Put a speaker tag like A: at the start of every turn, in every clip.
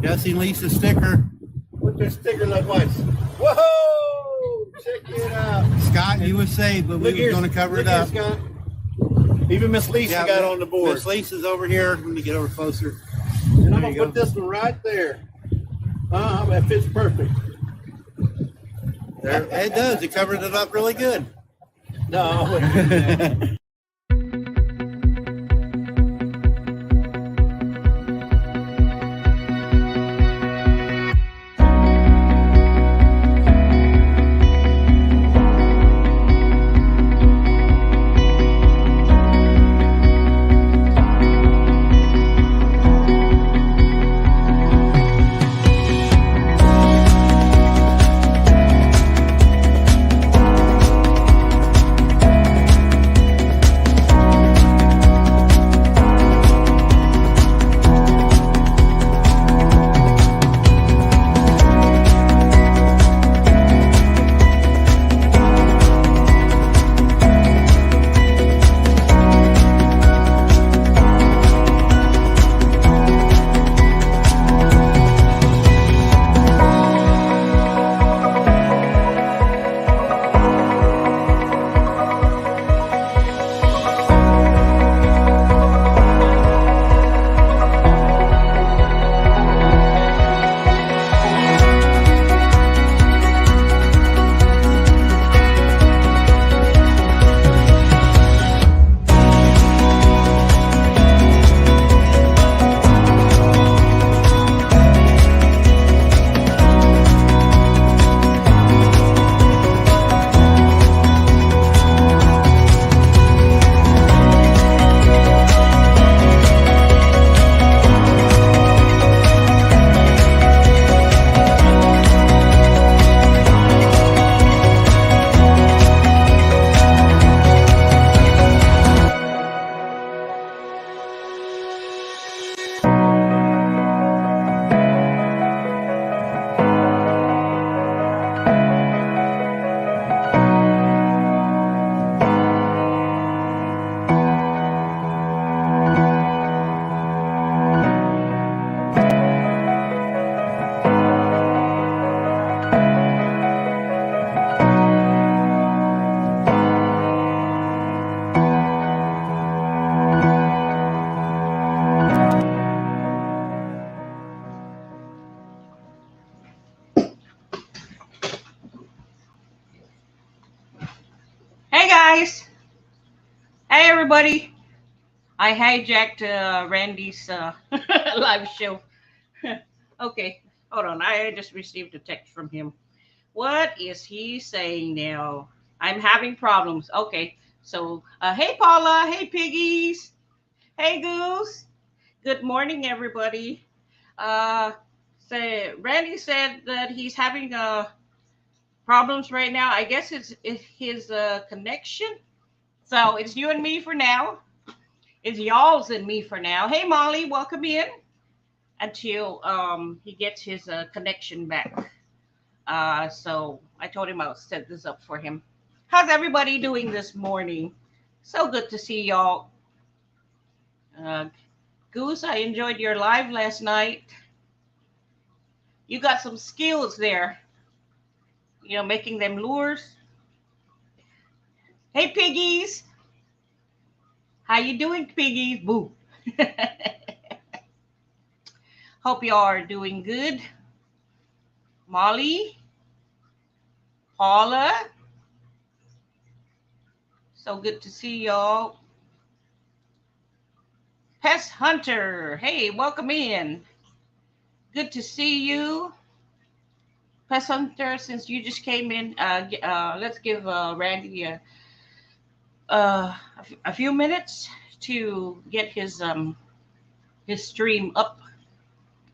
A: Jesse Lisa sticker.
B: What your sticker look like? Whoa! Check it out.
A: Scott, you was saved, but we were going to cover it up.
B: Scott. Even Miss Lisa got on the board.
A: Miss Lisa's over here. Let me get over closer.
B: And I'm going to put this one right there. That fits perfect.
A: There, it does. It covered it up really good.
B: No, I wouldn't do that.
C: Guys, hey everybody, I hijacked Randy's live show. Okay, hold on, I just received a text from him. What is he saying now? I'm having problems. Okay, so hey Paula, hey piggies, hey Goose, good morning everybody. Randy said that he's having problems right now. I guess it's his connection. So it's you and me for now. It's y'all's and me for now. Hey, Molly, welcome in until he gets his connection back. So I told him I'll set this up for him. How's everybody doing this morning? So good to see y'all. Uh, Goose, I enjoyed your live last night. You got some skills there, making them lures. Hey, piggies. How you doing, piggies? Boo. Hope y'all are doing good. Molly, Paula, so good to see y'all. Pest Hunter, hey, welcome in. Good to see you. Pest Hunter, since you just came in, let's give Randy a few minutes to get his stream up.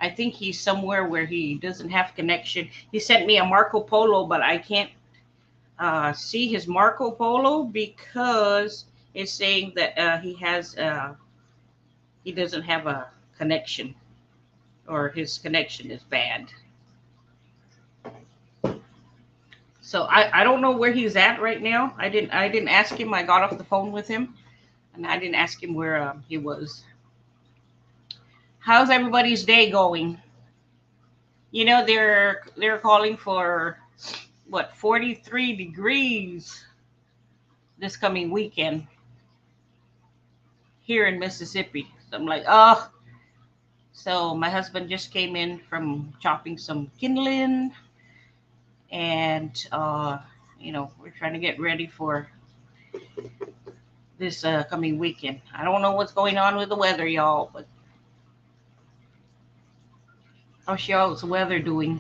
C: I think he's somewhere where he doesn't have connection. He sent me a Marco Polo, but I can't see his Marco Polo because it's saying that he doesn't have a connection, or his connection is bad. So I don't know where he's at right now. I didn't ask him. I got off the phone with him, and I didn't ask him where he was. How's everybody's day going? They're calling for 43 degrees this coming weekend here in Mississippi. So I'm like, oh. So my husband just came in from chopping some kindling, and we're trying to get ready for this coming weekend. I don't know what's going on with the weather, y'all, but how's y'all's weather doing?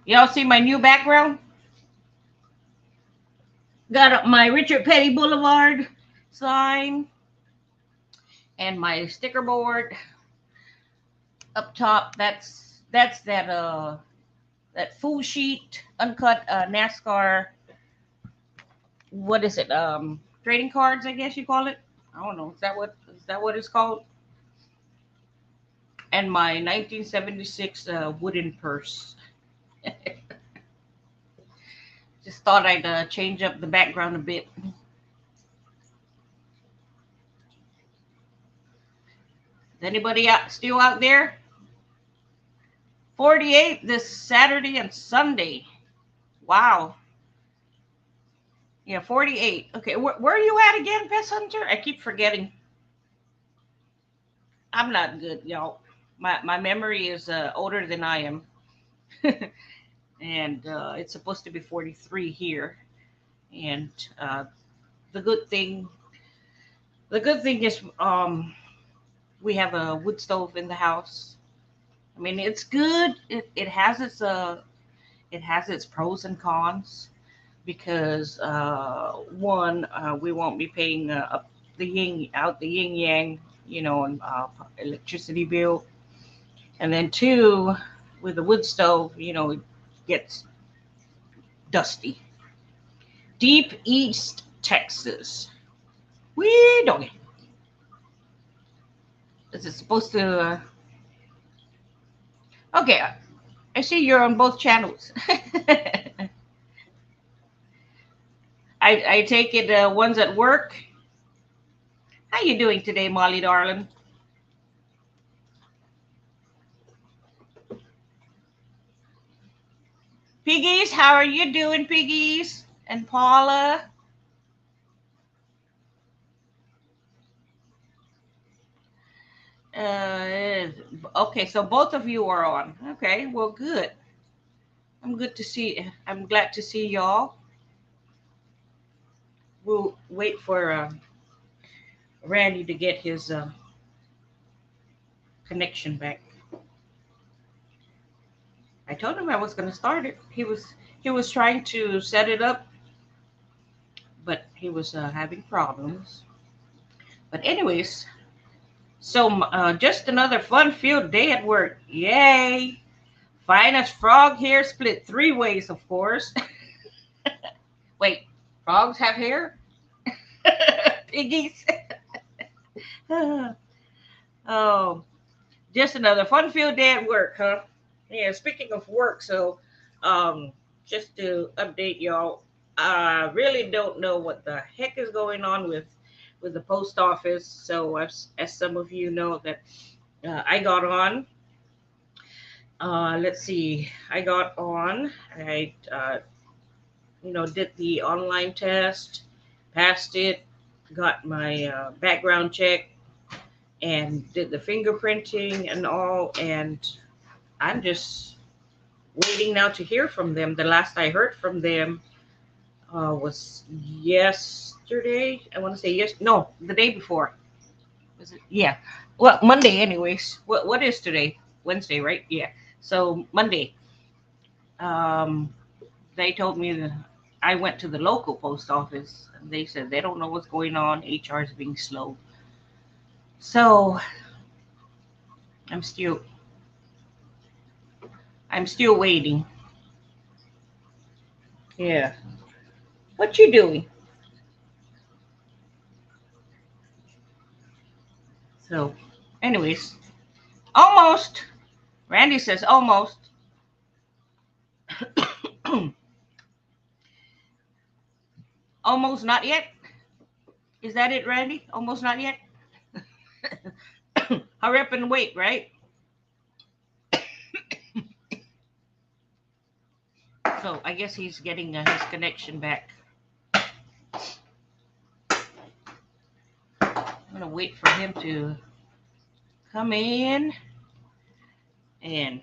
C: Y'all see my new background? Got my Richard Petty Boulevard sign and my sticker board up top. That's that full sheet uncut NASCAR. What is it? Trading cards, I guess you call it. I don't know. Is that what it's called? And my 1976 wooden purse. Just thought I'd change up the background a bit. Is anybody still out there? 48 this Saturday and Sunday. Wow. Yeah, 48. Okay, where are you at again, Pest Hunter? I keep forgetting. I'm not good, y'all. My memory is older than I am. And it's supposed to be 43 here. And the good thing is we have a wood stove in the house. I mean, it's good. It has its pros and cons, because one, we won't be paying up the yin yang, and electricity bill, and then two, with the wood stove, it gets dusty. Deep East Texas. Wee doggy. Is it supposed to? Okay, I see you're on both channels. I take it one's at work. How you doing today, Molly darling? Piggies, how are you doing, Piggies? And Paula? Okay, so both of you are on. Okay, well, good. I'm glad to see y'all. We'll wait for Randy to get his connection back. I told him I was going to start it. He was trying to set it up, but he was having problems. But anyways, So, just another fun-filled day at work. Yay! Finest frog hair split 3 ways, of course. Wait, frogs have hair? Piggies? Oh, just another fun-filled day at work, huh? Yeah, speaking of work, so um, just to update y'all, I really don't know what the heck is going on with the post office. So, as some of you know, that I got on. Let's see, I got on. I did the online test, passed it, got my background check, and did the fingerprinting and all. And I'm just waiting now to hear from them. The last I heard from them was yesterday. I want to say yes. No, the day before. Was it? Yeah. Well, Monday, anyways. What is today? Wednesday, right? Yeah. So Monday. Um, they told me that I went to the local post office, and they said they don't know what's going on. HR is being slow. So I'm still I'm still waiting. Yeah. What you doing? So, anyways, almost. Randy says almost. Almost not yet. Is that it, Randy? Almost not yet. Hurry up and wait, right? So I guess he's getting his connection back. I'm gonna wait for him to come in, and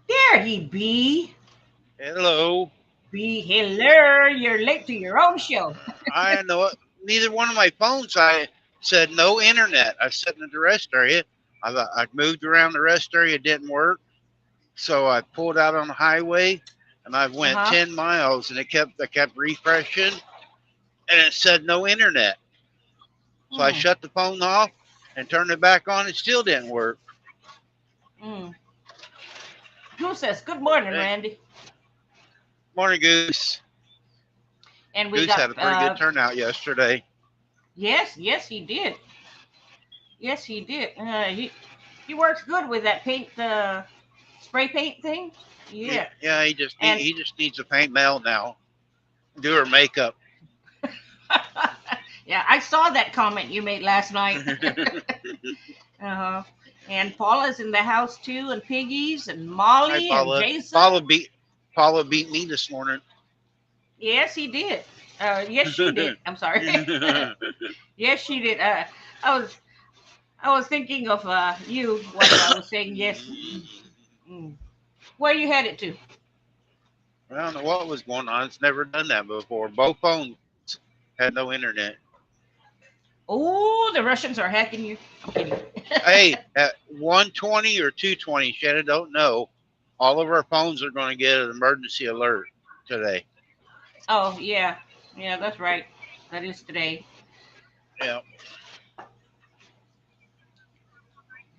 C: there he be.
D: Hello.
C: Hello. You're late to your own show.
D: I know it. Neither one of my phones. I said no internet. I sat in the rest area. I moved around the rest area. It didn't work. So I pulled out on the highway, and I
C: Uh
D: went
C: huh.
D: 10 miles, and I kept refreshing, and it said no internet. So I
C: Hmm.
D: shut the phone off and turned it back on. It still didn't work.
C: Mm. Who says good morning,
D: Hey,
C: Randy?
D: morning, Goose.
C: And we
D: Goose
C: got
D: had a pretty good turnout yesterday.
C: yes, he did. Yes, he did. He works good with that paint, spray paint thing.
D: Yeah,
C: Yeah,
D: yeah.
C: and
D: He just needs to paint Mel now. Do her makeup.
C: yeah, I saw that comment you made last night. uh-huh. And Paula's in the house too, and Piggy's and
D: Hi,
C: Molly and
D: Paula.
C: Jason.
D: Paula beat me this morning.
C: Yes, he did. Yes, she did. I'm sorry. Yes, she did. I was I was thinking of you while I was saying yes. Mm. Where you headed to?
D: I don't know what was going on. It's never done that before. Both phones had no internet.
C: Oh, the Russians are hacking you. I'm kidding.
D: Hey, at 120 or 220, Shannon, don't know. All of our phones are going to get an emergency alert today.
C: Oh yeah, yeah, that's right. That is today.
D: Yeah,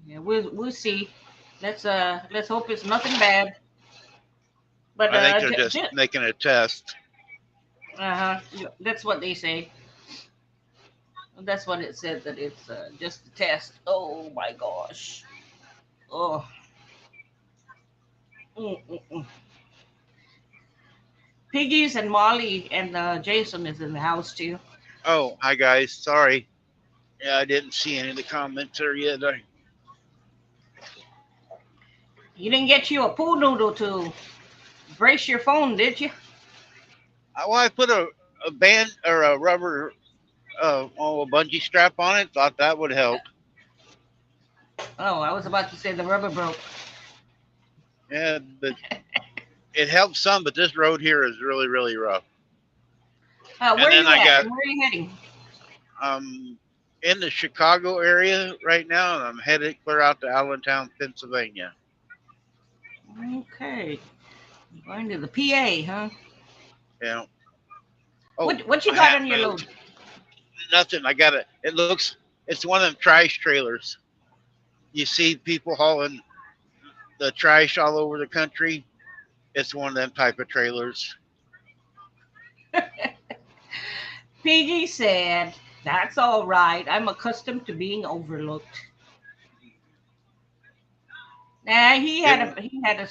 C: Yeah, we'll see. Let's hope it's nothing bad. But
D: I think they're just making a test.
C: uh-huh, that's what they say. That's what it said, that it's just a test. Oh my gosh. Oh. Mm-mm-mm. Piggies and Molly and Jason is in the house too.
D: Oh, hi, guys. Sorry. Yeah, I didn't see any of the comments there yet.
C: You didn't get you a pool noodle to brace your phone, did you?
D: I put a band or a rubber, a bungee strap on it. Thought that would help.
C: Oh, I was about to say the rubber broke.
D: Yeah, but it helps some. But this road here is really, really rough.
C: Where
D: And
C: are
D: then
C: you
D: I
C: at
D: got
C: and where are you heading?
D: in the Chicago area right now, and I'm headed clear out to Allentown, Pennsylvania.
C: Okay. Going to the PA, huh?
D: Yeah. Oh,
C: What you
D: I
C: got
D: hadn't
C: on your
D: moved.
C: load?
D: Nothing. I got it. It looks. It's one of them trash trailers. You see people hauling the trash all over the country. It's one of them type of trailers.
C: PG said, "That's all right. I'm accustomed to being overlooked." Nah, he had a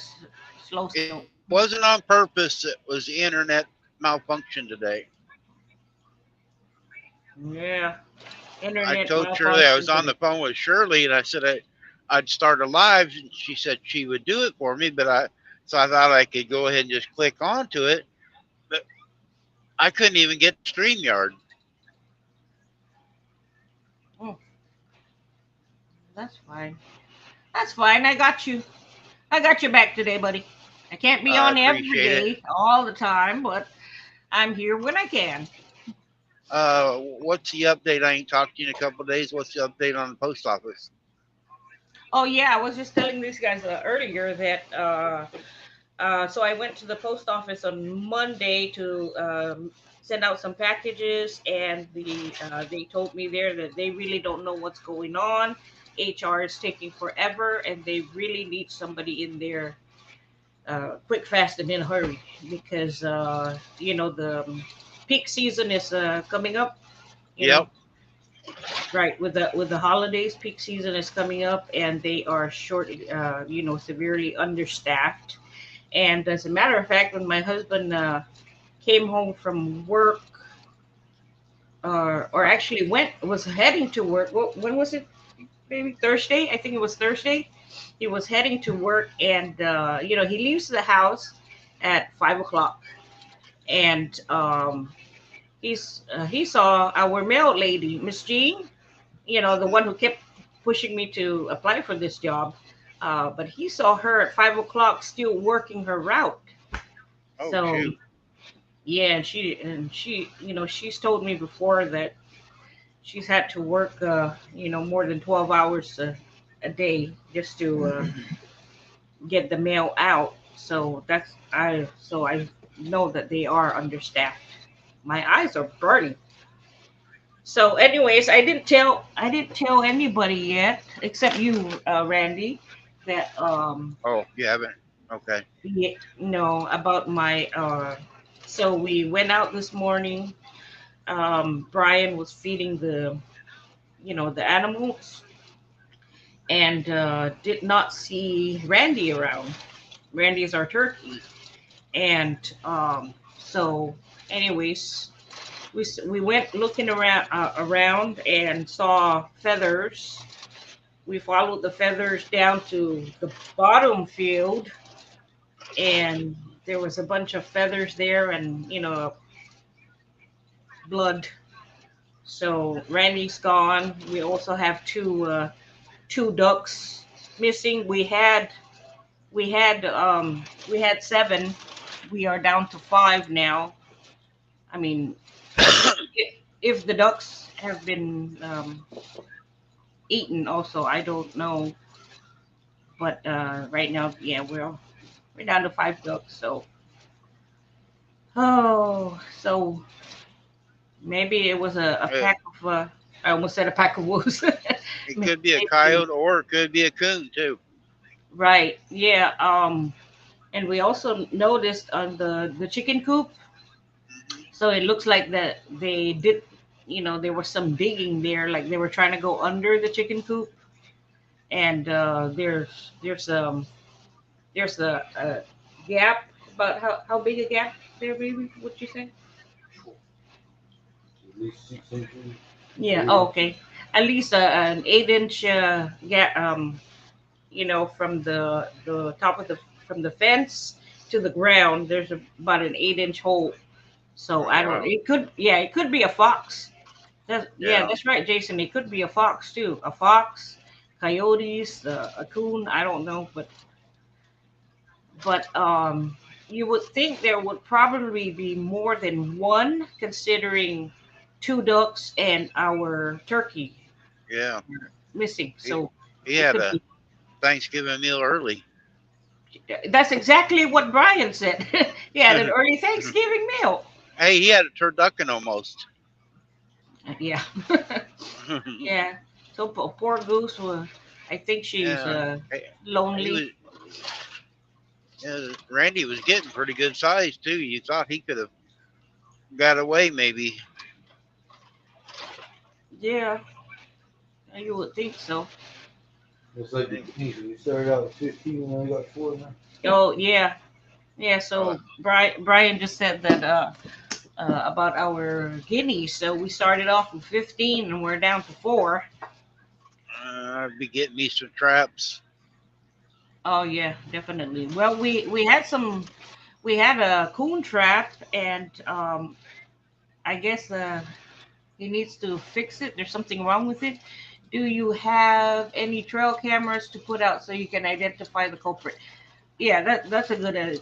C: slow
D: It
C: start.
D: wasn't on purpose. It was the internet malfunction today.
C: Yeah,
D: I
C: internet
D: told Shirley I was
C: malfunction
D: on the
C: today.
D: phone with Shirley, and I said I'd start a live, and she said she would do it for me. So I thought I could go ahead and just click onto it, but I couldn't even get StreamYard.
C: Oh, that's fine. That's fine. I got you. I got your back today, buddy. I can't be
D: I
C: on every
D: appreciate it.
C: day, all the time, but I'm here when I can.
D: What's the update? I ain't talked to you in a couple of days. What's the update on the post office?
C: Oh yeah, I was just telling these guys earlier that so I went to the post office on Monday to send out some packages, and they told me there that they really don't know what's going on. HR is taking forever, and they really need somebody in there quick, fast, and in a hurry because the peak season is coming up. You know,
D: Yep.
C: right, with the holidays, peak season is coming up, and they are short, severely understaffed. And as a matter of fact, when my husband came home from work, or actually was heading to work, when was it? Maybe Thursday. I think it was Thursday. He was heading to work, and he leaves the house at 5 o'clock, and he saw our mail lady, Miss Jean, the one who kept pushing me to apply for this job. But he saw her at 5 o'clock still working her route.
D: Oh
C: So
D: shoot.
C: yeah, she's told me before that she's had to work more than 12 hours a day just to get the mail out. So I know that they are understaffed. My eyes are burning. So, anyways, I didn't tell anybody yet except you, Randy, that
D: Oh, you haven't. Okay.
C: about my. So we went out this morning. Brian was feeding the animals, and did not see Randy around. Randy is our turkey, and so, anyways, we went looking around and saw feathers. We followed the feathers down to the bottom field, and there was a bunch of feathers there, and blood. So Randy's gone. We also have two ducks missing. We had seven. We are down to five now. I mean, if the ducks have been eaten, also I don't know. But right now, yeah, we're down to five ducks. So maybe it was a
D: Uh,
C: pack of. I almost said a pack of wolves.
D: it could be a
C: Maybe.
D: coyote or it could be a coon too.
C: Right. Yeah. And we also noticed on the chicken coop. So it looks like that they did. There was some digging there, like they were trying to go under the chicken coop, and there's a gap. About how big a gap there, baby? What you say?
B: At least 6 inches.
C: Yeah. Oh, okay. At least an 8 inch gap. From the top of the from the fence to the ground, there's about an 8 inch hole. So
D: Oh
C: I don't.
D: wow.
C: It could be a fox. Yeah,
D: Yeah.
C: that's right, Jason. It could be a fox too. A fox, coyotes, a coon. I don't know, but you would think there would probably be more than one, considering two ducks and our turkey
D: Yeah.
C: missing.
D: He,
C: So
D: he
C: it
D: had
C: could
D: a
C: be.
D: Thanksgiving meal early.
C: That's exactly what Brian said. He had an early Thanksgiving meal.
D: Hey, he had a turducken almost.
C: Yeah. Yeah. So poor Goose was. I think she's
D: Yeah, he he
C: lonely.
D: was. Yeah, Randy was getting pretty good size too. You thought he could have got away, maybe.
C: Yeah, you would think so.
B: It's like the Keys. We started out with 15 and only got 4 now.
C: Oh yeah, yeah.
D: Uh,
C: So Brian just said that about our guineas. So we started off with 15 and we're down to 4.
D: I'd be getting me some traps.
C: Oh yeah, definitely. Well, we had some. We had a coon trap, and I guess he needs to fix it. There's something wrong with it. Do you have any trail cameras to put out so you can identify the culprit? Yeah, that's a good idea.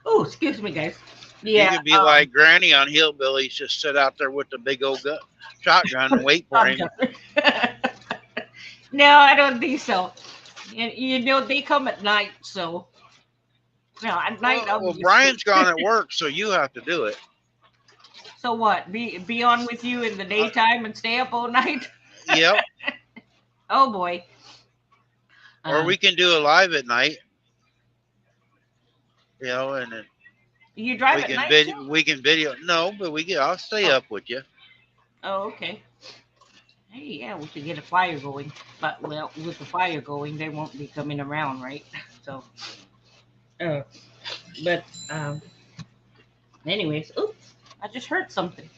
C: Oh, excuse me, guys.
D: You
C: Yeah.
D: could be like Granny on Hillbillies, just sit out there with the big old shotgun and wait for him.
C: No, I don't think so. And they come at night, so no, at night I'll
D: Well,
C: be asleep.
D: Brian's gone at work, so you have to do it.
C: So what? Be on with you in the
D: Uh,
C: daytime and stay up all night?
D: yep.
C: Oh boy.
D: Or
C: Uh,
D: we can do it live at night, and then
C: you drive at night too?
D: we can video. No, but I'll stay
C: Oh,
D: up with you.
C: oh, okay. Hey, yeah, we could get a fire going. But well, with the fire going, they won't be coming around, right? So, uh, but anyways, oops, I just heard something.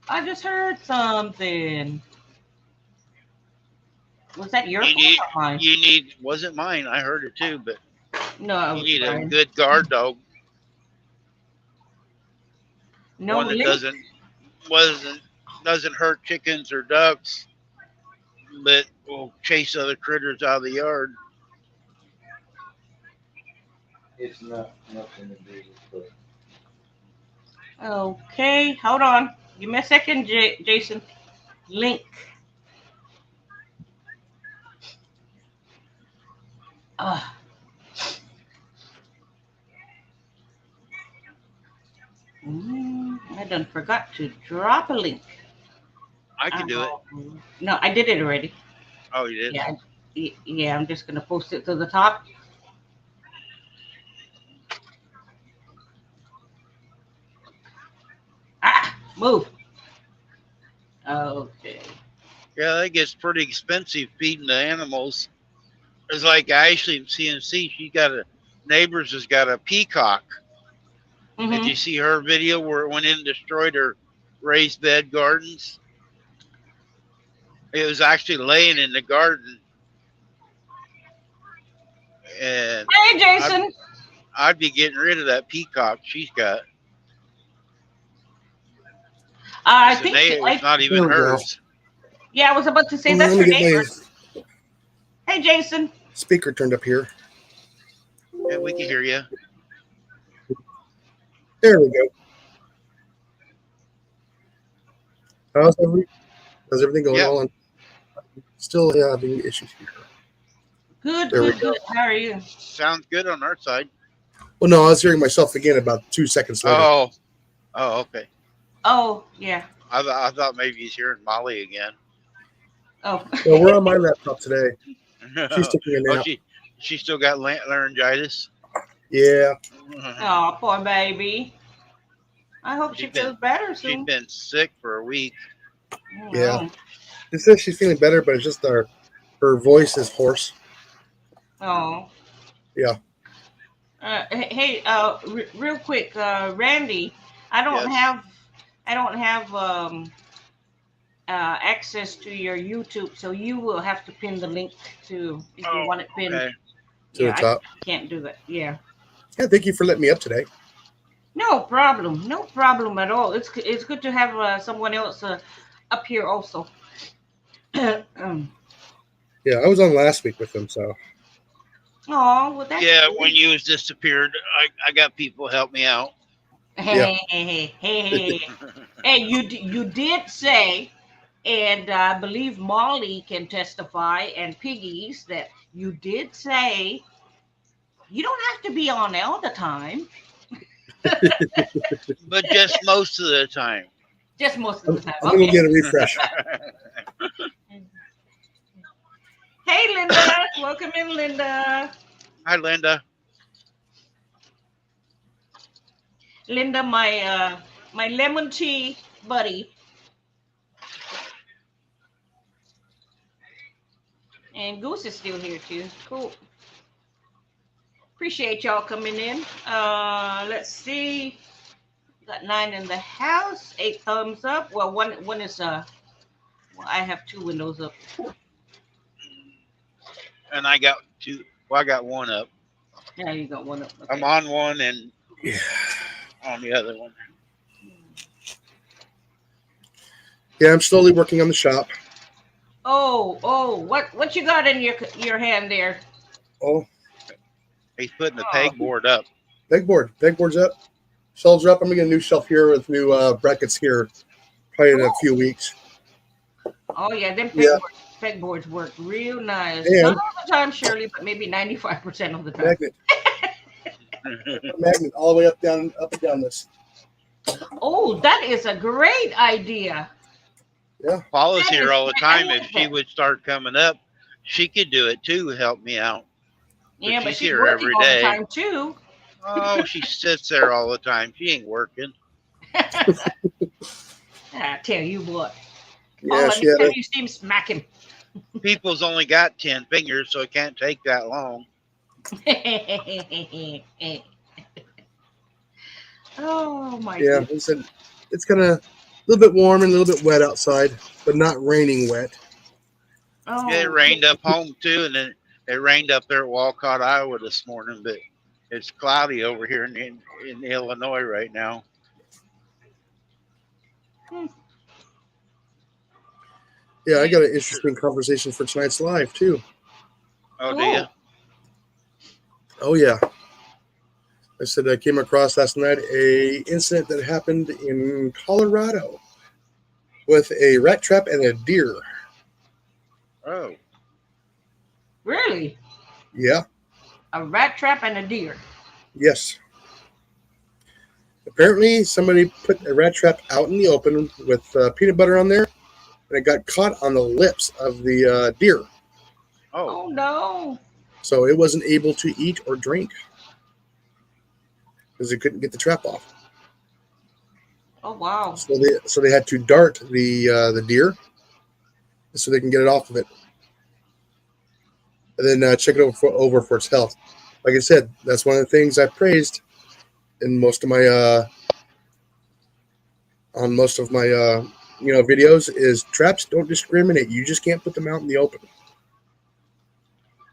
C: I just heard something. Was that your
D: You
C: phone
D: need,
C: or mine?
D: wasn't mine. I heard it too, but
C: No, it
D: you
C: was
D: need a
C: Brian.
D: good guard dog,
C: No
D: one that
C: link.
D: doesn't hurt chickens or ducks, but will chase other critters out of the yard.
B: It's not nothing to do with it.
C: Okay, hold on. Give me a second, Jason. Link. Ah, I done forgot to drop a link.
D: I can do it.
C: No, I did it already.
D: Oh, you did?
C: Yeah, yeah. I'm just gonna post it to the top. Ah, move. Okay.
D: Yeah, that gets pretty expensive feeding the animals. It's like Ashley CNC. She got a neighbors has got a peacock. Did
C: Mm-hmm.
D: you see her video where it went in and destroyed her raised bed gardens? It was actually laying in the garden, and
C: Hey,
D: I'd,
C: Jason.
D: I'd be getting rid of that peacock she's got.
C: I
D: It's,
C: think
D: it's not even
E: There we go.
D: hers.
C: yeah, I was about to say
E: Hold on,
C: that's
E: let
C: her
E: me get
C: neighbor.
E: my
C: Hey, Jason.
E: speaker turned up here.
D: Yeah, we can hear you.
E: There we go. How's everything going
D: Yeah.
E: on? Still having issues here.
C: Good,
E: There we
C: good,
E: go.
C: good. How are you?
D: Sounds good on our side.
E: Well, no, I was hearing myself again about 2 seconds later.
D: Oh, okay.
C: Oh, yeah.
D: I thought maybe he's hearing Molly again.
C: Oh.
E: Well, we're on my laptop today. She's taking a
D: Oh,
E: nap.
D: she still got laryngitis.
E: Yeah.
C: Oh, poor baby. I hope she
D: She's been
C: feels better
D: she's
C: soon.
D: been sick for a week.
E: Yeah. She says she's feeling better, but it's just her voice is hoarse.
C: Oh.
E: Yeah.
C: Hey, real quick, Randy, I don't
D: Yes.
C: have access to your YouTube, so you will have to pin the link to if you want it pinned.
D: Okay.
E: To
C: Yeah,
E: the top.
C: I can't do that. Yeah.
E: Yeah, thank you for letting me up today.
C: No problem. No problem at all. It's good to have someone else up here also. Oh,
E: Yeah, I was on last week with them, so
C: well, that's
D: Yeah,
C: good.
D: when you was disappeared, I got people help me out.
C: Hey, you did say, and I believe Molly can testify, and Piggies, that you did say You don't have to be on all the time.
D: But just most of the time.
C: Just most of the time.
E: I'm gonna
C: Okay.
E: get a refresh.
C: Hey, Linda. Welcome in, Linda.
D: Hi, Linda.
C: Linda, my lemon tea buddy. And Goose is still here too. Cool. Appreciate y'all coming in. Let's see. Got 9 in the house. 8 thumbs up. Well, one is well, I have 2 windows up.
D: And I got 2. Well, I got 1 up.
C: Yeah, you got 1 up. Okay.
D: I'm on one and on the other one.
E: Yeah, I'm slowly working on the shop.
C: Oh, what you got in your hand there?
E: Oh,
D: He's putting the pegboard up.
E: pegboard's up. Shelves are up. I'm gonna get a new shelf here with new brackets here, probably in a few weeks.
C: Oh yeah, them
E: Yeah.
C: pegboards work real nice.
E: And-
C: Not all the time, Shirley, but maybe 95% of the time.
E: Magnet all the way up and down this.
C: Oh, that is a great idea.
D: Paula's
C: That
D: here
C: is
D: all the time. If she
C: wonderful.
D: would start coming up, she could do it too. Help me out.
C: Yeah, but
D: she's
C: she's
D: here
C: working
D: every
C: all
D: day.
C: the time too.
D: Oh, she sits there all the time. She ain't working.
C: I tell you what.
E: Yeah,
C: All
E: she had
C: time
E: a,
C: you see him smacking.
D: People's only got 10 fingers, so it can't take that long.
C: Oh my
E: yeah.
C: goodness.
E: It's kind of a little bit warm and a little bit wet outside, but not raining wet.
C: Oh,
D: Yeah, it rained up home too, and then it rained up there at Walcott, Iowa this morning, but it's cloudy over here in Illinois right now.
E: Yeah, I got an interesting conversation for tonight's live too.
D: Oh, do you?
E: Oh yeah. I said I came across last night a incident that happened in Colorado with a rat trap and a deer.
D: Oh,
C: Really?
E: Yeah.
C: A rat trap and a deer.
E: Yes. Apparently, somebody put a rat trap out in the open with peanut butter on there, and it got caught on the lips of the deer.
D: oh,
C: Oh no.
E: So it wasn't able to eat or drink because it couldn't get the trap off.
C: Oh wow.
E: So they had to dart the deer so they can get it off of it, and then check it over for its health. Like I said, that's one of the things I praised in most of my videos is traps don't discriminate. You just can't put them out in the open.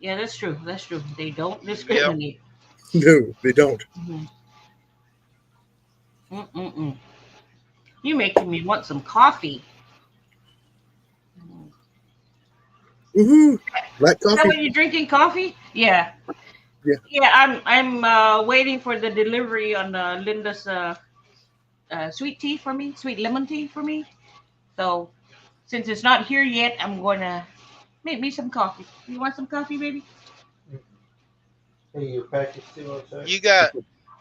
C: Yeah, that's true. That's true. They don't discriminate.
E: No, they don't.
C: Mm-mm. You making me want some coffee.
E: Woohoo! Black
C: Is that
E: coffee.
C: when you're drinking coffee? Yeah.
E: Yeah.
C: Yeah, I'm waiting for the delivery on Linda's sweet tea for me, sweet lemon tea for me. So since it's not here yet, I'm gonna make me some coffee. You want some coffee, baby?
B: Your package still outside?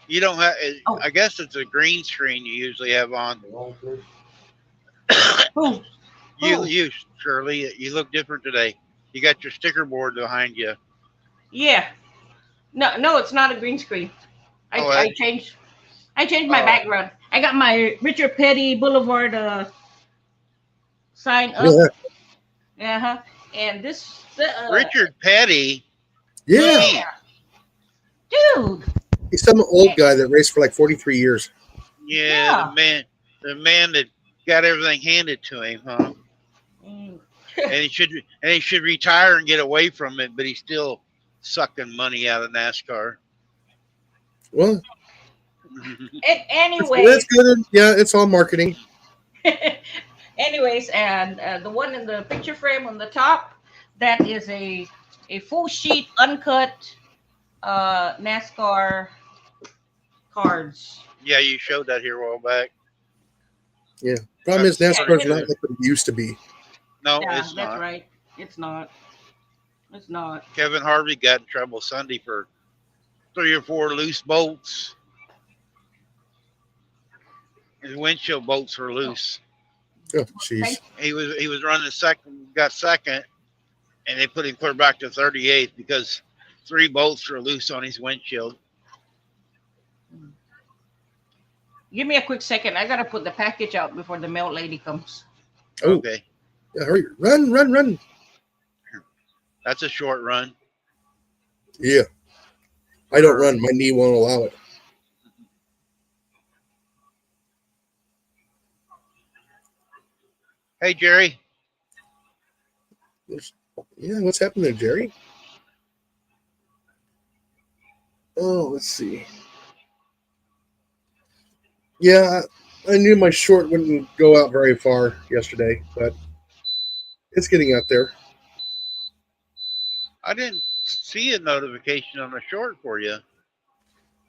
D: you don't have.
C: Oh.
D: I guess it's a green screen you usually have on.
C: Oh,
D: You Shirley, you look different today. You got your sticker board behind you.
C: yeah. No, it's not a green screen. I changed my background. I got my Richard Petty Boulevard sign up.
E: Yeah.
C: And this
D: Richard Petty.
E: Yeah.
C: dude.
E: He's some old guy that raced for like 43 years.
D: Yeah, the man that got everything handed to him, huh?
C: Mm.
D: and he should retire and get away from it, but he's still sucking money out of NASCAR.
E: Well,
C: Anyway,
E: that's good. Yeah, it's all marketing.
C: anyways, and the one in the picture frame on the top, that is a full sheet uncut NASCAR cards.
D: Yeah, you showed that here a while back.
E: Yeah. Problem is NASCAR's not like what it used to be.
D: No,
C: Yeah,
D: it's
C: that's
D: not.
C: right. It's not.
D: Kevin Harvey got in trouble Sunday for 3 or 4 loose bolts. His windshield bolts were loose.
E: Oh, jeez.
D: He was running second, got second, and they put him clear back to 38th because 3 bolts were loose on his windshield.
C: Give me a quick second. I gotta put the package out before the mail lady comes.
E: Oh.
D: Okay,
E: Yeah, hurry. Run.
D: that's a short run.
E: Yeah. I don't run. My knee won't allow it.
D: Hey, Jerry.
E: Yeah, what's happening there, Jerry? Oh, let's see. Yeah, I knew my short wouldn't go out very far yesterday, but it's getting out there.
D: I didn't see a notification on the short for you.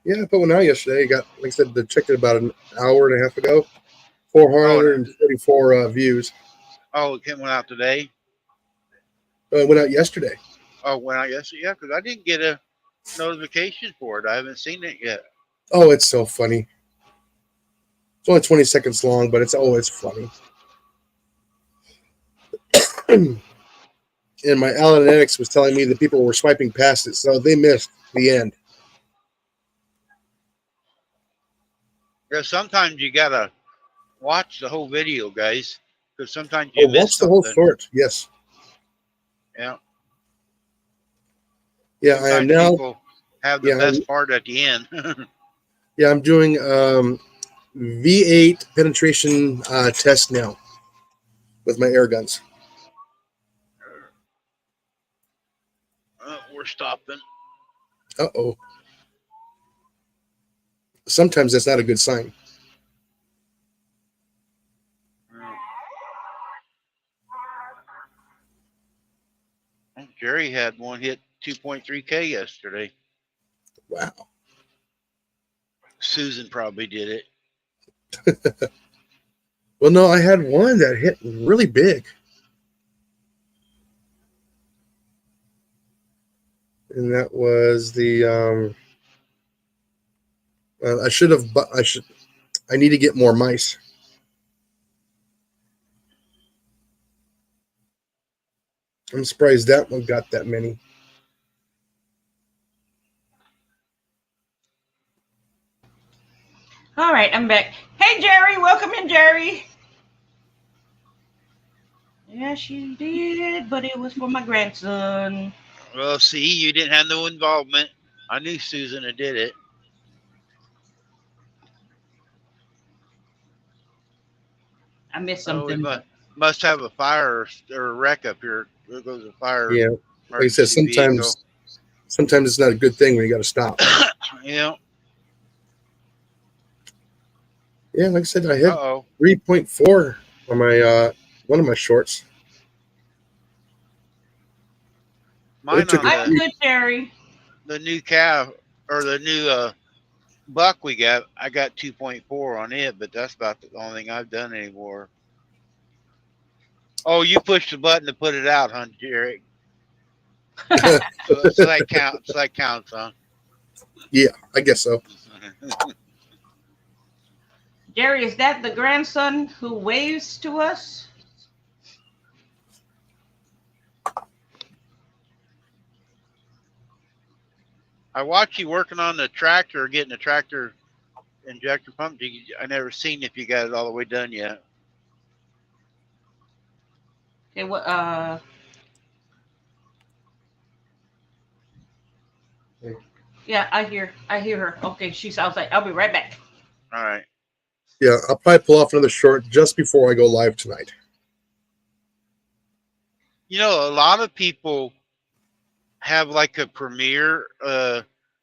E: Yeah, I put one out yesterday. I got, like I said, checked it about an hour and a half ago. 434 views.
D: Oh, it went out today?
E: It went out yesterday.
D: Oh, went out yesterday? Yeah, because I didn't get a notification for it. I haven't seen it yet.
E: Oh, it's so funny. It's only 20 seconds long, but it's funny. And my analytics was telling me that people were swiping past it, so they missed the end.
D: Yeah, sometimes you gotta watch the whole video, guys, because sometimes you miss
E: watch the whole
D: something.
E: short. Yes.
D: Yeah.
E: Yeah, I am
D: Sometimes
E: now.
D: people have the
E: Yeah,
D: best part at the end.
E: Yeah, I'm doing V8 penetration test now with my air guns.
D: We're stopping.
E: Uh-oh. Sometimes that's not a good sign.
D: Jerry had one hit 2.3K yesterday.
E: Wow.
D: Susan probably did it.
E: Well, no, I had one that hit really big. And that was the I need to get more mice. I'm surprised that one got that many.
C: All right, I'm back. Hey, Jerry, welcome in, Jerry. Yeah, she did, but it was for my grandson.
D: Well, see, you didn't have no involvement. I knew Susan had did it.
C: I missed
D: Oh, we
C: something.
D: must have a fire or a wreck up here. There goes a fire.
E: Yeah. Like I said, sometimes it's not a good thing when you got to stop.
D: Yeah.
E: Yeah, like I said, I hit
D: Uh-oh.
E: 3.4 on my one of my shorts.
D: Mine on
C: I'm good, Jerry.
D: the new calf or the new buck we got, I got 2.4 on it, but that's about the only thing I've done anymore. Oh, you pushed the button to put it out, huh, Jerry? so that counts. That counts, huh?
E: Yeah, I guess so.
C: Jerry, is that the grandson who waves to us?
D: I watched you working on the tractor, getting the tractor injector pump. I never seen if you got it all the way done yet.
C: Okay, what? Yeah, I hear her. Okay, she's outside. I'll be right back.
D: All right.
E: Yeah, I'll probably pull off another short just before I go live tonight.
D: You know, a lot of people have like a Premier,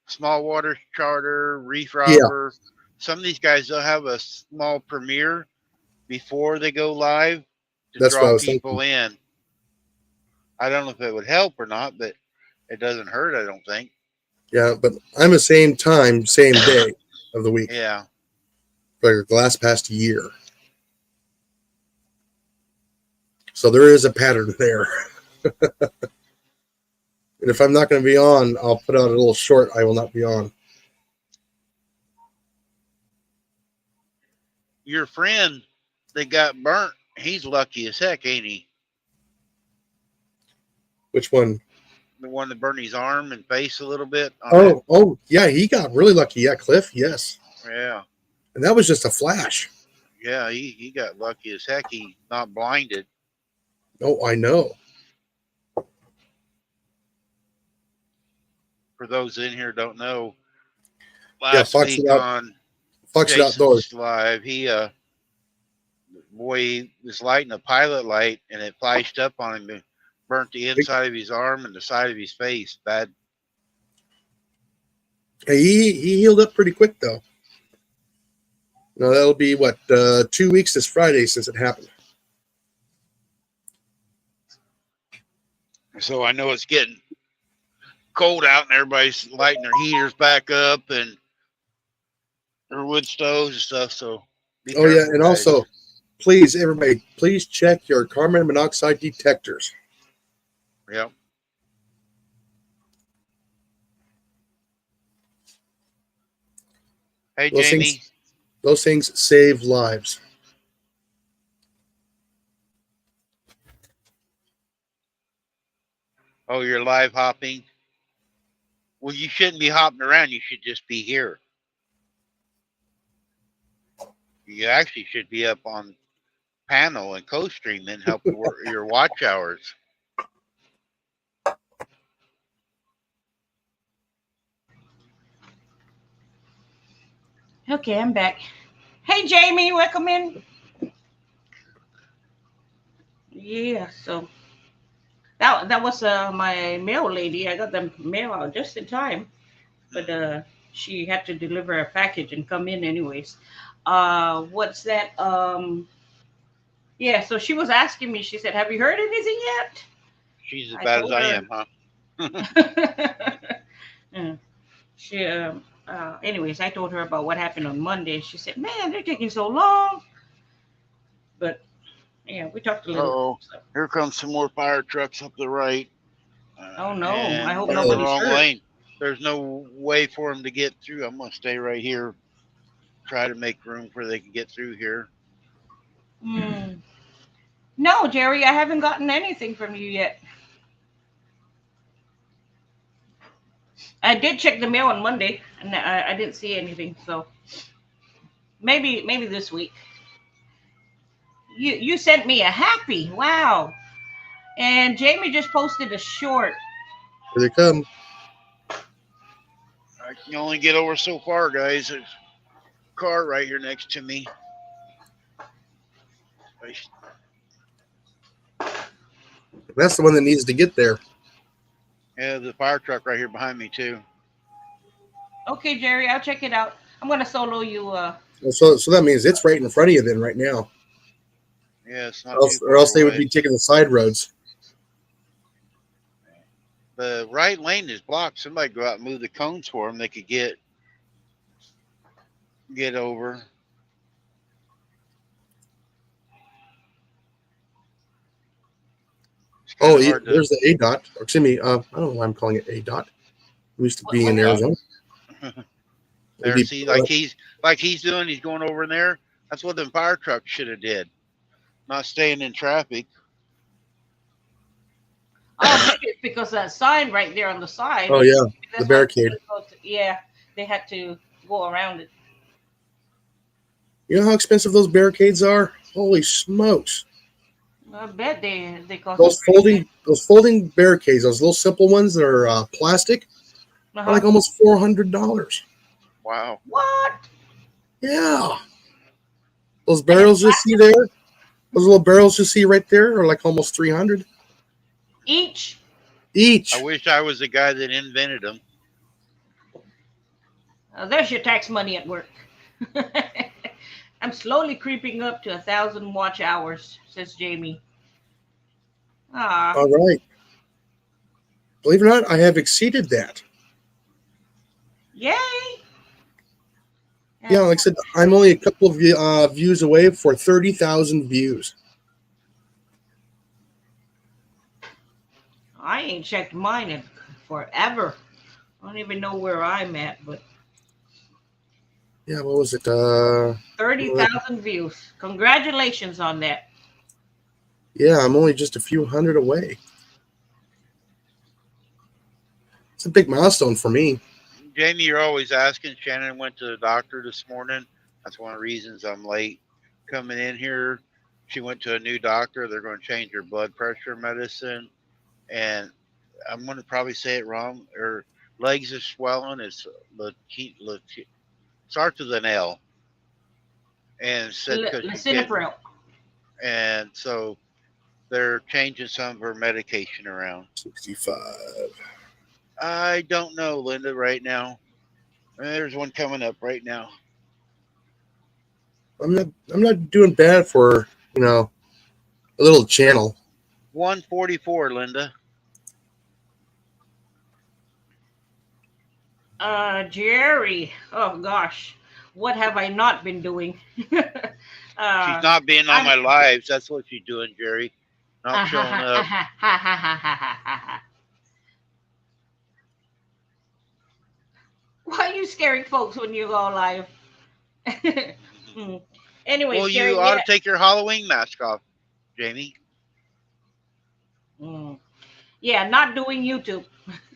D: small water charter, reef robber. Yeah. Some of these guys, they'll have a small Premier before they go live to draw people in. I don't know if it would help or not, but it doesn't hurt, I don't think.
E: Yeah, but I'm the same time, same day of the week.
D: Yeah.
E: For the last past year. So there is a pattern there. And if I'm not going to be on, I'll put out a little short. I will not be on.
D: your friend that got burnt, he's lucky as heck, ain't he?
E: Which one?
D: The one that burned his arm and face a little bit. On
E: Oh, yeah, he got really lucky. Yeah, Cliff, yes.
D: Yeah.
E: And that was just a flash.
D: Yeah, he got lucky as heck. He not blinded.
E: Oh, I know.
D: For those in here don't know,
E: Yeah,
D: last
E: Fox
D: week
E: it out.
D: on
E: Fox it outdoors.
D: Jason's Live, he boy was lighting a pilot light and it flashed up on him and burnt the inside of his arm and the side of his face. Bad.
E: Hey, he healed up pretty quick though. No, that'll be what 2 weeks this Friday since it happened.
D: So I know it's getting cold out and everybody's lighting their heaters back up and their wood stoves and stuff. So be
E: Oh yeah,
D: careful,
E: and
D: guys.
E: also, please everybody, please check your carbon monoxide detectors.
D: Yep. Hey,
E: Those
D: Jamie.
E: things, those things save lives.
D: Oh, you're live hopping? Well, you shouldn't be hopping around. You should just be here. You actually should be up on panel and co-stream and help your watch hours.
C: Okay, I'm back. Hey, Jamie, welcome in. Yeah, so that was my mail lady. I got the mail out just in time, but she had to deliver a package and come in anyways. What's that? Yeah, so she was asking me. She said, "Have you heard anything yet?"
D: She's as
C: I
D: bad as
C: told
D: I
C: her.
D: am, huh?
C: Yeah. She anyways, I told her about what happened on Monday. She said, "Man, they're taking so long." But yeah, we talked a little.
D: Uh-oh.
C: So.
D: Here comes some more fire trucks up the right.
C: Oh no! I
D: And
C: hope
D: they're in the
C: nobody's
D: wrong
C: hurt.
D: lane. There's no way for them to get through. I'm going to stay right here. Try to make room where they can get through here.
C: Hmm. No, Jerry, I haven't gotten anything from you yet. I did check the mail on Monday, and I didn't see anything. So maybe this week. You sent me a happy. Wow. And Jamie just posted a short.
E: Here they come.
D: I can only get over so far, guys. There's a car right here next to me.
E: That's the one that needs to get there.
D: Yeah, the fire truck right here behind me, too.
C: Okay, Jerry, I'll check it out. I'm gonna solo you.
E: So that means it's right in front of you then right now.
D: Yeah, it's not
E: Or else they would be taking the side roads.
D: The right lane is blocked. Somebody go out and move the cones for them. They could get over.
E: Oh, there's the A dot. Excuse me. I don't know why I'm calling it A dot. We used to be in Arizona.
D: There, see, like he's doing. He's going over in there. That's what the fire truck should have did. Not staying in traffic.
C: Oh, maybe it's because that sign right there on the side.
E: Oh yeah,
C: That's
E: the barricade.
C: Yeah, they had to go around it.
E: You know how expensive those barricades are? Holy smokes!
C: I bet they cost.
E: Those folding barricades, those little simple ones that are plastic, are like almost $400.
D: Wow.
C: What?
E: Yeah. Those barrels you see there, those little barrels you see right there, are like almost $300
C: each.
E: Each.
D: I wish I was the guy that invented them.
C: There's your tax money at work. I'm slowly creeping up to 1,000 watch hours, says Jamie. Ah.
E: All right. Believe it or not, I have exceeded that.
C: Yay!
E: Yeah, like I said, I'm only a couple of views away for 30,000 views.
C: I ain't checked mine in forever. I don't even know where I'm at, but
E: Yeah, what was it?
C: 30,000 views. Congratulations on that.
E: Yeah, I'm only just a few hundred away. It's a big milestone for me.
D: Jamie, you're always asking. Shannon went to the doctor this morning. That's one of the reasons I'm late coming in here. She went to a new doctor. They're going to change her blood pressure medicine. And I'm going to probably say it wrong. Her legs are swelling. It's starts with an L. And said because she's getting,
C: Lisinopril.
D: and so they're changing some of her medication around.
E: 65.
D: I don't know, Linda, right now. There's one coming up right now.
E: I'm not doing bad for, a little channel.
D: 144, Linda.
C: Jerry. Oh gosh, what have I not been doing?
D: She's not being on my lives. That's what she's doing, Jerry. Not showing up.
C: Why are you scaring folks when you go live? Anyway,
D: Well,
C: Jerry,
D: you ought to take your Halloween mask off, Jamie.
C: Yeah, not doing YouTube.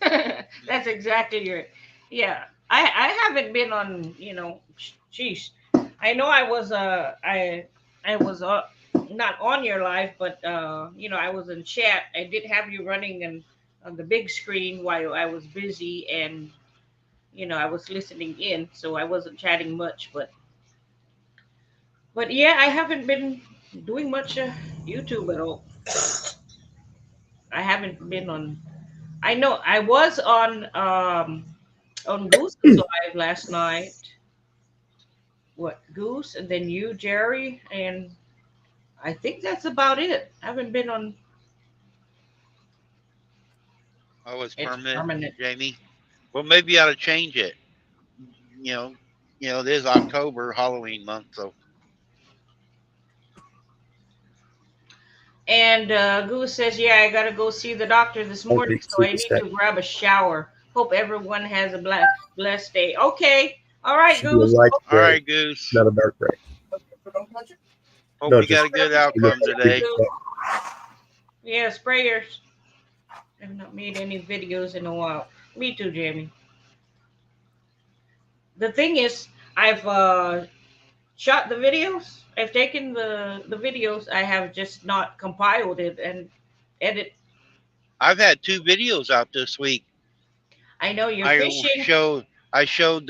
C: That's exactly your. Yeah, I haven't been on. Jeez, I know I was I was not on your live, but I was in chat. I did have you running on the big screen while I was busy, and I was listening in, so I wasn't chatting much. But yeah, I haven't been doing much YouTube at all. I haven't been on. I know I was on Goose's live last night. What, Goose, and then you, Jerry, and I think that's about it. I haven't been on.
D: Oh, it's
C: It's
D: permanent,
C: permanent.
D: Jamie. Well, maybe you ought to change it. It is October, Halloween month, so.
C: And Goose says, "Yeah, I gotta go see the doctor this morning, so I need to grab a shower. Hope everyone has a blessed day." Okay, all right, Goose.
D: All right, Goose.
E: Not a dark gray.
D: Hope
E: No,
D: you got a good outcome today.
C: Yeah, sprayers. I've not made any videos in a while. Me too, Jamie. The thing is, I've shot the videos. I've taken the videos. I have just not compiled it and edit.
D: I've had 2 videos out this week.
C: I know you're fishing.
D: I showed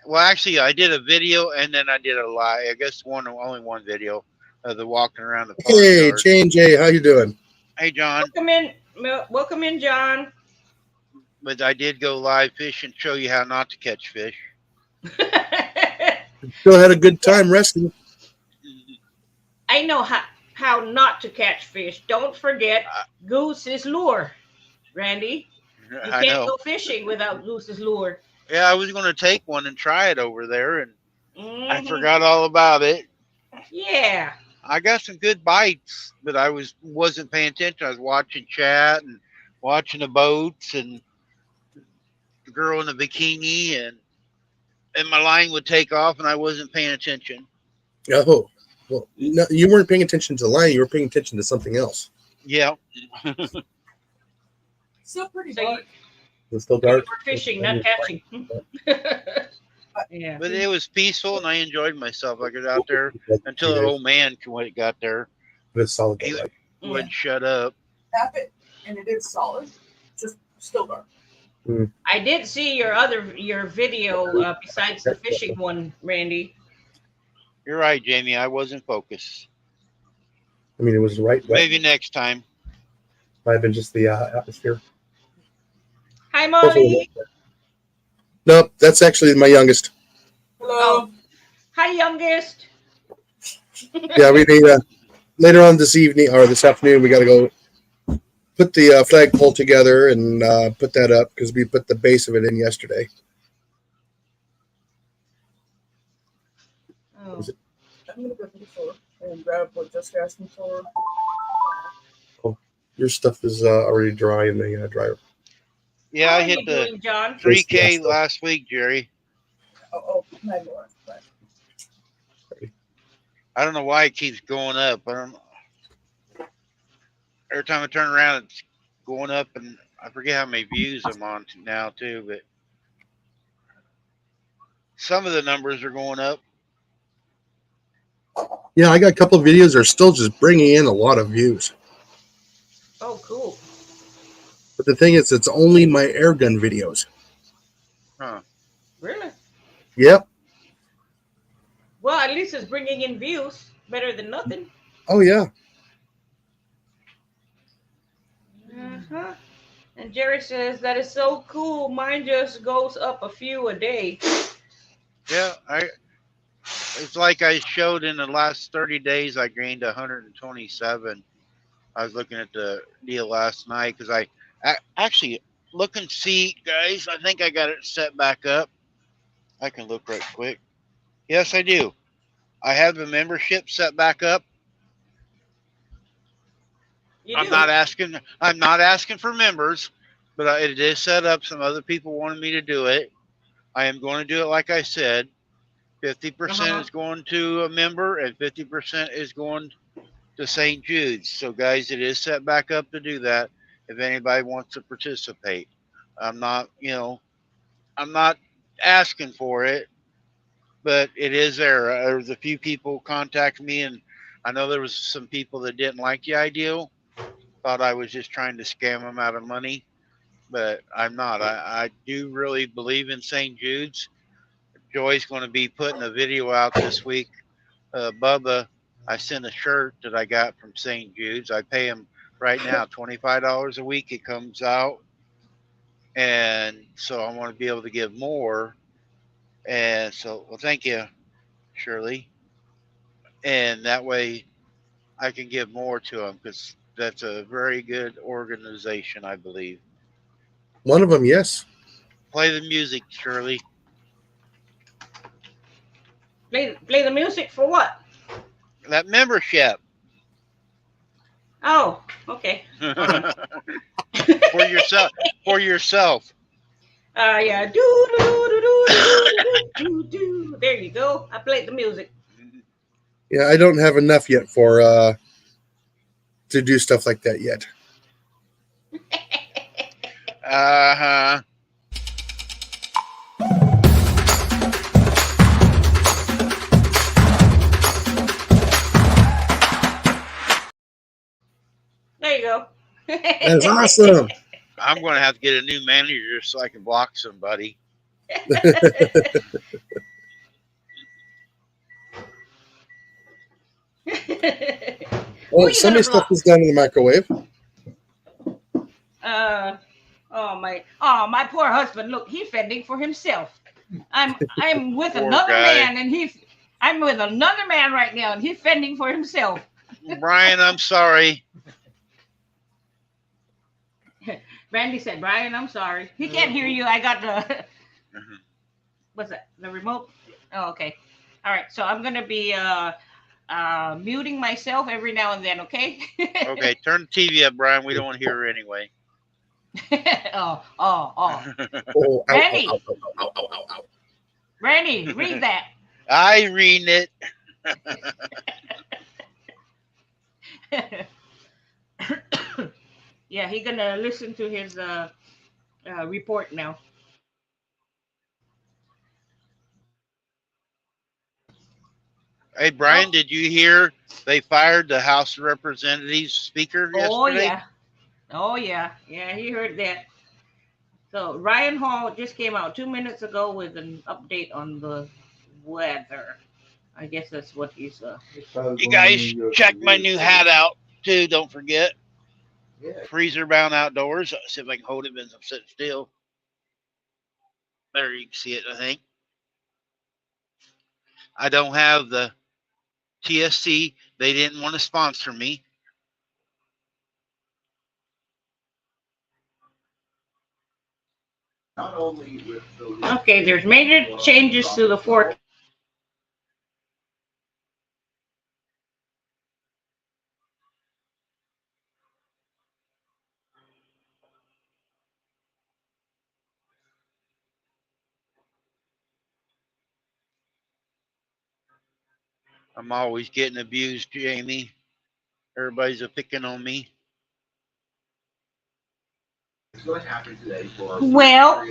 D: well, actually, I did a video and then I did a live. I guess only one video of the walking around the pond.
E: Hey, Jane J, how you doing?
D: Hey, John.
C: Welcome in, John.
D: But I did go live fish and show you how not to catch fish.
E: Still had a good time resting.
C: I know how not to catch fish. Don't forget Goose's lure, Randy. You can't go fishing without Goose's lure.
D: Yeah, I was going to take one and try it over there, and I forgot all about it.
C: Yeah.
D: I got some good bites, but I wasn't paying attention. I was watching chat and watching the boats and the girl in the bikini, and my line would take off, and I wasn't paying attention.
E: Oh, well, no, you weren't paying attention to the line. You were paying attention to something else.
D: Yeah.
F: Still pretty dark.
E: It's still dark.
C: We're fishing, not catching. Yeah.
D: But it was peaceful, and I enjoyed myself. I got out there until the old man got there.
E: But it's solid.
D: He wouldn't shut up.
F: Tap it, and it is solid. Just still dark.
C: I did see your video besides the fishing one, Randy.
D: You're right, Jamie. I wasn't focused.
E: I mean, it was right.
D: Maybe next time.
E: Might have been just the atmosphere.
C: Hi, Molly.
E: Nope, that's actually my youngest.
F: Hello.
C: Oh. Hi, youngest.
E: Yeah, we need later on this evening or this afternoon. We got to go put the flagpole together and put that up because we put the base of it in yesterday.
C: Oh.
F: I'm gonna go to the store and grab what Jessica asked me for.
E: Oh, your stuff is already dry in the dryer.
D: Yeah,
C: How
D: I
C: are
D: hit
C: you
D: the
C: doing, John?
D: 3K last week, Jerry.
F: Oh, 9 more. But
D: I don't know why it keeps going up. I don't. Every time I turn around, it's going up, and I forget how many views I'm on now too. But some of the numbers are going up.
E: Yeah, I got a couple of videos that are still just bringing in a lot of views.
C: Oh, cool.
E: But the thing is, it's only my air gun videos.
D: Huh.
C: Really?
E: Yep.
C: Well, at least it's bringing in views. Better than nothing.
E: Oh, yeah.
C: Uh-huh. And Jerry says that is so cool. Mine just goes up a few a day.
D: Yeah, it's like I showed in the last 30 days, I gained 127. I was looking at the deal last night because I actually look and see, guys. I think I got it set back up. I can look right quick. Yes, I do. I have the membership set back up.
C: You
D: I'm
C: do?
D: not asking. I'm not asking for members, but it is set up. Some other people wanted me to do it. I am going to do it like I said. 50%
C: Uh-huh.
D: is going to a member, and 50% is going to St. Jude's. So, guys, it is set back up to do that. If anybody wants to participate, I'm not. I'm not asking for it, but it is there. There was a few people contact me, and I know there was some people that didn't like the idea, thought I was just trying to scam them out of money, but I'm not. I do really believe in St. Jude's. Joy's going to be putting a video out this week. Bubba, I sent a shirt that I got from St. Jude's. I pay him right now $25 a week. It comes out, and so I want to be able to give more. And so, well, thank you, Shirley. And that way, I can give more to them because that's a very good organization, I believe.
E: One of them, yes.
D: Play the music, Shirley.
C: Play the music for what?
D: That membership.
C: Oh, okay. Hold on.
D: For yourself. For yourself.
C: Yeah. Do, do, do, do, do, do, do, do. There you go. I played the music.
E: Yeah, I don't have enough yet for to do stuff like that yet.
D: Uh-huh.
C: There you go.
E: That's awesome.
D: I'm going to have to get a new manager so I can block somebody.
E: Oh,
C: you
E: some of
C: gonna
E: your stuff
C: block?
E: is done in the microwave.
C: My poor husband. Look, he's fending for himself. I'm with
D: Poor
C: another
D: guy.
C: man, and I'm with another man right now, and he's fending for himself.
D: Brian, I'm sorry.
C: Randy said, "Brian, I'm sorry. He can't hear you. I got the what's that? The remote? Oh, okay. All right. So I'm gonna be muting myself every now and then. Okay.
D: Okay, turn the TV up, Brian. We don't want to hear her anyway.
C: Oh.
E: Oh, ow,
C: Randy.
E: ow, ow, ow, ow, ow, ow.
C: Randy, read that.
D: I read it.
C: Yeah, he's gonna listen to his report now.
D: Hey, Brian,
C: Oh,
D: did you hear they fired the House of Representatives Speaker
C: oh
D: yesterday?
C: yeah, he heard that. So Ryan Hall just came out 2 minutes ago with an update on the weather. I guess that's what he's.
D: You guys check my new hat out, too. Don't forget. Freezer bound outdoors. See if I can hold it as I'm sitting still. There, you can see it, I think. I don't have the TSC. They didn't want to sponsor me.
C: Okay, there's major changes to the forecast.
D: I'm always getting abused, Jamie. Everybody's a picking on me.
C: Well,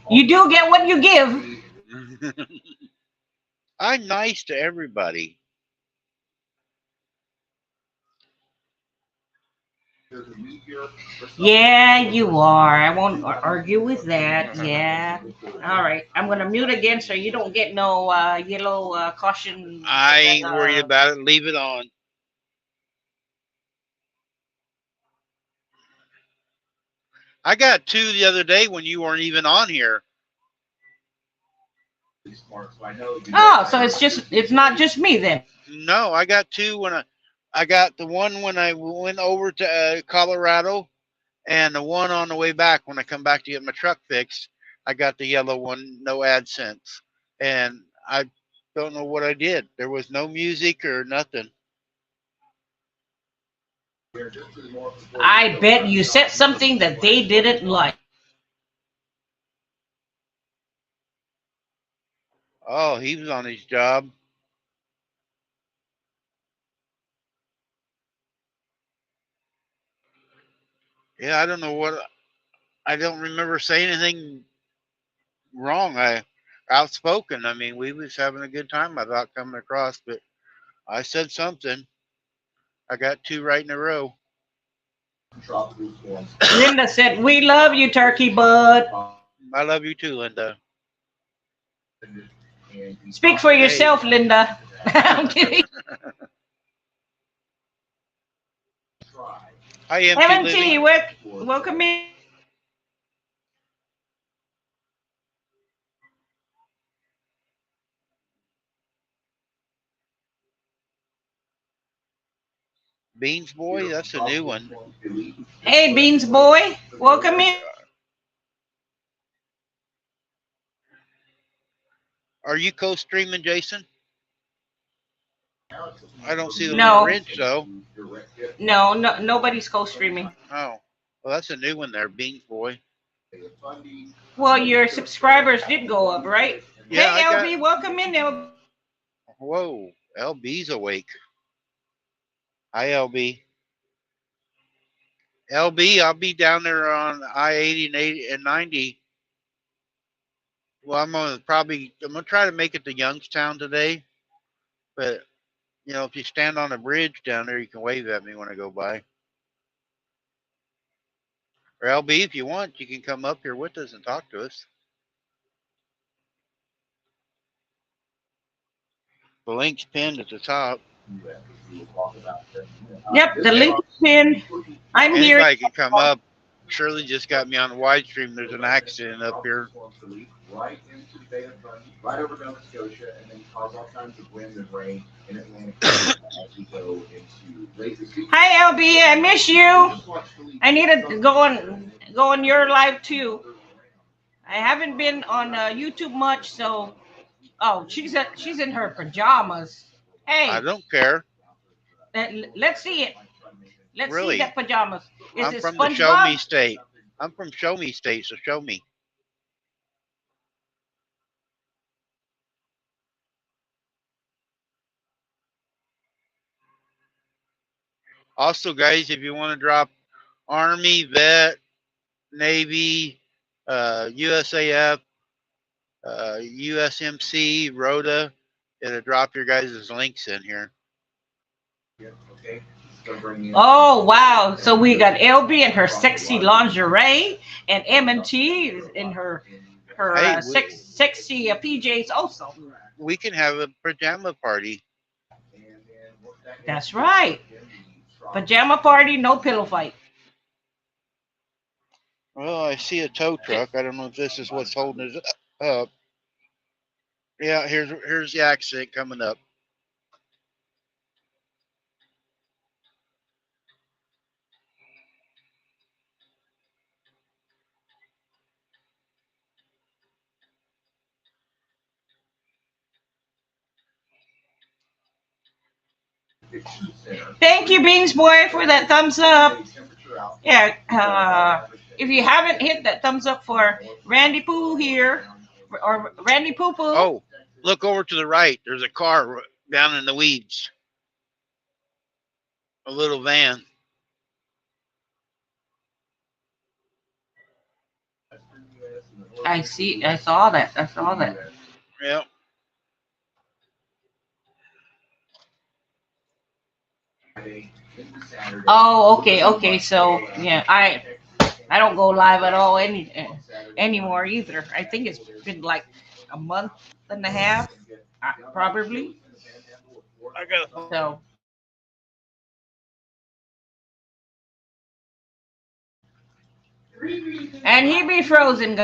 C: you do get what you give.
D: I'm nice to everybody.
C: Yeah, you are. I won't argue with that. Yeah. All right. I'm going to mute again so you don't get no yellow caution.
D: I ain't worried about it. Leave it on. I got 2 the other day when you weren't even on here.
C: Oh, so it's not just me then.
D: No, I got 2 when I got the one when I went over to Colorado, and the one on the way back when I come back to get my truck fixed. I got the yellow one, no AdSense, and I don't know what I did. There was no music or nothing.
C: I bet you said something that they didn't like.
D: Oh, he was on his job. Yeah, I don't know what. I don't remember saying anything wrong. I outspoken. I mean, we was having a good time. I thought coming across, but I said something. I got 2 right in a row.
C: Linda said, "We love you, Turkey Bud."
D: I love you too, Linda.
C: Speak for yourself, Linda. I'm kidding.
D: I am
C: MT, welcome in.
D: Beans Boy, that's a new one.
C: Hey, Beans Boy, welcome in.
D: Are you co-streaming, Jason? I don't see the
C: No.
D: wrench though.
C: No, nobody's co-streaming.
D: Oh, well, that's a new one there, Beans Boy.
C: Well, your subscribers did go up, right?
D: Yeah,
C: hey,
D: I
C: LB, welcome in, LB.
D: Whoa, LB's awake. Hi, LB. LB, I'll be down there on I-80 and 80 and 90. Well, I'm gonna try to make it to Youngstown today, but if you stand on a bridge down there, you can wave at me when I go by. Or LB, if you want, you can come up here with us and talk to us. The link's pinned at the top.
C: Yep, the link is pinned. I'm here.
D: Anybody can come up. Shirley just got me on the wide stream. There's an accident up here.
B: Right into the Bay of Fundy, right over Nova Scotia, and then cause all kinds of wind and rain in Atlantic as we go into late this week.
C: Hi, LB, I miss you. I need to go on your live too. I haven't been on YouTube much, so she's in her pajamas. Hey,
D: I don't care.
C: Let's see it. Let's see that pajamas.
D: I'm from the Show Me State. I'm from Show Me State, so show me. Also, guys, if you want to drop Army, Vet, Navy, USAF, USMC, Rhoda, it'll drop your guys' links in here.
C: Oh, wow. So we got LB in her sexy lingerie and M&T in her sexy PJs also.
D: We can have a pajama party.
C: That's right. Pajama party, no pillow fight.
D: Well, I see a tow truck. I don't know if this is what's holding it up. Yeah, here's the accident coming up.
C: Thank you, Beans Boy, for that thumbs up. Yeah, if you haven't hit that thumbs up for Randy Poo here, or Randy Poo Poo.
D: Oh, look over to the right. There's a car down in the weeds. A little van.
C: I see. I saw that. I saw that.
D: Yep.
C: Oh, okay, okay. So yeah, I don't go live at all anymore either. I think it's been like a month and a half, probably.
D: I got.
C: So and he be frozen.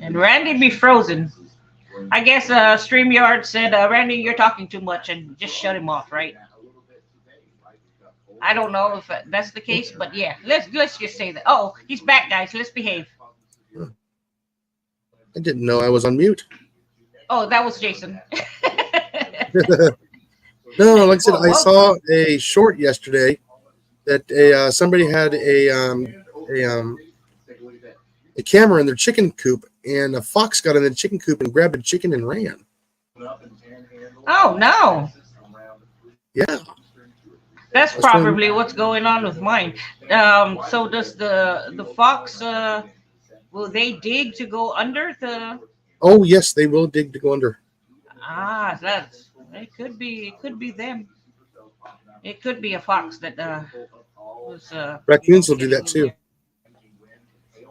C: And Randy be frozen. I guess StreamYard said, Randy, you're talking too much and just shut him off, right? I don't know if that's the case, but yeah, let's just say that. Oh, he's back, guys. Let's behave.
E: I didn't know I was on mute.
C: Oh, that was Jason.
E: No, like I said, I
C: Well,
E: saw a short yesterday that somebody had a camera in their chicken coop, and a fox got in the chicken coop and grabbed a chicken and ran.
C: Oh no,
E: Yeah,
C: that's probably what's going on with mine. So does the fox? Will they dig to go under the?
E: oh yes, they will dig to go under.
C: Ah, that's it. Could be them. It could be a fox that was.
E: Raccoons will do that too.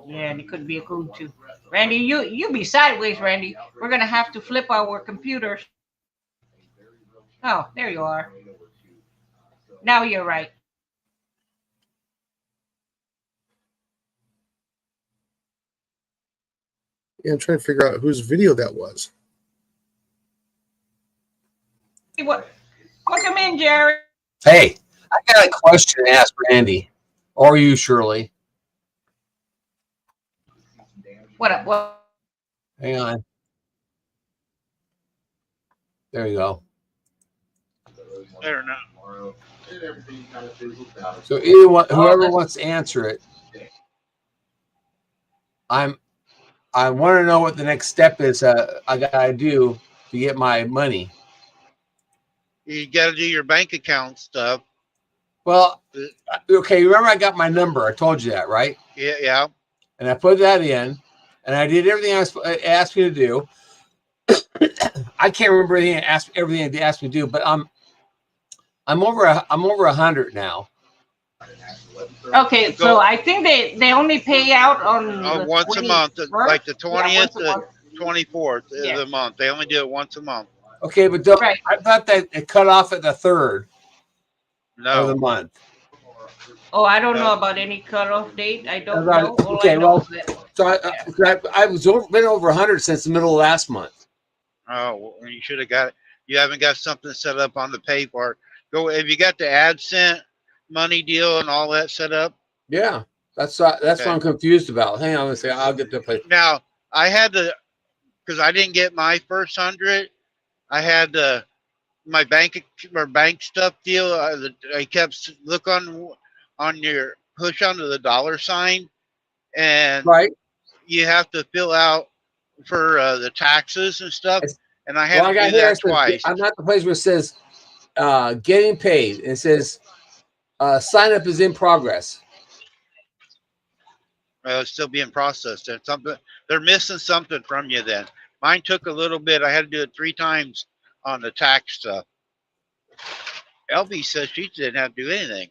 C: Yeah, and it could be a coon too. Randy, you be sideways, Randy. We're gonna have to flip our computers. Oh, there you are. Now you're right.
E: Yeah, I'm trying to figure out whose video that was.
C: Hey, what? Welcome in, Jerry.
G: Hey, I got a question to ask Randy, or you, Shirley.
C: What up? What?
G: Hang on. There you go.
D: There now.
G: So either one, whoever wants to answer it, I want to know what the next step is. I gotta do to get my money.
D: You got to do your bank account stuff.
G: Well, okay. Remember, I got my number. I told you that, right?
D: Yeah, yeah.
G: And I put that in, and I did everything I asked me to do. I can't remember everything they asked me to do, but I'm over 100 now.
C: Okay, so I think they only pay out on
D: Once a month,
C: 21st.
D: like the 20th
C: Yeah,
D: to 24th of the month. They only do it once a month.
G: Okay, but
C: Right.
G: I thought that it cut off at the 3rd of the
D: No.
G: month.
C: Oh, I don't know about any cutoff date. I don't know. All
G: Okay,
C: I know
G: well,
C: is that,
G: so I was been over 100 since the middle of last month.
D: Oh, well, you should have got it. You haven't got something set up on the pay part. Go. Have you got the AdSense money deal and all that set up?
G: Yeah, that's what I'm confused about. Hang on a second. I'll get the place.
D: Now I had to, because I didn't get my first 100. I had my bank stuff deal. I kept look on your push onto the $sign, and
G: Right.
D: you have to fill out for the taxes and stuff. And I had to do
G: here,
D: that twice.
G: I'm not the place where it says getting paid. It says sign up is in progress.
D: It's still being processed. And something they're missing something from you. Then mine took a little bit. I had to do it 3 times on the tax stuff. LB says she didn't have to do anything.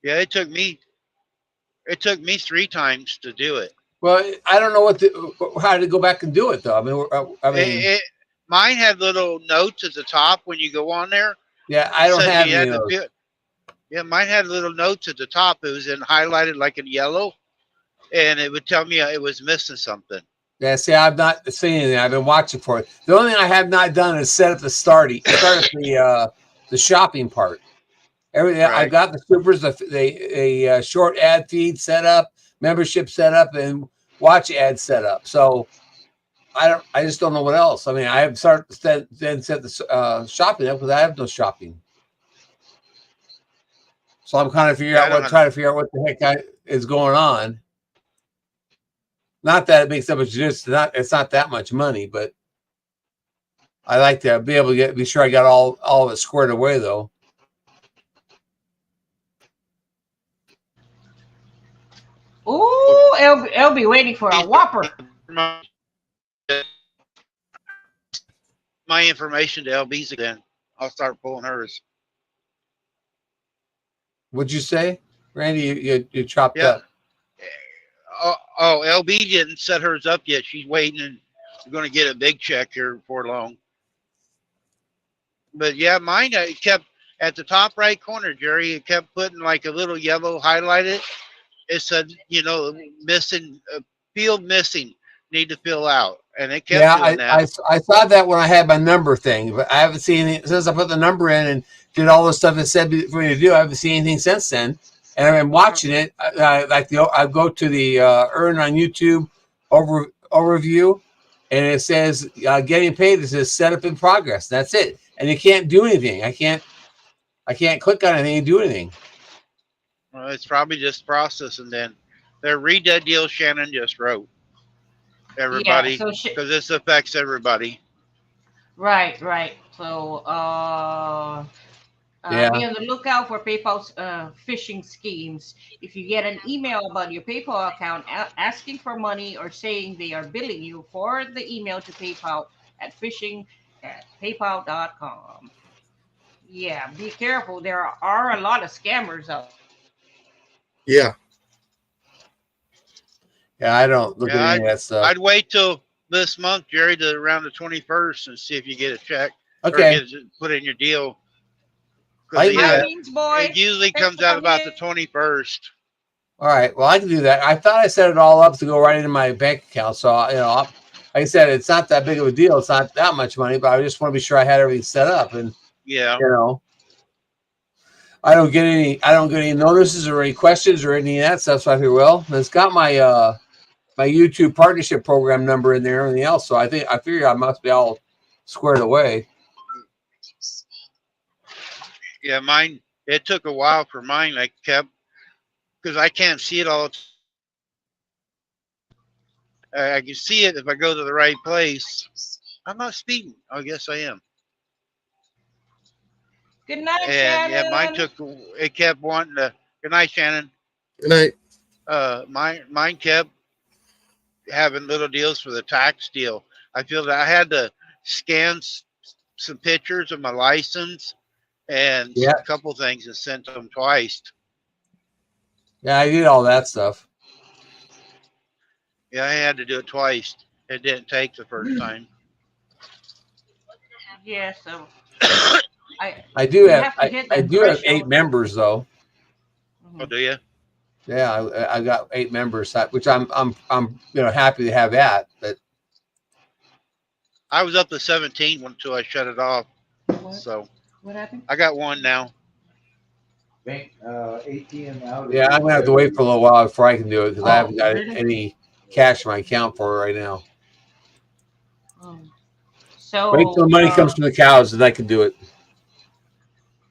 D: Yeah, it took me 3 times to do it.
G: Well, I don't know how to go back and do it though. I mean,
D: mine had little notes at the top when you go on there.
G: Yeah, I don't have any of those.
D: Yeah, mine had little notes at the top. It was highlighted like in yellow, and it would tell me it was missing something.
G: Yeah, see, I've not seen anything. I've been watching for it. The only thing I have not done is set up the shopping part. Everything right. I've got the supers, the short ad feed set up, membership set up, and watch ad set up. So I just don't know what else. I mean, I have started then set the shopping up because I have no shopping. So I'm kind of trying to figure out what the heck is going on. Not that it makes that much difference. It's not that much money, but I like to be able to be sure I got all of it squared away though.
C: Ooh, I'll be waiting for a Whopper.
D: My information to LB's again. I'll start pulling hers.
G: What'd you say, Randy? You chopped
D: Yeah.
G: up.
D: Oh, LB didn't set hers up yet. She's waiting and we're going to get a big check here before long. But yeah, mine kept at the top right corner, Jerry. It kept putting like a little yellow highlighted. It said, missing, field missing, need to fill out. And it kept doing that.
G: I thought that when I had my number thing, but I haven't seen it since I put the number in and did all the stuff it said for me to do. I haven't seen anything since then. And I've been watching it. I go to the Earn on YouTube overview, and it says getting paid. It says set up in progress. That's it. And you can't do anything. I can't click on anything and do anything.
D: Well, it's probably just processing then. There, read that deal Shannon just wrote. Everybody, because this affects everybody.
C: Right. So, be on the lookout for PayPal's phishing schemes. If you get an email about your PayPal account asking for money or saying they are billing you, forward the email to PayPal at phishing@paypal.com. Yeah, be careful. There are a lot of scammers out.
E: Yeah.
G: Yeah, I don't look at any of that stuff.
D: I'd wait till this month, Jerry, to around the 21st and see if you get a check.
G: Okay.
D: Or put in your deal.
C: It
D: usually comes out about the 21st.
G: All right. Well, I can do that. I thought I set it all up to go right into my bank account. So, like I said, it's not that big of a deal. It's not that much money, but I just want to be sure I had everything set up. And
D: yeah,
G: I don't get any notices or any questions or any of that stuff. So I figure, well, it's got my my YouTube partnership program number in there and everything else. So I figure I must be all squared away.
D: Yeah, mine. It took a while for mine. I kept because I can't see it all. I can see it if I go to the right place. I'm not speeding. I guess I am.
C: Good night,
D: and
C: Shannon.
D: Yeah, mine it kept wanting to. Good night, Shannon.
E: Good night.
D: Mine kept having little deals for the tax deal. I feel that I had to scan some pictures of my license and a couple things and sent them twice.
G: Yeah, I did all that stuff.
D: Yeah, I had to do it twice. It didn't take the first time.
C: Yeah, so
G: I do have 8 members though.
D: Oh, do you?
G: Yeah, I got 8 members, which I'm happy to have that. But
D: I was up to 17 until I shut it off. So
C: what happened?
D: I got 1 now.
B: Bank ATM out.
G: Yeah, I'm gonna have to wait for a little while before I can do it because I haven't got any cash in my account for it right now.
C: So
G: wait till the money comes from the cows and I can do it.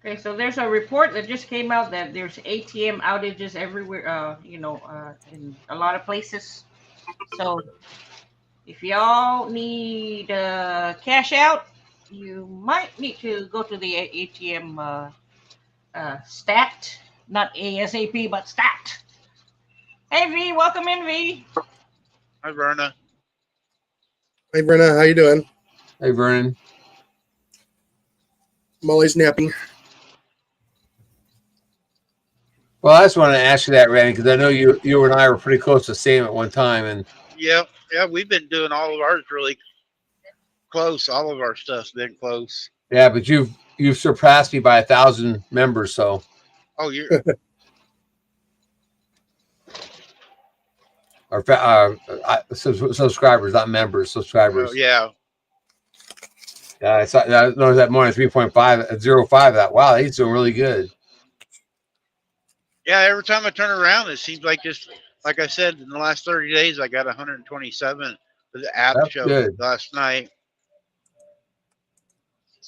C: Okay, so there's a report that just came out that there's ATM outages everywhere, in a lot of places. So if y'all need cash out, you might need to go to the ATM stat, not ASAP, but stat. Hey, V, welcome in, V.
D: Hi, Verna.
E: Hey, Verna, how you doing?
G: Hey, Vernon.
E: Molly's napping.
G: Well, I just want to ask you that, Randy, because I know you and I were pretty close to Sam at one time, and
D: yeah, we've been doing all of ours really close. All of our stuff's been close.
G: Yeah, but you've surpassed me by 1,000 members, so.
D: Oh, you're.
G: Subscribers, not members. Subscribers.
D: Oh, yeah.
G: Yeah, I noticed that morning 3.505. That wow, he's doing really good.
D: Yeah, every time I turn around, it seems like just like I said in the last 30 days, I got 127 The app
G: That's
D: showed
G: good.
D: last night.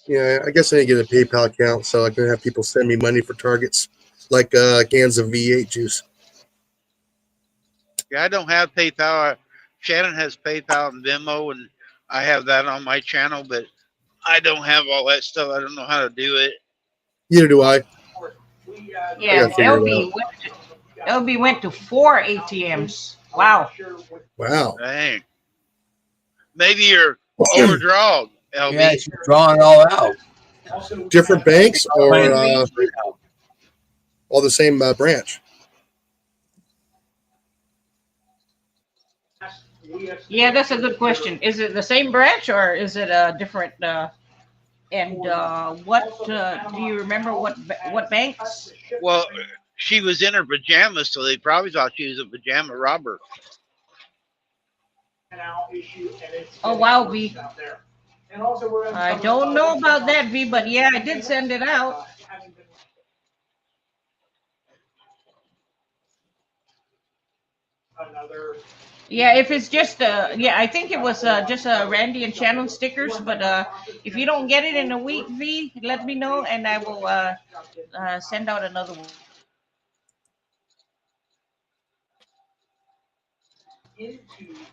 E: Yeah, I guess I need to get a PayPal account so I can have people send me money for targets, like cans of V8 juice.
D: Yeah, I don't have PayPal. Shannon has PayPal and Venmo, and I have that on my channel, but I don't have all that stuff. I don't know how to do it.
E: Neither do I.
C: Yeah,
E: gotta figure it
C: LB went to 4 ATMs. Wow.
E: Wow.
D: Dang. Maybe you're overdrawn, LB.
G: Yeah, she's drawing it all out.
E: Different banks or
C: Maybe.
E: all the same branch?
C: Yeah, that's a good question. Is it the same branch or is it a different? And what do you remember? What banks?
D: Well, she was in her pajamas, so they probably thought she was a pajama robber.
C: Oh wow, V. I don't know about that, V, but yeah, I did send it out. Yeah, if it's just yeah, I think it was just Randy and Shannon stickers. But if you don't get it in a week, V, let me know and I will send out another one.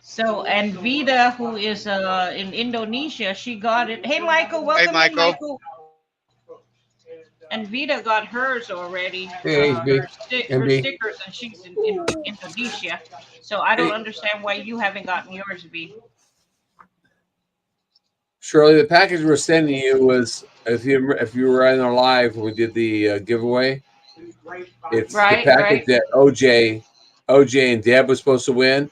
C: So and Vida, who is in Indonesia, she got it. Hey, Michael, welcome in,
D: Michael.
C: Michael. And Vida got hers already.
G: Hey, HB.
C: Her
G: MB.
C: stickers, and she's in Indonesia. So I don't understand why you haven't gotten yours, V.
G: Shirley, the package we're sending you was if you were in our live when we did the giveaway. It's
C: Right,
G: the package that OJ and Deb was supposed to win,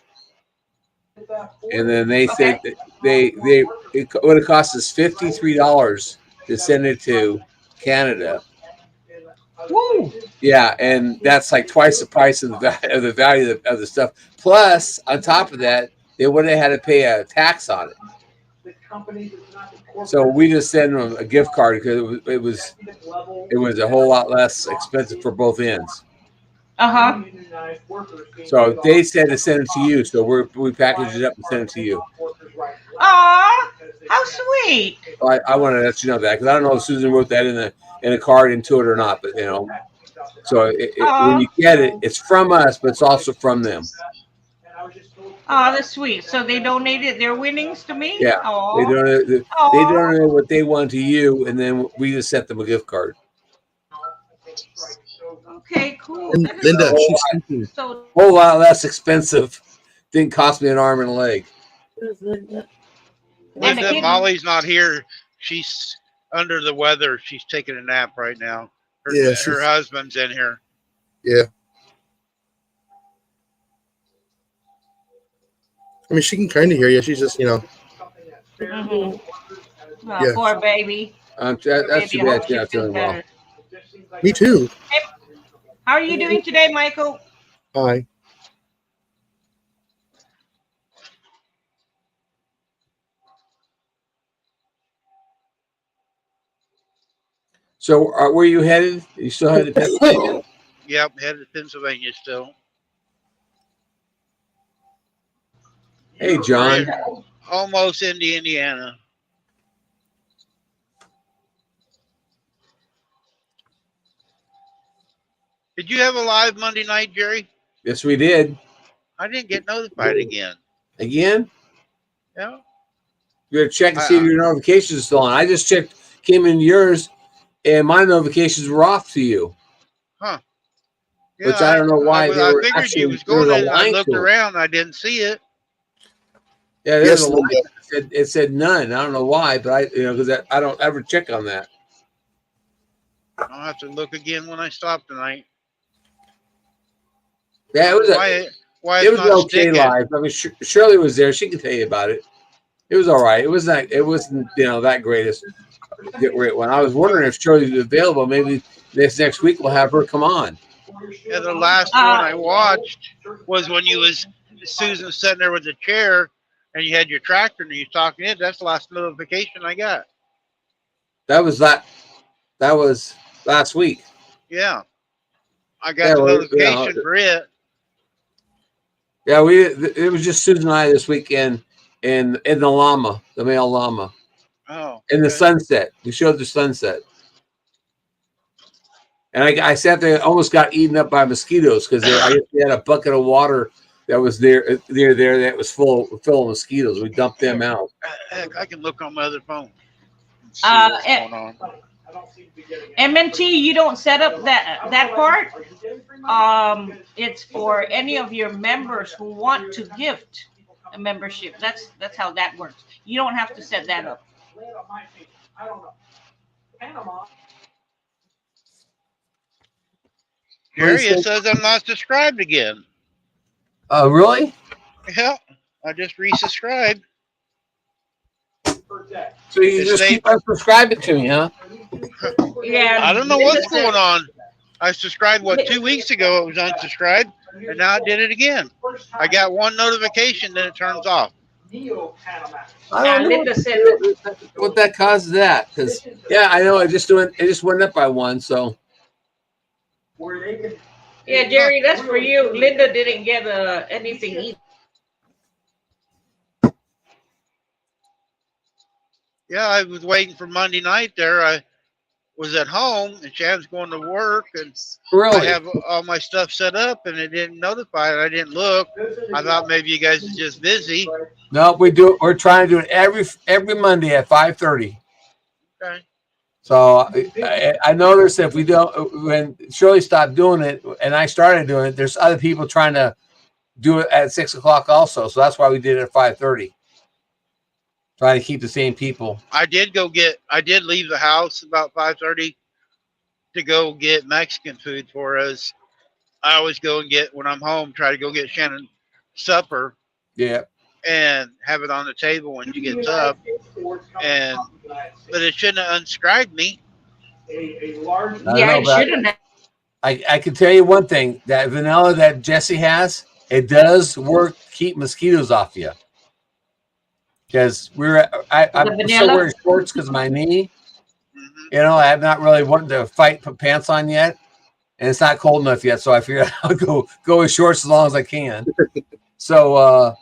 G: and then they said that it would have cost us $53 to send it to Canada.
C: Woo!
G: Yeah, and that's like twice the price of the value of the stuff. Plus, on top of that, they would have had to pay a tax on it. So we just sent them a gift card because it was a whole lot less expensive for both ends.
C: Uh-huh.
G: So they said to send it to you, so we packaged it up and sent it to you.
C: Aw, how sweet.
G: I want to let you know that because I don't know if Susan wrote that in a card into it or not, but so when you get it, it's from us, but it's also from them.
C: Oh, that's sweet. So they donated their winnings to me?
G: Yeah.
C: Aww.
G: They donated what they won to you, and then we just sent them a gift card.
C: Okay, cool.
E: And
C: That is
E: Linda,
C: so-
E: she's thinking.
C: so
G: Whole lot less expensive. Didn't cost me an arm and a leg.
C: And the
D: Linda,
C: kid-
D: Molly's not here. She's under the weather. She's taking a nap right now.
E: Yeah,
D: Her husband's in here.
E: Yeah. I mean, she can kind of hear you. She's just,
C: Mhm.
E: Yeah.
C: Poor baby.
G: That's
C: Baby,
G: too
C: I
G: bad.
C: hope
G: She's
C: she
G: not
C: feels
G: feeling well.
C: better.
E: me too.
C: How are you doing today, Michael?
E: Hi.
G: So, where are you headed? You still headed to Pennsylvania?
D: Yep, headed to Pennsylvania still.
G: Hey, John.
D: Almost into Indiana. Did you have a live Monday night, Jerry?
G: Yes, we did.
D: I didn't get notified again.
G: Again?
D: Yeah.
G: You gotta check and see if your notifications are still on. I just checked, came in yours, and my notifications were off to you.
D: Huh. Yeah,
G: Which I don't know why
D: I
G: they were
D: figured
G: actually.
D: you was
G: There was
D: going
G: a
D: in. I
G: line
D: looked
G: to it.
D: around. I didn't see it.
G: Yeah, there's
E: Yes,
G: a line.
E: Linda.
G: It said none. I don't know why, but because I don't ever check on that.
D: I'll have to look again when I stop tonight.
G: Yeah, it was
D: Why
G: it
D: it's
G: was
D: not
G: okay
D: sticking?
G: live. I mean, Shirley was there. She can tell you about it. It was all right. It was not. It wasn't that greatest. Great one. I was wondering if Shirley was available. Maybe next week we'll have her come on.
D: Yeah, the last one I watched was when Susan sitting there with the chair and you had your tractor and you was talking in. That's the last notification I got.
G: That was last week.
D: Yeah. I got the notification for it.
G: Yeah, it was just Susan and I this weekend, in the llama, the male llama,
D: Oh,
G: in the
D: okay.
G: sunset. We showed the sunset. And I sat there, almost got eaten up by mosquitoes because I had a bucket of water that was there that was full of mosquitoes. We dumped them out.
D: Heck, I can look on my other phone and see
C: Uh,
D: what's
C: eh,
D: going on.
C: MNT, you don't set up that part. It's for any of your members who want to gift a membership. That's how that works. You don't have to set that up.
D: Jerry, it says I'm not subscribed again.
G: Really?
D: Yeah, I just resubscribed.
G: So you
D: It
G: just
D: say-
G: keep unsubscribing to me, huh?
C: Yeah.
D: I don't know what's going on. I subscribed 2 weeks ago. It was unsubscribed, and now I did it again. I got one notification, then it turns off.
G: I don't know
C: Linda said
G: what that causes that. Because yeah, I know it just went up by one. So
C: Yeah, Jerry, that's for you. Linda didn't get anything either.
D: Yeah, I was waiting for Monday night there. I was at home, and Shannon's going to work, and
G: really,
D: I have all my stuff set up, and it didn't notify it. I didn't look. I thought maybe you guys are just busy.
G: no, we do. We're trying to do it every Monday at 5:30.
D: Okay.
G: So I noticed if we don't, when Shirley stopped doing it and I started doing it, there's other people trying to do it at 6 o'clock also. So that's why we did it at 5:30. Trying to keep the same people.
D: I did leave the house about 5:30 to go get Mexican food for us. I always go and get, when I'm home, try to go get Shannon supper.
G: Yeah.
D: And have it on the table when she gets up. But it shouldn't have unscribed me.
C: Yeah, it shouldn't have.
G: I can tell you one thing, that vanilla that Jesse has, it does work, keep mosquitoes off you. Because I'm still wearing shorts because of my knee.
D: Mm-hmm.
G: You know, I have not really wanted to put pants on yet. And it's not cold enough yet. So I figured I'll go with shorts as long as I can. So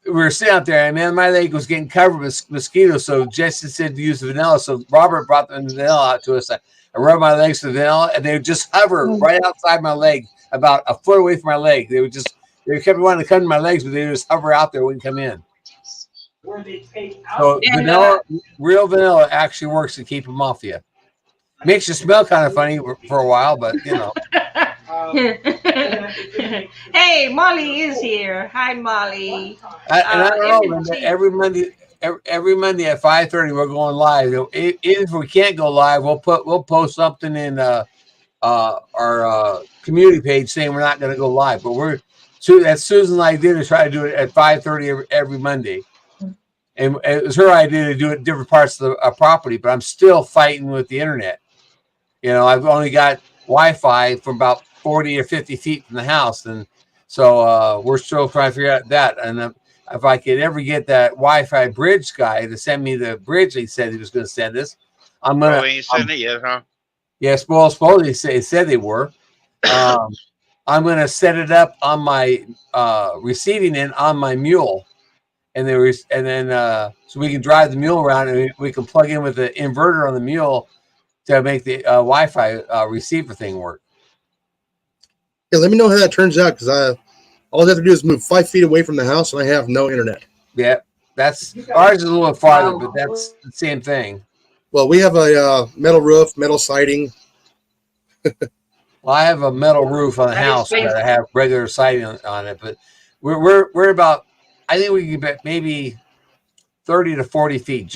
G: we were sitting out there, and man, my leg was getting covered with mosquitoes. So Jesse said to use the vanilla. So Robert brought the vanilla out to us. I rubbed my legs with vanilla, and they would just hover right outside my leg, about a foot away from my leg. They kept wanting to come to my legs, but they would just hover out there, wouldn't come in. So vanilla, real vanilla, actually works to keep them off you. Makes you smell kind of funny for a while, but you know.
C: Hey, Molly is here. Hi, Molly.
G: I don't know, Linda, every Monday at 5:30 we're going live. If we can't go live, we'll post something in our community page saying we're not going to go live. But as Susan and I did to try to do it at 5:30 every Monday, and it was her idea to do it in different parts of the property. But I'm still fighting with the internet. You know, I've only got Wi-Fi from about 40 or 50 feet from the house, and so we're still trying to figure out that. And if I could ever get that Wi-Fi bridge guy to send me the bridge he said he was going to send us, I'm gonna.
D: Oh, ain't sent it yet, huh?
G: Yes, well, supposedly they said they were. I'm going to set it up on my receiving end on my mule, and then so we can drive the mule around, and we can plug in with the inverter on the mule to make the Wi-Fi receiver thing work.
E: Yeah, let me know how that turns out, because all I have to do is move 5 feet away from the house, and I have no internet.
G: Yeah, ours is a little farther, but that's the same thing.
E: Well, we have a metal roof, metal siding.
G: Well, I have a metal roof on the house that I have regular siding on it, but we're about, I think we can get maybe 30 to 40 feet.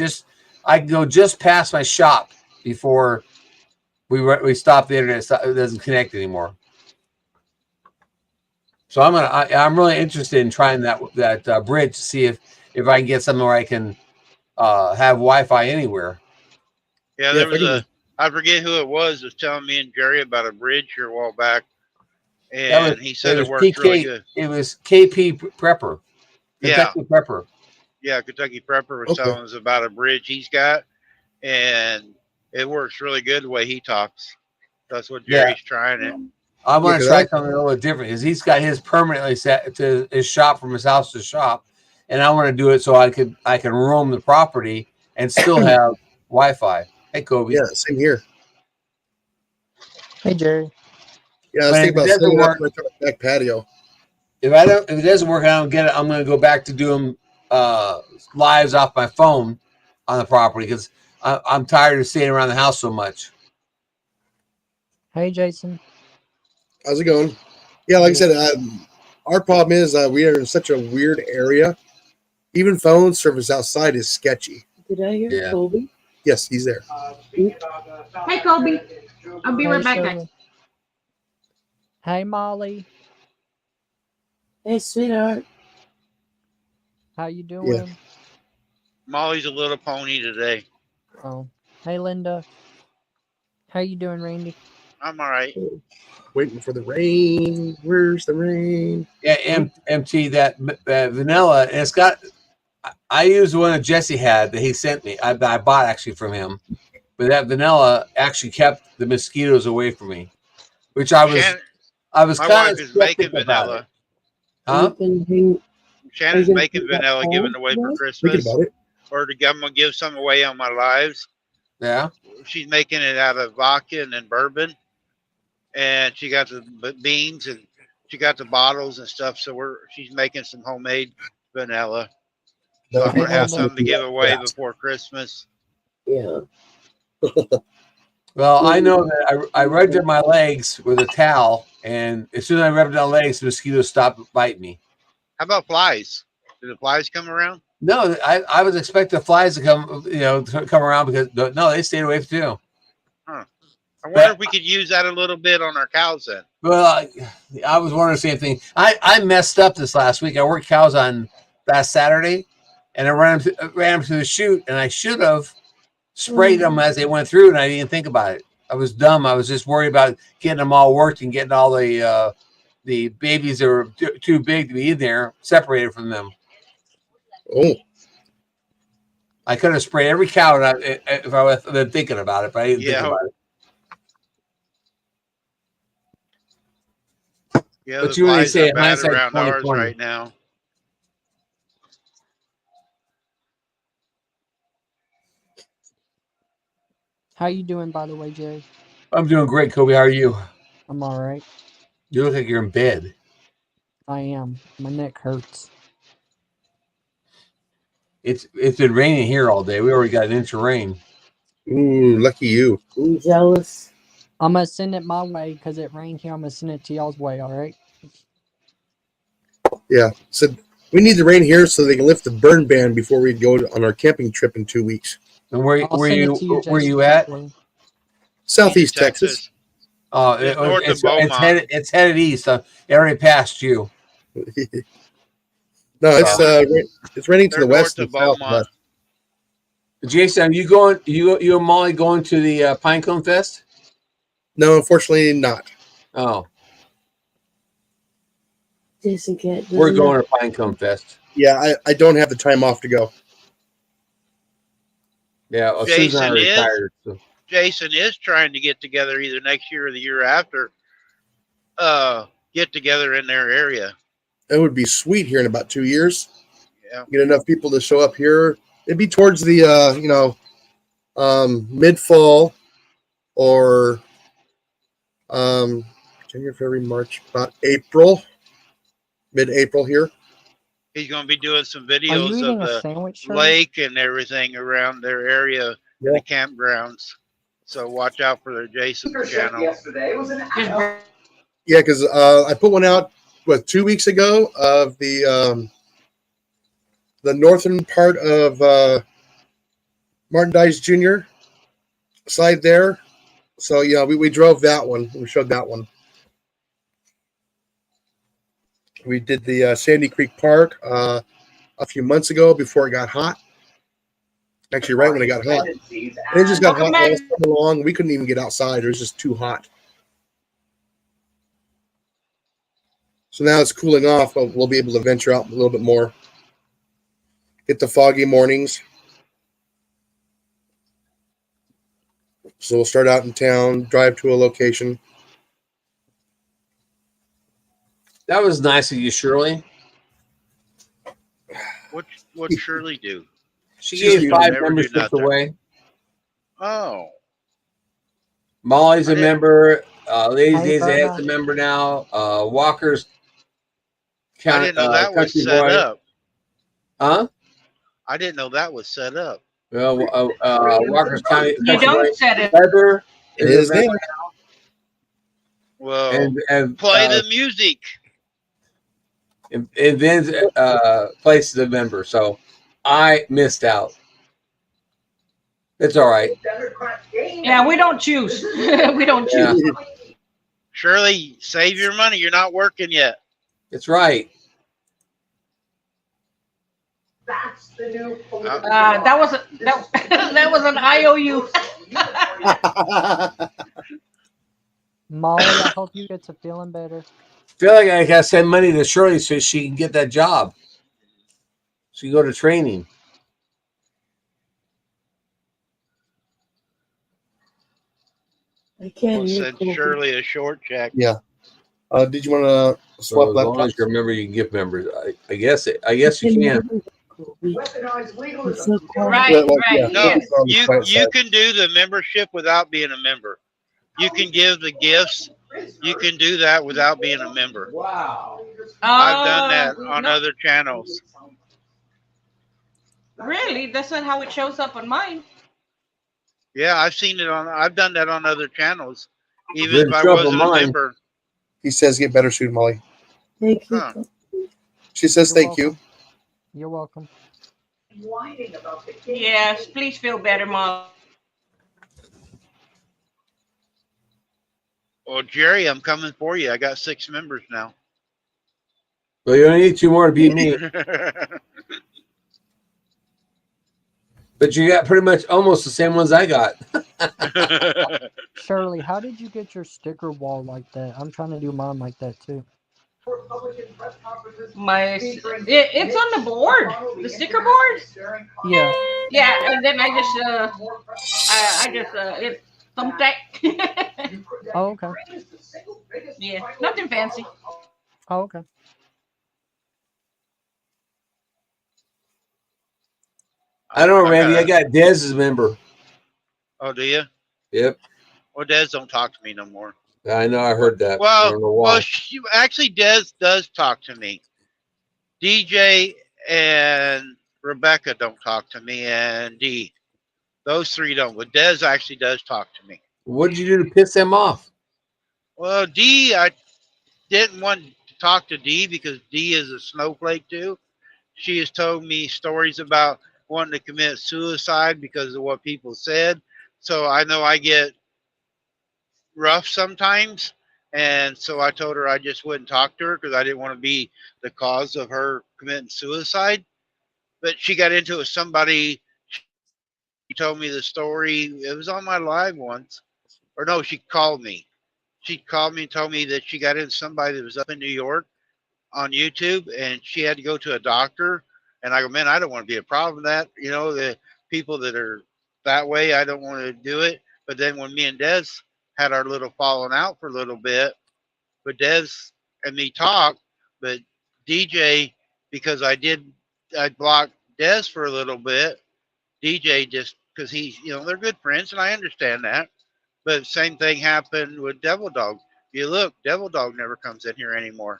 G: I can go just past my shop before we stop the internet. It doesn't connect anymore. So I'm really interested in trying that bridge to see if I can get something where I can have Wi-Fi anywhere.
D: Yeah, there was I forget who it was telling me and Jerry about a bridge here a while back, and he said it worked really good. It
G: was KP Prepper. Kentucky Prepper.
D: Yeah, Kentucky Prepper was telling us about a bridge he's got, and it works really good the way he talks. That's what Jerry's trying it.
G: I want to try something a little bit different, because he's got his permanently set to his shop from his house to shop, and I want to do it so I can roam the property and still have Wi-Fi. Hey, Kobe.
E: Yeah, same here.
H: Hey, Jerry.
E: Yeah, I was
G: But
E: thinking
G: if it
E: about setting
G: doesn't
E: up
G: work,
E: my back patio.
G: if it doesn't work, I don't get it. I'm going to go back to doing lives off my phone on the property because I'm tired of staying around the house so much.
H: Hey, Jason.
E: How's it going? Yeah, like I said, our problem is we are in such a weird area. Even phone service outside is sketchy.
F: Did I hear
G: Yeah.
F: Colby?
E: Yes, he's there.
C: Hey, Kobe. I'll be
H: Hey,
C: right back, guys.
H: Shirley. Hey, Molly.
F: Hey, sweetheart.
H: How you doing?
D: Molly's a little pony today.
H: Oh. Hey, Linda. How you doing, Randy?
D: I'm all right.
E: Waiting for the rain. Where's the rain?
G: Yeah, MT that vanilla, and it's got. I used the one that Jesse had that he sent me. I bought actually from him, but that vanilla actually kept the mosquitoes away from me, which I was
D: My
G: kind
D: wife
G: of
D: is
G: skeptic
D: making
G: about it.
D: vanilla.
G: Huh?
D: Shannon's making vanilla, giving away for
E: Thinking
D: Christmas,
E: about it.
D: or I'm gonna give some away on my lives.
G: Yeah.
D: She's making it out of vodka and then bourbon, and she got the beans and she got the bottles and stuff. So she's making some homemade vanilla. So I'm
H: Hey,
D: gonna have
H: Linda.
D: some to give away before Christmas.
F: Yeah.
G: Well, I know that I rubbed up my legs with a towel, and as soon as I rubbed down legs, the mosquitoes stopped biting me.
D: How about flies? Did the flies come around?
G: No, I was expecting flies to come around because no, they stayed away too.
D: Huh. I wonder if we could use that a little bit on our cows then.
G: Well, I was wondering the same thing. I messed up this last week. I worked cows on last Saturday, and I ran them to the chute, and I should have sprayed them as they went through, and I didn't think about it. I was dumb. I was just worried about getting them all worked and getting all the babies that were too big to be in there separated from them.
E: Oh,
G: I could have sprayed every cow if I was been thinking about it, but I didn't think about it.
D: Yeah,
G: But
D: the
G: you really
D: flies
G: say
D: are bad
G: hindsight
D: around ours
G: 2020.
D: right now.
H: How you doing, by the way, Jerry?
G: I'm doing great, Kobe. How are you?
H: I'm all right.
G: You look like you're in bed.
H: I am. My neck hurts.
G: It's been raining here all day. We already got an inch of rain.
E: ooh, lucky you.
F: I'm jealous.
H: I'm going to send it my way because it rained here. I'm going to send it to y'all's way, all right?
E: Yeah. So we need the rain here so they can lift the burn ban before we go on our camping trip in 2 weeks.
G: And where
H: I'll send it to you,
G: where
H: Jason,
G: you at?
H: separately.
E: Southeast Texas.
G: Oh,
D: It's north of Beaumont.
G: it's headed east. It already passed you.
E: No, it's raining to
D: They're
E: the west
D: north
E: and
D: of
E: south of
D: Beaumont.
E: us.
G: Jason, are you going? You and Molly going to the Pinecone Fest?
E: No, unfortunately not.
G: Oh,
F: Jason can't.
G: we're going to Pinecone Fest.
E: Yeah, I don't have the time off to go.
G: Yeah, well, Susan and I are
D: Jason is?
G: retired. So.
D: Jason is trying to get together either next year or the year after. Get together in their area.
E: It would be sweet here in about 2 years.
D: Yeah.
E: Get enough people to show up here. It'd be towards the mid fall or January, February, March, about April, mid April here.
D: He's going to be doing some
H: Are you
D: videos of
H: eating a
D: the
H: sandwich, Shirley?
D: lake and everything around their area and the campgrounds. So watch out for their Jason's channel.
E: Yeah, because I put one out 2 weeks ago of the northern part of Martin Dice Jr. side there. So yeah, we drove that one. We showed that one. We did the Sandy Creek Park a few months ago before it got hot. Actually, right when it got hot. And it just got hot all summer long. We couldn't even get outside. It was just too hot. So now it's cooling off. But we'll be able to venture out a little bit more. Get the foggy mornings. So we'll start out in town, drive to a location.
G: That was nice of you, Shirley.
D: What Shirley do?
G: She
E: She's
G: gave
E: a
G: 5
D: never do
G: memberships
D: nothing.
G: away.
D: Oh,
G: Molly's
D: I
G: a
D: didn't-
G: member. Ladies
H: Hey,
G: Days Ahead's
H: Burma.
G: a member now. Walker's
D: I didn't know that was
G: Country
D: set
G: Boy.
D: up.
G: Huh?
D: I didn't know that was set up.
G: Well, Walker's Country
C: You
G: Boy.
C: don't set it.
G: Weber
E: It
G: is
E: is
G: a
E: now.
G: member.
D: Well,
G: And
D: play the music.
G: and Vin's place is a member. So I missed out. It's all right.
C: Yeah, we don't choose. We don't
G: Yeah.
C: choose.
D: Shirley, save your money. You're not working yet.
G: It's right.
C: That was that was an IOU.
H: Molly, I hope you get to feeling better.
G: Feel like I gotta send money to Shirley so she can get that job. She can go to training.
F: I can't
D: We'll
F: eat
D: send
F: coffee.
D: Shirley a short check.
E: Yeah. Did you want to
G: So
E: swap
G: as long
E: laptops?
G: as you remember, you can give members. I guess you can.
F: It's so cold.
C: Right,
E: Yeah, well,
C: right.
E: yeah.
D: No,
C: Yes.
E: On the
D: you
E: quiet
D: you
E: side.
D: can do the membership without being a member. You can give the gifts. You can do that without being a member. I've done that on
C: No,
D: other channels.
C: really, that's not how it shows up on mine.
D: Yeah, I've done that on other channels, even
G: Didn't
D: if I
G: show up on
D: wasn't a
G: mine.
D: member.
E: He says get better soon, Molly.
F: Thank you.
D: Huh.
E: She says
H: You're
E: thank you.
H: welcome. You're welcome.
C: Yes, please feel better, Mom.
D: Well, Jerry, I'm coming for you. I got 6 members now.
G: Well, you only need 2 more to beat me. But you got pretty much almost the same ones I got.
H: Shirley, how did you get your sticker wall like that? I'm trying to do mine like that too.
C: It's on the board, the sticker board.
H: Yeah.
C: Yeah, and then I just it's thumbtack.
H: Oh, okay.
C: Yeah, nothing fancy.
H: Oh, okay.
G: I don't know, Randy. I got Dez as a member.
D: Oh, do you?
G: Yep.
D: Well, Des don't talk to me no more.
G: I know. I heard that. I
D: Well,
G: don't know why.
D: actually, Des does talk to me. DJ and Rebecca don't talk to me, and Dee. Those 3 don't. But Des actually does talk to me.
G: What did you do to piss them off?
D: Well, Dee, I didn't want to talk to Dee because Dee is a snowflake too. She has told me stories about wanting to commit suicide because of what people said. So I know I get rough sometimes. And so I told her I just wouldn't talk to her because I didn't want to be the cause of her committing suicide. But she got into it with somebody. She told me the story. It was on my live once. Or no, she called me. She called me and told me that she got into somebody that was up in New York on YouTube and she had to go to a doctor. And I go, man, I don't want to be a problem with that. You know, the people that are that way, I don't want to do it. But then when me and Des had our little falling out for a little bit, but Des and me talked, but DJ, because I blocked Des for a little bit. DJ just because they're good friends and I understand that. But same thing happened with Devil Dog. You look, Devil Dog never comes in here anymore.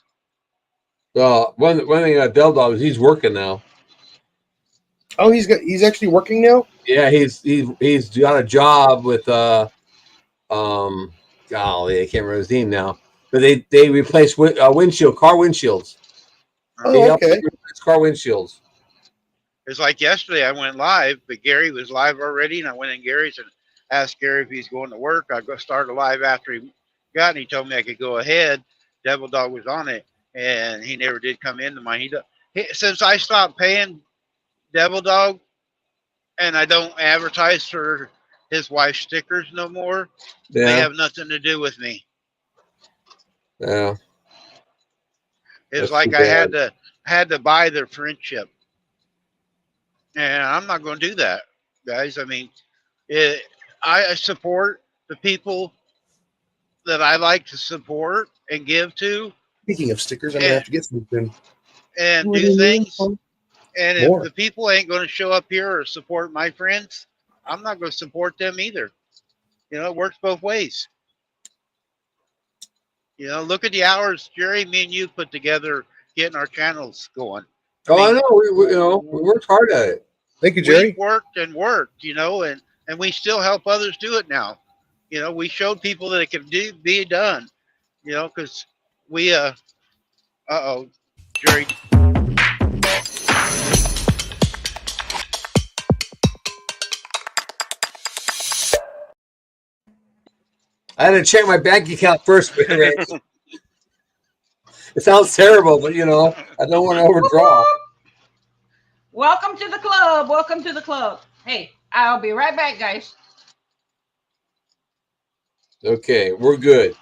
G: One thing about Del Dog is he's working now.
E: Oh, he's actually working now.
G: Yeah, he's got a job with golly, I can't remember his name now. But they replace car windshields. They
E: Oh,
G: help
E: okay.
G: replace car windshields.
D: It's like yesterday I went live, but Gary was live already, and I went in Gary's and asked Gary if he's going to work. I go start a live after he got, and he told me I could go ahead. Devil Dog was on it, and he never did come into mine. Since I stopped paying Devil Dog, and I don't advertise for his wife's stickers no more, they
G: Yeah,
D: have nothing to do with me.
G: yeah.
D: It's
G: That's
D: like
G: too
D: I
G: bad.
D: had to buy their friendship, and I'm not going to do that, guys. I mean, I support the people that I like to support and give to,
E: Speaking of stickers, I'm gonna
D: and,
E: have to get some soon.
D: and
F: What
D: do
F: do you mean?
D: things. And if
E: More.
D: the people ain't going to show up here or support my friends, I'm not going to support them either. You know, it works both ways. You know, look at the hours Jerry, me, and you put together getting our channels going.
G: Oh, I know. We worked hard at it.
E: Thank you,
D: We
E: Jerry.
D: worked and worked, you know, and we still help others do it now. You know, we showed people that it can be done. You know, because we Jerry.
G: I had to check my bank account first. It sounds terrible, but you know, I don't want to overdraw.
C: Welcome to the club. Welcome to the club. Hey, I'll be right back, guys.
G: Okay, we're good.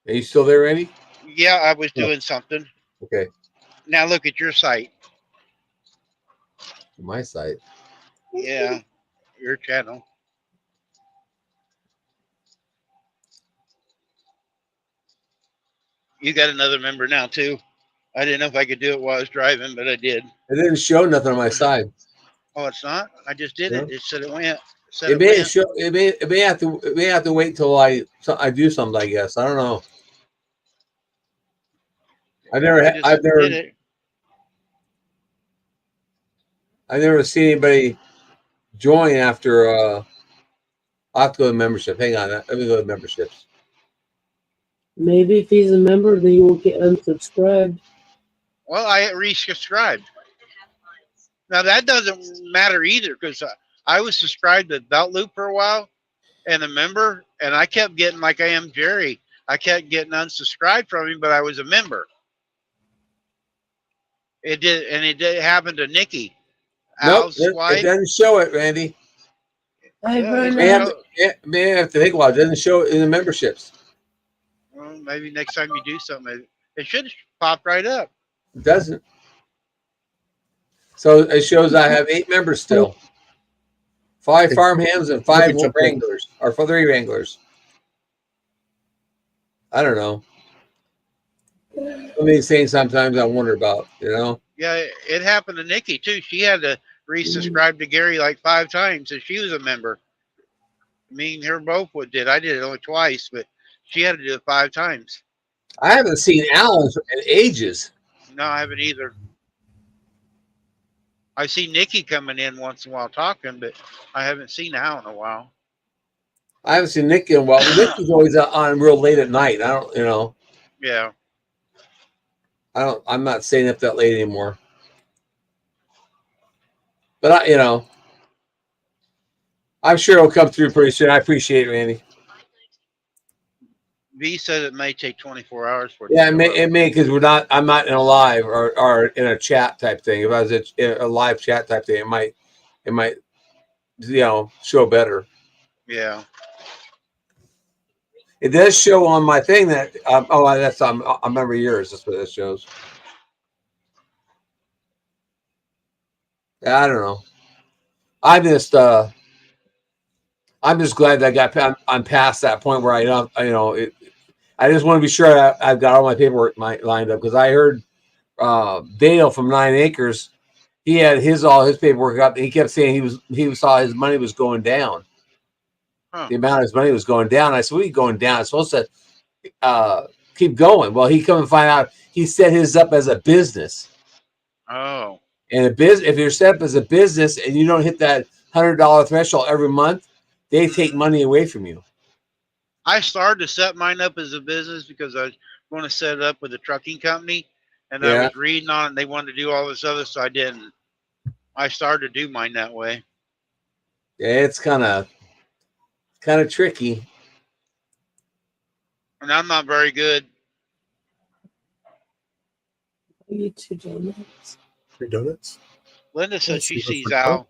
G: Are you still there, Randy?
D: Yeah, I was doing something.
G: Okay.
D: Now look at your site.
G: My site.
D: Yeah, your channel. You got another member now too. I didn't know if I could do it while I was driving, but I did.
G: It didn't show nothing on my side.
D: Oh, it's not? I just did it. It said it went.
G: It may show. It may have to wait till I do something. I guess I don't know. I've never seen anybody join after. I'll have to go to membership. Hang on, let me go to memberships.
I: Maybe if he's a member, then he will get unsubscribed.
D: Well, I resubscribed. Now that doesn't matter either because I was subscribed to Belt Loop for a while and a member, and I kept getting like I am Jerry. I kept getting unsubscribed from him, but I was a member. It did, and it did happen to Nikki.
G: Nope, it doesn't show it, Randy. May have to think about it. It doesn't show it in the memberships.
D: Well, maybe next time you do something, it should pop right up.
G: It doesn't. So it shows I have 8 members still. 5 farmhands and 5 wranglers, or 3 wranglers. I don't know. Some of these things sometimes I wonder about, you know.
D: Yeah, it happened to Nikki too. She had to resubscribe to Gary like 5 times, and she was a member. Me and her both did. I did it only twice, but she had to do it 5 times.
G: I haven't seen Alan in ages.
D: No, I haven't either. I see Nikki coming in once in a while talking, but I haven't seen Al in a while.
G: I haven't seen Nikki in a while. Nikki's always on real late at night. I don't, you know.
D: Yeah.
G: I'm not staying up that late anymore. But you know, I'm sure it'll come through pretty soon. I appreciate it, Randy.
D: V said it may take 24 hours for it.
G: Yeah, it may because I'm not in a live or in a chat type thing. If I was in a live chat type thing, it might, you know, show better.
D: Yeah.
G: It does show on my thing that that's a member of yours. That's what it shows. I don't know. I'm just glad that I'm past that point where I just want to be sure I've got all my paperwork lined up because I heard Dale from 9 Acres. He had all his paperwork up. And he kept saying he saw his money was going down. The amount of his money was going down. I said, "What are you going down? It's supposed to keep going." Well, he come and find out he set his up as a business.
D: Oh.
G: And if you're set up as a business and you don't hit that $100 threshold every month, they take money away from you.
D: I started to set mine up as a business because I was going to set it up with a trucking company, and I was reading on it. And they wanted to do all this other, so I didn't. I started to do mine that way.
G: Yeah, it's kind of tricky.
D: And I'm not very good.
I: You 2 donuts.
E: 3 donuts.
D: Linda says she sees Al.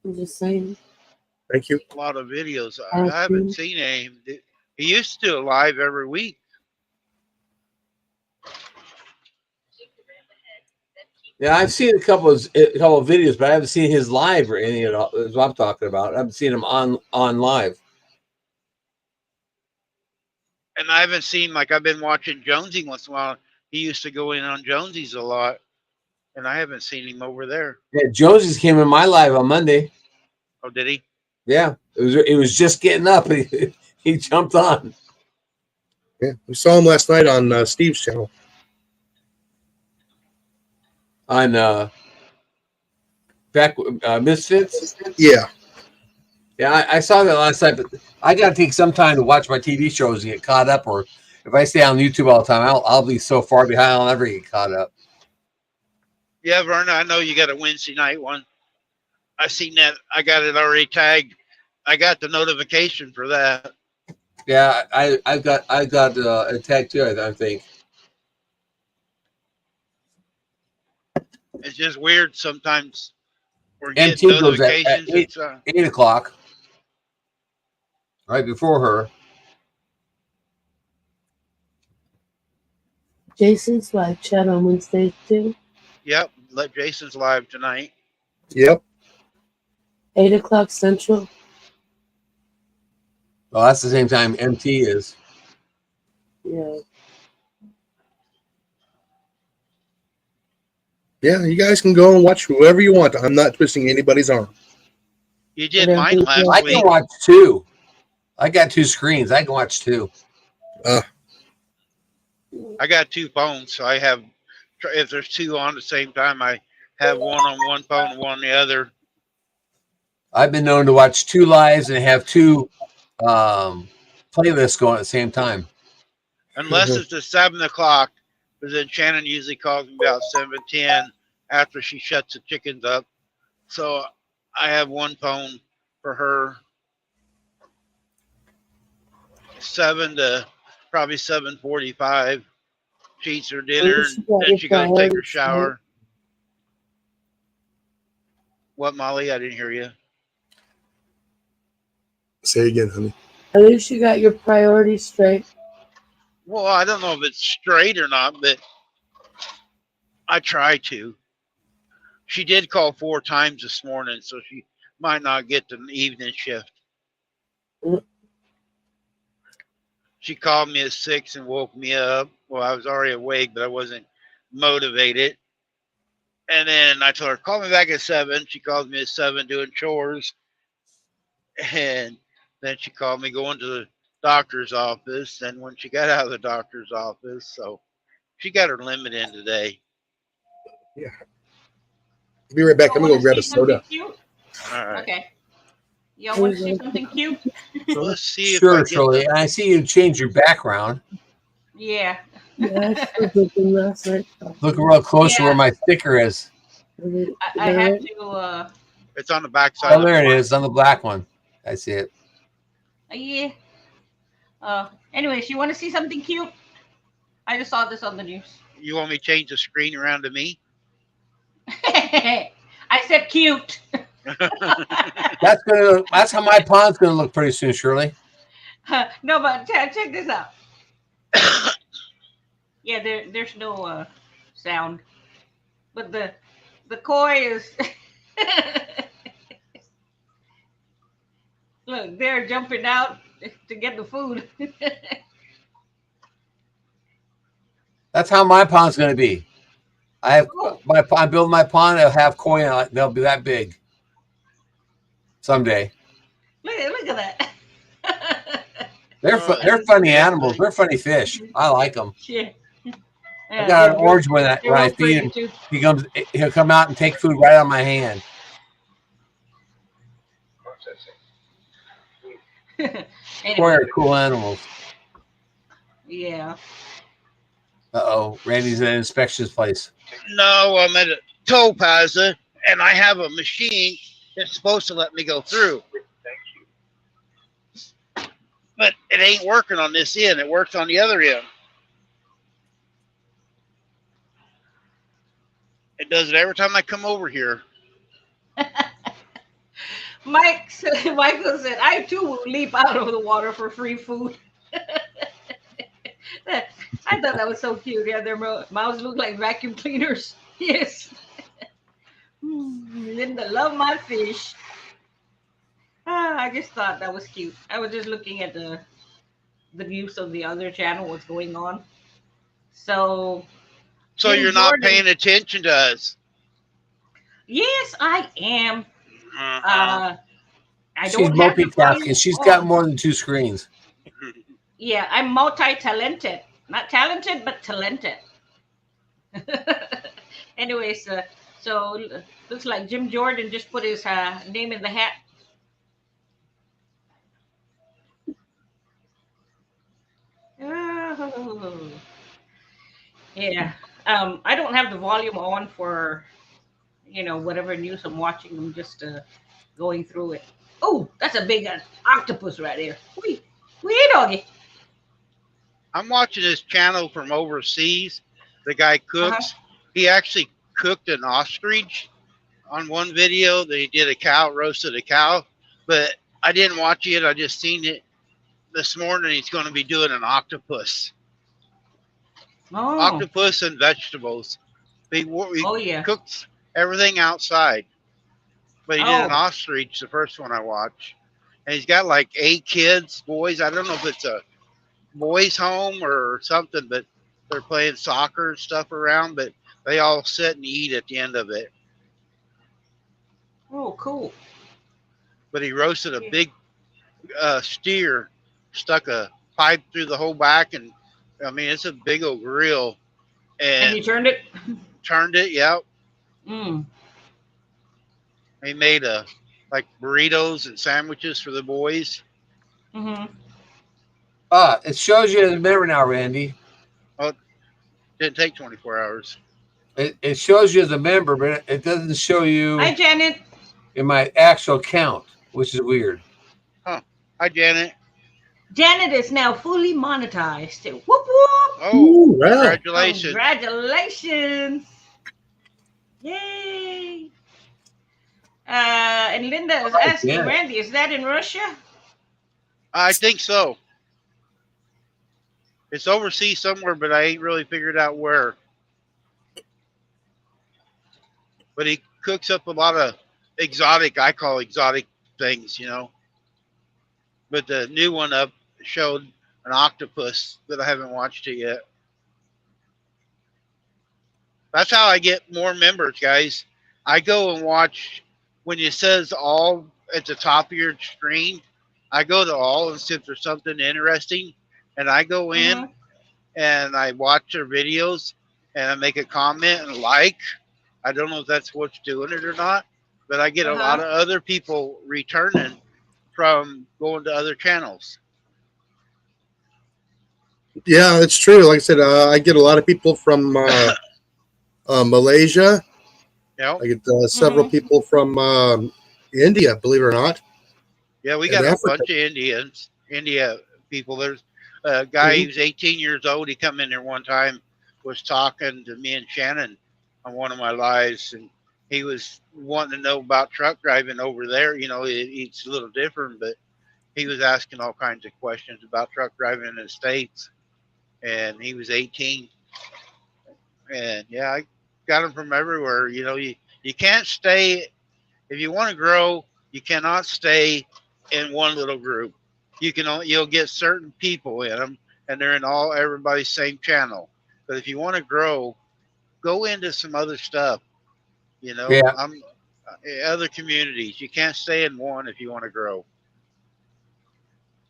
I: I'm just saying.
E: Thank you.
D: A lot of videos. I haven't seen any. He used to do it live every week.
G: Yeah, I've seen a couple of videos, but I haven't seen his live or any of it. Is what I'm talking about. I haven't seen him on live.
D: And I haven't seen, like, I've been watching Jonesy once in a while. He used to go in on Jonesy's a lot, and I haven't seen him over there.
G: Yeah, Jonesy's came in my live on Monday.
D: Oh, did he?
G: Yeah, it was just getting up. He jumped on.
E: Yeah, we saw him last night on Steve's channel.
G: On back Misfits.
E: Yeah.
G: Yeah, I saw that last night, but I got to take some time to watch my TV shows and get caught up. Or if I stay on YouTube all the time, I'll be so far behind I'll never get caught up.
D: Yeah, Verna, I know you got a Wednesday night one. I seen that. I got it already tagged. I got the notification for that.
G: Yeah, I got a tag too. I think.
D: It's just weird sometimes. We're getting
G: MT goes at
D: notifications.
G: 8 o'clock, right before her.
I: Jason's live chat on Wednesdays too.
D: Yep, let Jason's live tonight.
E: Yep.
I: 8 o'clock Central.
G: Well, that's the same time MT is.
I: Yeah.
E: Yeah, you guys can go and watch whoever you want. I'm not twisting anybody's arm.
D: You did mine last
G: I
D: week.
G: can watch two. I got two screens. I can watch two.
D: I got two phones, so I have. If there's two on at the same time, I have one on one phone and one on the other.
G: I've been known to watch two lives and have two playlists going at the same time.
D: Unless it's at 7 o'clock, because then Shannon usually calls me about 7:10 after she shuts the chickens up. So I have one phone for her, 7 to probably 7:45. She eats her dinner, and then she goes take her shower. What, Molly? I didn't hear you.
E: Say again, honey.
I: At least you got your priorities straight.
D: Well, I don't know if it's straight or not, but I try to. She did call 4 times this morning, so she might not get the evening shift. She called me at 6 and woke me up. Well, I was already awake, but I wasn't motivated. And then I told her, call me back at 7. She called me at 7 doing chores. And then she called me going to the doctor's office. And when she got out of the doctor's office, so she got her limit in today.
E: Yeah. Be right back. I'm going to go grab a soda.
D: All right.
C: Okay. Y'all want to see something cute?
D: Let's see
G: Sure,
D: if I
G: Shirley.
D: get
G: I see you change your background.
C: Yeah.
I: Yeah, I was looking last night.
G: Look real close to
C: Yeah.
G: where my sticker is.
C: I have to.
D: it's on the back side.
G: Oh, there it is on the black one. I see it.
C: Yeah. Anyways, you want to see something cute? I just saw this on the news.
D: You want me to change the screen around to me?
C: I said cute.
G: That's how my pond's gonna look pretty soon, Shirley.
C: No, but check this out. Yeah, there's no sound, but the koi is. Look, they're jumping out to get the food.
G: That's how my pond's gonna be. I'm building my pond. I'll have koi on it. They'll be that big someday.
C: Look at that.
G: They're funny animals. They're funny fish. I like them.
C: Yeah.
G: I got an orange one that when I feed him, he'll come out and take food right out of my hand. Koi are cool animals.
C: Yeah.
G: Uh-oh, Randy's at an inspections place.
D: No, I'm at a toll plaza, and I have a machine that's supposed to let me go through. But it ain't working on this end. It works on the other end. It does it every time I come over here.
C: Michael said, I too will leap out of the water for free food. I thought that was so cute. Yeah, their mouths look like vacuum cleaners. Yes. Linda, love my fish. I just thought that was cute. I was just looking at the news of the other channel, what's going on. So
D: So
C: Jim
D: you're not
C: Jordan.
D: paying attention to us.
C: Yes, I am.
D: Uh-huh.
C: I
G: She's
C: don't have the volume
G: multitasking. She's got
C: on.
G: more than 2 screens.
C: Yeah, I'm multi-talented. Not talented, but talented. Anyways, so looks like Jim Jordan just put his name in the hat. Oh. Yeah. I don't have the volume on for whatever news I'm watching. I'm just going through it. Oh, that's a big octopus right there. Wee doggy.
D: I'm watching this channel from overseas. The guy
C: Uh-huh.
D: cooks. He actually cooked an ostrich on one video. That he did a cow, roasted a cow. But I didn't watch it. I just seen it this morning. He's going to be doing an octopus.
C: Oh.
D: Octopus and vegetables. He
C: Oh yeah.
D: cooks everything outside. But he did an
C: Oh.
D: ostrich, the first one I watched. And he's got like 8 kids, boys. I don't know if it's a boys' home or something, but they're playing soccer and stuff around, but they all sit and eat at the end of it.
C: Oh, cool.
D: But he roasted a big steer, stuck a pipe through the whole back, and I mean, it's a big old grill.
C: And you turned it?
D: Turned it, yep.
C: Mm.
D: He made like burritos and sandwiches for the boys.
C: Mm-hmm.
G: It shows you the member now, Randy.
D: Oh, it didn't take 24 hours.
G: It shows you as a member, but it doesn't show you
C: Hi, Janet.
G: in my actual count, which is weird.
D: Huh. Hi, Janet.
C: Janet is now fully monetized. Whoop whoop.
D: Oh,
E: Ooh, wow.
D: congratulations.
C: Congratulations. Yay. And Linda is asking,
G: yeah.
C: Randy, is that in Russia?
D: I think so. It's overseas somewhere, but I ain't really figured out where. But he cooks up a lot of I call exotic things, But the new one up showed an octopus, but I haven't watched it yet. That's how I get more members, guys. I go and watch when it says all at the top of your screen. I go to all and see if there's something interesting, and I go in and I watch their videos and I make a comment and like. I don't know if that's what's doing it or not, but I get a lot of other people returning from going to other channels.
E: Yeah, it's true. Like I said, I get a lot of people from Malaysia.
D: Yeah.
E: I get several people from India, believe it or not.
D: Yeah, we got a bunch of India people. There's a guy, he was 18 years old. He come in there one time, was talking to me and Shannon on one of my lives, and he was wanting to know about truck driving over there. It's a little different, but he was asking all kinds of questions about truck driving in the States, and he was 18. And yeah, I got him from everywhere. You can't stay, if you want to grow, you cannot stay in one little group. You'll get certain people in them, and they're in everybody's same channel. But if you want to grow, go into some other stuff. Other communities. You can't stay in one if you want to grow.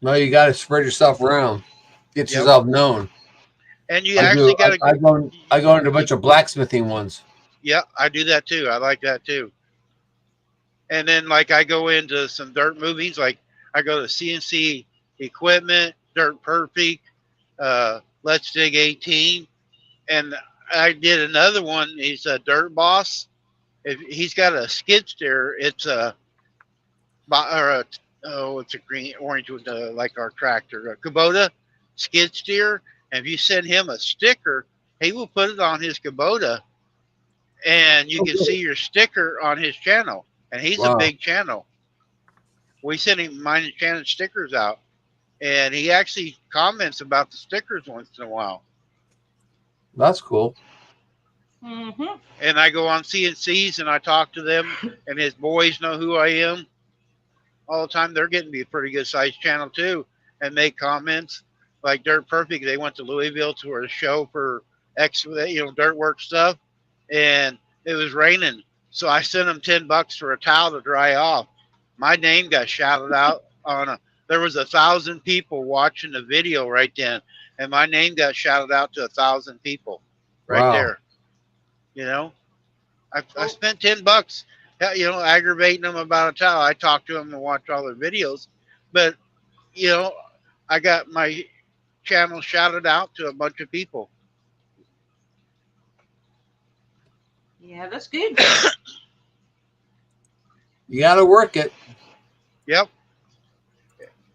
G: No, you got to spread yourself around, get yourself known.
D: And you actually got to.
G: I go into a bunch of blacksmithing ones.
D: Yeah, I do that too. I like that too. And then, like, I go into some dirt movies. Like, I go to CNC Equipment, Dirt Perfect, Let's Dig 18, and I did another one. He's a dirt boss. If he's got a skid steer, it's it's a green orange with like our tractor, a Kubota skid steer. And if you send him a sticker, he will put it on his Kubota, and you can see your sticker on his channel. And he's a big channel. We send him mine and Shannon stickers out, and he actually comments about the stickers once in a while.
G: That's cool.
C: Mm-hmm.
D: And I go on CNCs and I talk to them, and his boys know who I am all the time. They're getting to be a pretty good sized channel too, and make comments like Dirt Perfect. They went to Louisville to a show for dirt work stuff, and it was raining, so I sent them $10 for a towel to dry off. My name got shouted out on a. There was 1,000 people watching the video right then, and my name got shouted out to 1,000 people right
G: Wow.
D: there. You know, I spent $10, aggravating them about a towel. I talked to them and watched all their videos, but I got my channel shouted out to a bunch of people.
C: Yeah, that's good.
G: You got to work it.
D: Yep.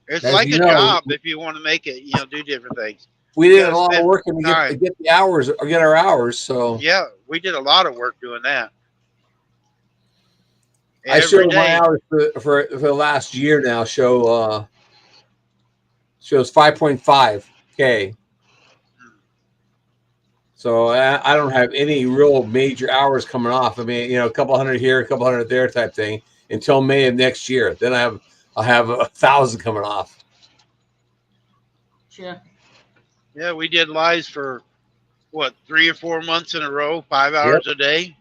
D: It's
G: As
D: like
G: you
D: a
G: know,
D: job if you want to make it, do different things.
G: We
D: You
G: did
D: gotta
G: a lot of
D: spend
G: work to
D: time.
G: get the hours or get our hours. So
D: Yeah, we did a lot of work doing that.
G: I
D: Every
G: showed my
D: day.
G: hours for the last year now. Shows 5.5K. So I don't have any real major hours coming off. I mean, a couple hundred here, a couple hundred there type thing until May of next year. Then I'll have 1,000 coming off.
C: Sure.
D: Yeah, we did lives for 3 or 4 months in a row, 5 hours a day.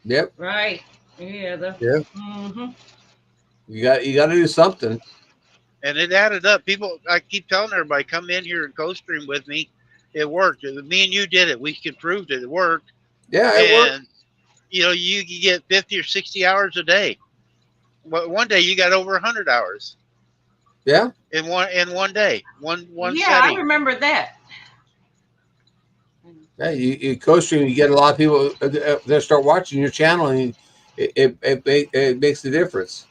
G: Yep.
C: Right. Yeah.
E: Yeah.
C: Mm-hmm.
G: You got to do something.
D: And it added up. People, I keep telling everybody, come in here and co-stream with me. It worked. Me and you did it. We can prove that it worked.
G: Yeah, it worked.
D: And you can get 50 or 60 hours a day. But one day you got over 100 hours.
G: Yeah.
D: In one day, one
C: Yeah,
D: setting.
C: I remember that.
G: Yeah, you co-stream, you get a lot of people that start watching your channel, and it makes the difference.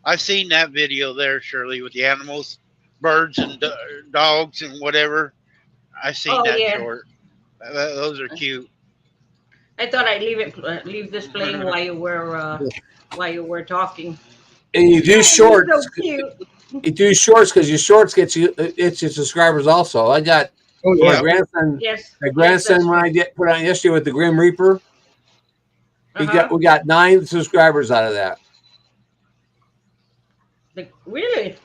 D: I've seen that video there, Shirley, with the animals, birds and dogs and whatever. I've seen that
C: Yeah.
D: short. Those are cute.
C: I thought I'd leave this playing while you were talking.
G: And you do shorts.
C: So cute.
G: You do shorts because your shorts get you subscribers also. I got my grandson.
C: Yes.
G: My grandson, when I put on yesterday with the Grim Reaper, we got 9 subscribers out of that.
C: Really?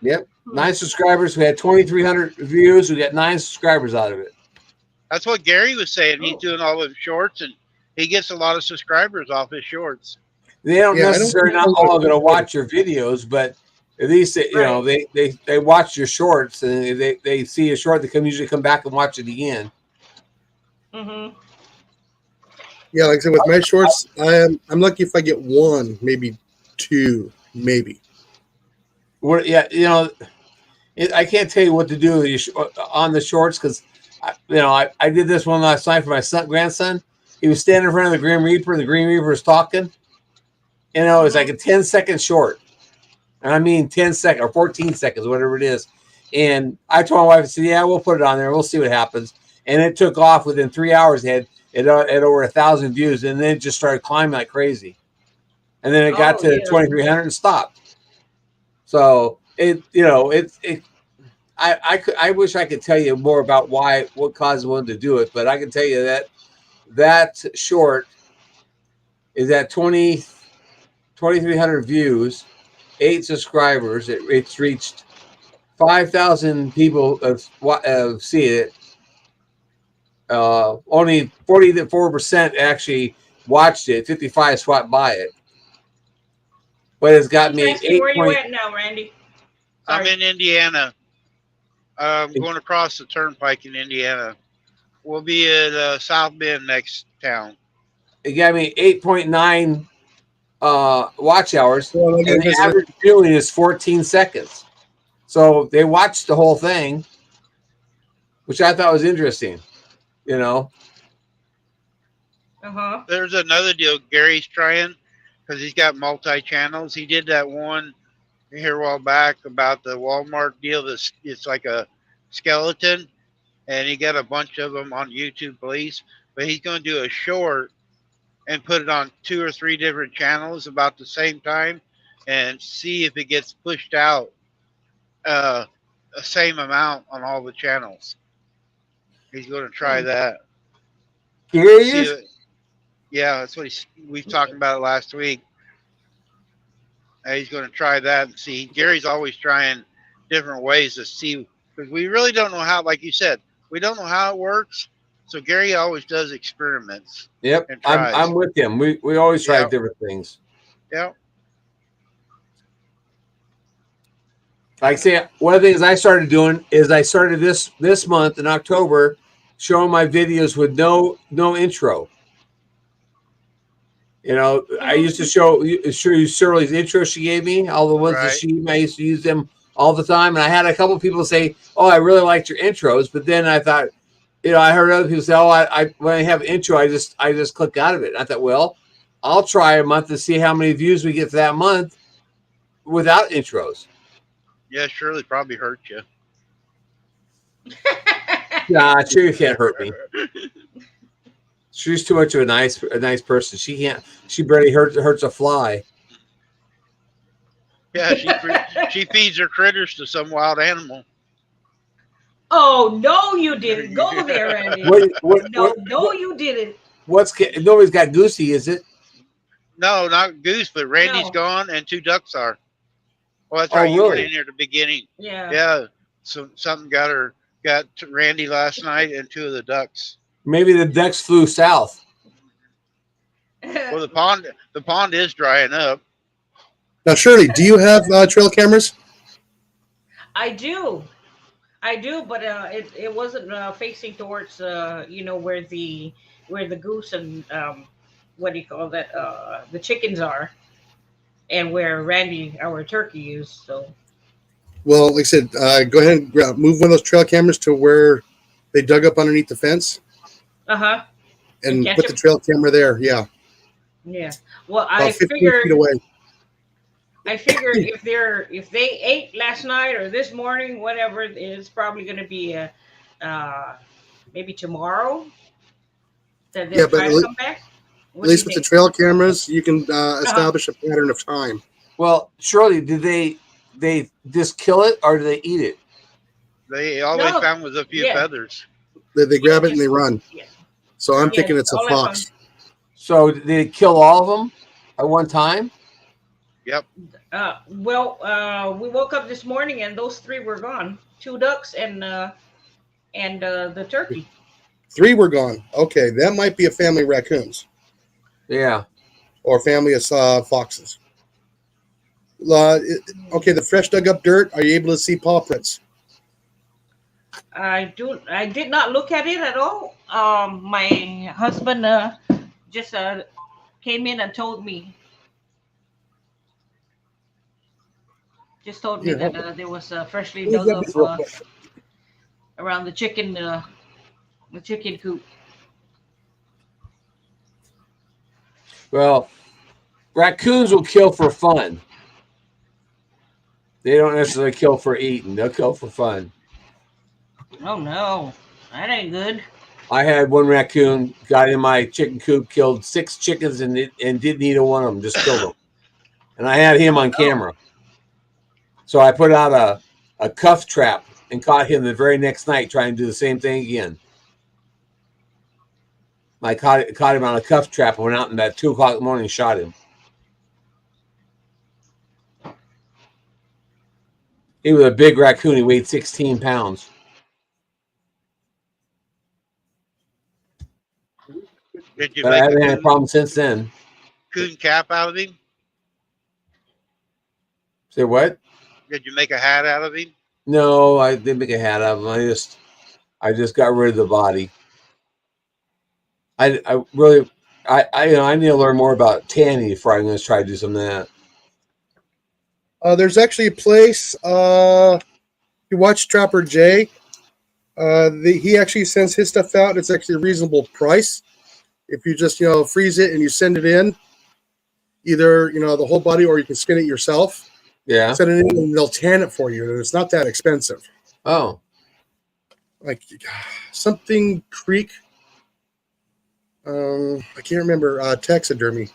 G: Yep, 9 subscribers. We had 2,300 views. We got 9 subscribers out of it.
D: That's what Gary was saying. He's doing all his shorts, and he gets a lot of subscribers off his shorts.
G: They don't necessarily not all going to watch your videos, but at least they watch your shorts, and they see a short. They usually come back and watch it again.
C: Mm-hmm.
E: Yeah, like I said, with my shorts, I'm lucky if I get 1, maybe 2, maybe.
G: Yeah, I can't tell you what to do on the shorts because, I did this one last night for my grandson. He was standing in front of the Grim Reaper, and the Grim Reaper was talking. It was like a 10-second short. And I mean 10 seconds or 14 seconds, whatever it is. And I told my wife, I said, yeah, we'll put it on there. We'll see what happens. And it took off within 3 hours. It had over 1,000 views, and then it just started climbing like crazy. And then it got to 2,300 and stopped. So I wish I could tell you more about what caused one to do it, but I can tell you that short is at 2,300 views, 8 subscribers. It's reached 5,000 people have seen it. Only 44% actually watched it. 55 swapped by it. But it's got me 8.
C: Where you at now, Randy?
D: I'm in Indiana. I'm going across the turnpike in Indiana. We'll be at South Bend next town.
G: It got me 8.9 watch hours,
E: Well,
G: and the average viewing is 14 seconds. So they watched the whole thing, which I thought was interesting.
D: There's another deal Gary's trying because he's got multi-channels. He did that one here a while back about the Walmart deal. It's like a skeleton, and he got a bunch of them on YouTube Police. But he's going to do a short and put it on 2 or 3 different channels about the same time and see if it gets pushed out the same amount on all the channels. He's going to try that.
G: Here he
D: See,
G: is.
D: yeah, that's what we've talked about it last week. He's going to try that and see. Gary's always trying different ways to see, because we really don't know how. Like you said, we don't know how it works. So Gary always does experiments
G: Yep,
D: and
G: I'm
D: tries.
G: with him. We always try
D: Yep.
G: different things.
D: Yeah.
G: Like I say, one of the things I started doing is I started this month in October showing my videos with no intro. You know, I used to show you Shirley's intro she gave me, all the ones that
D: Right.
G: I used to use them all the time. And I had a couple of people say, "Oh, I really liked your intros," but then I thought, you know, I heard other people say, "Oh, I when I have intro, I just click out of it." And I thought, well, I'll try a month to see how many views we get for that month without intros.
D: Yeah, Shirley probably hurt you.
G: Nah, sure you can't hurt me. She's too much of a nice person. She can't. She barely hurts a fly.
D: Yeah, she feeds her critters to some wild animal.
C: Oh no, you didn't go there, Randy. No, you didn't.
G: Nobody's got Goosey, is it?
D: No, not Goose, but Randy's
C: No.
D: gone and 2 ducks are. Oh, that's
G: Oh,
D: right. You weren't
G: really?
D: in here at the beginning.
C: Yeah.
D: Yeah. So something got to Randy last night and 2 of the ducks.
G: Maybe the ducks flew south.
D: Well, the pond is drying up.
E: Now, Shirley, do you have trail cameras?
C: I do, but it wasn't facing towards you know where the goose and what do you call that the chickens are, and where Randy our turkey is. So
E: Well, like I said, go ahead and move one of those trail cameras to where they dug up underneath the fence
C: and
E: and
C: catch
E: put the
C: them.
E: trail camera there. Yeah,
C: Yeah. Well,
E: about 15 feet away.
C: I figured if they ate last night or this morning, whatever, it's probably going to be maybe tomorrow that
E: Yeah,
C: they'll
E: but
C: try to come back.
E: at least with the trail cameras, you can
C: Uh-huh.
E: establish a pattern of time.
G: Well, Shirley, did they just kill it or do they eat it?
D: All they
C: No.
D: found was a few
C: Yeah.
D: feathers.
E: They grab it and they run.
C: Yes.
E: So I'm
C: Yes,
E: thinking it's a
C: all I
E: fox.
G: So did they kill all of them at one time?
D: Yep.
C: We woke up this morning and those 3 were gone. 2 ducks and the turkey.
E: 3 were gone. Okay, that might be a family of raccoons
G: Yeah.
E: or a family of foxes. Okay, the fresh dug up dirt. Are you able to see paw prints?
C: I did not look at it at all. My husband just came in and told me. Just told me
E: Here,
C: that there was freshly
E: let me
C: dug
E: grab
C: up
E: this real quick.
C: around the chicken coop.
G: Well, raccoons will kill for fun. They don't necessarily kill for eating. They'll kill for fun.
C: Oh no, that ain't good.
G: I had one raccoon got in my chicken coop, killed 6 chickens, and didn't eat one of them. Just killed them. And I had him on camera. So I put out a cuff trap and caught him the very next night trying to do the same thing again. I caught him on a cuff trap and went out and at 2 o'clock in the morning and shot him. He was a big raccoon. He weighed 16 pounds.
D: Did you
G: But I
D: make
G: haven't
D: a
G: had a problem since then.
D: coon cap out of him?
G: Say what?
D: Did you make a hat out of him?
G: No, I didn't make a hat out of him. I just got rid of the body. I need to learn more about tanning before I'm going to try to do some of that.
E: There's actually a place. You watch Trapper Jay. He actually sends his stuff out. It's actually a reasonable price. If you just freeze it and you send it in, either the whole body or you can skin it yourself.
G: Yeah.
E: Send it in and they'll tan it for you, and it's not that expensive.
G: Oh.
E: Like something Creek. I can't remember taxidermy,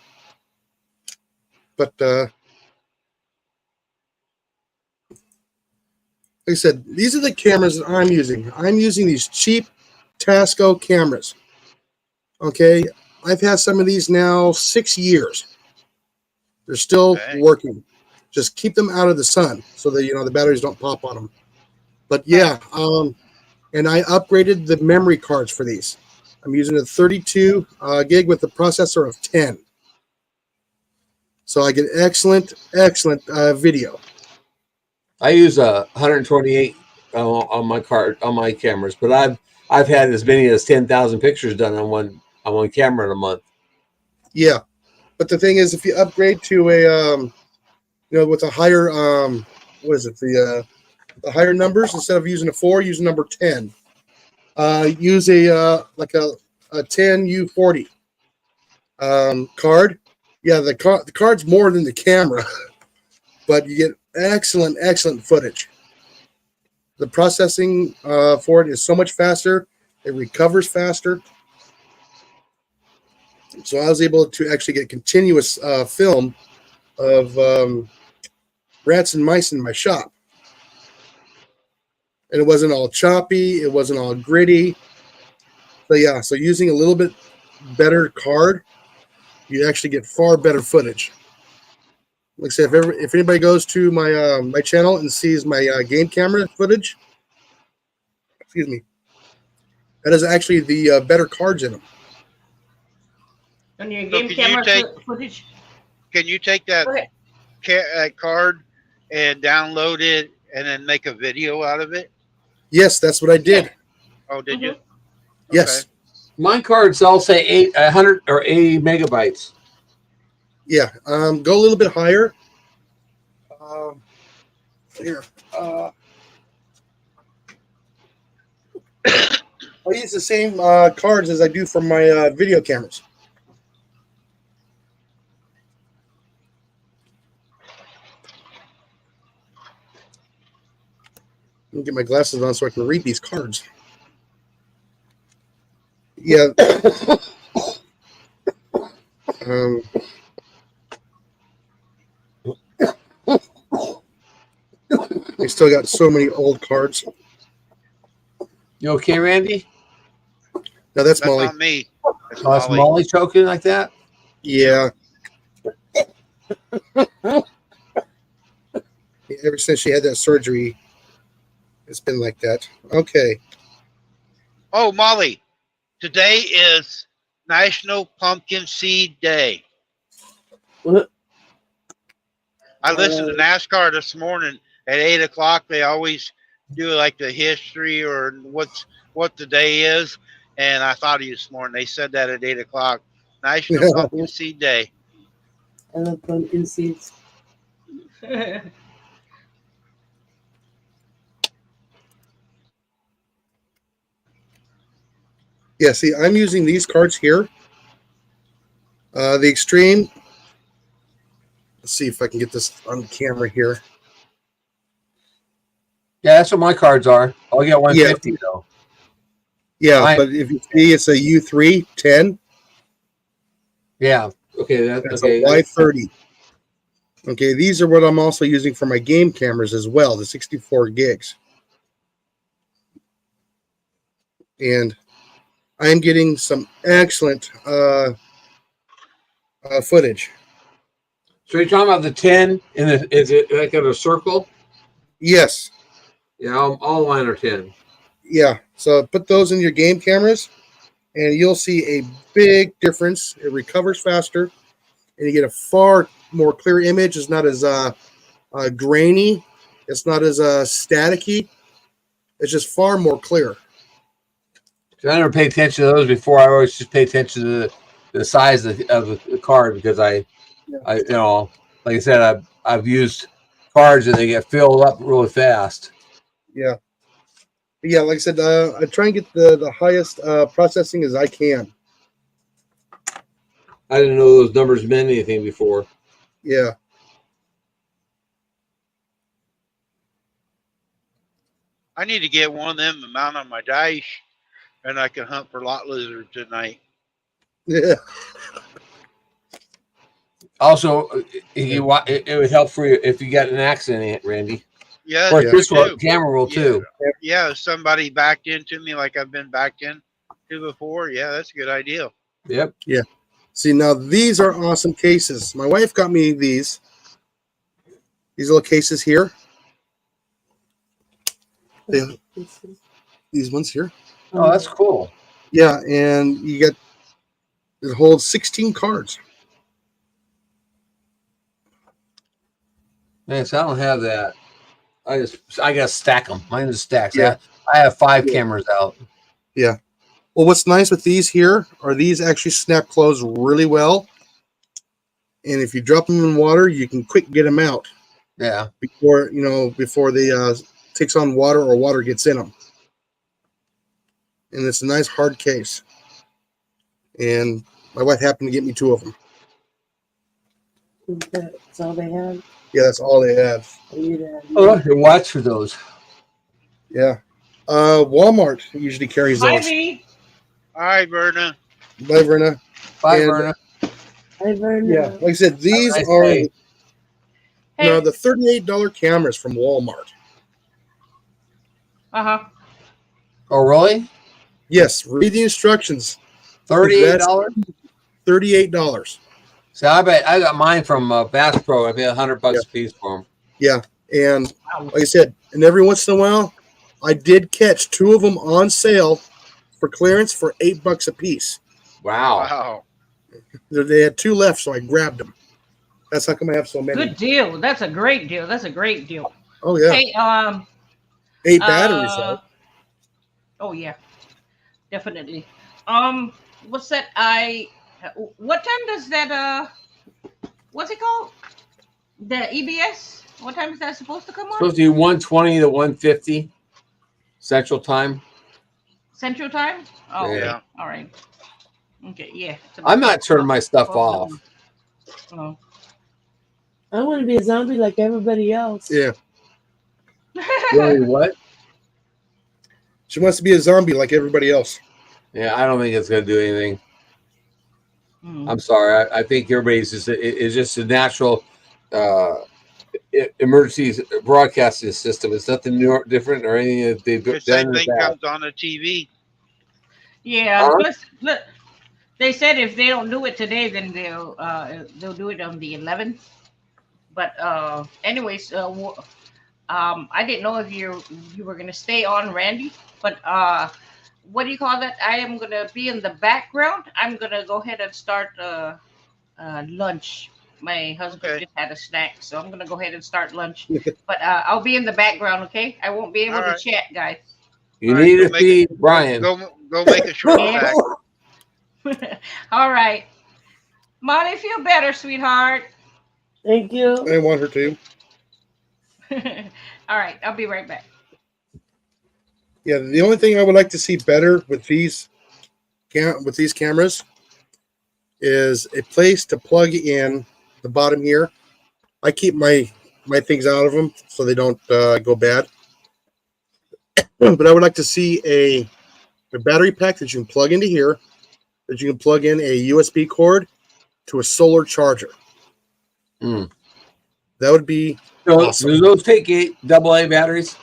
E: but like I said, these are the cameras that I'm using. I'm using these cheap Tasco cameras. Okay, I've had some of these now 6 years. They're still
D: Okay.
E: working. Just keep them out of the sun so that the batteries don't pop on them. But yeah, and I upgraded the memory cards for these. I'm using a 32 gig with a processor of 10. So I get excellent video.
G: I use a 128 on my cameras, but I've had as many as 10,000 pictures done on one camera in a month.
E: Yeah, but the thing is, if you upgrade to a with a higher what is it, the higher numbers, instead of using a 4, use number 10. Use a like a 10U40 card. Yeah, the card's more than the camera, but you get excellent footage. The processing for it is so much faster. It recovers faster. So I was able to actually get continuous film of rats and mice in my shop. And it wasn't all choppy. It wasn't all gritty. So yeah, so using a little bit better card, you actually get far better footage. Like I said, if anybody goes to my my channel and sees my game camera footage, excuse me, that is actually the better cards in them.
C: On your
D: So
C: game camera footage.
D: Can you take that card and download it and then make a video out of it?
E: Yes, that's what I did.
D: Oh, did you?
E: Yes.
D: Okay.
G: My cards all say 100 or 80 megabytes.
E: Yeah. Go a little bit higher. Here. I'll use the same cards as I do for my video cameras. Let me get my glasses on so I can read these cards. Yeah. I still got so many old cards.
G: You okay, Randy?
E: No, that's Molly.
D: Not me. That's
G: That's Molly choking like that?
E: Yeah. Ever since she had that surgery, it's been like that. Okay.
D: Oh, Molly, today is National Pumpkin Seed Day.
I: What?
D: I listened to NASCAR this morning at 8 o'clock. They always do like the history or what the day is. And I thought of you this morning. They said that at 8 o'clock. National Pumpkin Seed Day.
I: I love pumpkin seeds.
E: Yeah, see, I'm using these cards here. The Extreme. Let's see if I can get this on camera here.
G: Yeah, that's what my cards are. I'll get 150 though.
E: Yeah, but if you see, it's a U3 10.
G: Yeah. Okay.
E: That's a Y30. Okay, these are what I'm also using for my game cameras as well, the 64 gigs. And I'm getting some excellent footage.
G: So you're talking about the 10 is it like in a circle?
E: Yes.
G: Yeah, all mine are 10.
E: Yeah, so put those in your game cameras and you'll see a big difference. It recovers faster and you get a far more clear image. It's not as grainy. It's not as staticky. It's just far more clear.
G: I never paid attention to those before. I always just pay attention to the size of the card because I like I said, I've used cards and they get filled up really fast.
E: Yeah. Yeah, like I said, I try and get the highest processing as I can.
G: I didn't know those numbers meant anything before.
E: Yeah.
D: I need to get one of them and mount on my dice, and I can hunt for lot lizards tonight.
E: Yeah.
G: Also, it would help for you if you got an accident, Randy.
D: Yeah.
G: Or this camera will too.
D: Yeah, if somebody backed into me like I've been backed into before. Yeah, that's a good idea.
G: Yep.
E: See, now these are awesome cases. My wife got me these little cases here. These ones here.
G: Oh, that's cool.
E: Yeah, and you get it holds 16 cards.
G: Man, so I don't have that. I gotta stack them. Mine is stacks.
E: Yeah.
G: I have 5
E: Yeah.
G: cameras out.
E: Yeah. Well, what's nice with these here are these actually snap close really well. And if you drop them in water, you can quick get them out
G: Yeah.
E: before they takes on water or water gets in them. And it's a nice hard case. And my wife happened to get me 2 of them.
I: That's all they have.
E: Yeah, that's all they have.
G: Oh, I can watch for those.
E: Yeah. Walmart usually carries
C: Hi,
E: those.
C: V.
D: Hi, Verna.
E: Bye, Verna.
G: Bye,
E: And-
G: Verna.
I: Hi, Verna.
E: Yeah, like I said, these
G: nice
E: are
G: day.
E: now the $38 cameras from Walmart.
C: Uh-huh.
G: Oh, really?
E: Yes, read the instructions.
G: $38?
E: $38.
G: So I bet I got mine from Bass Pro. I paid $100 a piece for them.
E: Yeah, and like I said, and every once in a while, I did catch 2 of them on sale for clearance for $8 a piece.
G: Wow.
D: Wow.
E: They had 2 left, so I grabbed them. That's how come I have so many.
C: Good deal. That's a great deal. That's a great deal.
E: Oh yeah,
C: Hey,
E: 8 batteries though.
C: Oh yeah, definitely. What's that? What time does that? What's it called? The EBS. What time is that supposed to come on?
G: Supposed to be 120 to 150 Central Time.
C: Central Time. Oh,
G: Yeah.
C: okay. All right. Okay, yeah.
G: I'm not turning my stuff off.
C: Oh.
I: I want to be a zombie like everybody else.
E: Yeah,
G: Really, what?
E: she wants to be a zombie like everybody else.
G: Yeah, I don't think it's going to do anything. I'm sorry. I think everybody's just it's just a natural emergency broadcasting system. It's nothing new, different or anything that they've
D: The
G: done
D: same
G: in the
D: thing
G: past.
D: comes on the TV.
C: Yeah.
G: Huh?
C: Plus, look, they said if they don't do it today, then they'll do it on the 11th. But anyways, I didn't know if you were gonna stay on, Randy. But what do you call that? I am gonna be in the background. I'm gonna go ahead and start lunch. My husband just had a snack, so I'm gonna go ahead and start lunch. But I'll be in the background, okay? I won't be able
D: All
C: to
D: right.
C: chat, guys.
G: You
D: All right,
G: need
D: go
G: to
D: make
G: feed Brian.
D: Go make a short pack.
C: All right. Molly, feel better, sweetheart.
I: Thank you.
E: I want her to.
C: All right, I'll be right back.
E: Yeah, the only thing I would like to see better with these cameras is a place to plug in the bottom here. I keep my things out of them so they don't go bad. But I would like to see a battery pack that you can plug into here, that you can plug in a USB cord to a solar charger.
G: Mm.
E: That would be
G: So
E: awesome.
G: do those take 8 AA batteries?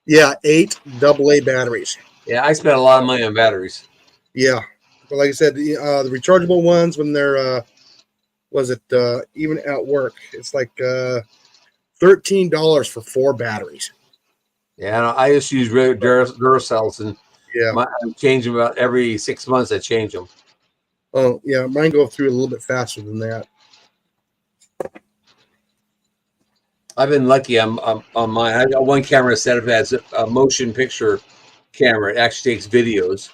E: Yeah, 8 AA batteries.
G: Yeah, I spent a lot of money on batteries.
E: Yeah, but like I said, the rechargeable ones when they're even at work, it's like $13 for 4 batteries.
G: Yeah, I just use Duracells, and
E: Yeah.
G: I change them about every 6 months. I change them.
E: Oh yeah, mine go through a little bit faster than that.
G: I've been lucky. I'm on mine. I got one camera set up as a motion picture camera. It actually takes videos.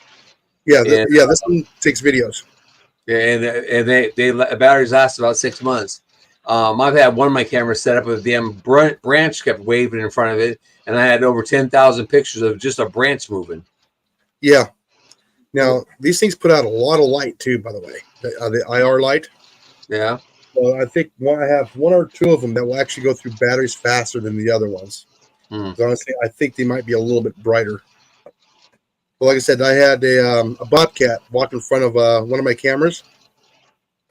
E: Yeah,
G: And,
E: this one takes videos.
G: And the batteries last about 6 months. I've had one of my cameras set up with the damn branch kept waving in front of it, and I had over 10,000 pictures of just a branch moving.
E: Yeah. Now these things put out a lot of light too. By the way, the IR light.
G: Yeah.
E: So I think I have 1 or 2 of them that will actually go through batteries faster than the other ones. So honestly, I think they might be a little bit brighter. But like I said, I had a bobcat walk in front of one of my cameras,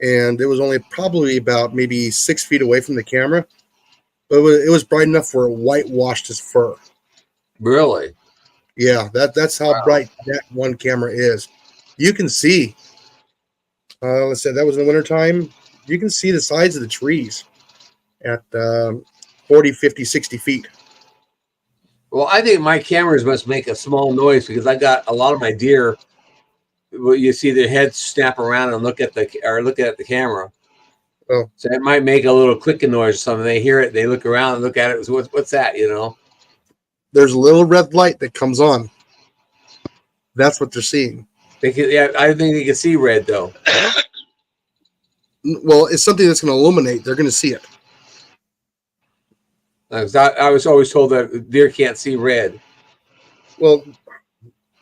E: and it was only probably about maybe 6 feet away from the camera, but it was bright enough where it whitewashed his fur.
G: Really?
E: Yeah, that's how bright that one camera is. You can see Let's say that was in the wintertime. You can see the size of the trees at 40, 50, 60 feet.
G: Well, I think my cameras must make a small noise because I got a lot of my deer. Well, you see their heads snap around and look at the camera.
E: Oh.
G: So it might make a little clicking noise or something. They hear it, they look around and look at it. What's that? You know?
E: There's a little red light that comes on. That's what they're seeing.
G: I think they can see red though.
E: Well, it's something that's going to illuminate. They're going to see it.
G: I was always told that deer can't see red.
E: Well,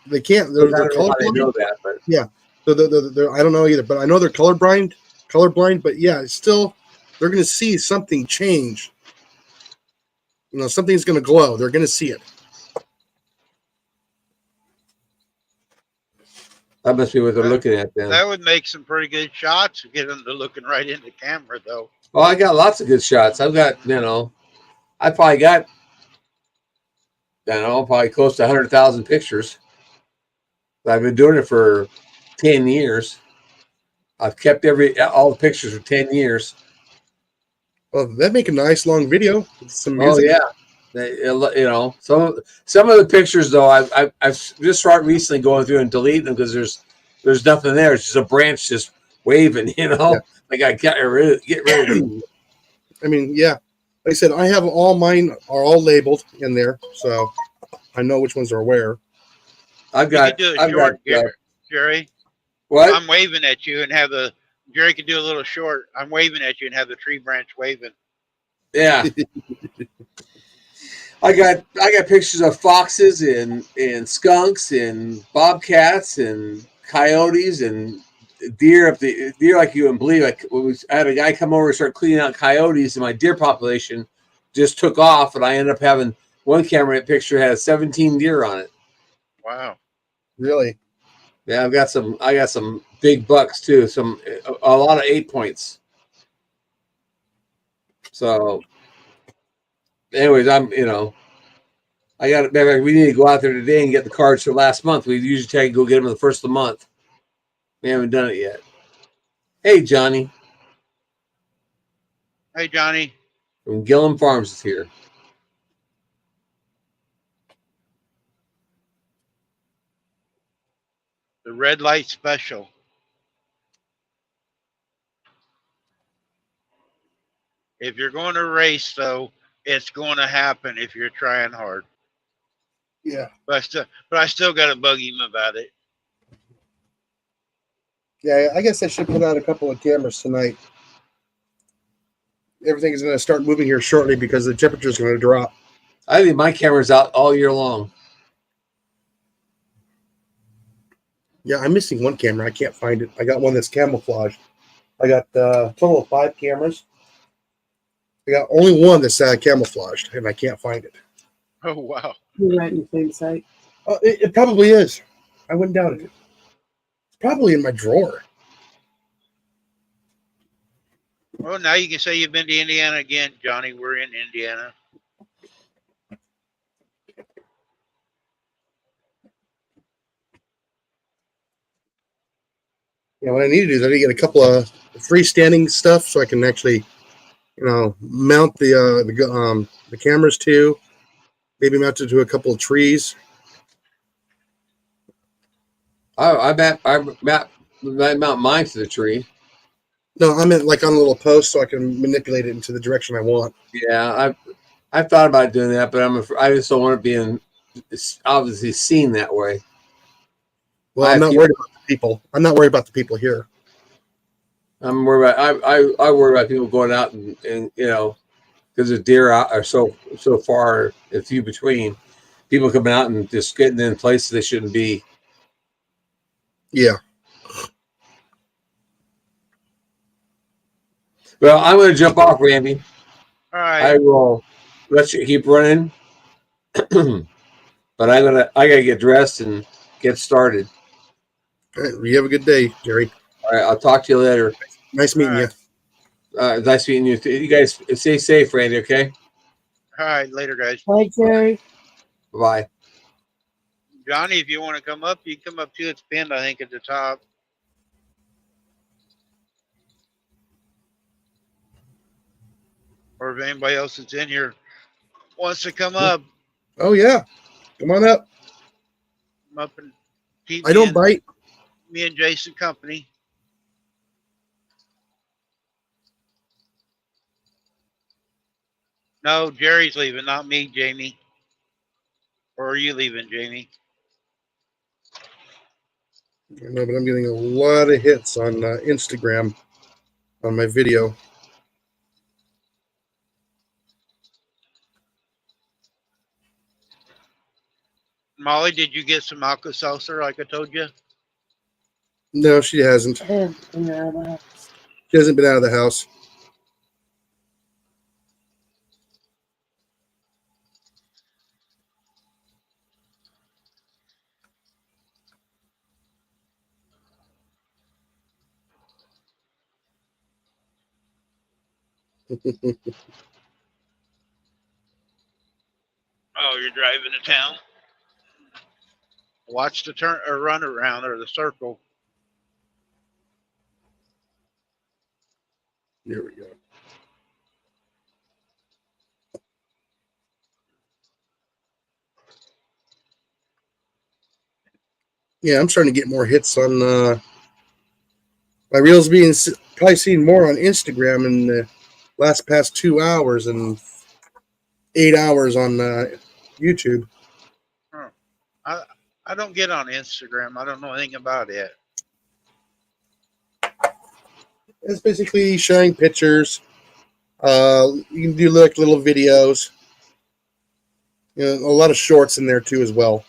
E: they can't. They're colorblind.
G: I know that, but
E: yeah. They're, I don't know either, but I know they're colorblind. But yeah, it's still they're going to see something change. You know, something's going to glow. They're going to see it.
G: That must be what they're looking at then.
D: That would make some pretty good shots to get them to looking right in the camera, though.
G: Well, I got lots of good shots. I've got, I probably got, probably close to 100,000 pictures. I've been doing it for 10 years. I've kept all the pictures for 10 years.
E: Well, that'd make a nice long video with some music.
G: Oh yeah, some of the pictures though, I've just started recently going through and deleting them because there's nothing there. It's just a branch just waving. Yeah. Like I get rid of it.
E: I mean, yeah. Like I said, I have all mine are all labeled in there, so I know which ones are where.
D: Jerry.
G: What?
D: I'm waving at you and have Jerry could do a little short. I'm waving at you and have the tree branch waving.
G: Yeah. I got pictures of foxes and skunks and bobcats and coyotes and deer like you wouldn't believe. Like I had a guy come over and start cleaning out coyotes, and my deer population just took off, and I ended up having one camera picture had 17 deer on it.
D: Wow.
E: Really?
G: Yeah, I got some big bucks too. A lot of 8 points. So anyways, I got it. We need to go out there today and get the cards for last month. We usually try to go get them the first of the month. We haven't done it yet. Hey, Johnny.
D: Hey, Johnny.
G: From Gillum Farms is here.
D: The red light special. If you're going to race, though, it's going to happen if you're trying hard.
E: Yeah.
D: But I still got to bug him about it.
E: Yeah, I guess I should put out a couple of cameras tonight. Everything is going to start moving here shortly because the temperature is going to drop.
G: I leave my cameras out all year long.
E: Yeah, I'm missing one camera. I can't find it. I got one that's camouflaged. I got a total of 5 cameras. I got only one that's camouflaged, and I can't find it.
D: Oh, wow.
I: You're right in plain sight.
E: It probably is. I wouldn't doubt it. It's probably in my drawer.
D: Well, now you can say you've been to Indiana again, Johnny. We're in Indiana.
E: Yeah, what I need to do is I need to get a couple of freestanding stuff so I can actually, mount the cameras to. Maybe mount it to a couple of trees.
G: I mount mine to the tree.
E: No, I meant like on a little post so I can manipulate it into the direction I want.
G: Yeah, I've thought about doing that, but I just don't want it being obviously seen that way.
E: Well, I'm not worried about the people. I'm not worried about the people here.
G: I'm worried about I worry about people going out and because the deer are so far and few between. People coming out and just getting in places they shouldn't be.
E: Yeah.
G: Well, I'm going to jump off, Randy.
D: All right.
G: I will let you keep running, but I gotta get dressed and get started.
E: All right, you have a good day, Jerry.
G: All right, I'll talk to you later.
E: Nice meeting you.
G: Nice meeting you. You guys stay safe, Randy. Okay.
D: All right, later, guys.
I: Bye, Jerry.
G: Bye.
D: Johnny, if you want to come up, you can come up too. It's pinned, I think, at the top. if anybody else that's in here wants to come up,
E: Oh yeah, come on up.
D: come up and keep
E: I don't bite.
D: me and Jason company. No, Jerry's leaving, not me, Jamie. Or are you leaving, Jamie?
E: I know, but I'm getting a lot of hits on Instagram on my video.
D: Molly, did you get some Alka-Seltzer like I told you?
E: No, she hasn't.
I: I haven't been out of the house.
E: She hasn't been out of the house.
D: Oh, you're driving to town? Watch the turn or run around or the circle.
E: Here we go. Yeah, I'm starting to get more hits on my reels being probably seen more on Instagram in the past 2 hours and 8 hours on YouTube.
D: Huh. I don't get on Instagram. I don't know anything about it.
E: It's basically sharing pictures. You can do like little videos. You know, a lot of shorts in there too as well.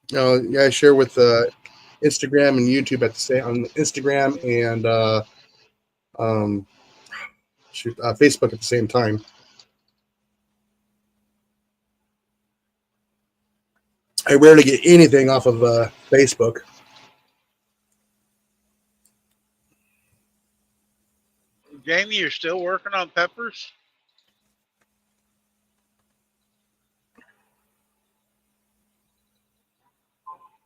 E: Yeah, I share with Instagram and YouTube at the same on Instagram and Facebook at the same time. I rarely get anything off of Facebook.
D: Jamie, you're still working on peppers?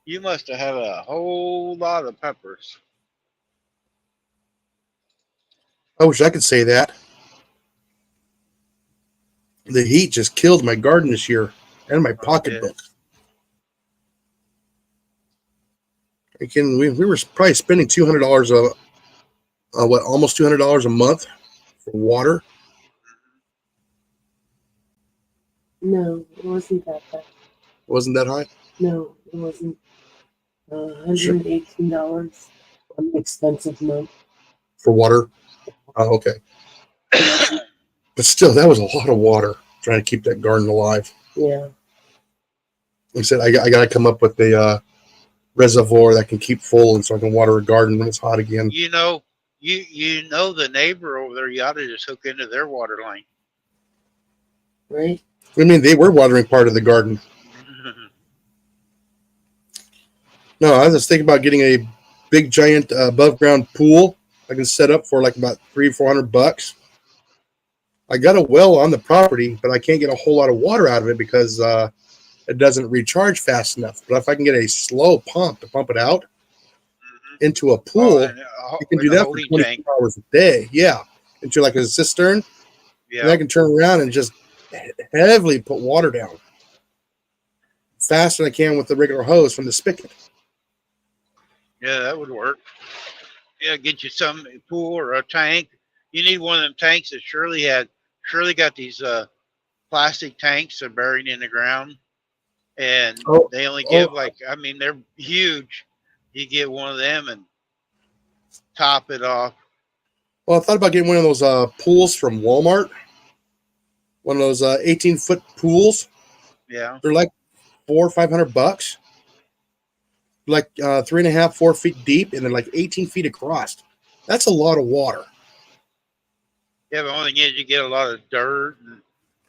D: You must have had a whole lot of peppers.
E: I wish I could say that. The heat just killed my garden this year and my pocketbook. We were probably spending $200 almost $200 a month for water.
I: No, it wasn't that bad.
E: Wasn't that high?
I: No, it wasn't. $118 an expensive month.
E: For water? Oh, okay. But still, that was a lot of water trying to keep that garden alive.
I: Yeah.
E: Like I said, I got to come up with a reservoir that can keep full and so I can water a garden when it's hot again.
D: You know the neighbor over there, you ought to just hook into their water line.
I: Right?
E: I mean, they were watering part of the garden. No, I was thinking about getting a big, giant above ground pool I can set up for like about $300-400. I got a well on the property, but I can't get a whole lot of water out of it because it doesn't recharge fast enough. But if I can get a slow pump to pump it out into a pool, you can do that for 24 hours a day. Yeah, into like a cistern. Yeah, and I can turn around and just heavily put water down faster than I can with the regular hose from the spigot.
D: Yeah, that would work. Yeah, get you some pool or a tank. You need one of them tanks that Shirley got these plastic tanks that are buried in the ground. And they only give they're huge. You get one of them and top it off.
E: Well, I thought about getting one of those pools from Walmart. One of those 18-foot pools.
D: Yeah.
E: They're like $400 or $500. Like 3.5, 4 feet deep, and then like 18 feet across. That's a lot of water.
D: Yeah, but the only thing is you get a lot of dirt and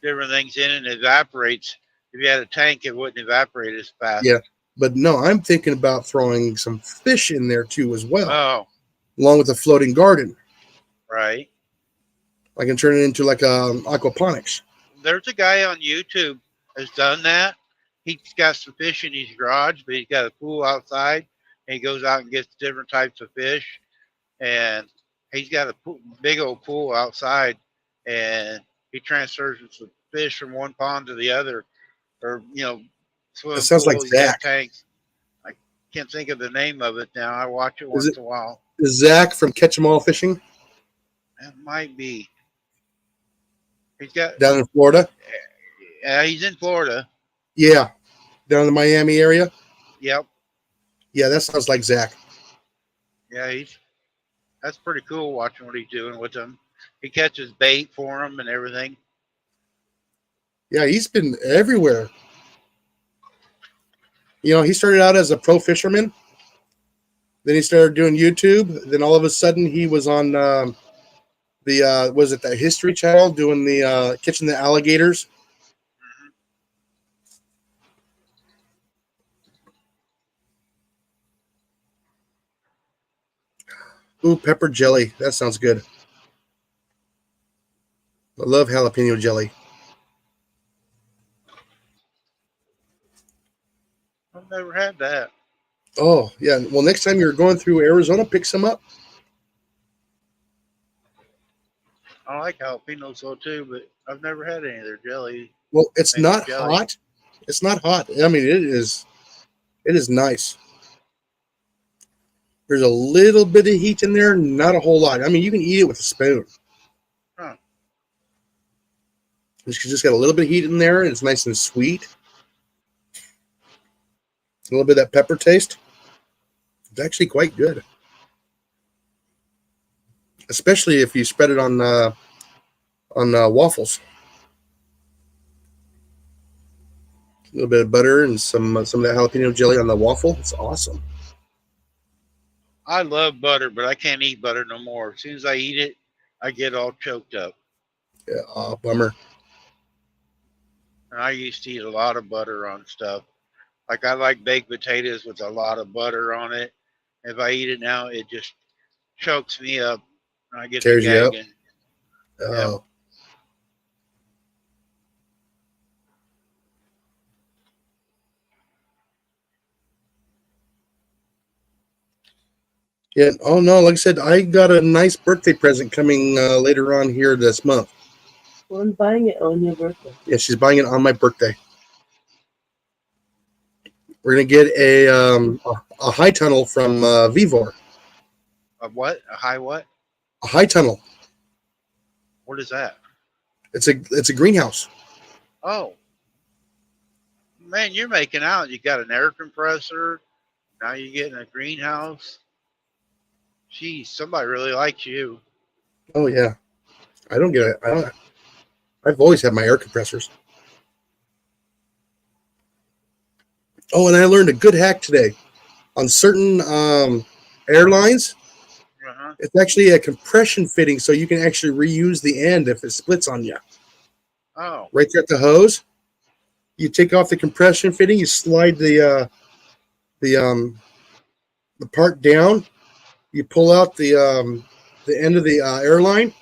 D: different things in it, and it evaporates. If you had a tank, it wouldn't evaporate as fast.
E: Yeah, but no, I'm thinking about throwing some fish in there too as well.
D: Oh.
E: Along with a floating garden.
D: Right.
E: I can turn it into like aquaponics.
D: There's a guy on YouTube that's done that. He's got some fish in his garage, but he's got a pool outside, and he goes out and gets different types of fish, and he's got a big old pool outside, and he transfers the fish from one pond to the other, or
E: That
D: swimming
E: sounds like
D: pool. He's got
E: Zach.
D: tanks. I can't think of the name of it now. I watch it
E: Is
D: once
E: it
D: in a while.
E: is Zach from Catch 'em All Fishing
D: It might be. He's got.
E: down in Florida?
D: He's in Florida.
E: Yeah, down in the Miami area.
D: Yep.
E: Yeah, that sounds like Zach.
D: Yeah, that's pretty cool watching what he's doing with them. He catches bait for them and everything.
E: Yeah, he's been everywhere. He started out as a pro fisherman. Then he started doing YouTube. Then all of a sudden he was on the History Channel doing the catching the alligators. Ooh, pepper jelly. That sounds good. I love jalapeno jelly.
D: I've never had that.
E: Oh, yeah. Well, next time you're going through Arizona, pick some up.
D: I like jalapenos though too, but I've never had any of their jelly.
E: Well, it's
D: Mango
E: not
D: jelly.
E: hot. It's not hot. I mean, it is nice. There's a little bit of heat in there, not a whole lot. I mean, you can eat it with a spoon.
D: Huh.
E: It's just got a little bit of heat in there, and it's nice and sweet. A little bit of that pepper taste. It's actually quite good, especially if you spread it on waffles. A little bit of butter and some of that jalapeno jelly on the waffle. It's awesome.
D: I love butter, but I can't eat butter no more. As soon as I eat it, I get all choked up.
E: Yeah, bummer.
D: And I used to eat a lot of butter on stuff. Like I like baked potatoes with a lot of butter on it. If I eat it now, it just chokes me up. And I get to
E: Tears you up.
D: gagging.
E: Oh. Yeah. Oh no! Like I said, I got a nice birthday present coming later on here this month.
I: Well, I'm buying it on your birthday.
E: Yeah, she's buying it on my birthday. We're gonna get a high tunnel from Vivor.
D: A what? A high what?
E: A high tunnel.
D: What is that?
E: It's a greenhouse.
D: Oh. Man, you're making out. You got an air compressor. Now you're getting a greenhouse. Geez, somebody really likes you.
E: Oh yeah. I don't get it. I've always had my air compressors. Oh, and I learned a good hack today. On certain airlines,
D: Uh-huh.
E: it's actually a compression fitting, so you can actually reuse the end if it splits on you.
D: Oh.
E: Right there at the hose, you take off the compression fitting, you slide the part down, you pull out the end of the airline,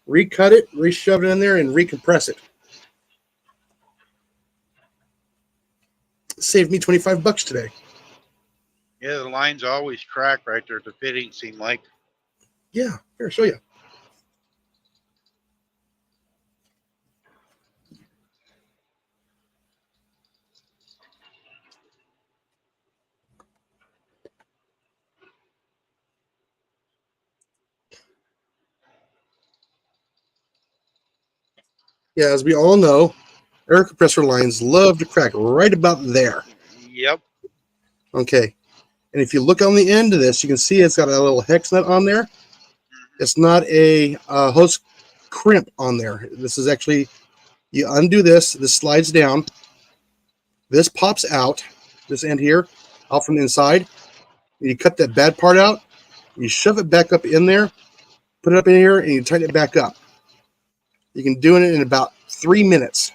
E: recut it, reshove it in there, and recompress it. Saved me $25 today.
D: Yeah, the lines always crack right there at the fitting, seem like.
E: Yeah, here, I'll show you. Yeah, as we all know, air compressor lines love to crack right about there.
D: Yep.
E: Okay. And if you look on the end of this, you can see it's got a little hex nut on there. It's not a hose crimp on there. This is actually, you undo this slides down. This pops out, this end here, out from the inside. You cut that bad part out. You shove it back up in there, put it up in here, and you tighten it back up. You can do it in about 3 minutes.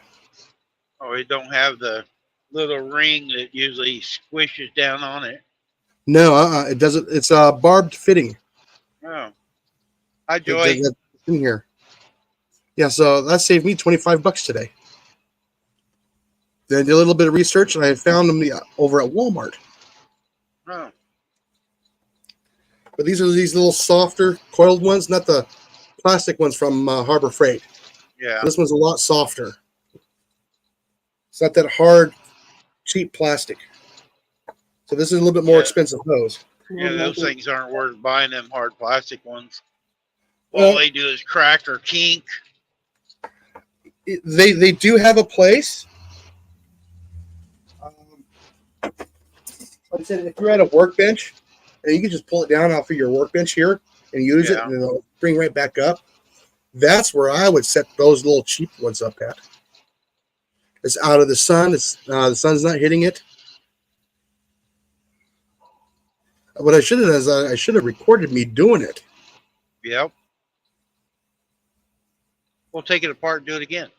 D: Oh, it don't have the little ring that usually squishes down on it.
E: No, it doesn't. It's a barbed fitting.
D: Oh. Hi, Joy.
E: That's in here. Yeah, so that saved me $25 today. Then I did a little bit of research, and I found them over at Walmart.
D: Oh.
E: But these are these little softer coiled ones, not the plastic ones from Harbor Freight.
D: Yeah.
E: This one's a lot softer. It's not that hard, cheap plastic. So this is a little bit more expensive hose.
D: Yeah, those things aren't worth buying, them hard plastic ones.
E: Well,
D: All they do is crack or kink.
E: They do have a place. Like I said, if you're at a workbench, and you can just pull it down off of your workbench here and use it, and it'll bring right back up. That's where I would set those little cheap ones up at. It's out of the sun. It's the sun's not hitting it. What I should have done is I should have recorded me doing it.
D: Yep. We'll take it apart and do it again.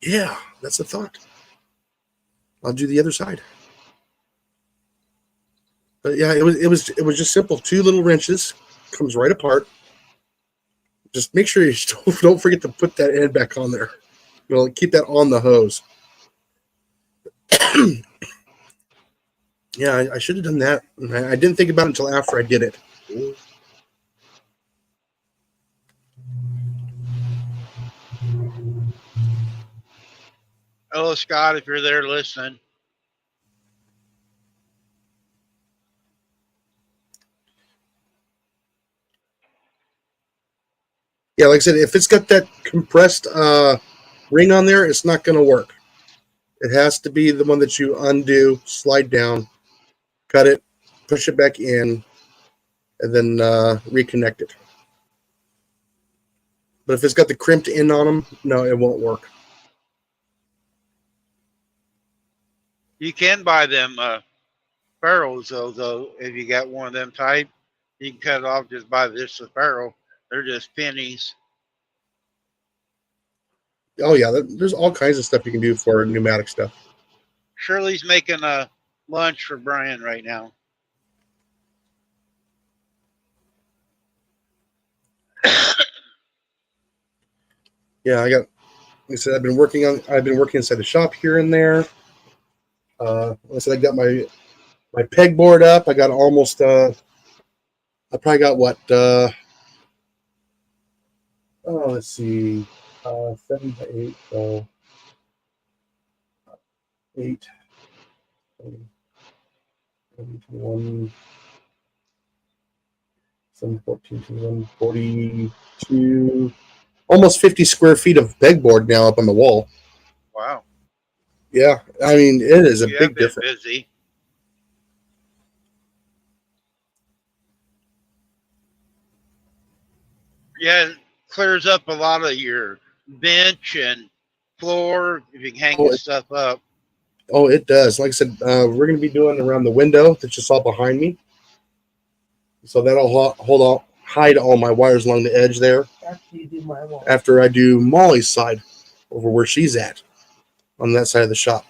E: Yeah, that's the thought. I'll do the other side. But yeah, it was just simple. 2 little wrenches, comes right apart. Just make sure you don't forget to put that end back on there. Keep that on the hose. Yeah, I should have done that. I didn't think about it until after I did it.
D: Hello, Scott, if you're there listening.
E: Yeah, like I said, if it's got that compressed ring on there, it's not going to work. It has to be the one that you undo, slide down, cut it, push it back in, and then reconnect it. But if it's got the crimped end on them, no, it won't work.
D: You can buy them ferrules, though, if you got one of them type. You can cut it off, just buy this ferrule. They're just pennies.
E: Oh, yeah, there's all kinds of stuff you can do for pneumatic stuff.
D: Shirley's making a lunch for Brian right now.
E: Yeah, like I said, I've been working inside the shop here and there. Like I said, I got my pegboard up. I got almost I probably got what let's see, 7 by 8, so 8, 21, 7, 14, 21, 42, almost 50 square feet of pegboard now up on the wall.
D: Wow.
E: Yeah, I mean, it is a big difference.
D: Busy. Yeah, it clears up a lot of your bench and floor if you can hang the stuff up.
E: Oh, it does. Like I said, we're going to be doing around the window that's just all behind me. So that'll hide all my wires along the edge there.
I: After you do my wall.
E: After I do Molly's side, over where she's at, on that side of the shop.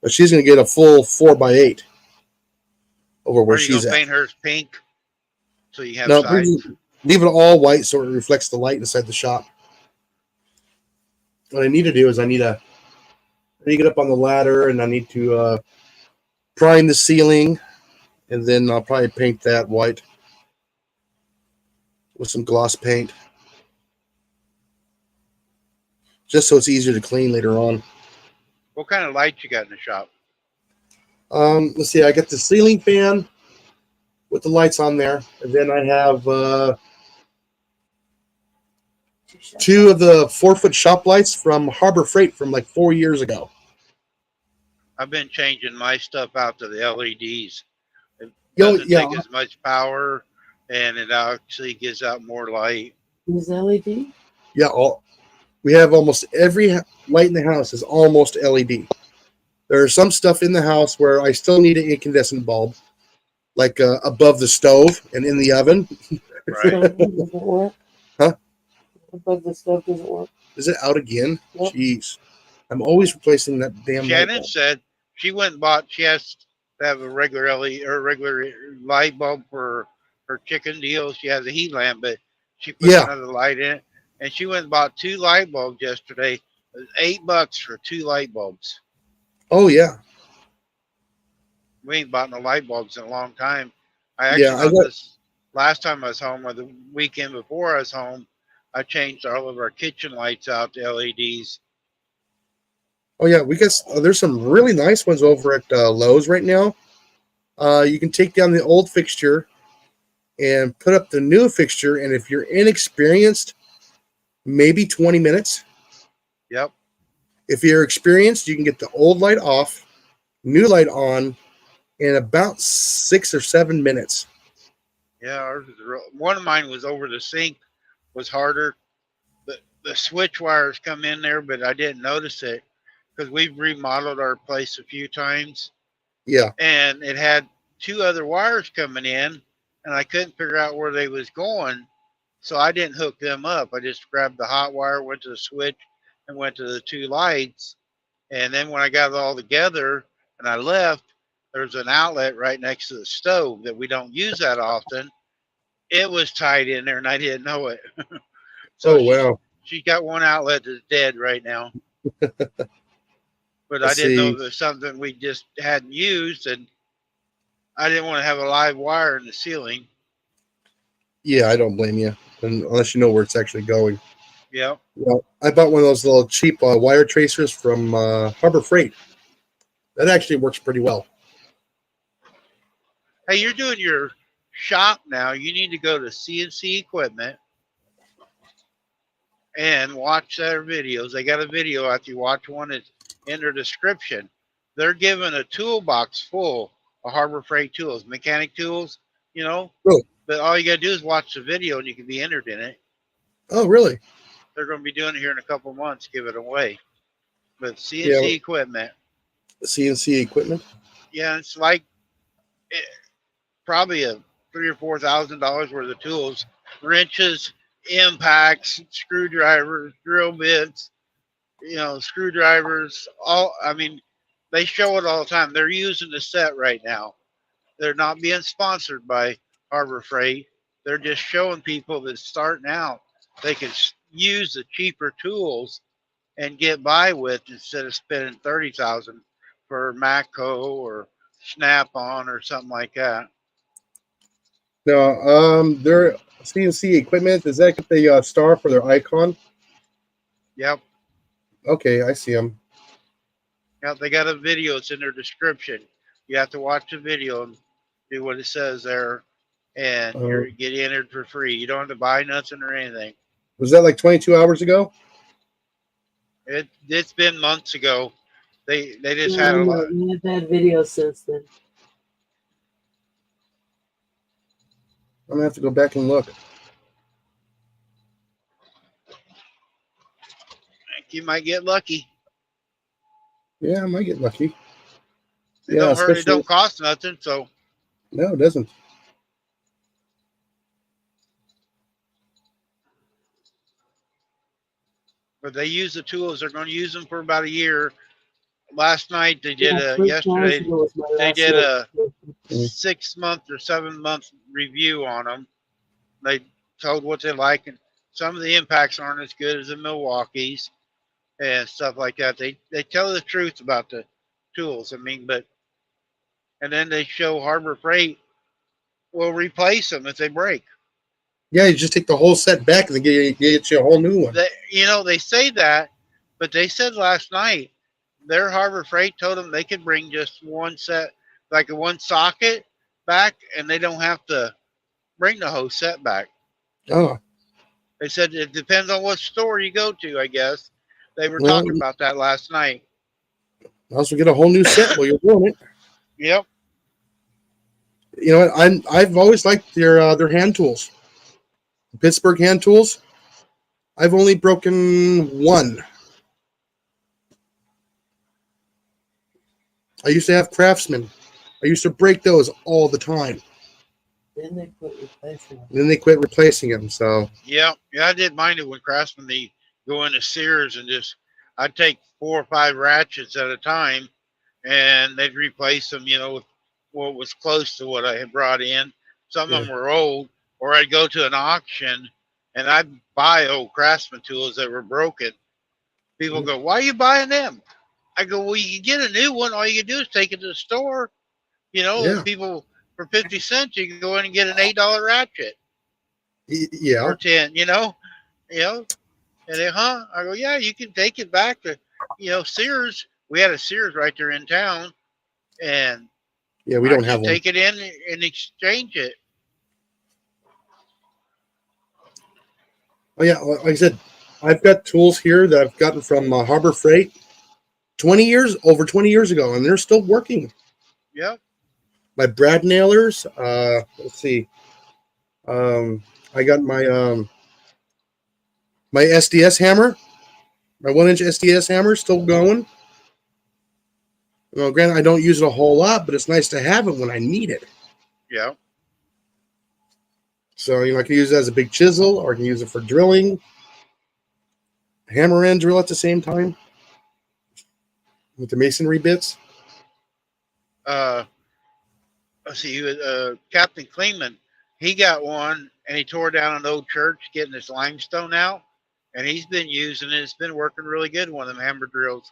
E: But she's going to get a full 4x8 over where she's at.
D: Paint hers pink, so you have
E: No,
D: sides.
E: leave it all white so it reflects the light inside the shop. What I need to do is I need to get up on the ladder, and I need to prime the ceiling, and then I'll probably paint that white with some gloss paint, just so it's easier to clean later on.
D: What kind of lights you got in the shop?
E: Let's see. I got the ceiling fan with the lights on there, and then I have 2 of the 4-foot shop lights from Harbor Freight from like 4 years ago.
D: I've been changing my stuff out to the LEDs. It
E: Yo,
D: doesn't
E: yeah.
D: take as much power, and it actually gives out more light.
I: Is LED?
E: Yeah, we have almost every light in the house is almost LED. There's some stuff in the house where I still need an incandescent bulb, like above the stove and in the oven.
D: Right.
I: Doesn't work.
E: Huh?
I: Above the stove doesn't work.
E: Is it out again?
I: Yep.
E: Jeez. I'm always replacing that damn light
D: Shannon
E: bulb.
D: said she went and bought, she has to have a regular LED or regular light bulb for her chicken deal. She has a heat lamp, but she put another light in it. And she went and bought 2 light bulbs yesterday. It was $8 for 2 light bulbs.
E: Oh, yeah.
D: We ain't bought no light bulbs in a long time. I actually last time I was home or the weekend before I was home, I changed all of our kitchen lights out to LEDs.
E: Oh yeah, we got there's some really nice ones over at Lowe's right now. You can take down the old fixture and put up the new fixture, and if you're inexperienced, maybe 20 minutes.
D: Yep.
E: If you're experienced, you can get the old light off, new light on in about 6 or 7 minutes.
D: Yeah, one of mine was over the sink, was harder. The switch wires come in there, but I didn't notice it because we've remodeled our place a few times,
E: Yeah.
D: and it had two other wires coming in, and I couldn't figure out where they was going, so I didn't hook them up. I just grabbed the hot wire, went to the switch, and went to the two lights, and then when I got it all together and I left, there's an outlet right next to the stove that we don't use that often. It was tied in there, and I didn't know it. So
E: Oh wow.
D: she's got one outlet that's dead right now. But I
E: Let's
D: didn't know
E: see.
D: if it was something we just hadn't used, and I didn't want to have a live wire in the ceiling.
E: Yeah, I don't blame you, unless you know where it's actually going.
D: Yep.
E: Well, I bought one of those little cheap wire tracers from Harbor Freight. That actually works pretty well.
D: Hey, you're doing your shop now. You need to go to CNC Equipment and watch their videos. They got a video after you watch one. It's in their description. They're giving a toolbox full of Harbor Freight tools, mechanic tools, you know.
E: Really?
D: But all you got to do is watch the video and you can be entered in it.
E: Oh, really?
D: They're going to be doing it here in a couple months, give it away. But CNC
E: Yeah.
D: Equipment,
E: CNC Equipment.
D: yeah, it's like probably a $3,000 or $4,000 worth of tools, wrenches, impacts, screwdrivers, drill bits, screwdrivers. I mean, they show it all the time. They're using the set right now. They're not being sponsored by Harbor Freight. They're just showing people that starting out, they can use the cheaper tools and get by with instead of spending $30,000 for Matco or Snap-on or something like that.
E: No, their CNC Equipment, does that get the star for their icon?
D: Yep.
E: Okay, I see them.
D: Yeah, they got a video. It's in their description. You have to watch the video and do what it says there, and you get entered for free. You don't have to buy nothing or anything.
E: Was that like 22 hours ago?
D: It's been months ago. They just had a lot.
I: We have had videos since then.
E: I'm gonna have to go back and look.
D: You might get lucky.
E: Yeah, I might get lucky.
D: It don't hurt. It don't cost nothing. So
E: no, it doesn't.
D: But they use the tools. They're going to use them for about a year. Last night they did yesterday they did a 6 month or 7 month review on them. They told what they like, and some of the impacts aren't as good as the Milwaukee's and stuff like that. They tell the truth about the tools. I mean, and then they show Harbor Freight will replace them if they break.
E: Yeah, you just take the whole set back and they get you a whole new one.
D: They say that, but they said last night their Harbor Freight told them they could bring just one set, like a one socket back, and they don't have to bring the whole set back.
E: Oh.
D: They said it depends on what store you go to, I guess. They were talking about that last night.
E: Also get a whole new set while you're doing it.
D: Yep.
E: You know what? I've always liked their hand tools. Pittsburgh hand tools. I've only broken one. I used to have Craftsman. I used to break those all the time.
I: Then they quit replacing them.
E: Then they quit replacing them. So
D: yeah, I didn't mind it when Craftsman they go into Sears and I'd take 4 or 5 ratchets at a time, and they'd replace them. With what was close to what I had brought in. Some of them were old, or I'd go to an auction and I'd buy old Craftsman tools that were broken. People go, "Why are you buying them?" I go, "Well, you can get a new one. All you can do is take it to the store." And people for 50 cents, you can go in and get an $8 ratchet
E: Yeah.
D: or 10. And they, huh? I go, yeah, you can take it back to, Sears. We had a Sears right there in town, and
E: Yeah, we
D: I
E: don't have
D: just
E: one.
D: take it in and exchange it.
E: Oh yeah, like I said, I've got tools here that I've gotten from Harbor Freight over 20 years ago, and they're still working.
D: Yep.
E: My brad nailers. Let's see. I got my SDS hammer, my 1-inch SDS hammer, still going. Granted, I don't use it a whole lot, but it's nice to have it when I need it.
D: Yeah.
E: So I can use it as a big chisel, or I can use it for drilling, hammer and drill at the same time with the masonry bits.
D: Let's see, Captain Kleeman, he got one, and he tore down an old church getting his limestone out, and he's been using it. It's been working really good, one of them hammer drills.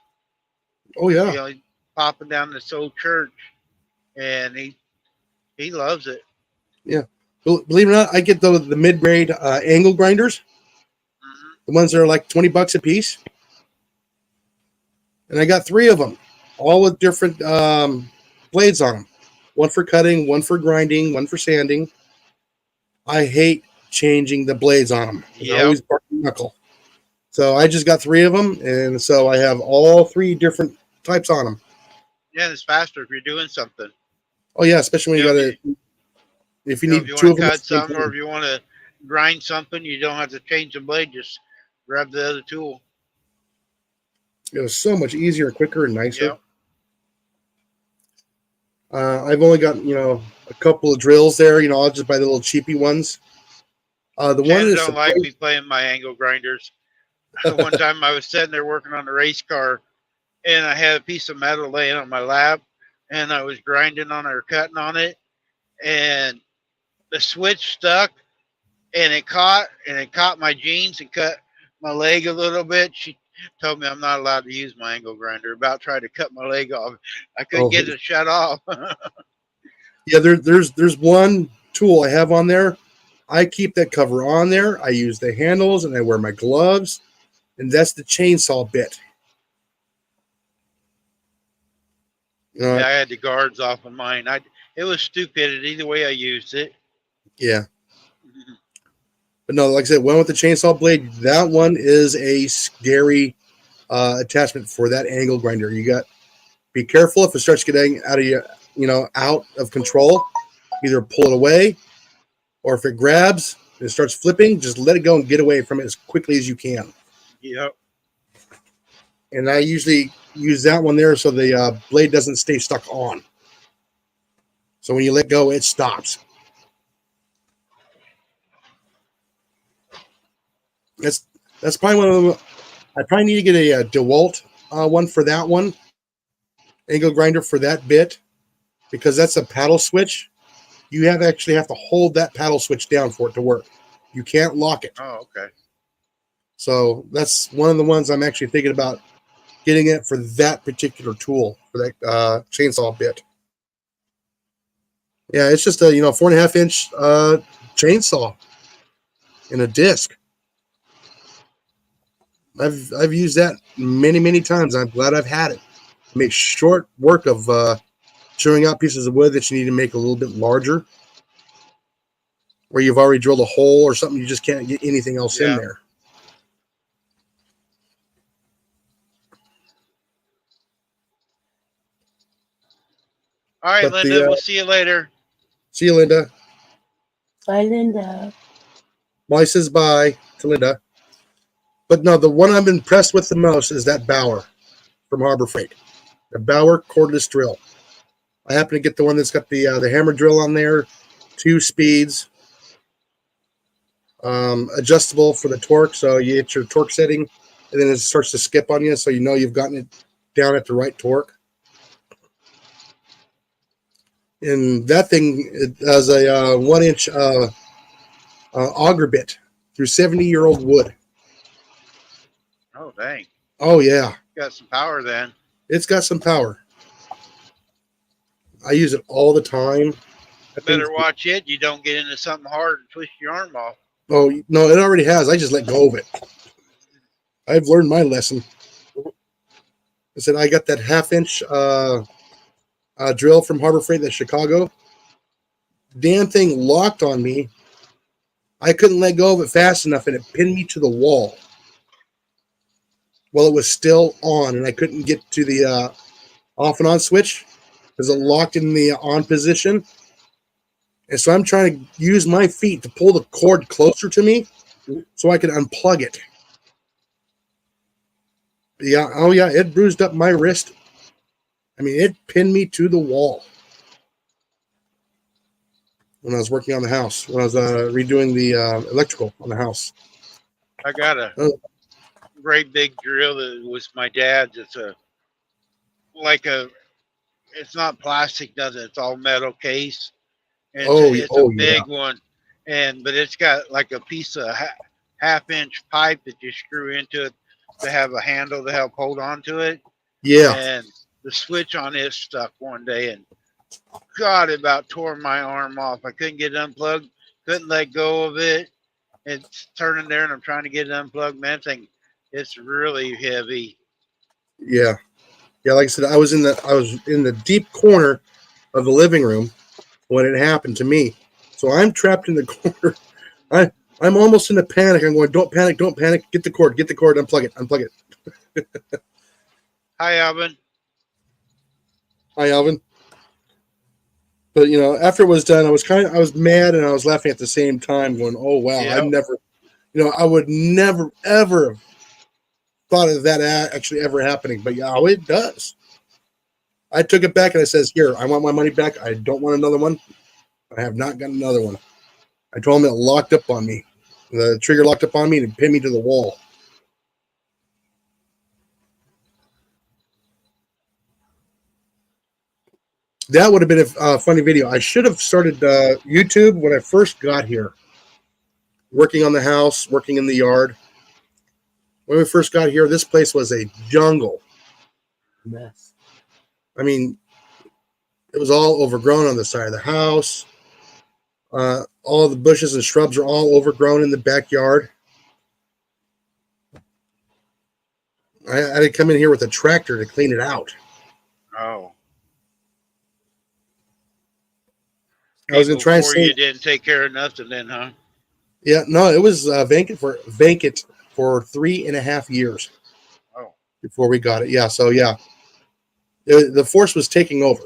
E: Oh yeah.
D: He's popping down this old church, and he loves it.
E: Yeah. Believe it or not, I get the mid-grade angle grinders, the ones that are like $20 a piece, and I got 3 of them, all with different blades on them. One for cutting, one for grinding, one for sanding. I hate changing the blades on them. I always bark the knuckle. So I just got 3 of them, and so I have all 3 different types on them.
D: Yeah, it's faster if you're doing something.
E: Oh yeah, especially when you got to. If you need
D: if you
E: 2
D: want
E: of
D: to
E: them,
D: cut something, or if you want to grind something, you don't have to change the blade. Just grab the other tool.
E: it was so much easier, quicker, and nicer.
D: Yep.
E: I've only got a couple of drills there. I'll just buy the little cheapy ones. The one
D: Jen
E: is
D: don't like me playing my angle grinders. One time I was sitting there working on the race car, and I had a piece of metal laying on my lap, and I was grinding on it or cutting on it, and the switch stuck, and it caught my jeans and cut my leg a little bit. She told me I'm not allowed to use my angle grinder. About tried to cut my leg off. I couldn't get it shut off.
E: Yeah, there's one tool I have on there. I keep that cover on there. I use the handles, and I wear my gloves, and that's the chainsaw bit.
D: Yeah, I had the guards off of mine. It was stupidity the way I used it.
E: Yeah. But no, like I said, one with the chainsaw blade, that one is a scary attachment for that angle grinder. You got be careful if it starts getting out of out of control. Either pull it away, or if it grabs and it starts flipping, just let it go and get away from it as quickly as you can.
D: Yep.
E: And I usually use that one there so the blade doesn't stay stuck on. So when you let go, it stops. That's probably one of them. I probably need to get a DeWalt one for that one. Angle grinder for that bit, because that's a paddle switch. You actually have to hold that paddle switch down for it to work. You can't lock it.
D: Oh, okay.
E: So that's one of the ones I'm actually thinking about getting it for that particular tool, for that chainsaw bit. Yeah, it's just a 4.5-inch chainsaw in a disc. I've used that many times. I'm glad I've had it. It makes short work of chewing out pieces of wood that you need to make a little bit larger, where you've already drilled a hole or something, you just can't get anything else in there.
D: All right, but Linda, we'll see you later.
E: See you, Linda.
I: Bye, Linda.
E: Molly says bye to Linda. But no, the one I'm impressed with the most is that Bauer from Harbor Freight. The Bauer cordless drill. I happen to get the one that's got the hammer drill on there, 2 speeds, adjustable for the torque. So you hit your torque setting, and then it starts to skip on you, so you know you've gotten it down at the right torque. And that thing, it has a 1-inch auger bit through 70-year-old wood.
D: Oh, dang.
E: Oh, yeah.
D: Got some power then.
E: It's got some power. I use it all the time. That thing's-
D: Better watch it. You don't get into something hard and twist your arm off.
E: Oh no, it already has. I just let go of it. I've learned my lesson. I said I got that half-inch drill from Harbor Freight, that Chicago. Damn thing locked on me. I couldn't let go of it fast enough, and it pinned me to the wall. Well, it was still on, and I couldn't get to the off and on switch because it locked in the on position. And so I'm trying to use my feet to pull the cord closer to me so I can unplug it. Yeah, oh yeah, it bruised up my wrist. I mean, it pinned me to the wall when I was working on the house, when I was redoing the electrical on the house.
D: I got a great big drill that was my dad's. It's it's not plastic, does it? It's all metal case. And it's a big one, but it's got like a piece of half-inch pipe that you screw into it to have a handle to help hold on to it.
E: Yeah.
D: And the switch on it stuck one day, and God, it about tore my arm off. I couldn't get it unplugged, couldn't let go of it. It's turning there, and I'm trying to get it unplugged. Man, it's really heavy.
E: Yeah. Yeah, like I said, I was in the deep corner of the living room when it happened to me. So I'm trapped in the corner. I'm almost in a panic. I'm going, don't panic. Get the cord, unplug it.
D: Hi, Alvin.
E: Hi, Alvin. But after it was done, I was mad and I was laughing at the same time, going, oh wow,
D: Yep.
E: I would never ever thought of that actually ever happening. But yeah, it does. I took it back and I says, here, I want my money back. I don't want another one. I have not gotten another one. I told him it locked up on me. The trigger locked up on me and pinned me to the wall. That would have been a funny video. I should have started YouTube when I first got here. Working on the house, working in the yard. When we first got here, this place was a jungle.
I: Mess.
E: I mean, it was all overgrown on the side of the house. All the bushes and shrubs are all overgrown in the backyard. I had to come in here with a tractor to clean it out.
D: Oh.
E: I was going to try and say
D: you didn't take care of nothing then, huh?
E: Yeah, no, it was vacant for 3.5 years.
D: Oh.
E: Before we got it. Yeah, so yeah. The force was taking over.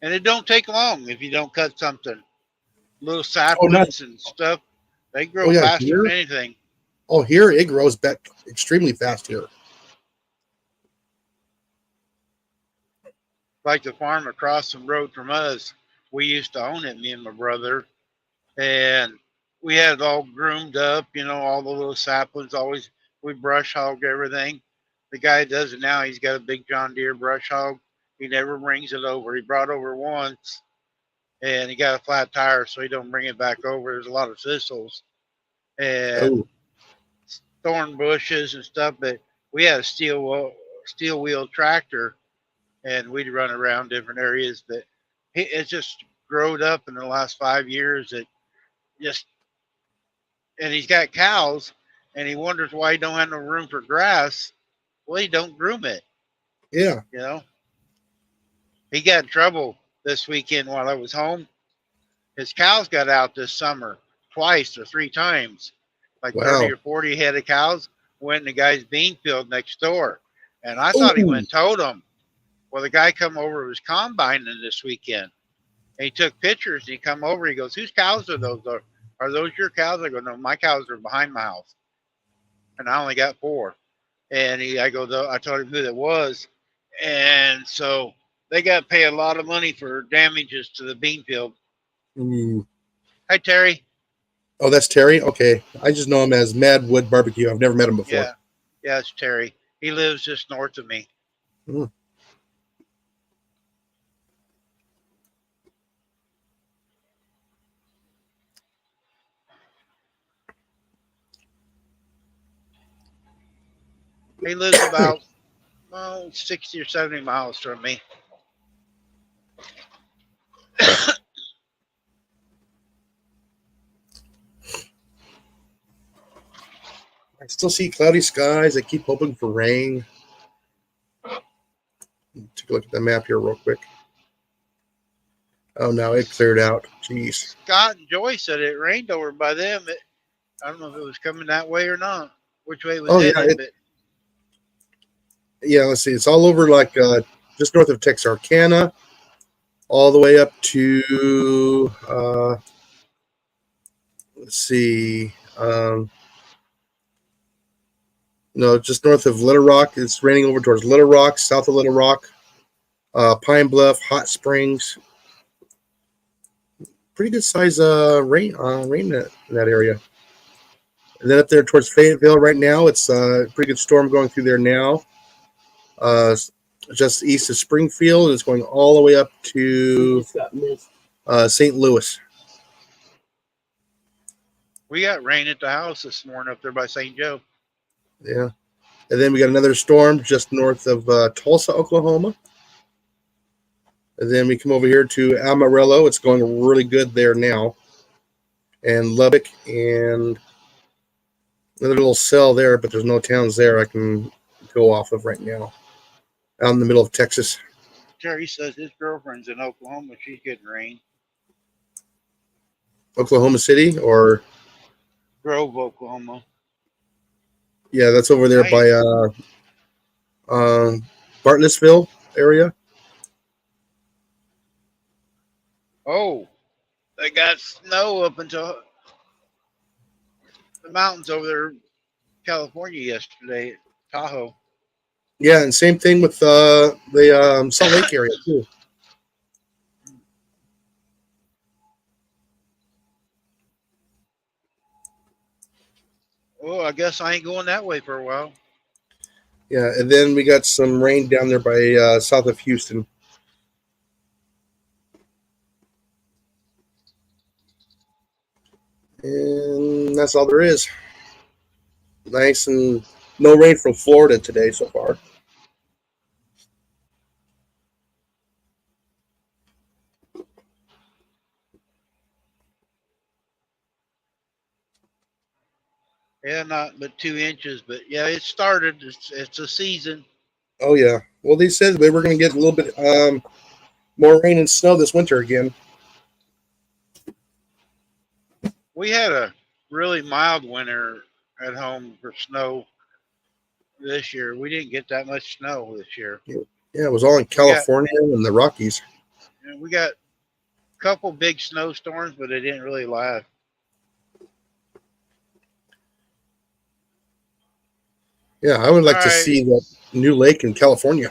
D: And it don't take long if you don't cut something. Little saplings and stuff, they grow faster than anything.
E: Oh, here it grows back extremely fast here.
D: Like the farm across the road from us, we used to own it, me and my brother. And we had it all groomed up, all the little saplings, always, we brush hog everything. The guy does it now, he's got a big John Deere brush hog. He never brings it over. He brought over once, and he got a flat tire, so he don't bring it back over. There's a lot of thistles and thorn bushes and stuff, but we had a steel wheel tractor, and we'd run around different areas. But it's just growed up in the last 5 years. And he's got cows, and he wonders why he don't have no room for grass. Well, he don't groom it.
E: Yeah.
D: He got in trouble this weekend while I was home. His cows got out this summer twice or 3 times, like 30 or 40 head of cows went in the guy's bean field next door. And I thought he went and told him. Well, the guy come over, was combining this weekend. And he took pictures, and he come over, he goes, whose cows are those? Are those your cows? I go, no, my cows are behind my house. And I only got 4. And I told him who that was. And so they got to pay a lot of money for damages to the bean field. Hi, Terry.
E: Oh, that's Terry? Okay. I just know him as Mad Wood Barbecue. I've never met him before.
D: Yeah, it's Terry. He lives just north of me. He lives about 60 or 70 miles from me.
E: I still see cloudy skies. I keep hoping for rain. Take a look at the map here real quick. Oh no, it cleared out. Jeez.
D: Scott and Joy said it rained over by them. I don't know if it was coming that way or not. Which way it was
E: Oh, yeah,
D: headed, but
E: Yeah, let's see. It's all over like just north of Texarkana, all the way up to let's see. No, just north of Little Rock. It's raining over towards Little Rock, south of Little Rock, Pine Bluff, Hot Springs. Pretty good size rain in that area. And then up there towards Fayetteville right now, it's a pretty good storm going through there now. Just east of Springfield, and it's going all the way up to
I: Just got missed.
E: St. Louis.
D: we got rain at the house this morning up there by St. Joe.
E: Yeah. And then we got another storm just north of Tulsa, Oklahoma. And then we come over here to Amarillo. It's going really good there now. And Lubbock and another little cell there, but there's no towns there I can go off of right now. Out in the middle of Texas.
D: Terry says his girlfriend's in Oklahoma. She's getting rain.
E: Oklahoma City or
D: Grove, Oklahoma.
E: yeah, that's over there by Bartlesville area.
D: Oh, they got snow up until the mountains over there, California yesterday, Tahoe.
E: Yeah, and same thing with the Salt Lake area too.
D: Oh, I guess I ain't going that way for a while.
E: Yeah, and then we got some rain down there by south of Houston. And that's all there is. Nice and no rain from Florida today so far.
D: Yeah, not but 2 inches, but yeah, it started. It's a season.
E: Oh yeah. Well, they said they were going to get a little bit more rain and snow this winter again.
D: We had a really mild winter at home for snow this year. We didn't get that much snow this year.
E: Yeah, it was all in California and the Rockies.
D: We got a couple big snowstorms, but it didn't really last.
E: Yeah, I would like to
D: All right.
E: see that new lake in California.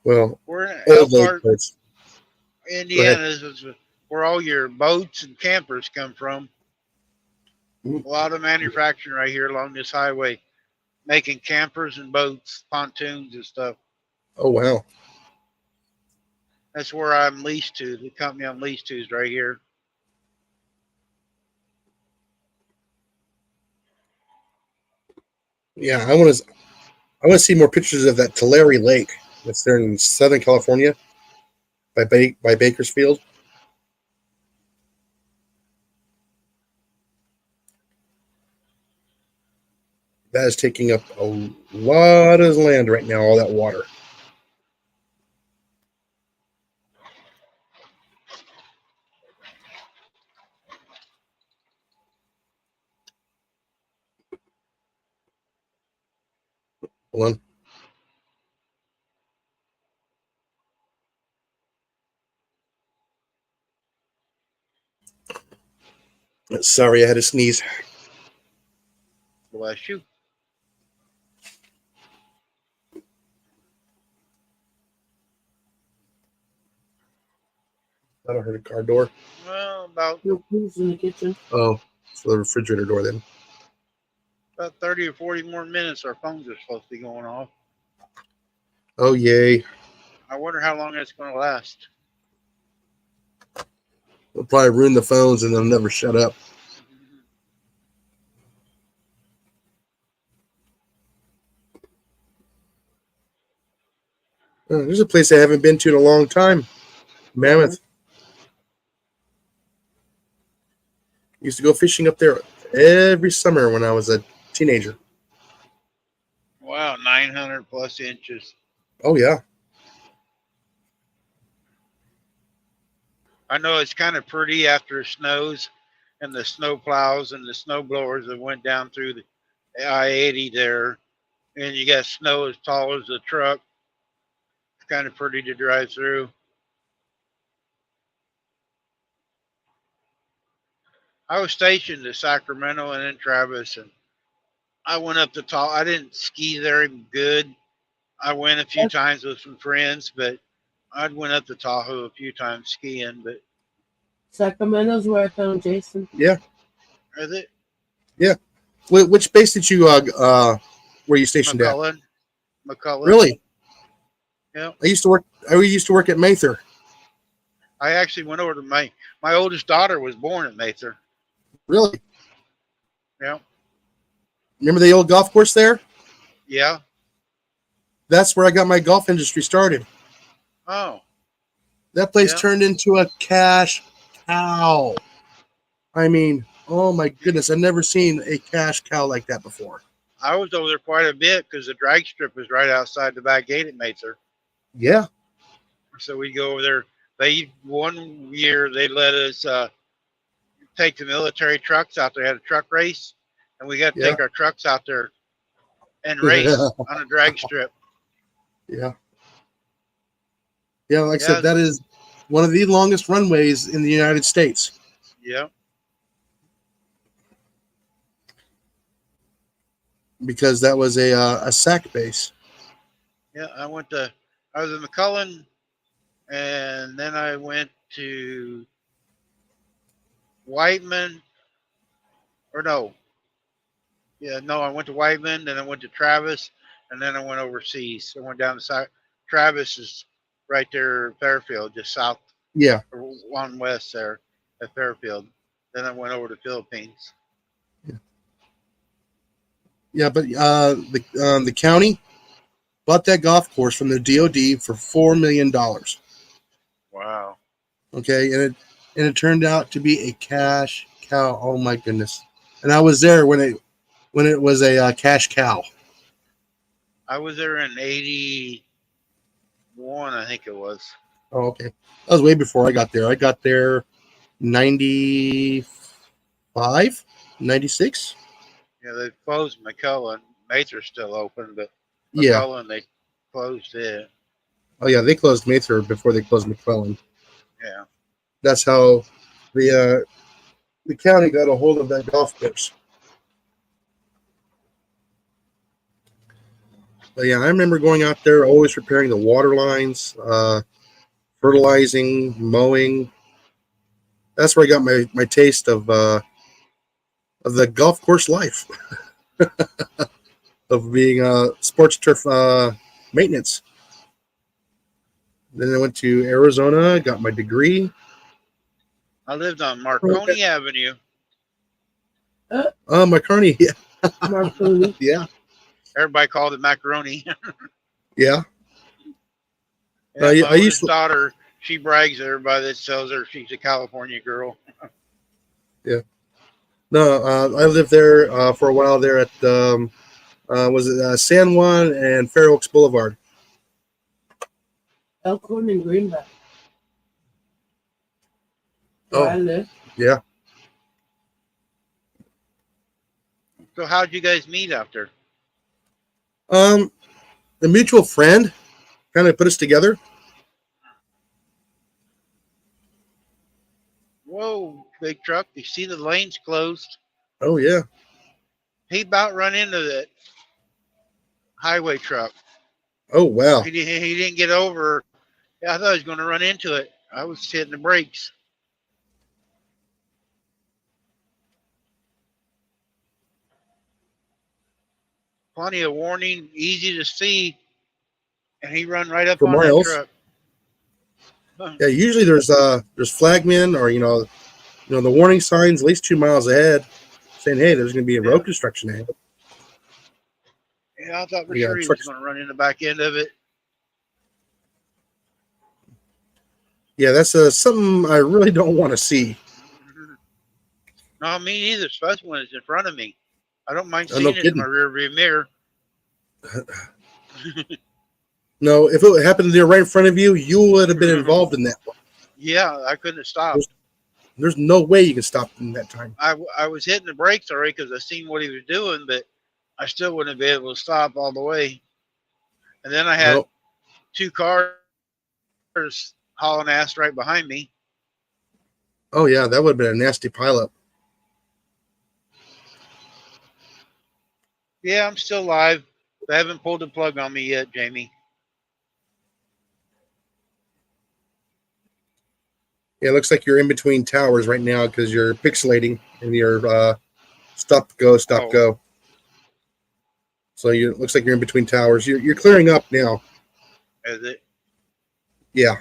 E: Well,
D: We're in
E: old lake,
D: Elkhart,
E: but it's-
D: Indiana is where all your boats and campers come from. A lot of manufacturing right here along this highway, making campers and boats, pontoons and stuff.
E: oh wow.
D: That's where I'm leased to. The company I'm leased to is right here.
E: Yeah, I want to see more pictures of that Tulare Lake that's there in Southern California by Bakersfield. That is taking up a lot of land right now, all that water. Hold on. Sorry, I had to sneeze.
D: Bless you.
E: I don't heard a car door.
D: Well, about
I: No food's in the kitchen.
E: Oh, it's the refrigerator door then.
D: 30 or 40 more minutes, our phones are supposed to be going off.
E: Oh, yay.
D: I wonder how long that's going to last.
E: We'll probably ruin the phones and they'll never shut up. Oh, there's a place I haven't been to in a long time. Mammoth. Used to go fishing up there every summer when I was a teenager.
D: Wow, 900 plus inches.
E: Oh yeah.
D: I know it's kind of pretty after it snows and the snow plows and the snow blowers that went down through the I-80 there, and you got snow as tall as the truck. It's kind of pretty to drive through. I was stationed at Sacramento and in Travis, and I went up to Tahoe. I didn't ski there good. I went a few times with some friends, but I went up to Tahoe a few times skiing. But
I: Sacramento's where I found Jason.
E: Yeah.
D: is it
E: Yeah. Which base did you were you stationed at?
D: McCullough?
E: Really?
D: Yeah.
E: I used to work at Mather.
D: I actually went over to my oldest daughter was born at Mather.
E: Really?
D: Yeah.
E: Remember the old golf course there?
D: Yeah.
E: That's where I got my golf industry started.
D: Oh.
E: That place
D: Yeah.
E: turned into a cash cow. I mean, oh my goodness, I've never seen a cash cow like that before.
D: I was over there quite a bit because the drag strip was right outside the back gate at Mather.
E: Yeah.
D: So we go over there. One year they let us take the military trucks out there. Had a truck race, and we got to take our trucks out there and race on a drag strip.
E: Yeah. Yeah, like I said, that is one of the longest runways in the United States.
D: Yeah.
E: Because that was a SAC base.
D: Yeah, I was in McCullen, and then I went to Whiteman, or no. Yeah, no, I went to Whiteman, then I went to Travis, and then I went overseas. I went down to Travis is right there, Fairfield, just south.
E: Yeah.
D: Or one west there at Fairfield. Then I went over to Philippines.
E: Yeah, but the county bought that golf course from the DOD for $4 million.
D: Wow.
E: Okay, and it turned out to be a cash cow. Oh my goodness! And I was there when it was a cash cow.
D: I was there in 81, I think it was.
E: Oh, okay. That was way before I got there. I got there 95, 96.
D: Yeah, they closed McCullen. Mather's still open, but
E: Yeah.
D: McCullen, they closed it.
E: Oh yeah, they closed Mather before they closed McClellan.
D: Yeah.
E: That's how the county got a hold of that golf course. But yeah, I remember going out there, always repairing the water lines, fertilizing, mowing. That's where I got my taste of the golf course life, of being sports turf maintenance. Then I went to Arizona, got my degree.
D: I lived on Marconi Avenue.
E: Marconi, yeah.
I: Marconi.
E: Yeah.
D: Everybody called it macaroni.
E: Yeah.
D: My oldest daughter, she brags at everybody that sells her. She's a California girl.
E: Yeah. No, I lived there for a while there at was it San Juan and Fair Oaks Boulevard.
I: Elkhorn and Greenback.
E: Oh,
I: I live.
E: Yeah.
D: So how'd you guys meet out there?
E: A mutual friend kind of put us together.
D: Whoa, big truck. You see the lanes closed.
E: Oh, yeah.
D: He about run into that highway truck.
E: Oh, wow.
D: He didn't get over. I thought he was going to run into it. I was hitting the brakes. Plenty of warning, easy to see, and he run right up
E: For
D: on
E: miles.
D: that truck. Huh.
E: Yeah, usually there's flagmen or the warning signs at least 2 miles ahead saying, hey, there's going to be a road construction ahead.
D: Yeah, I thought for sure he was going to run in the back end of it.
E: Yeah, that's something I really don't want to see.
D: No, me neither, especially when it's in front of me. I don't mind
E: Oh, no
D: seeing it in my
E: kidding.
D: rear view mirror.
E: No, if it happened there right in front of you, you would have been involved in that one.
D: Yeah, I couldn't have stopped.
E: There's no way you can stop in that time.
D: I was hitting the brakes already because I seen what he was doing, but I still wouldn't be able to stop all the way. And then I had
E: Nope.
D: 2 cars hauling ass right behind me.
E: Oh yeah, that would have been a nasty pileup.
D: Yeah, I'm still alive. They haven't pulled the plug on me yet, Jamie.
E: Yeah, it looks like you're in between towers right now because you're pixelating and you're stop go. So it looks like you're in between towers. You're clearing up now.
D: Is it?
E: Yeah.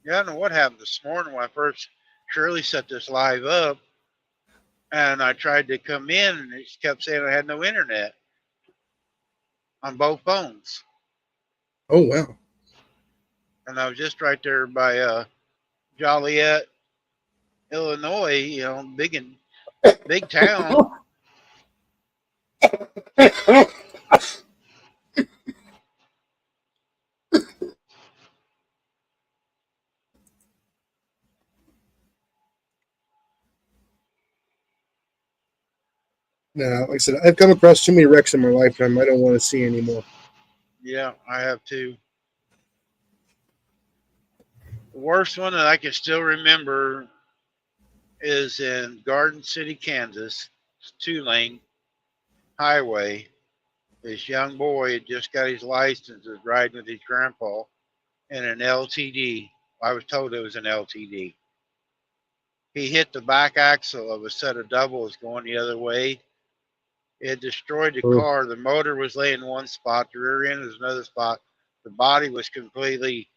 D: Yeah, I don't know what happened this morning when I first Shirley set this live up, and I tried to come in, and it kept saying I had no internet on both phones.
E: Oh wow.
D: And I was just right there by Joliet, Illinois. You know, big town.
E: No, like I said, I've come across too many wrecks in my lifetime. I don't want to see anymore.
D: Yeah, I have too. The worst one that I can still remember is in Garden City, Kansas. It's 2-lane highway. This young boy had just got his license, was riding with his grandpa in an LTD. I was told it was an LTD. He hit the back axle of a set of doubles going the other way. It destroyed the
E: Oh.
D: car. The motor was laying in one spot, the rear end was another spot. The body was completely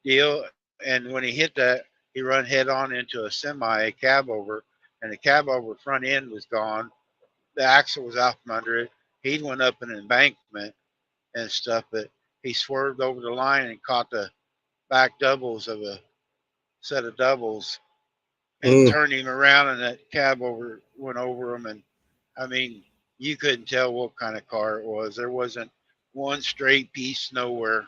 D: deal. And when he hit that, he run head on into a semi, a cab over, and the cab over front end was gone. The axle was out from under it. He went up an embankment and stuff, but he swerved over the line and caught the back doubles of a set of doubles and turned him around, and that cab over went over him. And I mean, you couldn't tell what kind of car it was. There wasn't one straight piece nowhere.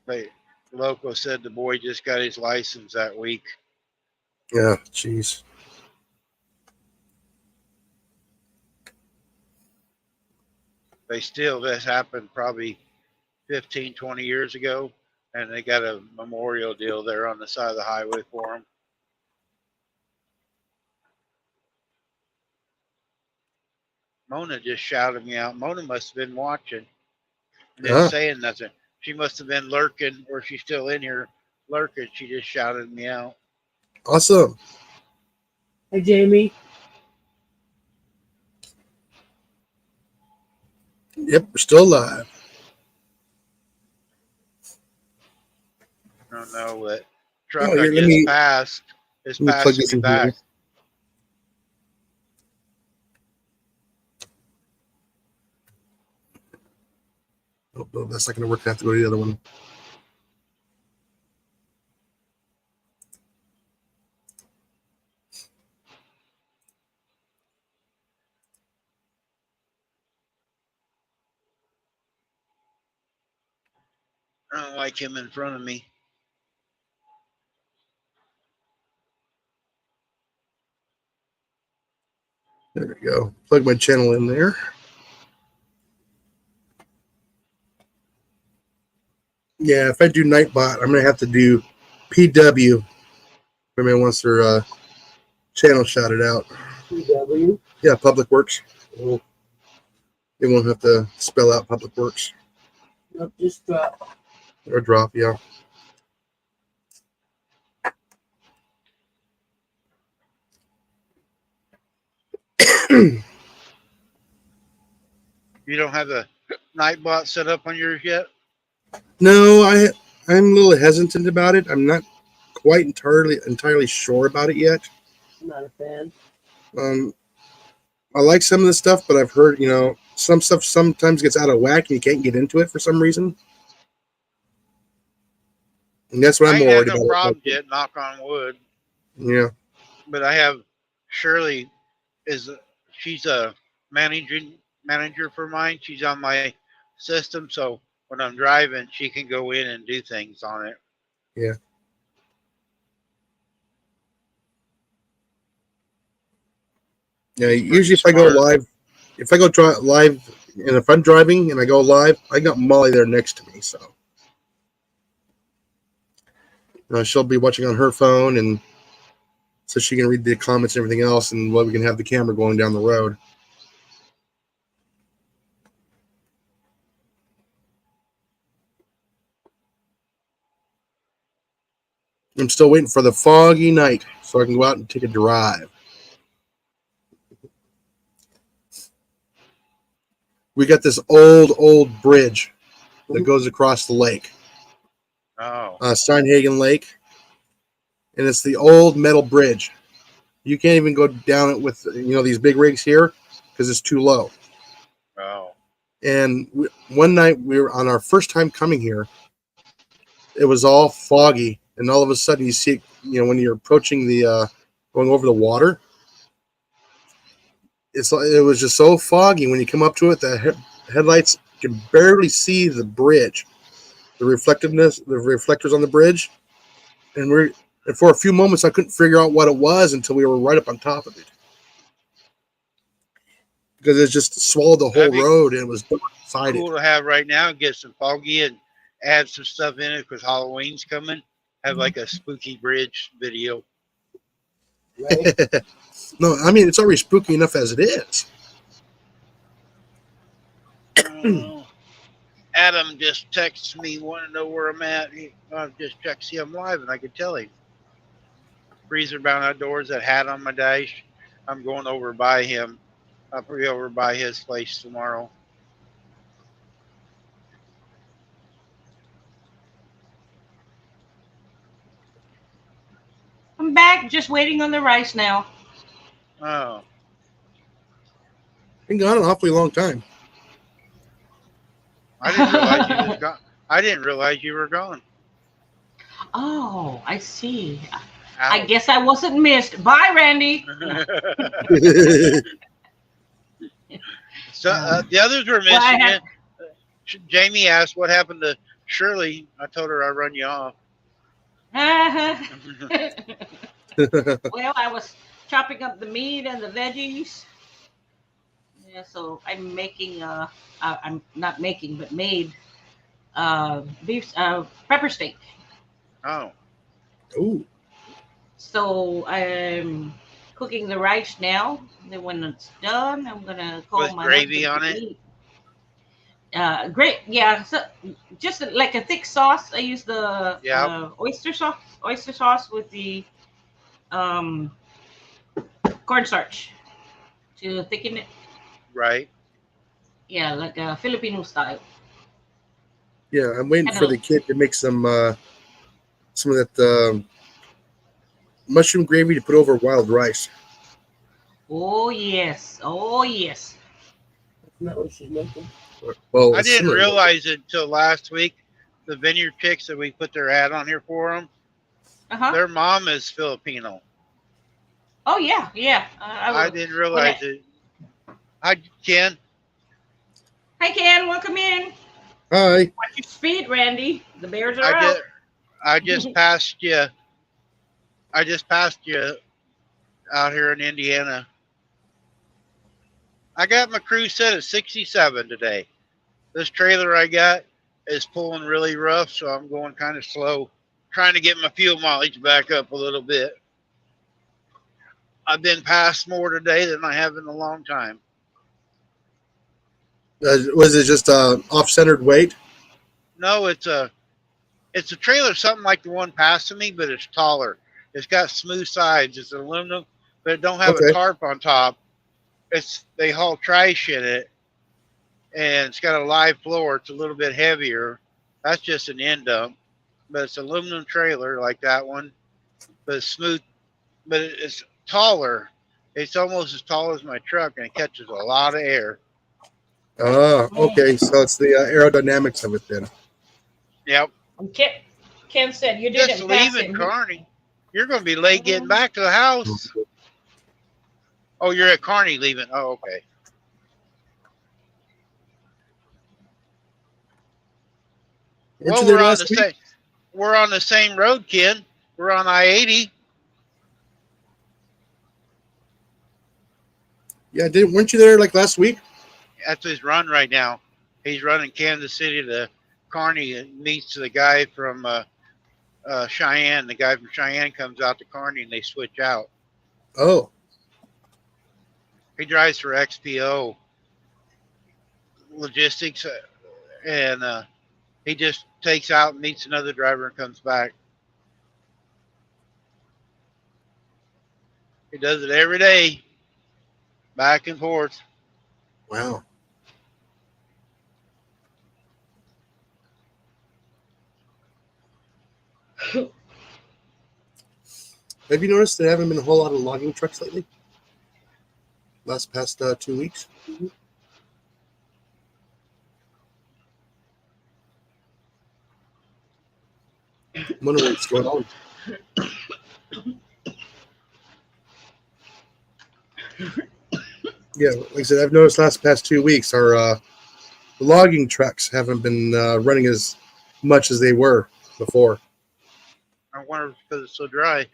D: But local said the boy just got his license that week.
E: Yeah, jeez.
D: This happened probably 15, 20 years ago, and they got a memorial deal there on the side of the highway for him. Mona just shouted me out. Mona must have been watching and didn't say nothing. She must have been lurking, or she's still in here lurking. She just shouted me out.
E: Awesome.
I: Hey, Jamie.
E: Yep, we're still alive.
D: I don't know what truck
E: Oh, here,
D: I just passed is passing me back.
E: Here. Oh, no, that's not going to work. I have to go to the other one.
D: I don't like him in front of me.
E: There we go. Plug my channel in there. Yeah, if I do Nightbot, I'm going to have to do PW. If anybody wants their channel shouted out.
I: PW?
E: Yeah, Public Works. Well, they won't have to spell out Public Works.
I: Nope, just drop.
E: Or drop, yeah.
D: You don't have the Nightbot set up on yours yet?
E: No, I'm a little hesitant about it. I'm not quite entirely sure about it yet.
I: I'm not a fan.
E: I like some of the stuff, but I've heard, some stuff sometimes gets out of whack and you can't get into it for some reason. And that's what I'm
D: I ain't
E: worried
D: had no
E: about.
D: problem yet, knock on wood.
E: Yeah.
D: But I have Shirley she's a manager for mine. She's on my system, so when I'm driving, she can go in and do things on it.
E: Yeah. Yeah.
D: She's
E: Usually, if
D: pretty
E: I go
D: smart.
E: live, live, and if I'm driving and I go live, I got Molly there next to me, so she'll be watching on her phone, and so she can read the comments and everything else, and we can have the camera going down the road. I'm still waiting for the foggy night so I can go out and take a drive. We got this old bridge that goes across the lake,
D: Oh,
E: Steinhagen Lake, and it's the old metal bridge. You can't even go down it with these big rigs here because it's too low.
D: oh,
E: And one night we were on our first time coming here. It was all foggy, and all of a sudden you see, when you're approaching the going over the water, it was just so foggy. When you come up to it, the headlights can barely see the bridge, the reflectors on the bridge, and for a few moments I couldn't figure out what it was until we were right up on top of it, because it just swallowed the whole
D: that'd be
E: road and it was sided.
D: cool to have right now. Get some foggy and add some stuff in it because Halloween's coming. Have like a spooky bridge video.
E: No, I mean it's already spooky enough as it is.
D: Adam just texts me, want to know where I'm at. I just checked to see I'm live, and I could tell him. Freezer Bound Outdoors, that hat on my dash. I'm going over by him. I'll be over by his place tomorrow.
C: I'm back, just waiting on the rice now.
D: Oh,
E: Been gone an awfully long time.
D: I didn't realize you was gone. I didn't realize you were gone.
C: Oh, I see. I
D: Ouch.
C: guess I wasn't missed. Bye, Randy.
D: So the others were
C: Well, I
D: missing
C: had-
D: it. Jamie asked what happened to Shirley. I told her I'd run you off.
C: Well, I was chopping up the meat and the veggies. Yeah, so I'm making I'm not making, but made beef pepper steak.
D: Oh,
E: Ooh.
C: So I'm cooking the rice now. Then when it's done, I'm gonna call
D: with
C: my
D: gravy
C: husband
D: on
C: to
D: it.
C: eat. Great, yeah. So just like a thick sauce. I use the
D: Yeah.
C: oyster sauce with the um, cornstarch to thicken it.
D: Right.
C: Yeah, like a Filipino style.
E: Yeah, I'm waiting for the kid to make some of that mushroom gravy to put over wild rice.
C: Oh yes, oh yes.
I: Not what she's making.
E: Well,
D: I
E: it's
D: didn't
E: similar.
D: realize it until last week. The vineyard chicks that we put their ad on here for them,
C: Uh-huh.
D: their mom is Filipino.
C: Oh yeah, yeah.
D: I didn't realize it. Hi, Ken.
C: Hi Ken, welcome in.
E: Hi.
C: Watch your speed, Randy. The bears are out.
D: I just passed you. I just passed you out here in Indiana. I got my cruise set at 67 today. This trailer I got is pulling really rough, so I'm going kind of slow, trying to get my fuel mileage back up a little bit. I've been past more today than I have in a long time.
E: Was it just off-centered weight?
D: No, it's a trailer, something like the one passing me, but it's taller. It's got smooth sides. It's aluminum, but it don't have a tarp on top. They haul trash in it, and it's got a live floor. It's a little bit heavier. That's just an end dump, but it's an aluminum trailer like that one, but it's smooth. But it's taller. It's almost as tall as my truck, and it catches a lot of air.
E: Ah, okay. So it's the aerodynamics of it then.
D: Yep.
C: Ken said you
D: Just
C: didn't pass
D: leaving
C: it.
D: Carney. You're going to be late getting back to the house. Oh, you're at Kearney leaving. Oh, okay.
E: Weren't
D: Well,
E: you there last week?
D: we're on the same road, Ken. We're on I-80.
E: Yeah, weren't you there like last week?
D: That's his run right now. He's running Kansas City to Kearney and meets the guy from Cheyenne. The guy from Cheyenne comes out to Kearney and they switch out.
E: Oh,
D: He drives for XPO Logistics, and he just takes out, meets another driver, and comes back. He does it every day, back and forth.
E: wow. Have you noticed there haven't been a whole lot of logging trucks lately? Past 2 weeks? I wonder what's going on. Yeah, like I said, I've noticed past 2 weeks our logging trucks haven't been running as much as they were before.
D: I wonder if it's because it's so dry.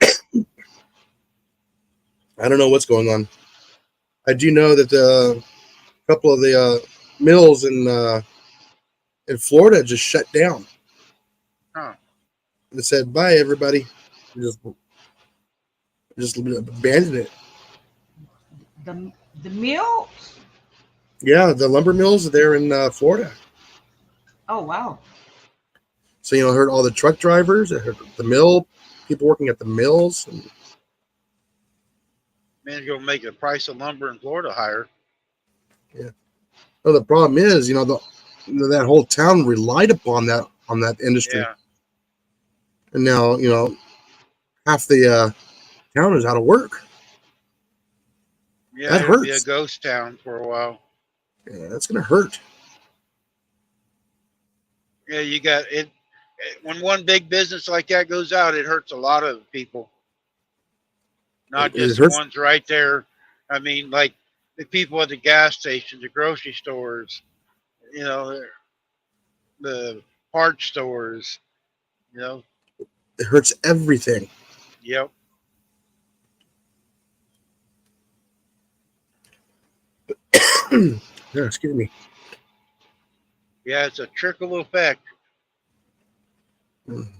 E: I don't know what's going on. I do know that a couple of the mills in Florida just shut down.
D: Huh.
E: They said, "Bye, everybody." Just abandoned it.
C: The mills?
E: Yeah, the lumber mills there in Florida.
C: Oh, wow.
E: So I heard all the truck drivers, I heard the mill people working at the mills. And
D: Man's going to make the price of lumber in Florida higher.
E: yeah. Well, the problem is, that whole town relied upon that industry,
D: Yeah.
E: and now half the town is out of work.
D: Yeah,
E: That
D: it'll be a
E: hurts.
D: ghost town for a while.
E: Yeah, that's gonna hurt.
D: Yeah, you got it. When one big business like that goes out, it hurts a lot of people. Not
E: It
D: just the
E: hurts.
D: ones right there. I mean, like the people at the gas stations, the grocery stores, the parts stores, you know.
E: It hurts everything.
D: Yep.
E: Yeah, excuse me.
D: Yeah, it's a trickle effect.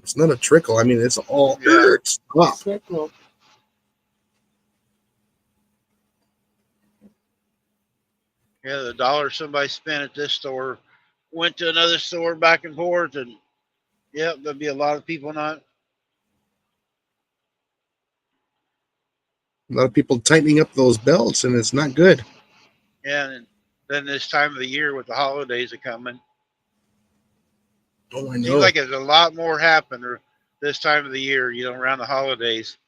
E: It's not a trickle. I mean, it's all
D: Yeah.
E: stuff.
I: Trickle.
D: Yeah, the dollar somebody spent at this store went to another store back and forth, and yep, there'll be a lot of people not.
E: A lot of people tightening up those belts, and it's not good.
D: Yeah, and then this time of the year with the holidays are coming,
E: Oh, I
D: seems
E: know.
D: like there's a lot more happening this time of the year, around the holidays.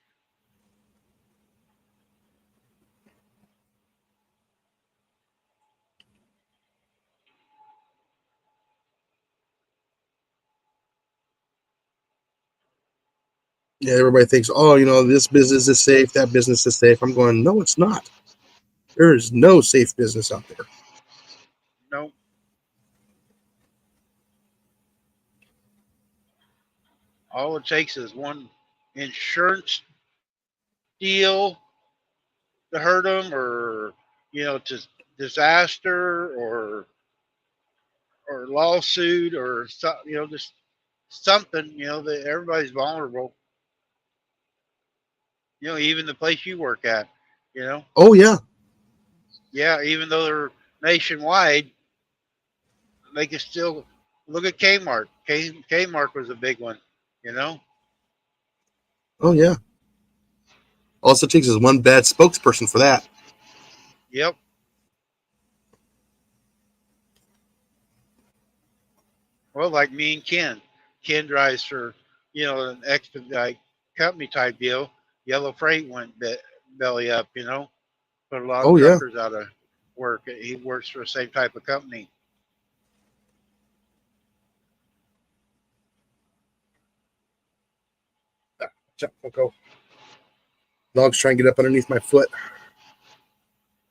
E: Yeah, everybody thinks, oh, this business is safe, that business is safe. I'm going, no, it's not. There is no safe business out there.
D: No. All it takes is one insurance deal to hurt them, or to disaster, or lawsuit, or just something. That everybody's vulnerable. Even the place you work at.
E: Oh, yeah.
D: Yeah, even though they're nationwide, they can still look at Kmart. Kmart was a big one.
E: Oh, yeah. All it takes is one bad spokesperson for that.
D: Yep. Well, like me and Ken. Ken drives for, an expedite company type deal. Yellow Freight went belly up, put a lot of
E: Oh, yeah.
D: truckers out of work. He works for the same type of company.
E: Jump, Coco. Dog's trying to get up underneath my foot.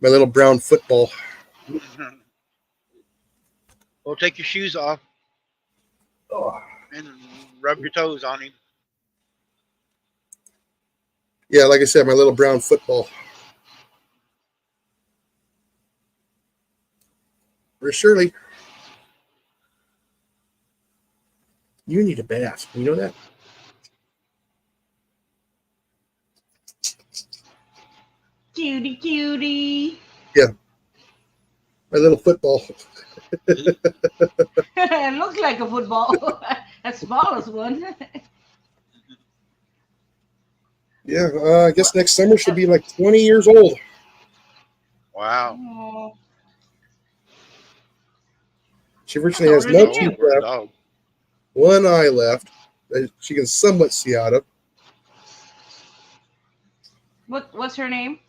E: My little brown football.
D: Well, take your shoes off and rub your toes on him.
E: Yeah, like I said, my little brown football. Where's Shirley? You need a bath. You know that?
C: Cutie, cutie.
E: My little football.
C: It looks like a football. That's smallest one.
E: Yeah, I guess next summer she'll be like 20 years old.
D: Wow.
C: Oh,
E: She virtually
C: That's
E: has no
C: older than
E: teeth
C: you.
D: For a
E: left.
D: dog.
E: One eye left that she can somewhat see out of.
C: what's her name?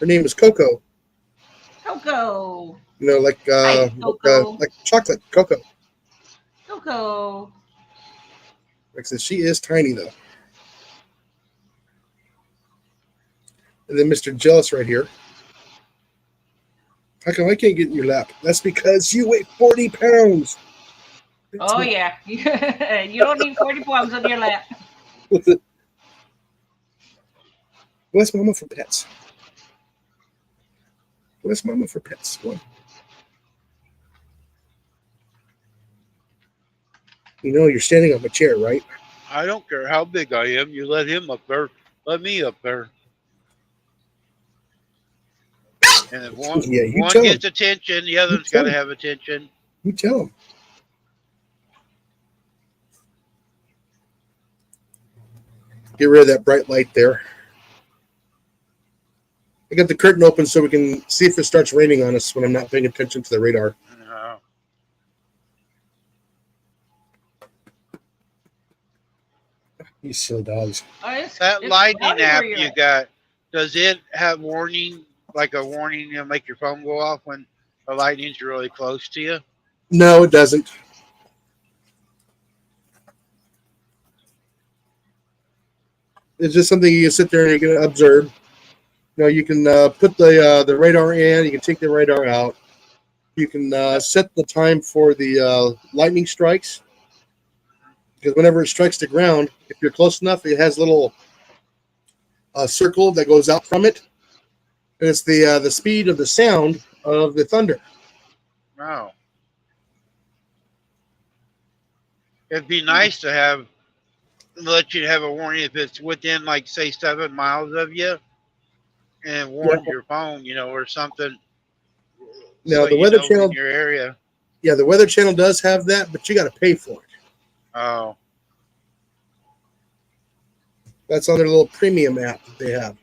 E: Her name is Coco.
C: Coco.
E: You know,
C: Hi, Coco.
E: like chocolate Coco.
C: Coco.
E: Like I said, she is tiny though. And then Mr. Jealous right here. How come I can't get in your lap? That's because you weigh 40 pounds.
C: Oh yeah. You don't need 40 pounds on your lap.
E: Where's Mama for pets? Where's Mama for pets? What? You know, you're standing on a chair, right?
D: I don't care how big I am. You let him up there. Let me up there. And if one,
E: Yeah, you
D: one
E: tell
D: gets attention, the other's got to have attention.
E: You tell him. Get rid of that bright light there. I got the curtain open so we can see if it starts raining on us when I'm not paying attention to the radar.
D: No.
E: You silly dogs.
C: Oh,
D: That
C: it's
D: lightning
C: cloudy
D: app
C: where you're
D: you
C: at.
D: got, does it have warning, like a warning, make your phone go off when the lightning's really close to you?
E: No, it doesn't. It's just something you can sit there and you can observe. You know, you can put the radar in. You can take the radar out. You can set the time for the lightning strikes. Because whenever it strikes the ground, if you're close enough, it has a little circle that goes out from it. And it's the speed of the sound of the thunder.
D: No. It'd be nice to have, let you have a warning if it's within, like, say, 7 miles of you, and warn your phone, or something.
E: Now,
D: so
E: the Weather
D: in
E: Channel,
D: your area.
E: yeah, the Weather Channel does have that, but you got to pay for it.
D: Oh.
E: That's on their little premium app that they have.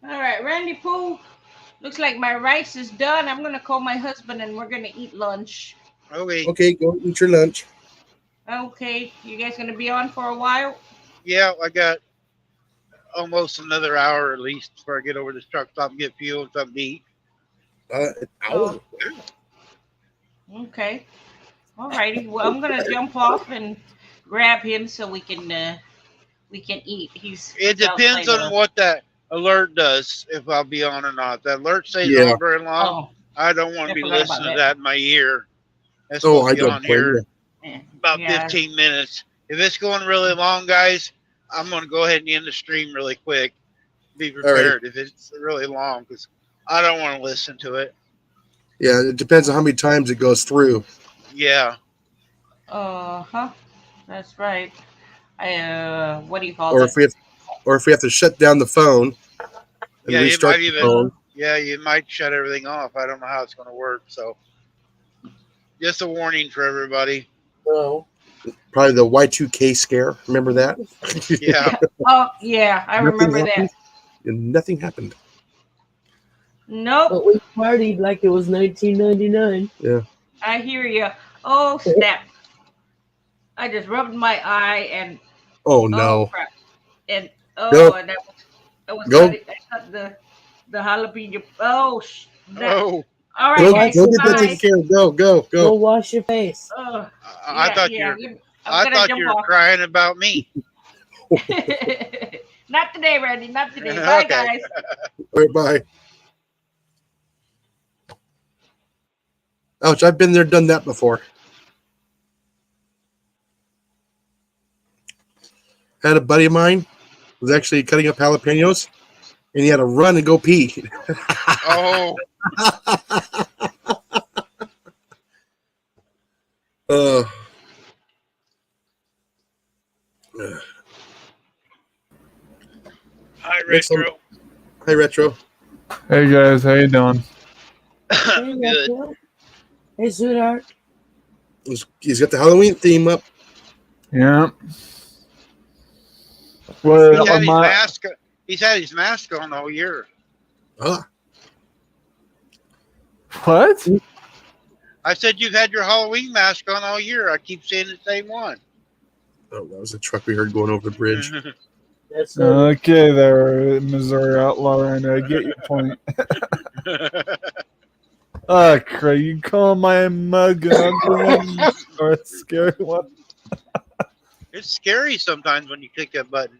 C: All right, Randy Pooh. Looks like my rice is done. I'm gonna call my husband and we're gonna eat lunch.
D: Okay.
E: Okay, go eat your lunch.
C: Okay, you guys gonna be on for a while?
D: Yeah, I got almost another hour at least before I get over to this truck stop and get fuel and something to eat.
E: An hour.
C: Okay. All righty. Well, I'm gonna jump off and grab him so we can eat.
D: It depends
C: outside,
D: on what that alert does, if I'll be on or not. That alert stays
E: Yeah.
D: on very long.
C: Oh,
D: I don't want
C: I
D: to be
C: forgot about
D: listening to
C: that.
D: that in my ear. That's
E: Oh,
D: supposed
E: I
D: to be
E: don't
D: on
E: blame
D: here
E: you.
D: about
C: yeah.
D: 15 minutes. If it's going really long, guys, I'm going to go ahead and end the stream really quick. Be prepared if it's really long, because I don't want to listen to it.
E: Yeah, it depends on how many times it goes through.
D: Yeah.
C: Huh. That's right. What do you call
E: Or
C: it?
E: if we have to shut down the phone and
D: Yeah, you
E: restart
D: might
E: the
D: even.
E: phone.
D: Yeah, you might shut everything off. I don't know how it's going to work. So, just a warning for everybody.
E: No. Probably the Y2K scare. Remember that?
D: Yeah.
C: Oh, yeah, I remember that.
E: And nothing happened.
C: Nope.
I: But we partied like it was 1999.
E: Yeah.
C: I hear you. Oh, snap. I just rubbed my eye and
E: Oh no.
C: crap. And
E: Go.
C: and that was
E: Go.
C: I cut the The jalapeno. Oh,
D: Oh,
C: all
E: Go,
C: right,
E: go
C: guys.
E: get that taken
C: Bye.
E: care of. Go, go,
I: Go
E: go.
I: wash your face.
D: I thought you were.
C: I'm
D: I
C: gonna
D: thought
C: jump
D: you were
C: off.
D: crying about me.
C: Not today, Randy. Not today. Bye,
D: Okay.
C: guys.
E: All right, bye. Ouch, I've been there, done that before. I had a buddy of mine who was actually cutting up jalapenos, and he had to run and go pee.
D: Oh,
E: Uh,
D: hi,
E: Next one.
D: Retro.
E: Hi, Retro.
J: Hey guys, how you doing?
I: Hey,
D: Good.
I: Rachel. Hey, sweetheart.
E: He's got the Halloween theme up.
J: Yeah.
D: He's
J: Well,
D: had his
J: my
D: mask. He's had his mask on all year.
E: Ah,
J: what?
D: I said you've had your Halloween mask on all year. I keep seeing the same one.
E: oh, that was a truck we heard going over the bridge.
I: That's
J: Okay, there, Missouri Outlaw, and I get your point. Ah, Craig, you call my mug an ugly one or a scary one?
D: It's scary sometimes when you click that button.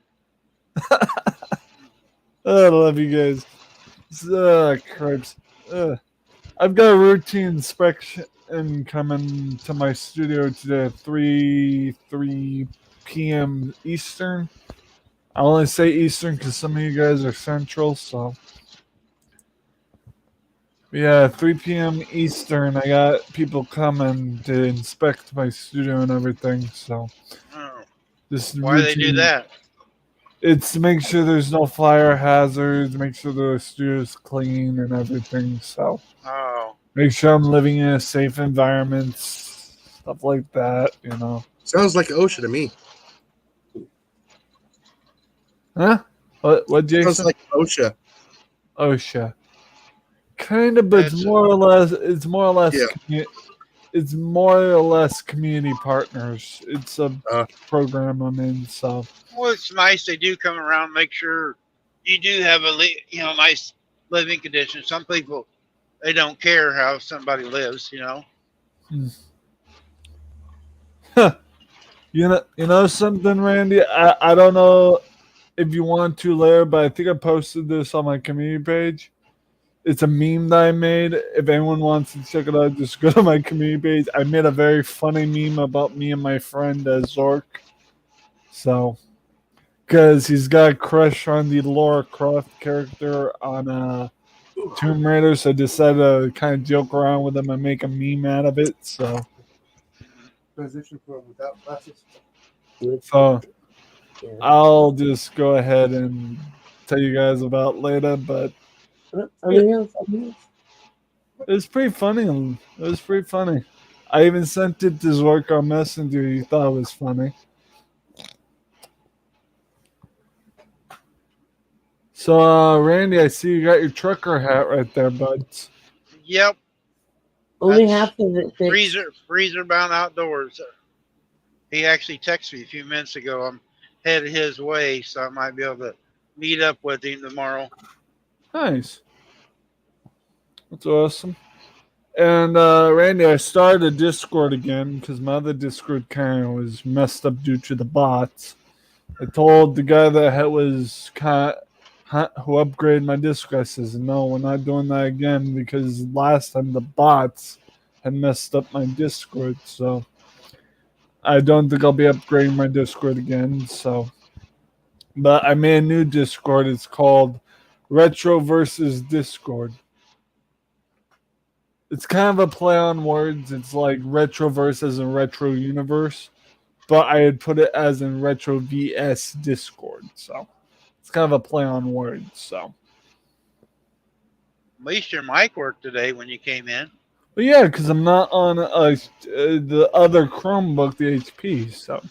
J: Oh, I love you guys. Cripes. I've got a routine inspection coming to my studio today at 3 p.m. Eastern. I only say Eastern because some of you guys are Central, so. Yeah, 3 p.m. Eastern. I got people coming to inspect my studio and everything, so.
D: Oh,
J: This
D: why do they do
J: routine-
D: that?
J: It's to make sure there's no fire hazards, make sure the studio's clean and everything. So
D: Oh,
J: make sure I'm living in a safe environment, stuff like that, you know.
E: Sounds like OSHA to me.
J: Huh? What Jason?
E: Sounds like OSHA.
J: OSHA. Kind of, but it's more or less. It's more or less.
E: Yeah.
J: It's more or less community partners. It's a program I'm in. So.
D: well, it's nice they do come around and make sure you do have a nice living condition. Some people, they don't care how somebody lives, you know.
J: You know something, Randy? I don't know if you want to later, but I think I posted this on my community page. It's a meme that I made. If anyone wants to check it out, just go to my community page. I made a very funny meme about me and my friend Zork. So, because he's got a crush on the Laura Croft character on Tomb Raider, so I decided to kind of joke around with him and make a meme out of it. So, I'll just go ahead and tell you guys about later, but it's pretty funny. It was pretty funny. I even sent it to Zork on Messenger. He thought it was funny. So, Randy, I see you got your trucker hat right there, bud.
D: Yep.
I: only
D: That's
I: half of it. fixed.
D: Freezer bound outdoors. He actually texted me a few minutes ago. I'm headed his way, so I might be able to meet up with him tomorrow.
J: Nice. That's awesome. And Randy, I started a Discord again because my other Discord kind of was messed up due to the bots. I told the guy that was who upgraded my Discord, I says, no, we're not doing that again because last time the bots had messed up my Discord. So I don't think I'll be upgrading my Discord again. So, but I made a new Discord. It's called Retro versus Discord. It's kind of a play on words. It's like Retroverse as in Retro Universe, but I had put it as in Retro VS Discord. So it's kind of a play on words. So,
D: At least your mic worked today when you came in.
J: but yeah, because I'm not on the other Chromebook, the HP. So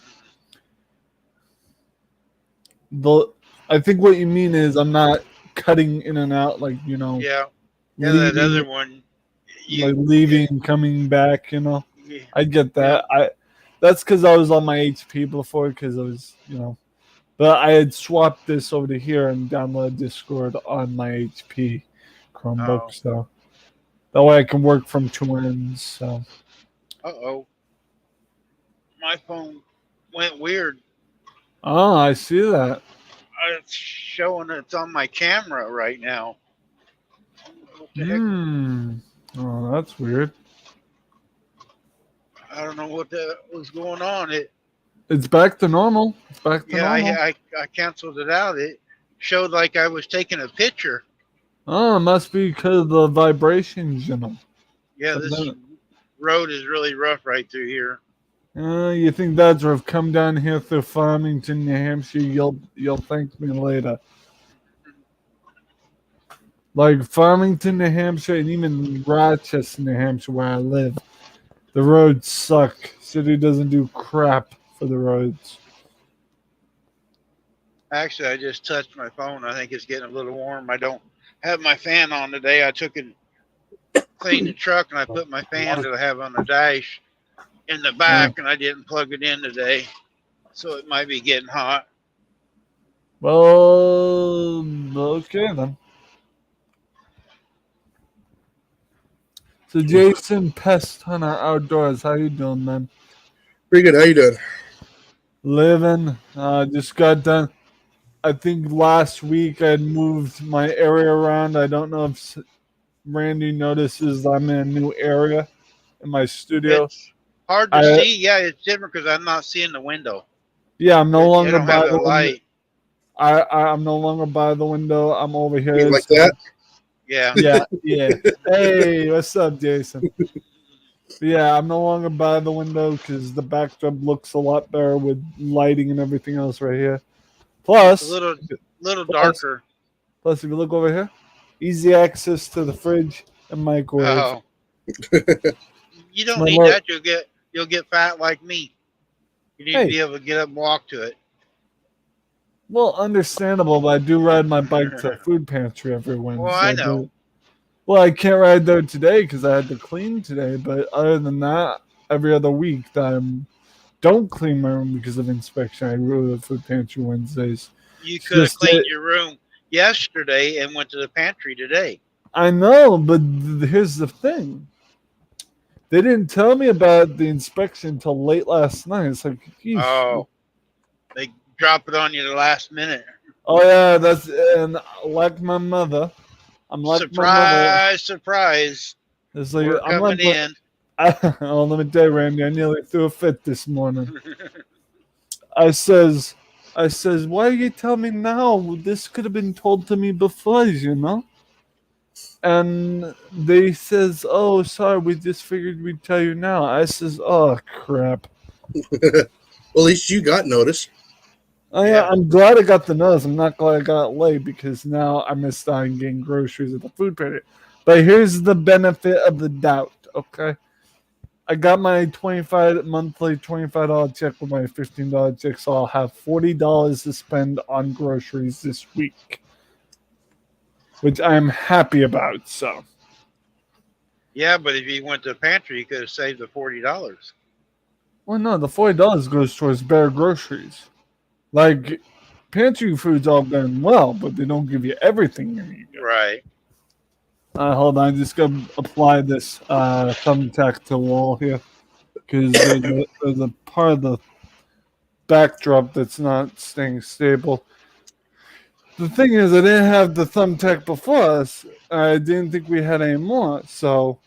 J: I think what you mean is I'm not cutting in and out like
D: Yeah. Yeah,
J: leaving,
D: that other one.
J: like leaving, coming back.
D: Yeah.
J: I get that. That's because I was on my HP before, because I was, but I had swapped this over to here and downloaded Discord on my HP. Chromebook,
D: Oh.
J: so that way I can work from two ends. So
D: Uh-oh. My phone went weird.
J: oh, I see that.
D: It's showing it's on my camera right now. What the heck?
J: Oh, that's weird.
D: I don't know what was going on.
J: It's back to normal. It's back to
D: Yeah,
J: normal.
D: I canceled it out. It showed like I was taking a picture.
J: Oh, it must be because of the vibrations, you know.
D: Yeah,
J: But
D: this
J: then-
D: road is really rough right through here.
J: You think that's have come down here through Farmington, New Hampshire? You'll thank me later. Like Farmington, New Hampshire, and even Rochester, New Hampshire, where I live, the roads suck. City doesn't do crap for the roads.
D: Actually, I just touched my phone. I think it's getting a little warm. I don't have my fan on today. I took and cleaned the truck, and I put my fan that I have on the dash in the back, and I didn't plug it in today, so it might be getting hot.
J: Well, okay then. So Jason, Pest Hunter Outdoors, how you doing, man?
E: Pretty good. How you doing?
J: Living. Just got done. I think last week I moved my area around. I don't know if Randy notices I'm in a new area in my studio.
D: It's hard to see. Yeah, it's different because I'm not seeing the window.
J: Yeah, I'm no
D: I
J: longer
D: don't
J: by
D: have
J: the
D: the
J: window.
D: light.
J: I'm no longer by the window. I'm over here.
E: You like that?
D: Yeah.
J: Yeah. Hey, what's up, Jason? Yeah, I'm no longer by the window because the backdrop looks a lot better with lighting and everything else right here. Plus,
D: It's a little darker.
J: Plus, if you look over here, easy access to the fridge and microwave.
D: Oh. You don't
J: My
D: need
J: lord.
D: that. You'll get fat like me. You need
J: Hey.
D: to be able to get up and walk to it.
J: Well, understandable, but I do ride my bike to the food pantry every Wednesday.
D: Well, I know.
J: Well, I can't ride there today because I had to clean today. But other than that, every other week that I don't clean my room because of inspection, I go to the food pantry Wednesdays.
D: You
J: It's
D: could have
J: just
D: cleaned
J: that-
D: your room yesterday and went to the pantry today.
J: I know, but here's the thing. They didn't tell me about the inspection until late last night. It's like, geez.
D: Oh. They drop it on you the last minute.
J: Oh yeah, and like my mother, I'm like
D: Surprise, surprise.
J: It's like
D: We're
J: I'm
D: coming
J: like,
D: in.
J: oh, let me tell you, Randy, I nearly threw a fit this morning. I says, why you tell me now? This could have been told to me before, you know. And they says, oh, sorry, we just figured we'd tell you now. I says, oh crap.
E: Well, at least you got notice.
J: Oh yeah, I'm glad I got the notice. I'm not glad I got it late because now I missed out on getting groceries at the food pantry. But here's the benefit of the doubt, okay? I got my monthly $25 check with my $15 check, so I'll have $40 to spend on groceries this week, which I am happy about. So
D: Yeah, but if you went to the pantry, you could have saved the $40.
J: well, no, the $40 goes towards better groceries. Like pantry food's all done well, but they don't give you everything you need.
D: Right.
J: Hold on, I just gotta apply this thumbtack to the wall here because there's a part of the backdrop that's not staying stable. The thing is, I didn't have the thumbtack before us. I didn't think we had any more. So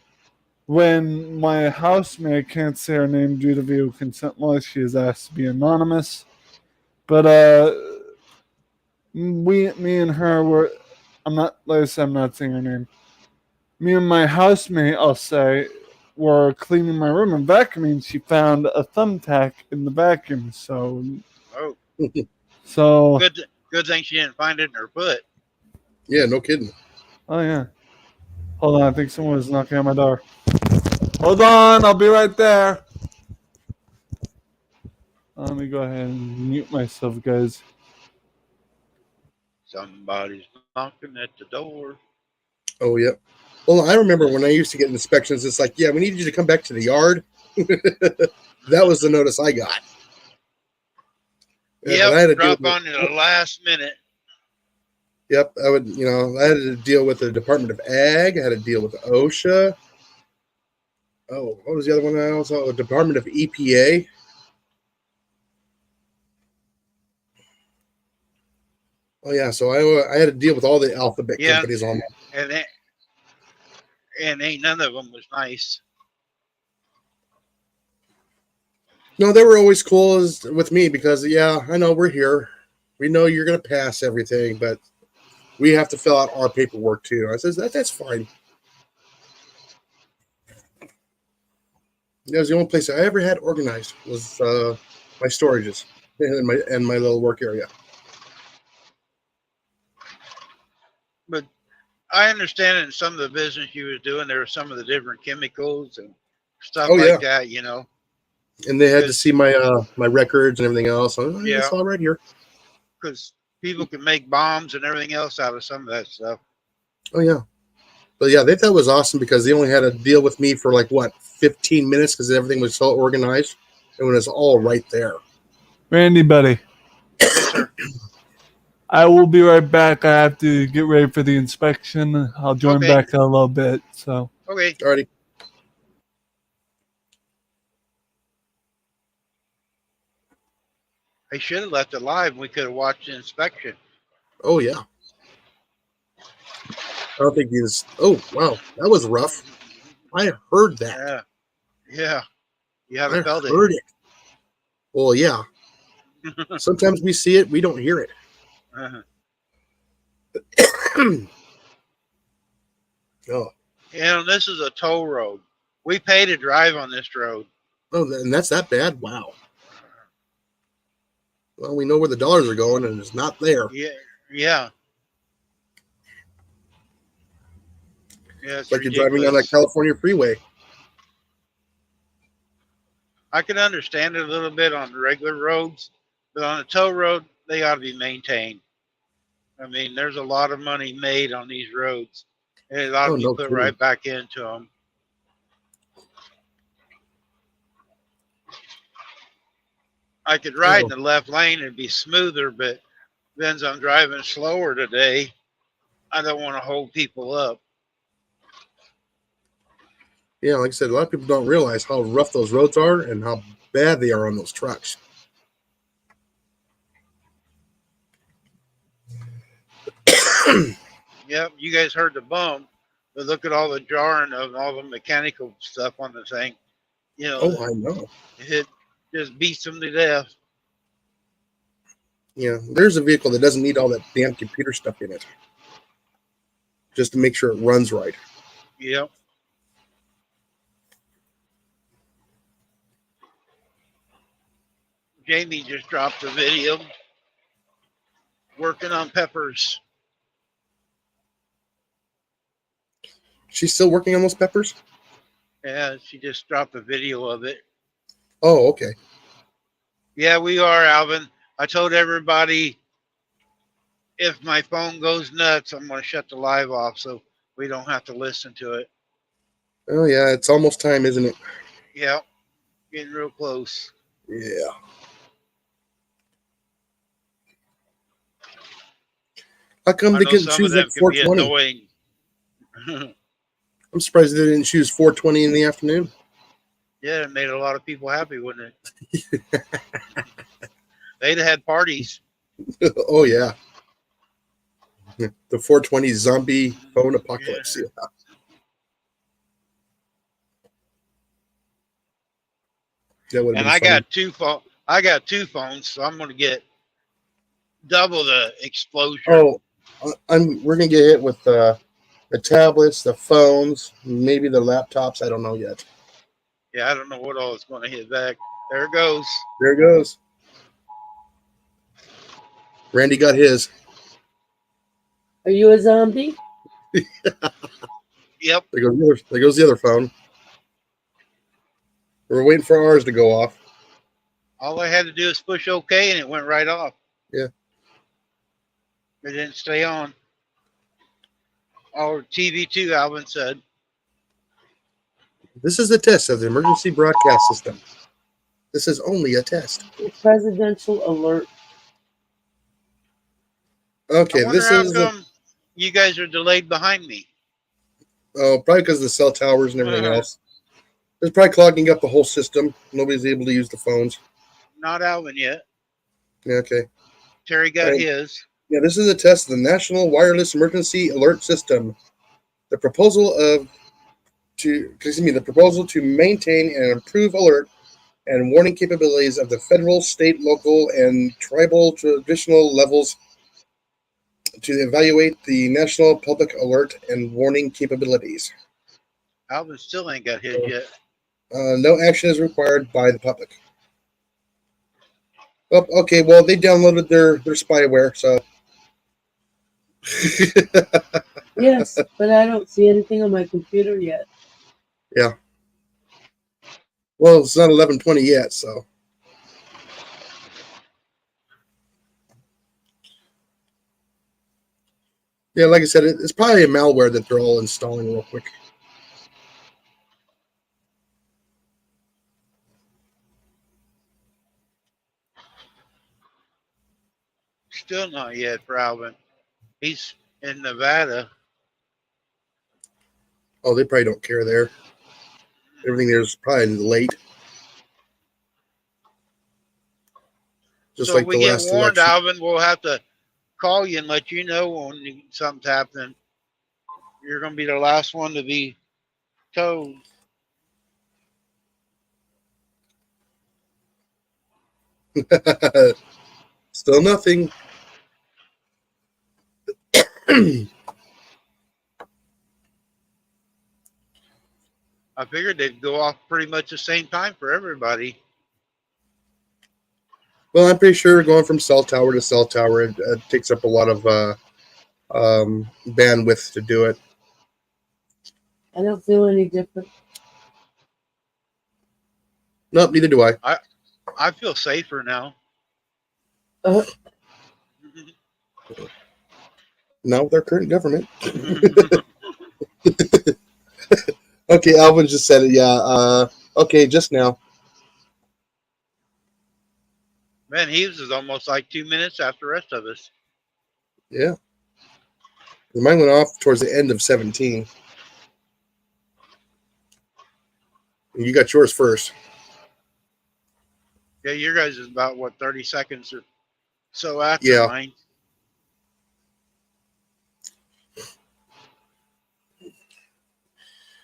J: when my housemate, I can't say her name due to vehicle consent law, she is asked to be anonymous. But me and her were. Like I said, I'm not saying her name. Me and my housemate, I'll say, were cleaning my room and vacuuming. She found a thumbtack in the vacuum. So
D: Good thing she didn't find it in her foot.
E: Yeah, no kidding.
J: Oh yeah. Hold on, I think someone was knocking on my door. Hold on, I'll be right there. Let me go ahead and mute myself, guys.
D: Somebody's knocking at the door.
E: Oh, yeah. Well, I remember when I used to get inspections, it's like, yeah, we need you to come back to the yard. That was the notice I got.
D: Yeah, drop on you the last minute.
E: Yep, I would. I had to deal with the Department of Ag. I had to deal with OSHA. Oh, what was the other one? I also Department of EPA. Oh yeah, so I had to deal with all the alphabet
D: Yeah,
E: companies on that.
D: and ain't none of them was nice.
E: No, they were always cool with me because I know we're here. We know you're going to pass everything, but we have to fill out our paperwork too. I says that's fine. That was the only place I ever had organized was my storages and my little work area.
D: But I understand in some of the business you was doing, there were some of the different chemicals and stuff
E: Oh yeah,
D: like that,
E: and they had to
D: because
E: see my records and everything else. It's all right here.
D: because people can make bombs and everything else out of some of that stuff.
E: Oh yeah, but yeah, they thought it was awesome because they only had to deal with me for 15 minutes because everything was so organized and when it's all right there.
J: Randy, buddy.
D: Yes, sir.
J: I will be right back. I have to get ready for the inspection. I'll join
D: Okay.
J: back in a little bit. So
D: Okay.
E: Alrighty.
D: I should have left it live and we could have watched the inspection.
E: Oh yeah. I don't think he's. Oh wow, that was rough. I heard that.
D: Yeah. Yeah. You
E: I
D: haven't felt
E: heard it. Well, yeah. Sometimes we see it, we don't hear it.
D: Uh-huh.
E: Oh.
D: This is a toll road. We pay to drive on this road.
E: Oh, and that's that bad? Wow. Well, we know where the dollars are going, and it's not there.
D: Yeah. Yeah. Yeah,
E: It's like you're driving on that California freeway.
D: I can understand it a little bit on the regular roads, but on a tow road, they ought to be maintained. I mean, there's a lot of money made on these roads, and it ought to be put right back into them. I could ride in the left lane and be smoother, but then I'm driving slower today. I don't want to hold people up.
E: Yeah, like I said, a lot of people don't realize how rough those roads are and how bad they are on those trucks.
D: Yep, you guys heard the bump, but look at all the jarring of all the mechanical stuff on the thing.
E: Oh, I know.
D: It just beats them to death.
E: Yeah, there's a vehicle that doesn't need all that damn computer stuff in it, just to make sure it runs right.
D: Yep. Jamie just dropped a video working on peppers.
E: She's still working on those peppers?
D: Yeah, she just dropped a video of it.
E: Oh, okay.
D: Yeah, we are, Alvin. I told everybody if my phone goes nuts, I'm going to shut the live off so we don't have to listen to it.
E: Oh, yeah, it's almost time, isn't it?
D: Yeah, getting real close.
E: Yeah. How come they couldn't choose like 420? I'm surprised they didn't choose 420 in the afternoon.
D: Yeah, it made a lot of people happy, wouldn't it? They'd have had parties.
E: Oh, yeah. The 420 zombie phone apocalypse. Yeah.
D: And I got two phones, so I'm going to get double the exposure.
E: Oh, we're going to get hit with the tablets, the phones, maybe the laptops. I don't know yet.
D: Yeah, I don't know what all is going to hit back. There it goes.
E: There it goes. Randy got his.
I: Are you a zombie?
D: Yep.
E: There goes the other phone. We're waiting for ours to go off.
D: All I had to do is push OK, and it went right off.
E: Yeah.
D: It didn't stay on. Or TV2, Alvin said.
E: This is a test of the emergency broadcast system. This is only a test.
I: Presidential alert.
E: Okay,
D: I wonder
E: this
D: how
E: is
D: come you guys are delayed behind me.
E: probably because of the cell towers and everything
D: Uh-huh.
E: else. It's probably clogging up the whole system. Nobody's able to use the phones.
D: Not Alvin yet.
E: Yeah, okay.
D: Terry got
E: All right.
D: his.
E: Yeah, this is a test of the National Wireless Emergency Alert System. The proposal to maintain and improve alert and warning capabilities of the federal, state, local, and tribal traditional levels to evaluate the national public alert and warning capabilities.
D: Alvin still ain't got his yet.
E: No action is required by the public. Oh, okay, well, they downloaded their spyware, so.
I: Yes, but I don't see anything on my computer yet.
E: Yeah. Well, it's not 11:20 yet, so. Yeah, like I said, it's probably a malware that they're all installing real quick.
D: Still not yet for Alvin. He's in Nevada.
E: Oh, they probably don't care there. Everything there's probably late. Just
D: So
E: like
D: if we
E: the
D: get
E: last
D: warned,
E: election.
D: Alvin, we'll have to call you and let you know when something's happening. You're going to be the last one to be told.
E: Still nothing.
D: I figured they'd go off pretty much the same time for everybody.
E: Well, I'm pretty sure going from cell tower to cell tower it takes up a lot of bandwidth to do it.
I: I don't feel any different.
E: Nope, neither do I.
D: I feel safer now.
E: Not with our current government. Okay, Alvin just said it. Yeah. Okay, just now.
D: Man, he was almost like 2 minutes after the rest of us.
E: Yeah. Mine went off towards the end of 17. You got yours first.
D: Yeah, your guys is about, 30 seconds or so after mine.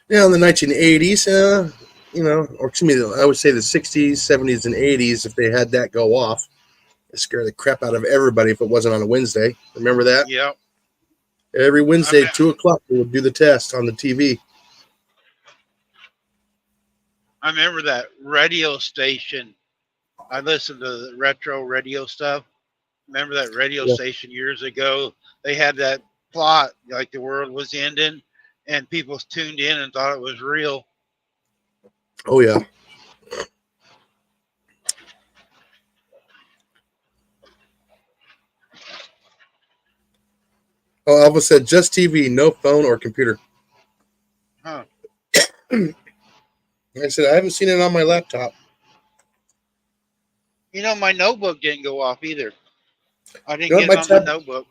E: Yeah, in the 1980s, or excuse me, I would say the 60s, 70s, and 80s, if they had that go off, it scared the crap out of everybody if it wasn't on a Wednesday. Remember that?
D: Yep.
E: Every Wednesday at 2 o'clock, we would do the test on the TV.
D: I remember that radio station. I listened to the retro radio stuff. Remember that radio station years ago? They had that plot like the world was ending, and people tuned in and thought it was real.
E: Oh, yeah. Oh, Alva said just TV, no phone or computer.
D: Huh.
E: I said I haven't seen it on my laptop.
D: My notebook didn't go off either. I didn't get it on my notebook.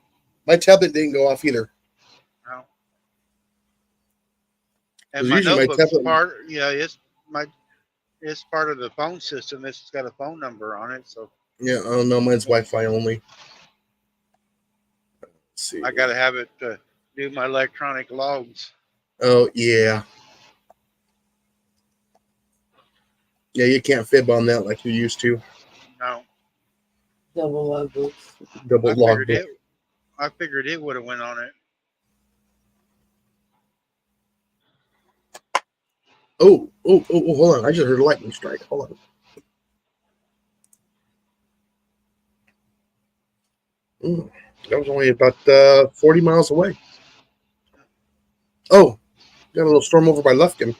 E: My tablet didn't go off either.
D: No. And my notebook's part, it's part of the phone system. It's got a phone number on it, so.
E: Yeah, I don't know. Mine's Wi-Fi only. Let's see.
D: I gotta have it to do my electronic logs.
E: Oh yeah. Yeah, you can't fib on that like you used to.
D: No.
I: Double logbook.
E: Double logbook.
D: I figured it would have went on it.
E: Oh, hold on. I just heard a lightning strike. Hold on. That was only about 40 miles away. Oh, got a little storm over by Lufkin.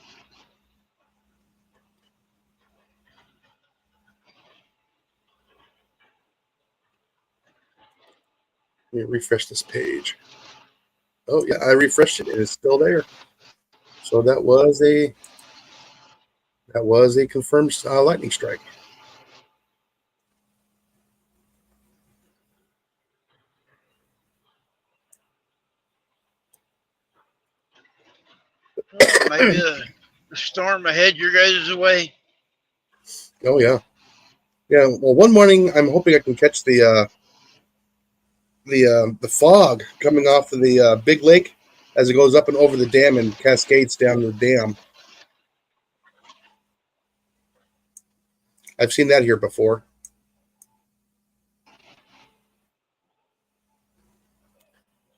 E: Let me refresh this page. Oh, yeah, I refreshed it. It's still there. So that was a confirmed lightning strike.
D: Maybe a storm ahead your guys' way.
E: Oh yeah, yeah. Well, one morning I'm hoping I can catch the fog coming off of the big lake as it goes up and over the dam and cascades down the dam. I've seen that here before.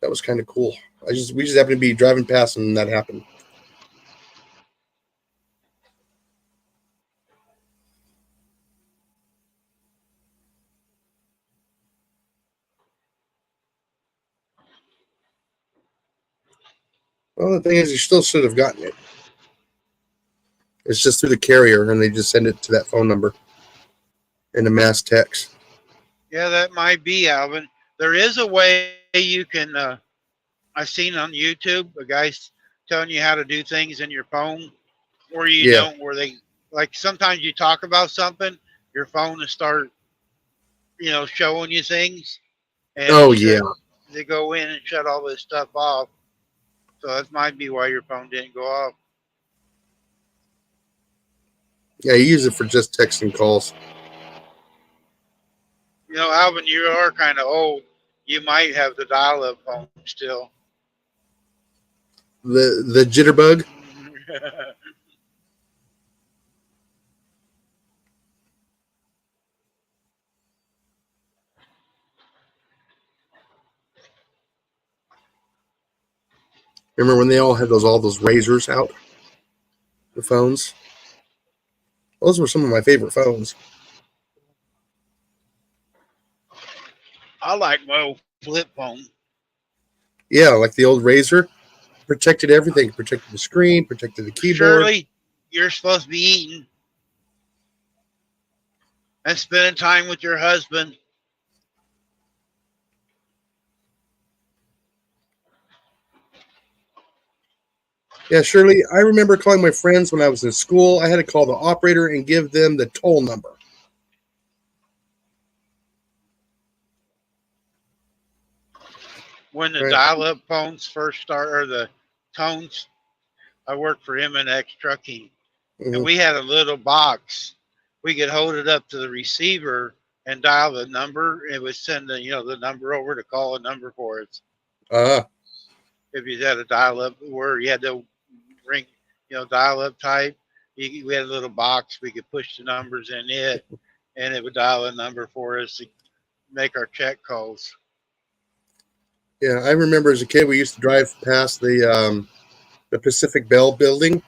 E: That was kind of cool. We just happened to be driving past and that happened. Well, the thing is, you still should have gotten it. It's just through the carrier, and they just send it to that phone number in a mass text.
D: Yeah, that might be, Alvin. There is a way you can. I've seen on YouTube a guy's telling you how to do things in your phone, where you
E: Yeah.
D: don't, where they like sometimes you talk about something, your phone will start, showing you things, and
E: Oh yeah,
D: they go in and shut all this stuff off. So that might be why your phone didn't go off.
E: yeah. You use it for just texting calls.
D: Alvin, you are kind of old. You might have the dial-up phone still.
E: The jitterbug. Remember when they all had all those razors out? The phones. Those were some of my favorite phones.
D: I like my old flip phone.
E: Yeah, like the old razor. Protected everything. Protected the screen. Protected the keyboard.
D: Shirley, you're supposed to be eating and spending time with your husband.
E: Yeah, Shirley, I remember calling my friends when I was in school. I had to call the operator and give them the toll number.
D: When the
E: Right.
D: dial-up phones first started, or the tones, I worked for M&X Trucking, and
E: Mhm.
D: we had a little box. We could hold it up to the receiver and dial the number. It would send the number over to call a number for us.
E: Ah,
D: If you had a dial-up where you had to ring, dial-up type, we had a little box. We could push the numbers in it, and it would dial a number for us to make our check calls.
E: yeah. I remember as a kid, we used to drive past the Pacific Bell building,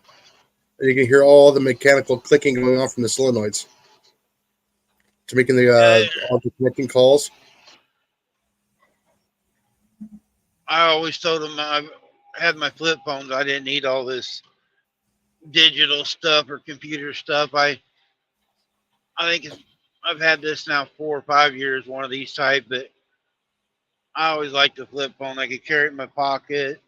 E: and you can hear all the mechanical clicking going on from the solenoids to making all the connecting calls.
D: I always told them I had my flip phones. I didn't need all this digital stuff or computer stuff. I think I've had this now 4 or 5 years, one of these type, but I always liked the flip phone. I could carry it in my pocket.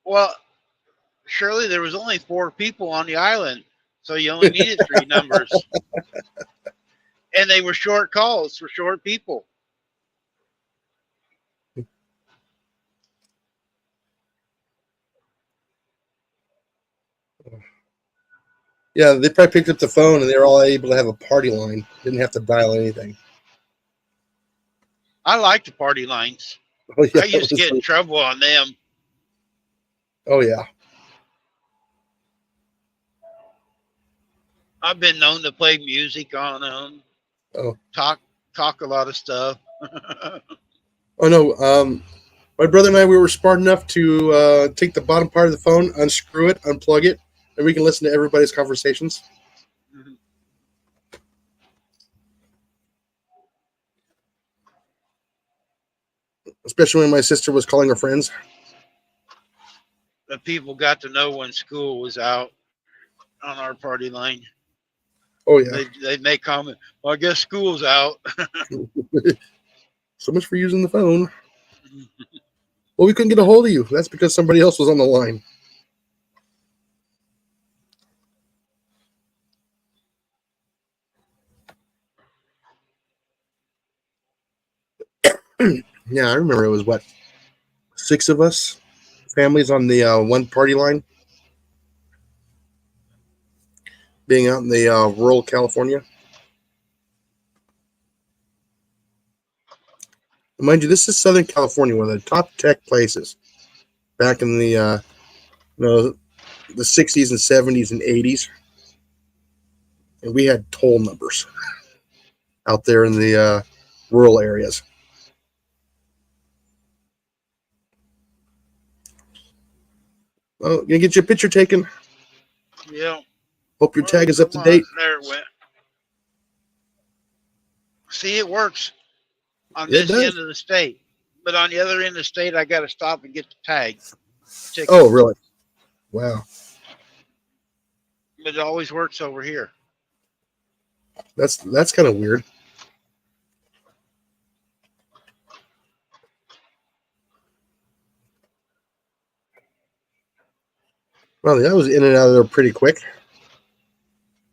D: Well, surely there was only 4 people on the island, so you only needed 3 numbers, and they were short calls for short people.
E: Yeah, they probably picked up the phone and they were all able to have a party line. Didn't have to dial anything.
D: I like the party lines.
E: Oh yeah,
D: I used to get in trouble on them.
E: Oh yeah.
D: I've been known to play music on them,
E: Oh.
D: talk a lot of stuff.
E: Oh no. My brother and I, we were smart enough to take the bottom part of the phone, unscrew it, unplug it, and we can listen to everybody's conversations. Especially when my sister was calling her friends.
D: The people got to know when school was out on our party line.
E: Oh yeah.
D: They'd make comment, well, I guess school's out.
E: So much for using the phone. Well, we couldn't get a hold of you. That's because somebody else was on the line. Yeah, I remember it was what, 6 of us, families on the one party line, being out in the rural California. Mind you, this is Southern California, one of the top tech places back in the the 60s and 70s and 80s, and we had toll numbers out there in the rural areas. Well, gonna get your picture taken.
D: Yeah.
E: Hope your tag is up to date.
D: There it went. See, it works on
E: It
D: this
E: does.
D: end of the state, but on the other end of the state, I got to stop and get the tag. Ticket.
E: Oh, really? Wow.
D: But it always works over here.
E: That's kind of weird. Well, that was in and out of there pretty quick.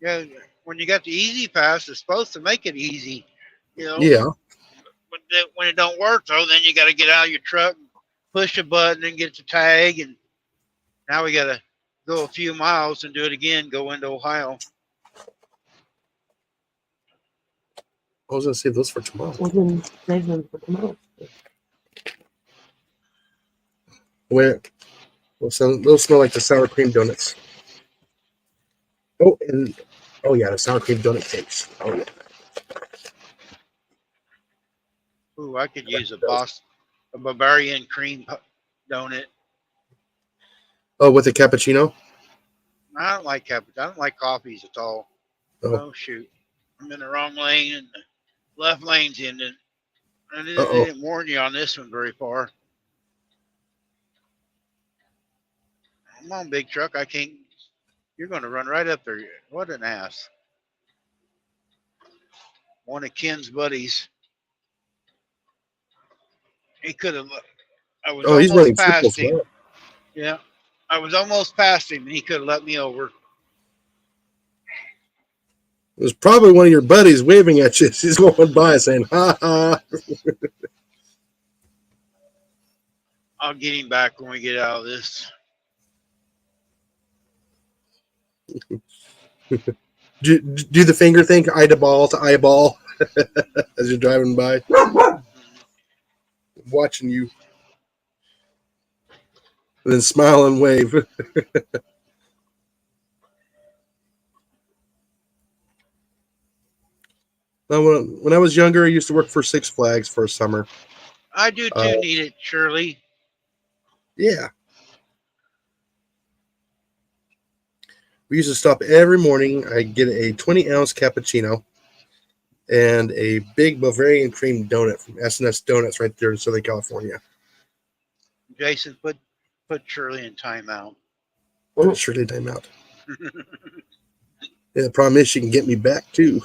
D: Yeah, when you got the easy pass, it's supposed to make it easy. You know.
E: Yeah.
D: When it don't work though, then you got to get out of your truck, push a button, and get the tag, and now we got to go a few miles and do it again. Go into Ohio.
E: I was gonna save those for tomorrow.
I: Well, then save them for tomorrow.
E: Where? Those smell like the sour cream donuts. Oh, and yeah, the sour cream donut cakes. Oh yeah.
D: Ooh, I could use a Bavarian cream donut.
E: Oh, with the cappuccino.
D: I don't like cappuccino. I don't like coffees at all. Oh shoot, I'm in the wrong lane and the left lane's ending. And they didn't warn you on this one very far. Come on, big truck. I can't. You're going to run right up there. What an ass. One of Ken's buddies. He could have. I was
E: he's running
D: almost past him.
E: flat.
D: Yeah. I was almost past him and he could have let me over.
E: It was probably one of your buddies waving at you. He's going by saying, ha ha.
D: I'll get him back when we get out of this.
E: do the finger thing, eyeball to eyeball, as you're driving by. Watching you. And then smile and wave. Now, when I was younger, I used to work for Six Flags for a summer.
D: I do too, need it, Shirley.
E: Yeah. We used to stop every morning. I'd get a 20-ounce cappuccino and a big Bavarian cream donut from S&S Donuts right there in Southern California.
D: Jason, put Shirley in timeout.
E: Shirley timeout. Yeah, the problem is she can get me back too.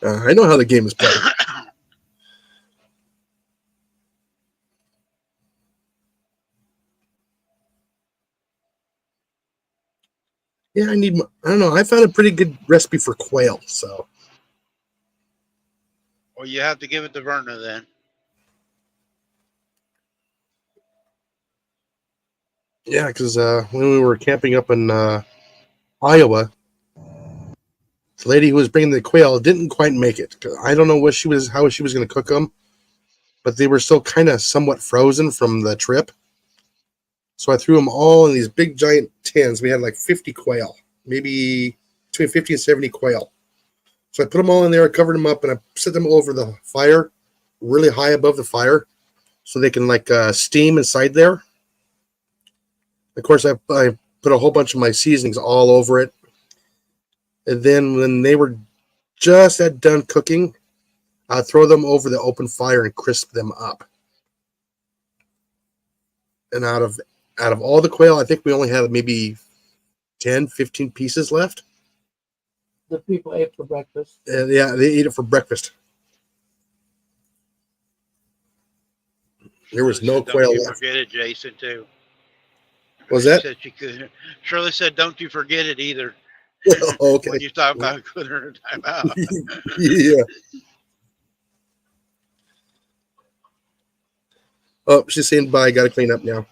E: I know how the game is played. Yeah, I don't know. I found a pretty good recipe for quail, so.
D: Well, you have to give it to Verna then.
E: Yeah, because when we were camping up in Iowa, the lady who was bringing the quail didn't quite make it. I don't know how she was going to cook them, but they were still kind of somewhat frozen from the trip. So I threw them all in these big giant tins. We had like 50 quail, maybe between 50 and 70 quail. So I put them all in there, I covered them up, and I set them over the fire, really high above the fire, so they can like steam inside there. Of course, I put a whole bunch of my seasonings all over it. And then when they were just done cooking, I'd throw them over the open fire and crisp them up. And out of all the quail, I think we only had maybe 10, 15 pieces left.
I: The people ate for breakfast.
E: Yeah, they ate it for breakfast. There was no quail left.
D: Forget it, Jason, too.
E: Was that?
D: Said she could. Shirley said, "Don't you forget it either."
E: Okay.
D: When you talk about putting her in timeout.
E: Yeah. Oh, she's saying bye. Got to clean up now.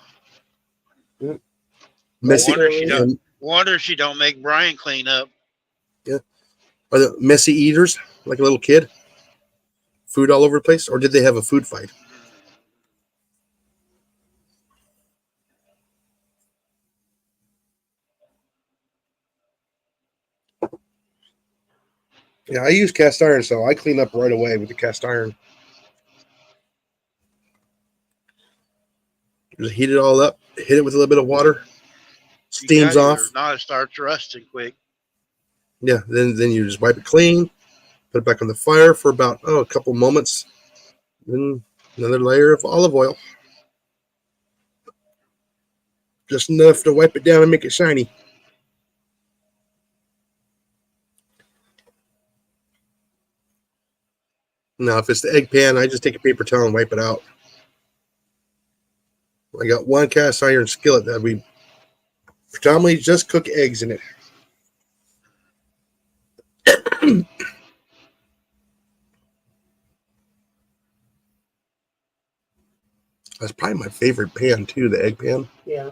E: Messy.
D: Wonder she don't make Brian clean up.
E: Yeah. Are the messy eaters like a little kid? Food all over the place, or did they have a food fight? Yeah, I use cast iron, so I clean up right away with the cast iron. Just heat it all up, hit it with a little bit of water, steams off.
D: Now it starts rusting quick.
E: Yeah, then you just wipe it clean, put it back on the fire for about a couple moments, then another layer of olive oil, just enough to wipe it down and make it shiny. Now, if it's the egg pan, I just take a paper towel and wipe it out. I got one cast iron skillet that we predominantly just cook eggs in it. That's probably my favorite pan too, the egg pan.
I: Yeah.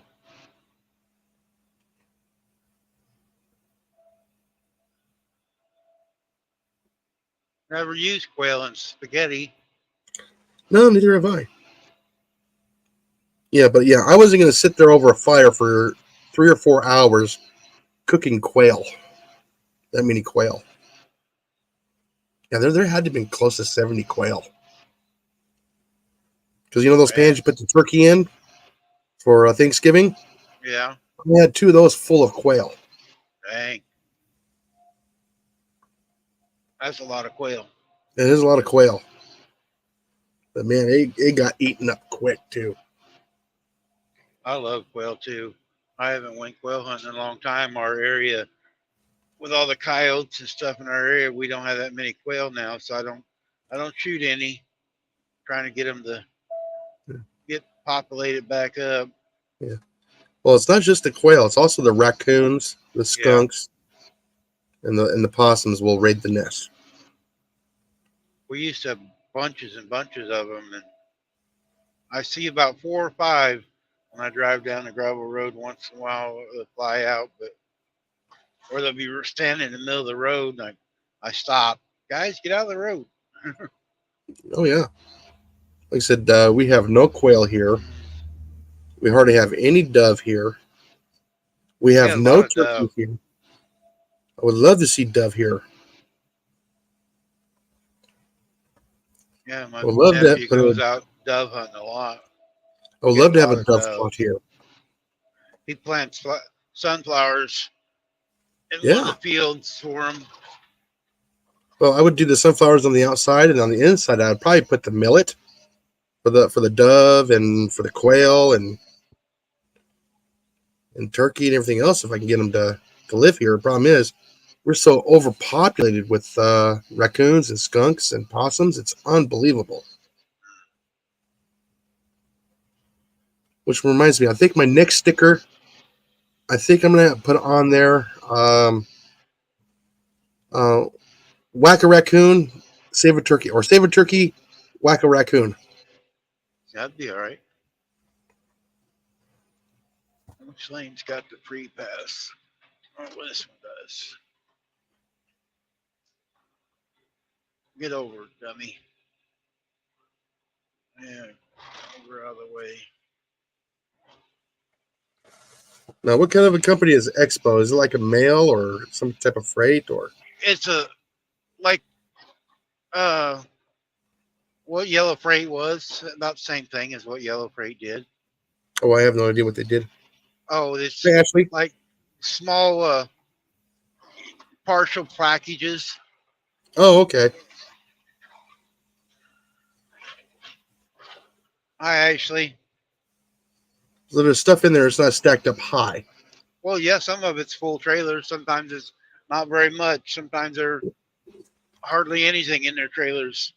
D: Never used quail in spaghetti.
E: No, neither have I. Yeah, but yeah, I wasn't going to sit there over a fire for 3 or 4 hours cooking quail. That many quail. Yeah, there had to have been close to 70 quail. Because you know those pans you put the turkey in for Thanksgiving?
D: Yeah.
E: I had 2 of those full of quail.
D: Dang. That's a lot of quail.
E: It is a lot of quail. But man, it got eaten up quick too.
D: I love quail too. I haven't went quail hunting in a long time. Our area, with all the coyotes and stuff in our area, we don't have that many quail now, so I don't shoot any. Trying to get them to get populated back up.
E: Yeah. Well, it's not just the quail; it's also the raccoons, the skunks, and the possums will raid the nest.
D: We used to have bunches and bunches of them, and I see about 4 or 5 when I drive down the gravel road once in a while. They'll fly out, or they'll be standing in the middle of the road, and I stop. Guys, get out of the road.
E: Oh yeah. Like I said, we have no quail here. We hardly have any dove here. We have no turkey here. I would love to see dove here.
D: Yeah, my
E: nephew
D: goes out dove hunting a lot.
E: I would love to have a dove caught here.
D: He plants sunflowers in one of the fields for them.
E: Well, I would do the sunflowers on the outside, and on the inside, I would probably put the millet for the dove and for the quail and turkey and everything else. If I can get them to live here, the problem is we're so overpopulated with raccoons and skunks and possums. It's unbelievable. Which reminds me, I think my next sticker, I think I'm gonna put on there. Whack a raccoon, save a turkey, or save a turkey, whack a raccoon.
D: That'd be all right. Which lane's got the free pass? Oh, this one does. Get over, dummy. Yeah, over out of the way.
E: Now, what kind of a company is Expo? Is it like a mail or some type of freight, or?
D: It's what Yellow Freight was, about the same thing as what Yellow Freight did.
E: Oh, I have no idea what they did.
D: Oh, it's
E: Ashley?
D: Like small partial packages.
E: Oh, okay.
D: Hi, Ashley.
E: So there's stuff in there. It's not stacked up high.
D: Well, yeah, some of it's full trailers. Sometimes it's not very much. Sometimes there's hardly anything in their trailers.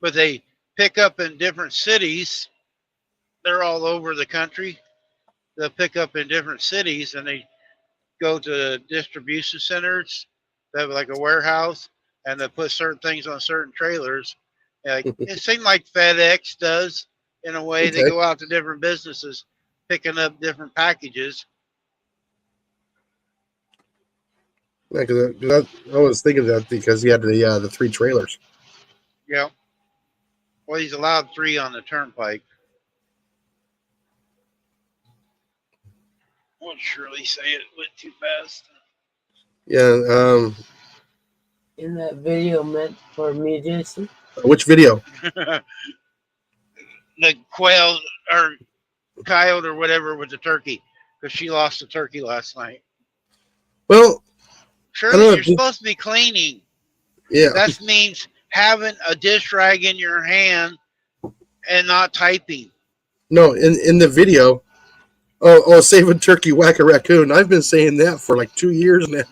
D: But they pick up in different cities. They're all over the country. They'll pick up in different cities, and they go to distribution centers. They have like a warehouse, and they put certain things on certain trailers. Like it seems like FedEx does. in a way. They
E: Okay.
D: go out to different businesses, picking up different packages.
E: Yeah, because I was thinking that because he had the 3 trailers.
D: Yeah. Well, he's allowed 3 on the turnpike. Won't Shirley say it went too fast?
E: Yeah.
I: In that video meant for me, Jason.
E: Which video?
D: The quail or coyote or whatever with the turkey, because she lost the turkey last night.
E: Well, I don't
D: Shirley,
E: know.
D: you're supposed to be cleaning.
E: Yeah.
D: That means having a dish rag in your hand and not typing.
E: No, in the video. Save a turkey, whack a raccoon. I've been saying that for like 2 years now.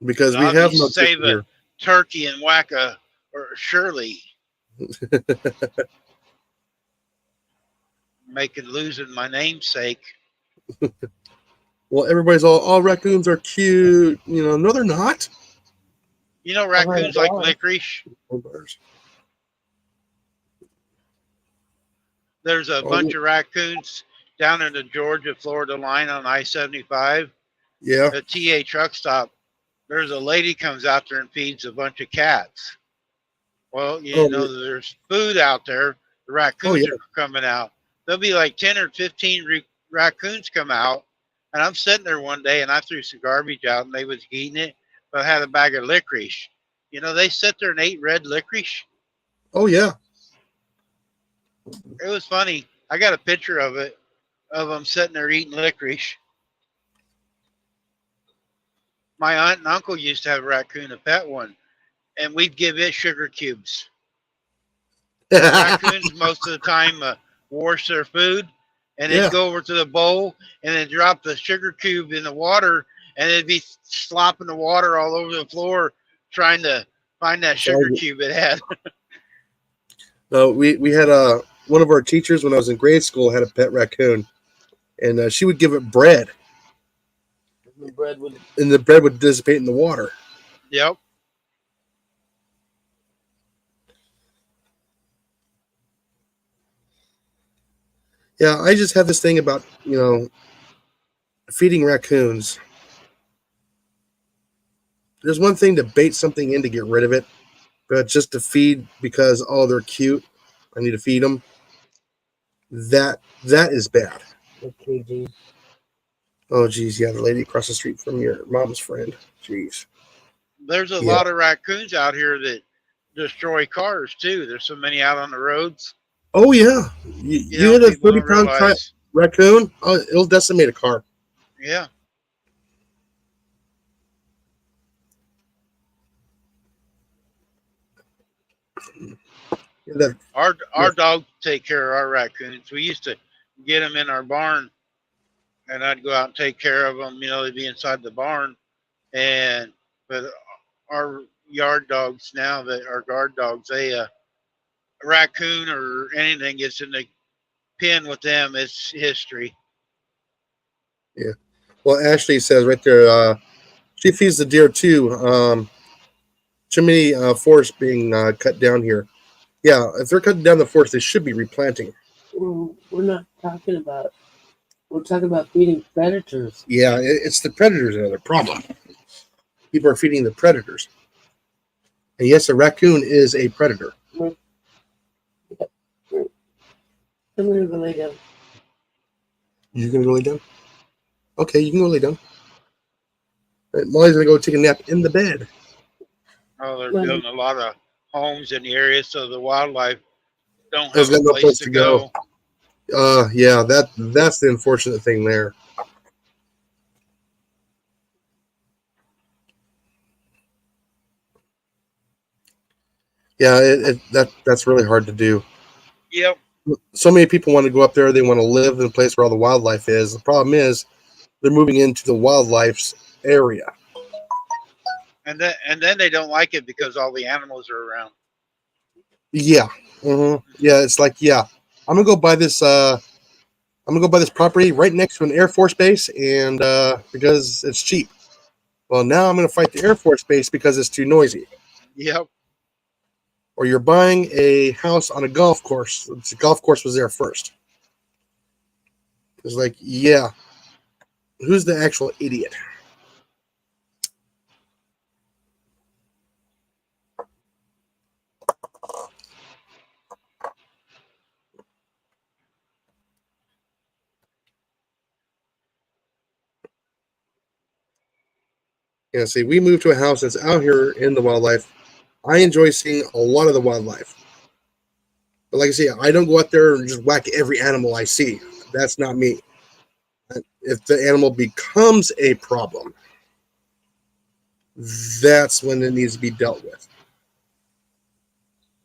E: Because we have no
D: save
E: turkey
D: a
E: here.
D: turkey and whack a or Shirley. Losing my namesake.
E: Well, everybody's all raccoons are cute. No, they're not.
D: You know, raccoons like licorice. There's a bunch of raccoons down in the Georgia-Florida line on I-75.
E: Yeah.
D: The TA truck stop. There's a lady comes out there and feeds a bunch of cats. Well, you know, there's food out there. The raccoons are coming out. There'll be like 10 or 15 raccoons come out. And I'm sitting there one day and I threw some garbage out and they was eating it. But I had a bag of licorice. You know, they sit there and ate red licorice.
E: Oh, yeah.
D: It was funny. I got a picture of it, of them sitting there eating licorice. My aunt and uncle used to have a raccoon, a pet one, and we'd give it sugar cubes. Raccoons most of the time wash their food, and they'd go over to the bowl and then drop the sugar cube in the water, and it'd be slopping the water all over the floor trying to find that sugar cube it had.
E: We had one of our teachers when I was in grade school had a pet raccoon, and she would give it bread. And the bread would dissipate in the water.
D: Yep.
E: Yeah, I just have this thing about, feeding raccoons. There's one thing to bait something in to get rid of it, but just to feed because, they're cute, I need to feed them. That is bad.
I: Okay, geez.
E: Oh, geez, yeah, the lady across the street from your mom's friend. Jeez.
D: There's a lot of raccoons out here that destroy cars, too. There's so many out on the roads.
E: Oh, yeah. You hit a 30-pound raccoon, it'll decimate a car.
D: Yeah. Our dogs take care of our raccoons. We used to get them in our barn, and I'd go out and take care of them. You know, they'd be inside the barn, but our yard dogs now, that are guard dogs, a raccoon or anything gets in the pen with them, it's history.
E: Yeah. Well, Ashley says right there, she feeds the deer too. Too many forests being cut down here. Yeah, if they're cutting down the forest, they should be replanting.
I: We're not talking about. We're talking about feeding predators.
E: Yeah, it's the predators that are the problem. People are feeding the predators. And yes, a raccoon is a predator.
I: I'm going to go lay down.
E: You're going to go lay down? Okay, you can go lay down. Right, Molly's going to go take a nap in the bed.
D: Oh, they're building a lot of homes in the area, so the wildlife don't have no place to go.
E: Yeah, that's the unfortunate thing there. Yeah, that's really hard to do.
D: Yep.
E: So many people want to go up there. They want to live in a place where all the wildlife is. The problem is they're moving into the wildlife's area.
D: And then they don't like it because all the animals are around.
E: Yeah. Mm-hmm. Yeah, it's like, I'm gonna go buy this. I'm gonna go buy this property right next to an Air Force base, and because it's cheap. Well, now I'm going to fight the Air Force Base because it's too noisy.
D: Yep.
E: Or you're buying a house on a golf course. The golf course was there first. It's like, yeah, who's the actual idiot? Yeah, see, we moved to a house that's out here in the wildlife. I enjoy seeing a lot of the wildlife. But like I say, I don't go out there and just whack every animal I see. That's not me. If the animal becomes a problem, that's when it needs to be dealt with.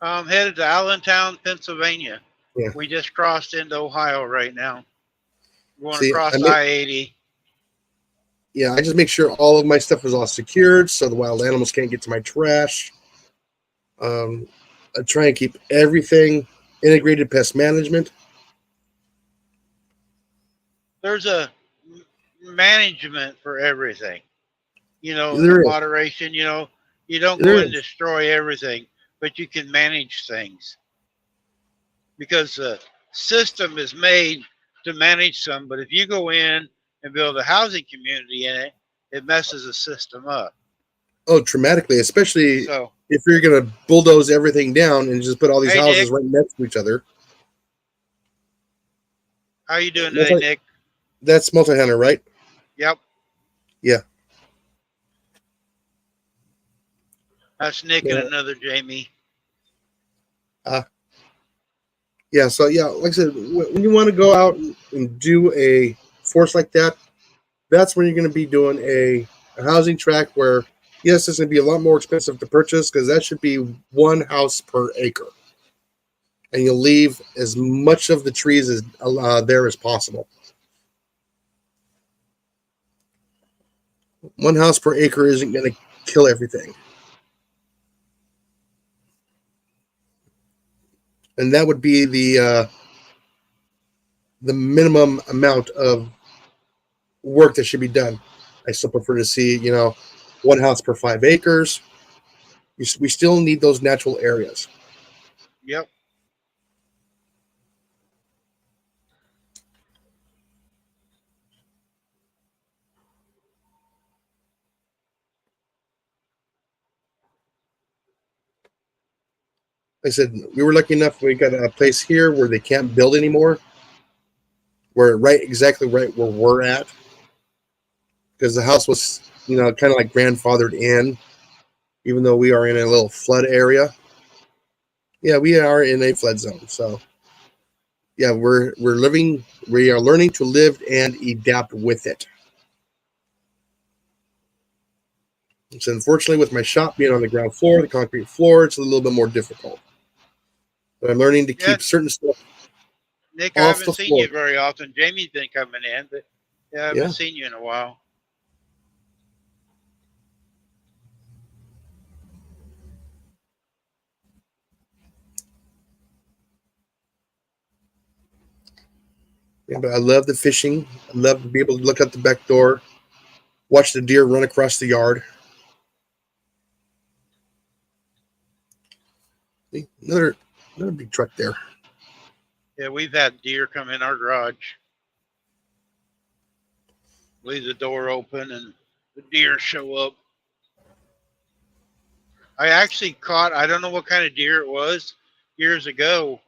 D: I'm headed to Allentown, Pennsylvania.
E: Yeah.
D: We just crossed into Ohio right now. Going
E: See,
D: across I-80.
E: Yeah, I just make sure all of my stuff is all secured so the wild animals can't get to my trash. I try and keep everything integrated pest management.
D: There's a management for everything. You know,
E: There is.
D: moderation, you know, you don't
E: There
D: go and
E: is.
D: destroy everything, but you can manage things. Because the system is made to manage some, but if you go in and build a housing community in it, it messes the system up.
E: Oh, dramatically, especially
D: So,
E: if you're going to bulldoze everything down and just put all these
D: hey,
E: houses
D: Nick.
E: right next to each other.
D: How you doing today, Nick?
E: That's multi-hunter, right?
D: Yep.
E: Yeah.
D: That's Nick
E: Yeah.
D: and another Jamie.
E: Yeah, so yeah, like I said, when you want to go out and do a force like that, that's when you're going to be doing a housing tract where, yes, it's going to be a lot more expensive to purchase because that should be one house per acre. And you'll leave as much of the trees as there as possible. One house per acre isn't going to kill everything. And that would be the minimum amount of work that should be done. I still prefer to see, one house per 5 acres. We still need those natural areas.
D: Yep.
E: I said we were lucky enough. We got a place here where they can't build anymore. We're exactly right where we're at, because the house was, kind of like grandfathered in, even though we are in a little flood area. Yeah, we are in a flood zone. So, yeah, we are learning to live and adapt with it. So, unfortunately, with my shop being on the ground floor, the concrete floor, it's a little bit more difficult. But I'm learning to keep certain stuff.
D: Nick, I haven't seen you very often. Jamie's been coming in, but I haven't seen you in a while.
E: Yeah, but I love the fishing. I love to be able to look out the back door, watch the deer run across the yard. See, another big truck there.
D: Yeah, we've had deer come in our garage. Leave the door open and the deer show up. I actually caught, I don't know what kind of deer it was, years ago.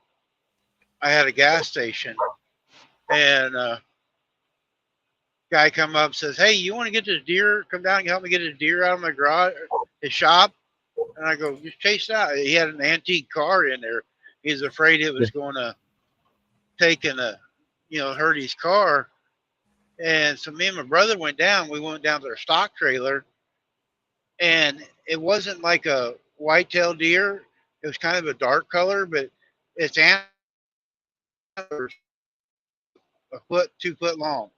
D: I had a gas station, and guy come up and says, "Hey, you want to get the deer? Come down and help me get the deer out of my garage, his shop." And I go, "Just chase it out." He had an antique car in there. He's afraid it was going to take and hurt his car. And so me and my brother went down. We went down to their stock trailer, and it wasn't like a white-tailed deer. It was kind of a dark color, but its antlers a foot, 2 foot long.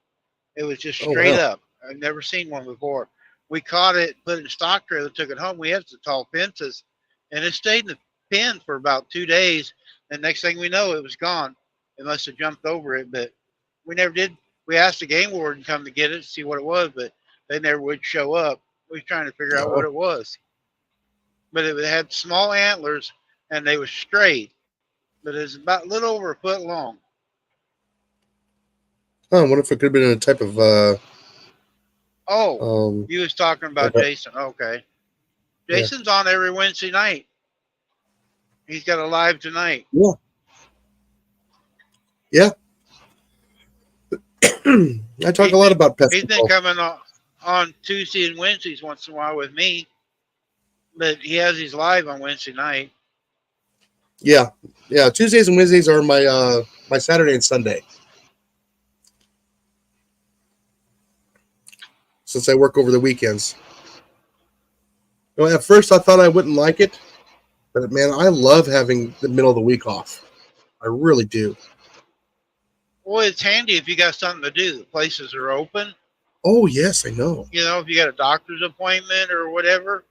D: It was just straight up. I've never seen one before. We caught it, put it in a stock trailer, took it home. We had some tall fences, and it stayed in the pen for about 2 days. And next thing we know, it was gone. It must have jumped over it, but we never did. We asked the game warden to come to get it, see what it was, but they never would show up. We was trying to figure out what it was. But it had small antlers and they were straight. But it's about a little over a foot long.
E: Oh, I wonder if it could have been a type of
D: You was talking about Jason. Okay. Jason's on every Wednesday night. He's got a live tonight.
E: Yeah. Yeah. I talk a lot about pest
D: He's
E: control.
D: been coming on Tuesday and Wednesdays once in a while with me. But he has his live on Wednesday night.
E: Yeah. Yeah. Tuesdays and Wednesdays are my my Saturday and Sunday. Since I work over the weekends. You know, at first I thought I wouldn't like it, but man, I love having the middle of the week off. I really do.
D: Well, it's handy if you got something to do. The places are open.
E: Oh yes, I know.
D: You know, if you got a doctor's appointment or whatever,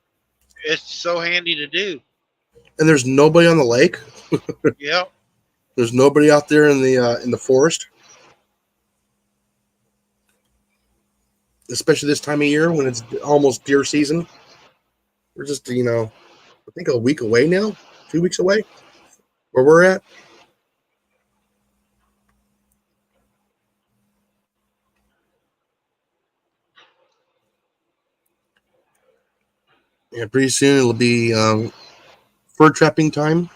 D: it's so handy to do.
E: And there's nobody on the lake.
D: Yep.
E: There's nobody out there in the forest. Especially this time of year when it's almost deer season. We're just, I think a week away now, 2 weeks away, where we're at. Yeah, pretty soon it'll be fur trapping time.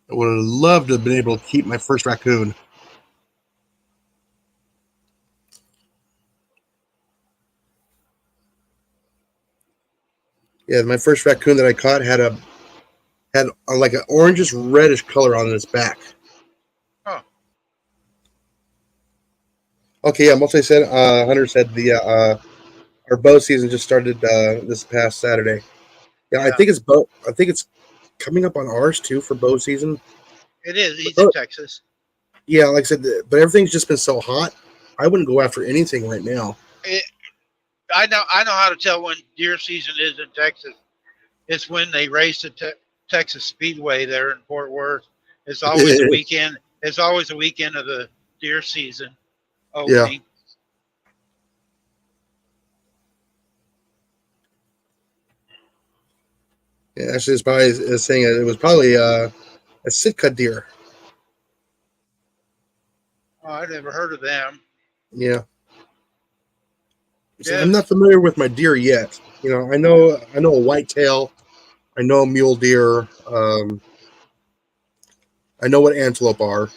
E: I would have loved to have been able to keep my first raccoon. Yeah, my first raccoon that I caught had like an orangish reddish color on its back.
D: Huh.
E: Okay, yeah, Multi said Hunter said our bow season just started this past Saturday. Yeah, I think it's coming up on ours too for bow season.
D: It is. He's in Texas.
E: Yeah, like I said, but everything's just been so hot. I wouldn't go after anything right now.
D: I know how to tell when deer season is in Texas. It's when they race the Texas Speedway there in Fort Worth. It's always a weekend. It's always a weekend of the deer season opening.
E: Yeah, actually, it's probably saying it was probably a Sitka deer.
D: Oh, I never heard of them.
E: Yeah. See, I'm not familiar with my deer yet. I know a whitetail. I know a mule deer. I know what antelope are.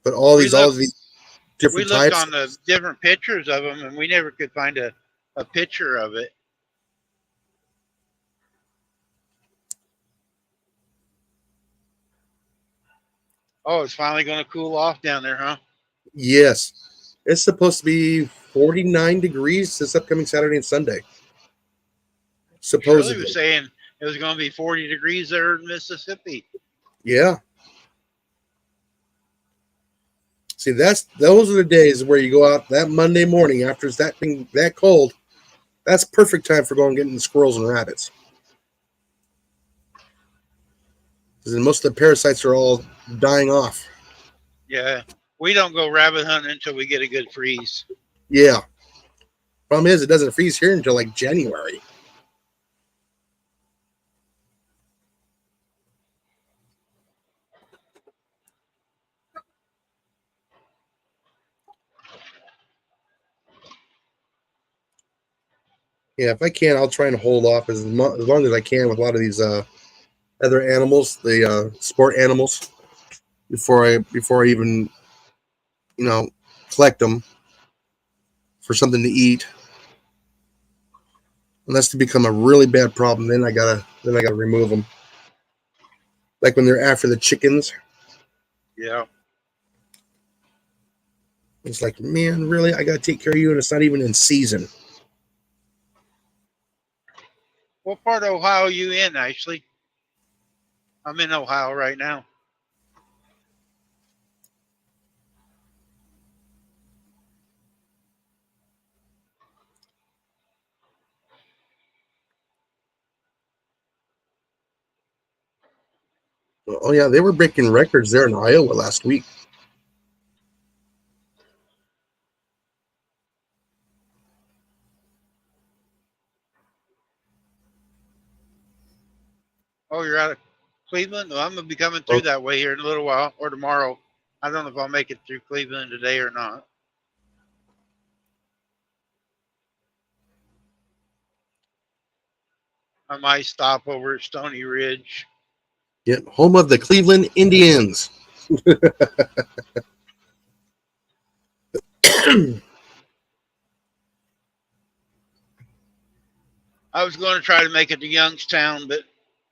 E: But all these different
D: we looked
E: types.
D: on the different pictures of them, and we never could find a picture of it. Oh, it's finally going to cool off down there, huh?
E: Yes. It's supposed to be 49 degrees this upcoming Saturday and Sunday. Supposedly.
D: Shirley was saying it was going to be 40 degrees there in Mississippi.
E: Yeah. See, those are the days where you go out that Monday morning after it's that cold. That's perfect time for going getting the squirrels and rabbits. Because most of the parasites are all dying off.
D: Yeah. We don't go rabbit hunting until we get a good freeze.
E: Yeah. Problem is, it doesn't freeze here until like January. Yeah, if I can, I'll try and hold off as long as I can with a lot of these other animals, the sport animals, before I even collect them for something to eat. Unless they become a really bad problem, then I gotta remove them. Like when they're after the chickens.
D: Yeah.
E: It's like, man, really? I gotta take care of you, and it's not even in season.
D: What part of Ohio are you in, Ashley? I'm in Ohio right now.
E: Oh yeah, they were breaking records there in Iowa last week.
D: Oh, you're out of Cleveland? Well, I'm going to be coming through that way here in a little while or tomorrow. I don't know if I'll make it through Cleveland today or not. I might stop over at Stony Ridge.
E: Yep, home of the Cleveland Indians.
D: I was going to try to make it to Youngstown, but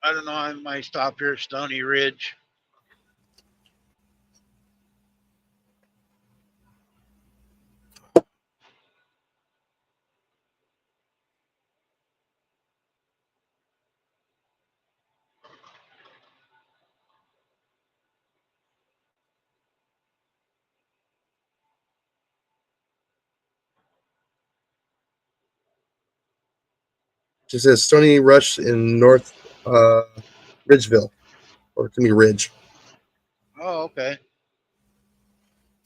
D: I don't know. I might stop here at Stony Ridge.
E: It says Stony Rush in North Ridgeville, or to me Ridge.
D: Oh, okay.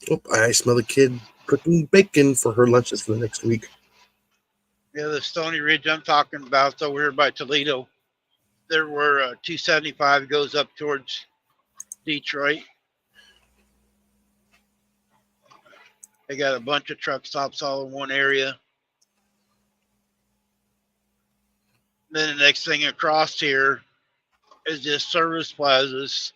E: Oh, I smell the kid cooking bacon for her lunches for the next week.
D: Yeah, the Stony Ridge I'm talking about is over here by Toledo. There were 275 goes up towards Detroit. They got a bunch of truck stops all in one area. Then the next thing across here is just service plazas.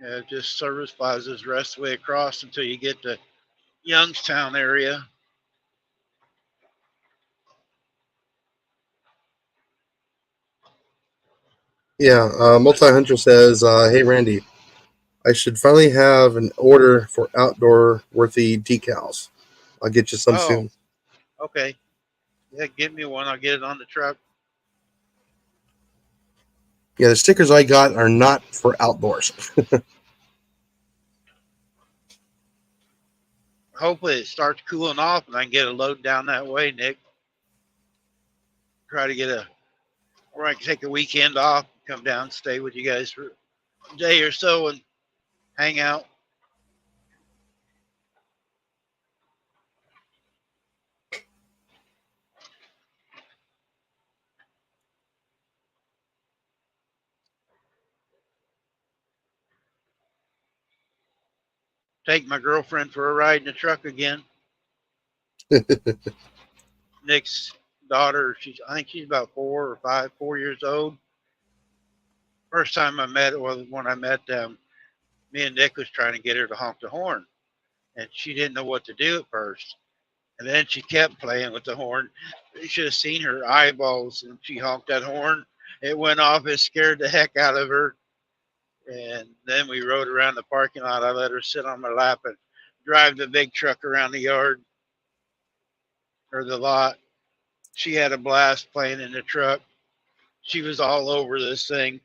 D: Yeah, just service plazas the rest of the way across until you get to Youngstown area.
E: Yeah, Multi-Hunter says, hey, Randy, I should finally have an order for outdoor worthy decals. I'll get you some soon.
D: Okay. Yeah, give me one. I'll get it on the truck.
E: Yeah, the stickers I got are not for outdoors.
D: Hopefully it starts cooling off and I can get a load down that way, Nick. Try to get or I can take a weekend off, come down, stay with you guys for a day or so and hang out. Take my girlfriend for a ride in the truck again. Nick's daughter, I think she's about 4 years old. First time I met her, well, when I met them, me and Nick was trying to get her to honk the horn, and she didn't know what to do at first. And then she kept playing with the horn. You should have seen her eyeballs, and she honked that horn. It went off. It scared the heck out of her. And then we rode around the parking lot. I let her sit on my lap and drive the big truck around the yard or the lot. She had a blast playing in the truck. She was all over this thing.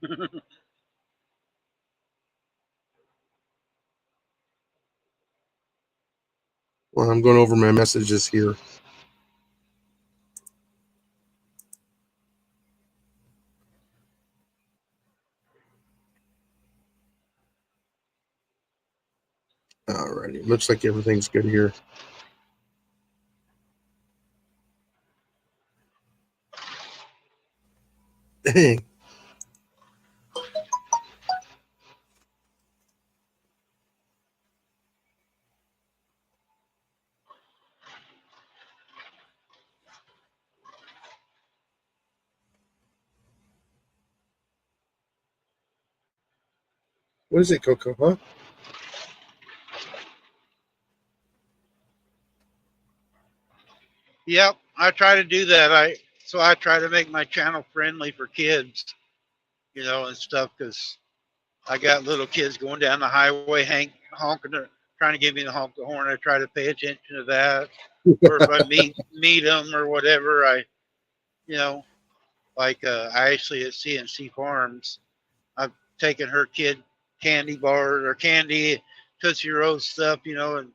E: Well, I'm going over my messages here. Alrighty, looks like everything's good here. Dang. What is it, Coco? Huh?
D: Yep, I try to do that. I try to make my channel friendly for kids, and stuff because I got little kids going down the highway, honking, trying to give me the honk the horn. I try to pay attention to that, or if I meet them or whatever, you know, Like Ashley at CNC Farms, I've taken her kid candy bars or candy, Tootsie Roll stuff, and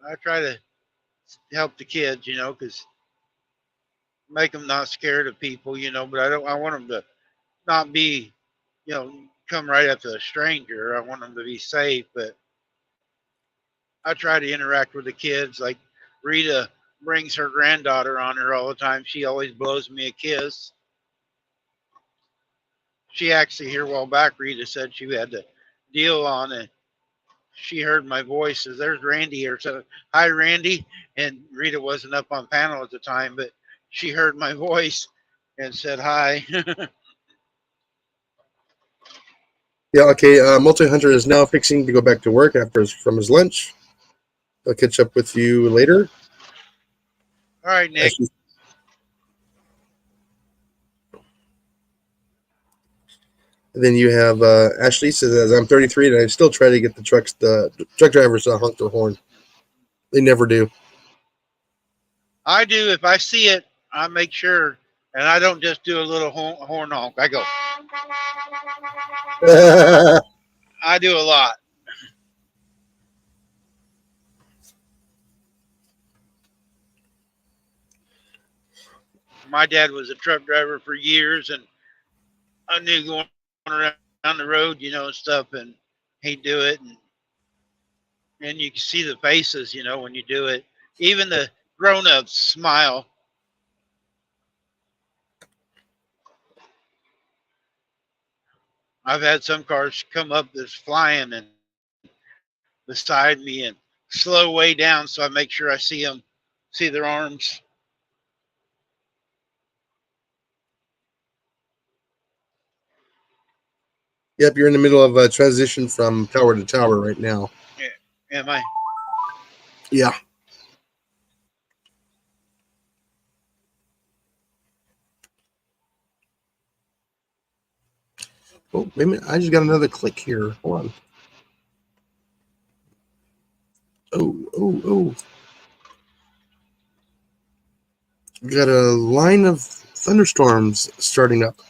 D: I try to help the kids, because make them not scared of people, but I want them to not be, come right up to a stranger. I want them to be safe, but I try to interact with the kids. Like Rita brings her granddaughter on her all the time. She always blows me a kiss. She actually here a while back, Rita said she had the deal on and she heard my voice. Says, "There's Randy here." So, "Hi, Randy." And Rita wasn't up on panel at the time, but she heard my voice and said hi.
E: Yeah, okay. Multi Hunter is now fixing to go back to work from his lunch. I'll catch up with you later.
D: All right, Nick.
E: Then you have Ashley says, "I'm 33 and I still try to get the truck drivers to honk their horn. They never do."
D: I do. If I see it, I make sure, and I don't just do a little horn honk. I go. I do a lot. My dad was a truck driver for years, and I knew going around the road, and stuff, and he'd do it, and you can see the faces, when you do it. Even the grown-ups smile. I've had some cars come up that's flying and beside me and slow way down, so I make sure I see them, see their arms.
E: Yep, you're in the middle of a transition from tower to tower right now.
D: Yeah, am I?
E: Yeah. Oh, wait a minute. I just got another click here. Hold on. Oh. We got a line of thunderstorms starting up.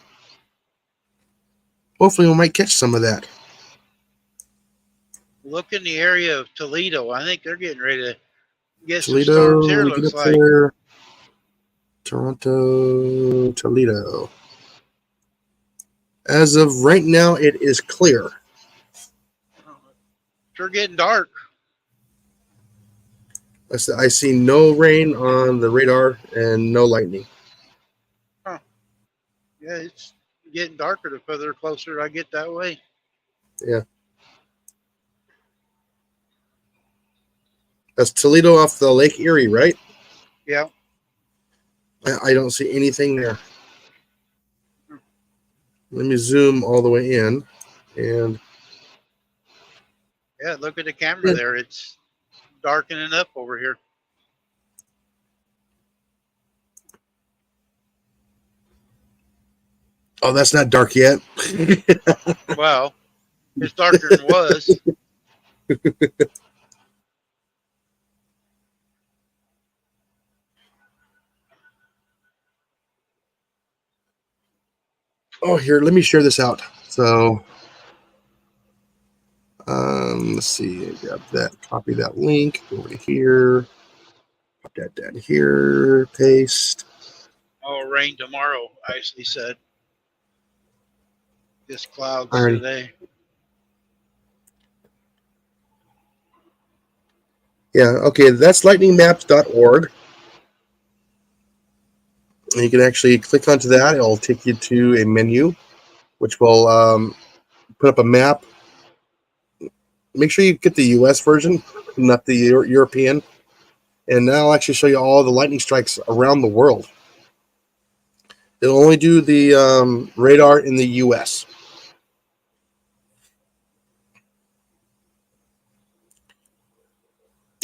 E: Hopefully we might catch some of that.
D: Look in the area of Toledo. I think they're getting ready to get
E: Toledo,
D: some storms here, looks like.
E: there. Toronto, Toledo. As of right now, it is clear.
D: Sure getting dark.
E: I see no rain on the radar and no lightning.
D: Huh. Yeah, it's getting darker the further closer I get that way.
E: Yeah. That's Toledo off the Lake Erie, right?
D: Yeah.
E: I don't see anything there. Let me zoom all the way in. And
D: yeah, look at the camera there. It's darkening up over here.
E: Oh, that's not dark yet.
D: Well, it's darker than it was.
E: Oh, here, let me share this out. So, let's see. Grab that, copy that link, go over to here, pop that down here, paste.
D: Oh, rain tomorrow, Isley said. Just clouds
E: Alrighty.
D: today.
E: Yeah, okay, that's lightningmaps.org. And you can actually click onto that. It'll take you to a menu, which will put up a map. Make sure you get the US version, not the European. And that'll actually show you all the lightning strikes around the world. It'll only do the radar in the US.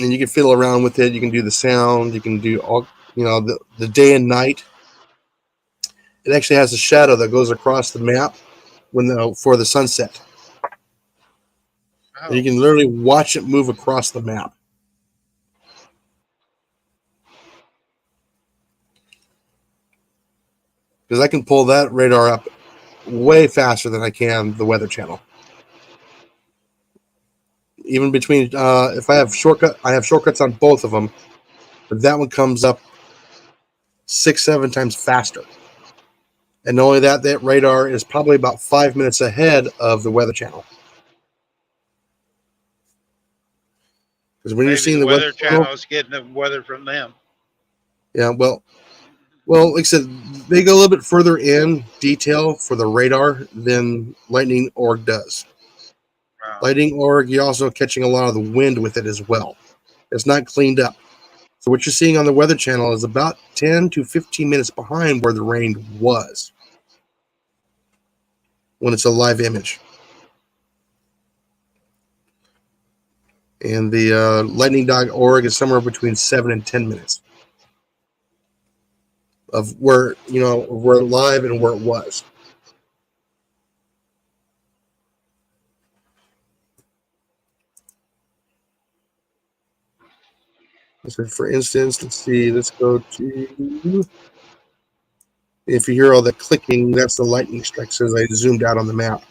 E: And you can fiddle around with it. You can do the sound. You can do all, the day and night. It actually has a shadow that goes across the map for the sunset.
D: Oh.
E: And you can literally watch it move across the map. because I can pull that radar up way faster than I can the Weather Channel. Even between, if I have shortcuts on both of them, but that one comes up 6-7 times faster. And not only that, that radar is probably about 5 minutes ahead of the Weather Channel. Because when you're
D: Maybe
E: seeing
D: the
E: the
D: Weather
E: Channel,
D: Channel is getting the weather from them.
E: yeah, well, like I said, they go a little bit further in detail for the radar than Lightning Org does.
D: Wow.
E: Lightning Org, you're also catching a lot of the wind with it as well. It's not cleaned up. So what you're seeing on the Weather Channel is about 10 to 15 minutes behind where the rain was when it's a live image. And the lightning.org is somewhere between 7 and 10 minutes of where, where live and where it was. So for instance, let's see, let's go to, if you hear all the clicking, that's the lightning strikes as I zoomed out on the map.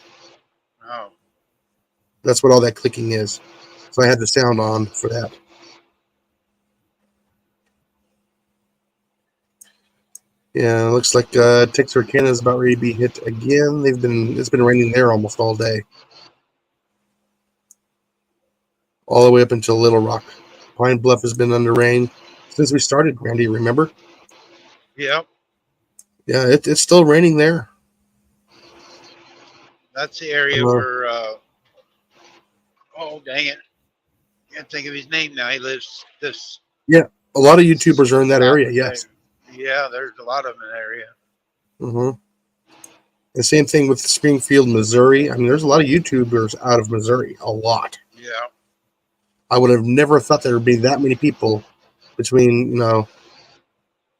D: Oh.
E: That's what all that clicking is. So I had the sound on for that. Yeah, it looks like Texarkana is about ready to be hit again. It's been raining there almost all day. All the way up until Little Rock. Pine Bluff has been under rain since we started, Randy, remember?
D: Yep.
E: Yeah, it's still raining there.
D: That's the area where, oh, dang it. Can't think of his name now. He lives this.
E: Yeah, a lot of YouTubers are in that area, yes.
D: Yeah, there's a lot of them in that area.
E: Mm-hmm. The same thing with Springfield, Missouri. I mean, there's a lot of YouTubers out of Missouri. A lot.
D: Yeah.
E: I would have never thought there would be that many people between,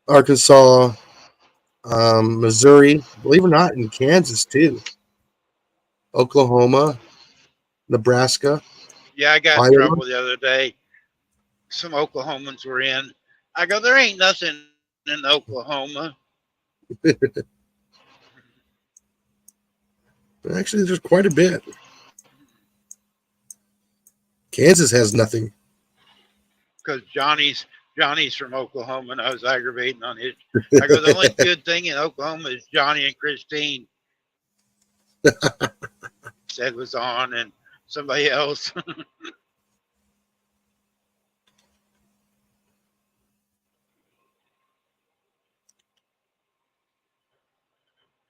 E: Arkansas, Missouri, believe it or not, in Kansas too, Oklahoma, Nebraska.
D: Yeah, I got in
E: Iowa.
D: trouble the other day. Some Oklahomans were in. I go, there ain't nothing in Oklahoma.
E: Actually, there's quite a bit. Kansas has nothing.
D: Because Johnny's from Oklahoma, and I was aggravating on his. I go, the only good thing in Oklahoma is Johnny and Christine. Said was on, and somebody else.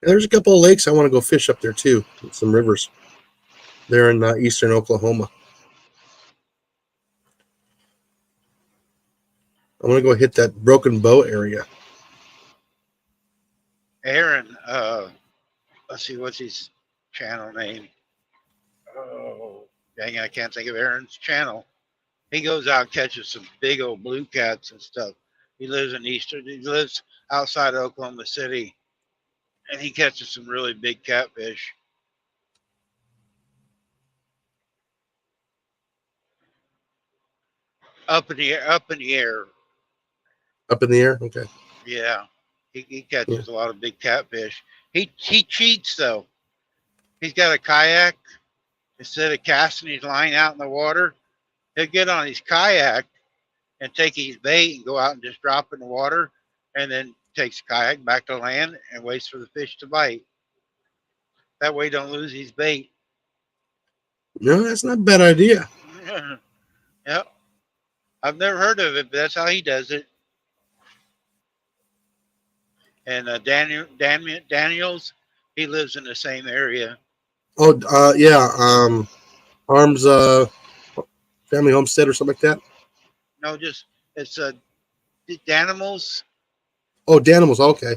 E: There's a couple of lakes I want to go fish up there too. Some rivers. They're in eastern Oklahoma. I want to go hit that Broken Bow area.
D: Aaron, let's see, what's his channel name? Oh, dang it, I can't think of Aaron's channel. He goes out and catches some big old blue cats and stuff. He lives outside of Oklahoma City, and he catches some really big catfish. Up in the air.
E: Up in the air? Okay.
D: Yeah. He catches a lot of big catfish. He cheats though. He's got a kayak. Instead of casting his line out in the water, he'll get on his kayak and take his bait and go out and just drop in the water, and then takes the kayak back to land and waits for the fish to bite. That way he don't lose his bait.
E: No, that's not a bad idea.
D: Yep. I've never heard of it, but that's how he does it. And Daniels, he lives in the same area.
E: Oh, yeah. Arms Family Homestead or something like that?
D: No, just it's Danimals.
E: Oh, Danimals. Okay.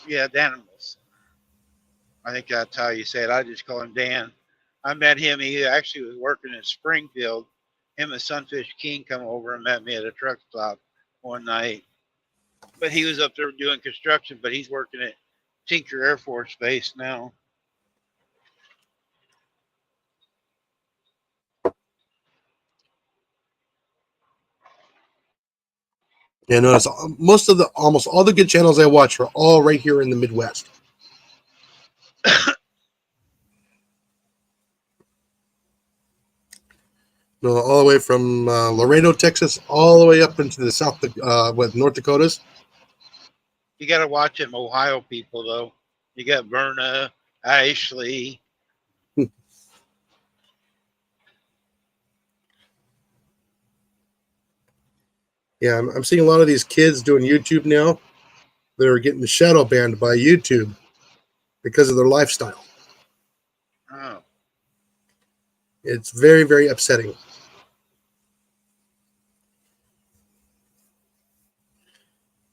D: Yeah, Danimals. I think that's how you say it. I just call him Dan. I met him. He actually was working in Springfield. Him and Sunfish King come over and met me at a truck stop one night. But he was up there doing construction, but he's working at Tinker Air Force Base now.
E: Yeah, notice almost all the good channels I watch are all right here in the Midwest. No, all the way from Laredo, Texas, all the way up into the North Dakotas.
D: You got to watch them Ohio people, though. You got Verna, Ashley.
E: Yeah, I'm seeing a lot of these kids doing YouTube now. They're getting shadow banned by YouTube because of their lifestyle.
D: Oh,
E: It's very, very upsetting.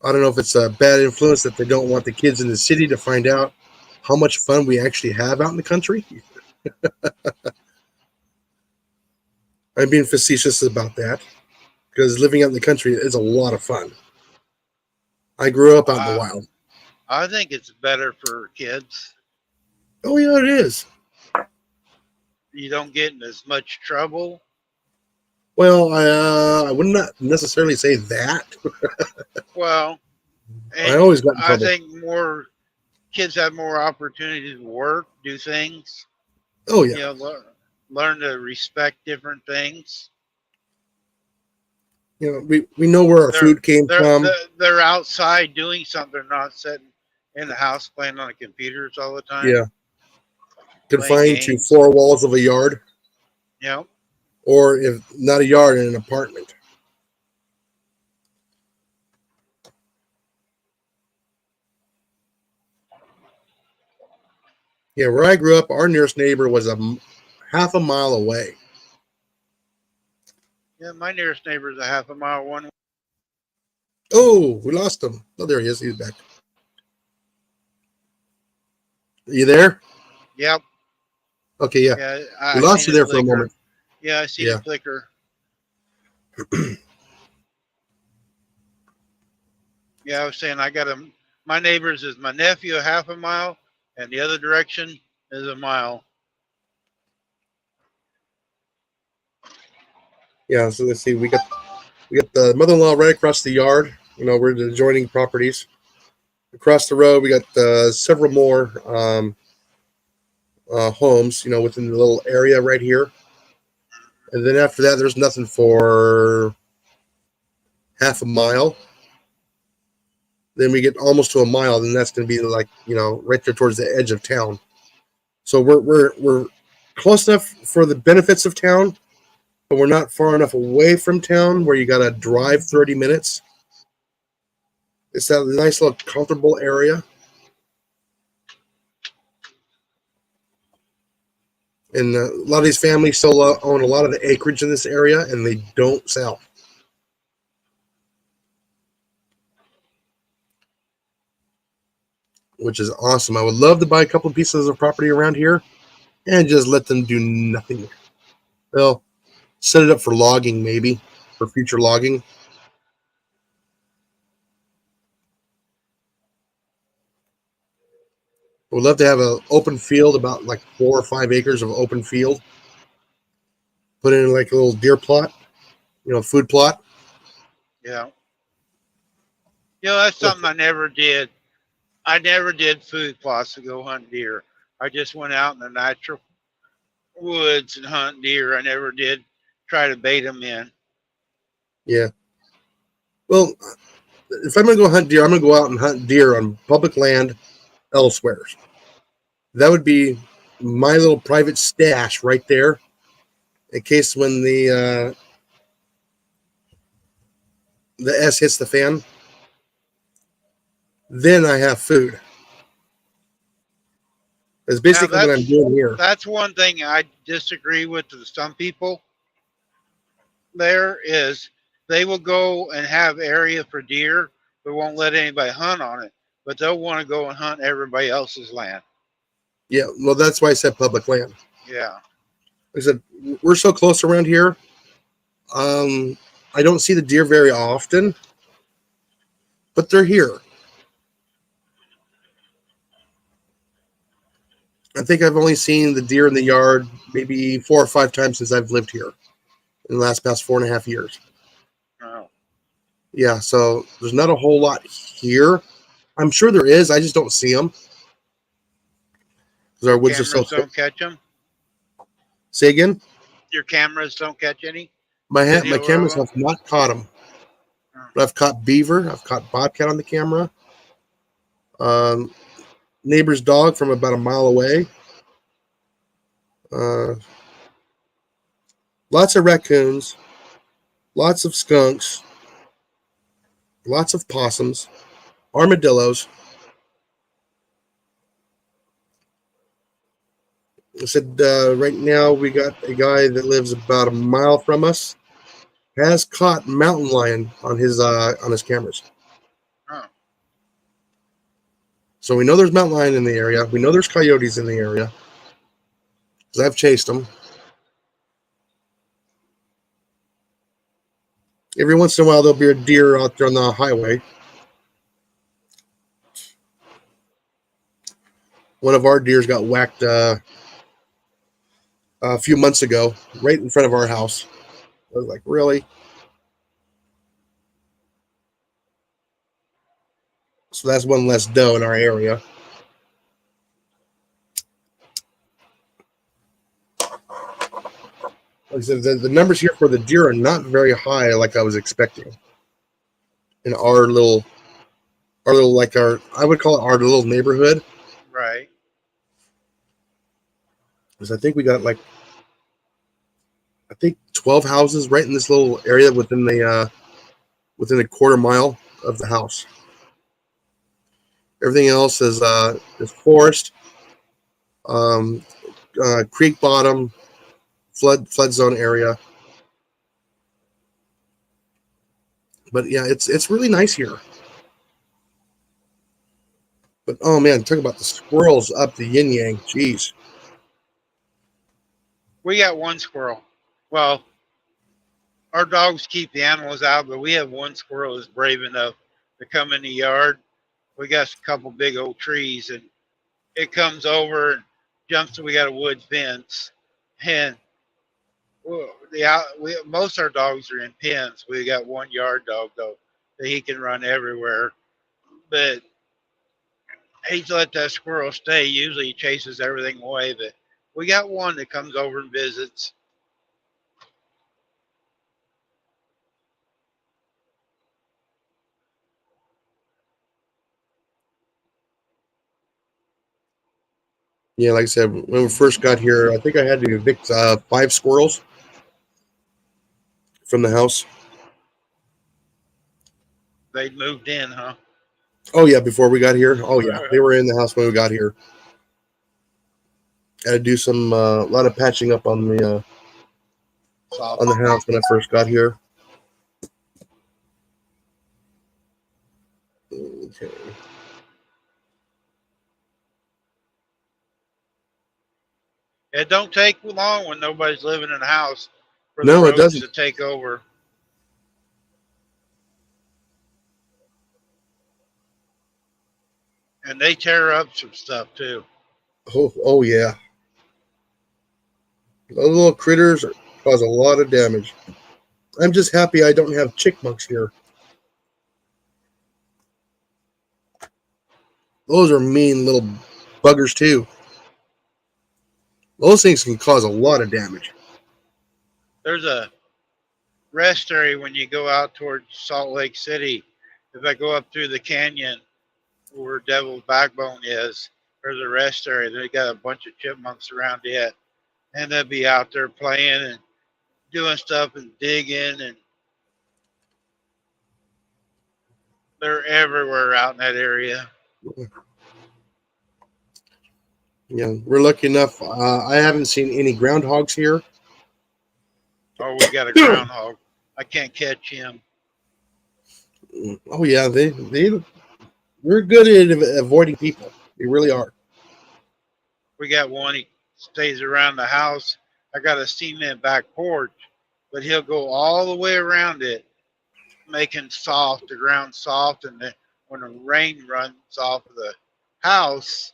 E: I don't know if it's a bad influence that they don't want the kids in the city to find out how much fun we actually have out in the country. I'm being facetious about that because living out in the country is a lot of fun. I grew up out in the wild.
D: I think it's better for kids.
E: Oh, yeah, it is.
D: You don't get in as much trouble.
E: Well, I would not necessarily say that.
D: Well,
E: I always got in
D: I
E: trouble.
D: think more kids have more opportunity to work, do things.
E: Oh, yeah.
D: You know, learn to respect different things.
E: You know, we know where our food came from.
D: They're outside doing something. They're not sitting in the house playing on the computers all the time.
E: Yeah. Confined to four walls of a yard.
D: Yep.
E: Or if not a yard, in an apartment. Yeah, where I grew up, our nearest neighbor was half a mile away.
D: Yeah, my nearest neighbor is a half a mile one way.
E: Oh, we lost him. Oh, there he is. He's back. Are you there?
D: Yep.
E: Okay, yeah.
D: Yeah,
E: we lost you there for a moment.
D: Yeah, I see the flicker. Yeah, I was saying my neighbors is my nephew a half a mile, and the other direction is a mile.
E: Yeah, so let's see. We got the mother-in-law right across the yard. You know, we're the adjoining properties. Across the road, we got several more homes, you know, within the little area right here. And then after that, there's nothing for half a mile. Then we get almost to a mile, then that's going to be like, you know, right there towards the edge of town. So we're close enough for the benefits of town, but we're not far enough away from town where you got to drive 30 minutes. It's that nice little comfortable area. And a lot of these families still own a lot of the acreage in this area, and they don't sell. Which is awesome. I would love to buy a couple of pieces of property around here and just let them do nothing. Well, set it up for logging, maybe, for future logging. I would love to have an open field, about like 4 or 5 acres of open field. Put in like a little deer plot, you know, food plot.
D: Yeah. You know, that's something I never did. I never did food plots to go hunt deer. I just went out in the natural woods and hunt deer. I never did try to bait them in.
E: Yeah. Well, if I'm going to go hunt deer, I'm going to go out and hunt deer on public land elsewhere. That would be my little private stash right there, in case when the S hits the fan, then I have food. That's basically what I'm doing here.
D: That's one thing I disagree with some people. There is they will go and have area for deer, but won't let anybody hunt on it. But they'll want to go and hunt everybody else's land.
E: Yeah, well, that's why I said public land.
D: Yeah.
E: I said we're so close around here. I don't see the deer very often, but they're here. I think I've only seen the deer in the yard maybe 4 or 5 times since I've lived here in the past 4.5 years.
D: Oh.
E: Yeah, so there's not a whole lot here. I'm sure there is. I just don't see them. because our woods are so
D: Cameras
E: thick.
D: don't catch them.
E: Say again?
D: Your cameras don't catch any
E: My
D: video
E: cameras
D: of
E: have not caught them. But I've caught beaver. I've caught bobcat on the camera. Neighbor's dog from about a mile away. Lots of raccoons. Lots of skunks. Lots of possums. Armadillos. I said right now we got a guy that lives about a mile from us has caught mountain lion on his cameras.
D: Oh.
E: So we know there's mountain lion in the area. We know there's coyotes in the area because I've chased them. Every once in a while there'll be a deer out there on the highway. One of our deers got whacked a few months ago, right in front of our house. I was like, really? So that's one less doe in our area. Like I said, the numbers here for the deer are not very high like I was expecting. In our little, I would call it our little neighborhood.
D: Right.
E: Because I think we got 12 houses right in this little area within a quarter mile of the house. Everything else is forest, creek bottom, flood zone area. But yeah, it's really nice here. But oh man, talk about the squirrels up the yin yang. Jeez.
D: We got one squirrel. Well, our dogs keep the animals out, but we have one squirrel that's brave enough to come in the yard. We got a couple big old trees, and it comes over and jumps. We got a wood fence, and most of our dogs are in pens. We got one yard dog though that he can run everywhere, but he's let that squirrel stay. Usually he chases everything away, but we got one that comes over and visits.
E: Yeah, like I said, when we first got here, I think I had to evict 5 squirrels from the house.
D: They moved in, huh?
E: Oh yeah, before we got here. Oh yeah, they were in the house when we got here. Had to do some a lot of patching up on the house when I first got here. Okay.
D: It don't take long when nobody's living in the house for
E: No,
D: the
E: it
D: roads
E: doesn't.
D: to take over. And they tear up some stuff too.
E: Oh yeah. Those little critters cause a lot of damage. I'm just happy I don't have chickmunks here. Those are mean little buggers too. Those things can cause a lot of damage.
D: There's a rest area when you go out towards Salt Lake City. If I go up through the canyon where Devil's Backbone is, there's a rest area. They got a bunch of chipmunks around it, and they'll be out there playing and doing stuff and digging, and they're everywhere out in that area.
E: Yeah, we're lucky enough. I haven't seen any groundhogs here.
D: Oh, we got a groundhog. I can't catch him.
E: Oh yeah, we're good at avoiding people. They really are.
D: We got one. He stays around the house. I got a cement back porch, but he'll go all the way around it, making the ground soft. And then when the rain runs off of the house,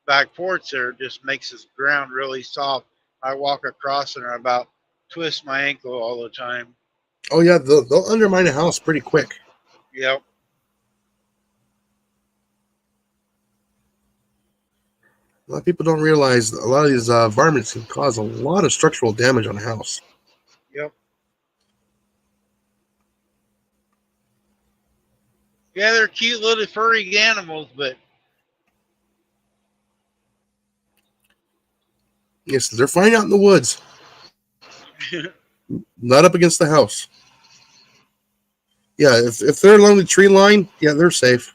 D: back porch there, it just makes the ground really soft. I walk across it and I about twist my ankle all the time.
E: Oh yeah, they'll undermine a house pretty quick.
D: Yep.
E: A lot of people don't realize a lot of these varmints can cause a lot of structural damage on a house.
D: Yep. Yeah, they're cute little furry animals, but
E: Yes, they're fine out in the woods, not up against the house. Yeah, if they're along the tree line, yeah, they're safe.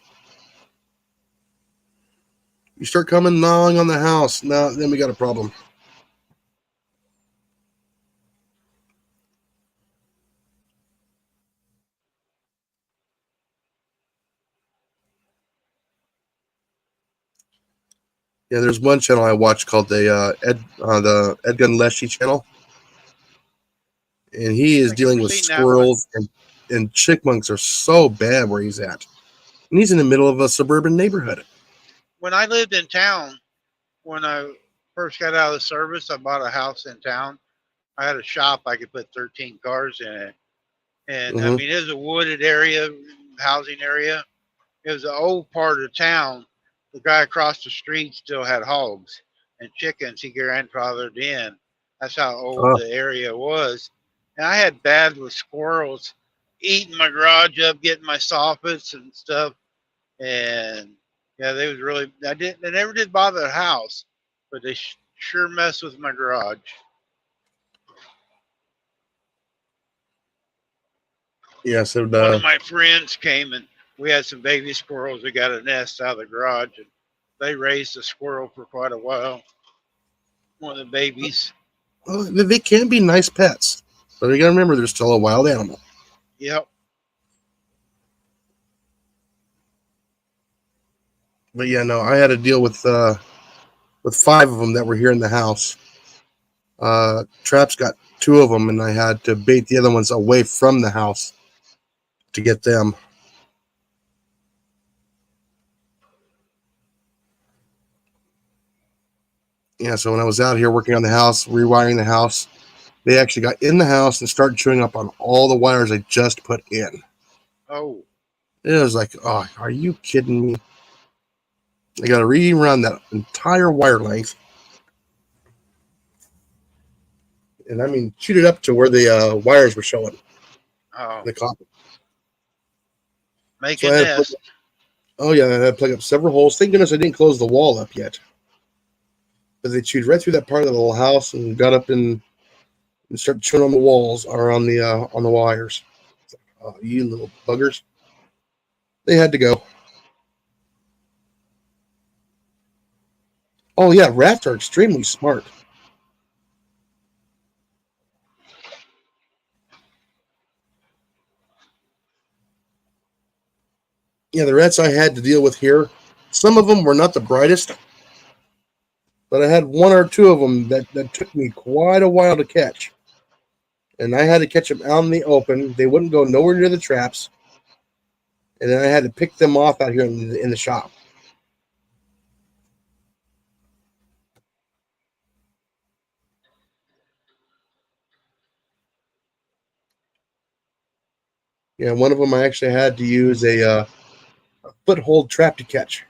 E: You start coming gnawing on the house, now then we got a problem. Yeah, there's one channel I watch called the Ed Gun Leshy channel, and he is
D: I
E: dealing
D: never
E: with
D: seen that one.
E: squirrels and chipmunks are so bad where he's at. And he's in the middle of a suburban neighborhood.
D: When I lived in town, when I first got out of the service, I bought a house in town. I had a shop. I could put 13 cars in it. And I
E: Hmm.
D: mean, it was a wooded area, housing area. It was an old part of town. The guy across the street still had hogs and chickens he grandfathered in. That's how old
E: Oh,
D: the area was. And I had bad with squirrels eating my garage up, getting my soffits and stuff. And yeah, they was really. They never did bother the house, but they sure messed with my garage.
E: yes. And,
D: One of my friends came and we had some baby squirrels. We got a nest out of the garage and they raised a squirrel for quite a while. One of the babies.
E: well, they can be nice pets, but you got to remember they're still a wild animal.
D: Yep.
E: But yeah, no, I had to deal with 5 of them that were here in the house. Traps got 2 of them, and I had to bait the other ones away from the house to get them. Yeah, so when I was out here working on the house, rewiring the house, they actually got in the house and started chewing up on all the wires I just put in.
D: Oh,
E: It was like, oh, are you kidding me? I got to rerun that entire wire length. And I mean, chewed it up to where the wires were showing.
D: oh,
E: The copper.
D: make
E: So
D: a
E: I had to
D: nest.
E: oh yeah, I had to plug up several holes. Thank goodness I didn't close the wall up yet. But they chewed right through that part of the little house and got up and started chewing on the walls or on the wires. Oh, you little buggers. They had to go. Oh yeah, rats are extremely smart. Yeah, the rats I had to deal with here, some of them were not the brightest, but I had 1 or 2 of them that took me quite a while to catch. And I had to catch them out in the open. They wouldn't go nowhere near the traps. And then I had to pick them off out here in the shop. Yeah, one of them I actually had to use a foothold trap to catch.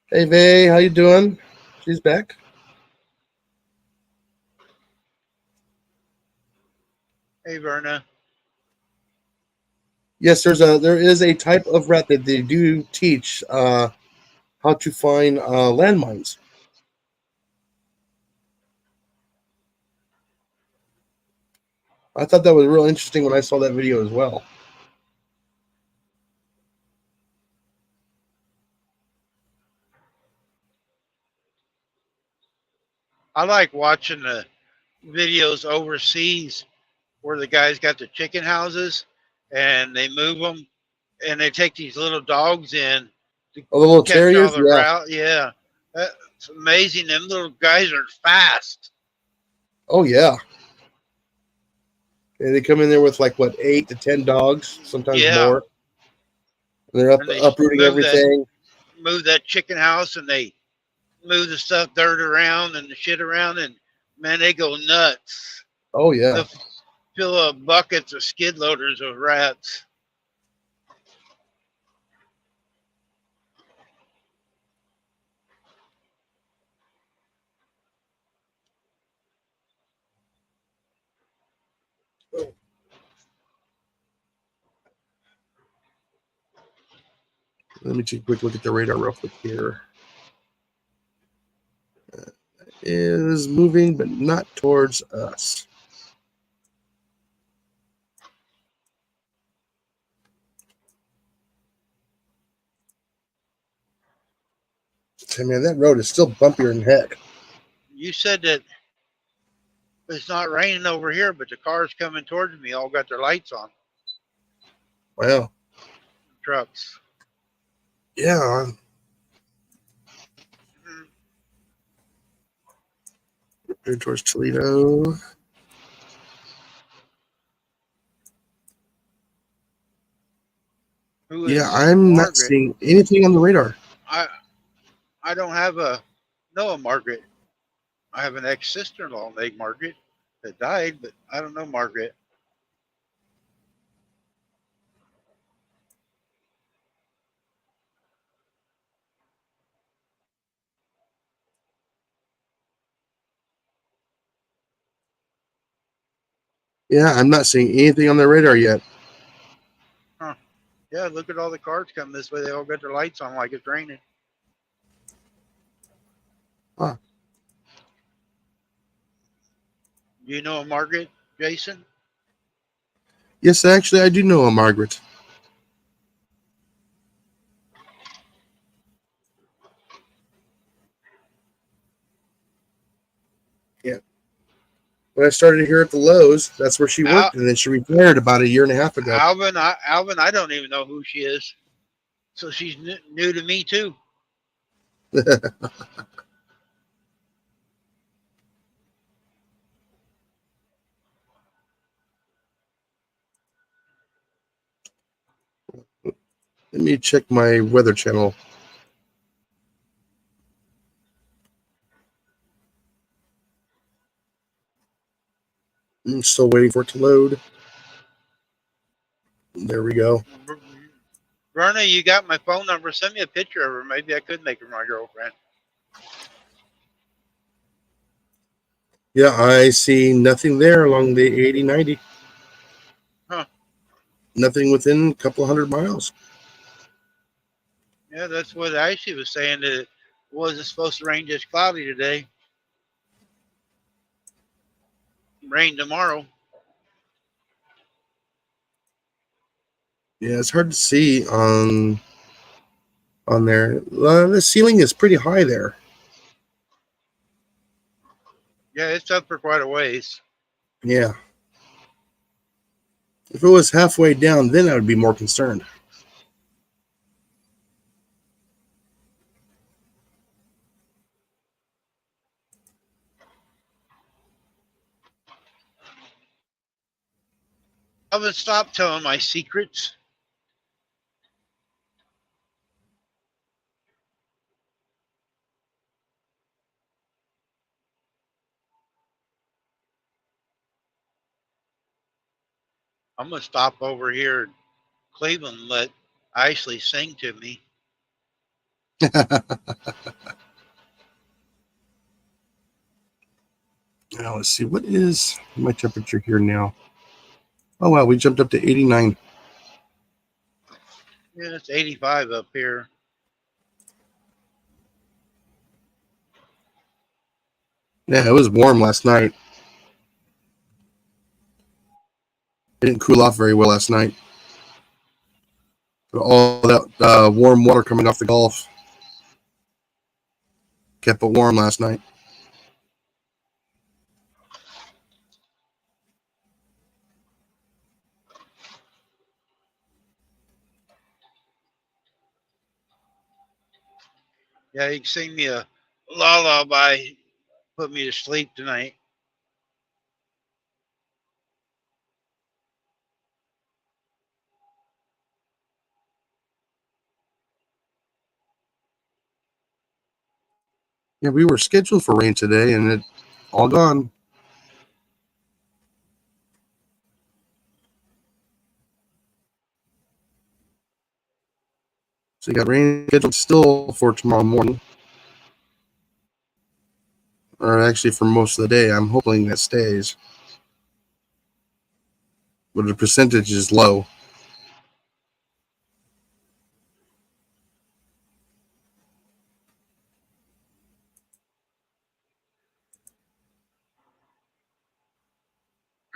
E: Hey, Vay, how you doing? She's back.
D: Hey, Verna.
E: Yes, there is a type of rat that they do teach how to find landmines. I thought that was real interesting when I saw that video as well.
D: I like watching the videos overseas where the guys got the chicken houses and they move them and they take these little dogs in to
E: Oh, the little
D: catch all
E: terriers,
D: the
E: yeah.
D: route. Yeah, that's amazing. Them little guys are fast.
E: Oh yeah. And they come in there with like what 8 to 10 dogs, sometimes
D: Yeah,
E: more. And they're
D: and they
E: uprooting everything.
D: move that chicken house and they move the stuff dirt around and the shit around and man, they go nuts.
E: Oh yeah.
D: They'll fill up buckets of skid loaders of rats.
E: Let me take a quick look at the radar real quick here. Is moving, but not towards us. I mean, that road is still bumpier than heck.
D: You said that it's not raining over here, but the cars coming towards me all got their lights on.
E: Wow.
D: Trucks.
E: Yeah. Go towards Toledo.
D: Who
E: Yeah,
D: is
E: I'm not
D: Margret?
E: seeing anything on the radar.
D: I don't have a Margret. I have an ex sister-in-law named Margret that died, but I don't know Margret.
E: Yeah, I'm not seeing anything on the radar yet.
D: Huh. Yeah, look at all the cars coming this way. They all got their lights on like it's raining.
E: Huh.
D: Do you know a Margret, Jason?
E: Yes, actually, I do know a Margret. Yeah. When I started here at the Lowe's, that's where she worked, and then she retired about a year and a half ago.
D: Alvin, I don't even know who she is. So she's new to me too.
E: Let me check my weather channel. I'm still waiting for it to load. There we go.
D: Verna, you got my phone number. Send me a picture of her. Maybe I could make her my girlfriend.
E: Yeah, I see nothing there along the 80-90.
D: Huh.
E: Nothing within a couple hundred miles.
D: Yeah, that's what Ashley was saying, that it wasn't supposed to rain, just cloudy today. Rain tomorrow.
E: Yeah, it's hard to see on there. The ceiling is pretty high there.
D: Yeah, it's up for quite a ways.
E: Yeah. If it was halfway down, then I would be more concerned.
D: Alvin, stop telling my secrets. I'm going to stop over here in Cleveland and let Ashley sing to me.
E: Now, let's see. What is my temperature here now? Oh, wow. We jumped up to 89.
D: Yeah, it's 85 up here.
E: Yeah, it was warm last night. It didn't cool off very well last night. But all that warm water coming off the Gulf kept it warm last night.
D: Yeah, you can sing me a lullaby, put me to sleep tonight.
E: Yeah, we were scheduled for rain today, and it all gone. So you got rain scheduled still for tomorrow morning. Or actually for most of the day. I'm hoping that stays. But the percentage is low.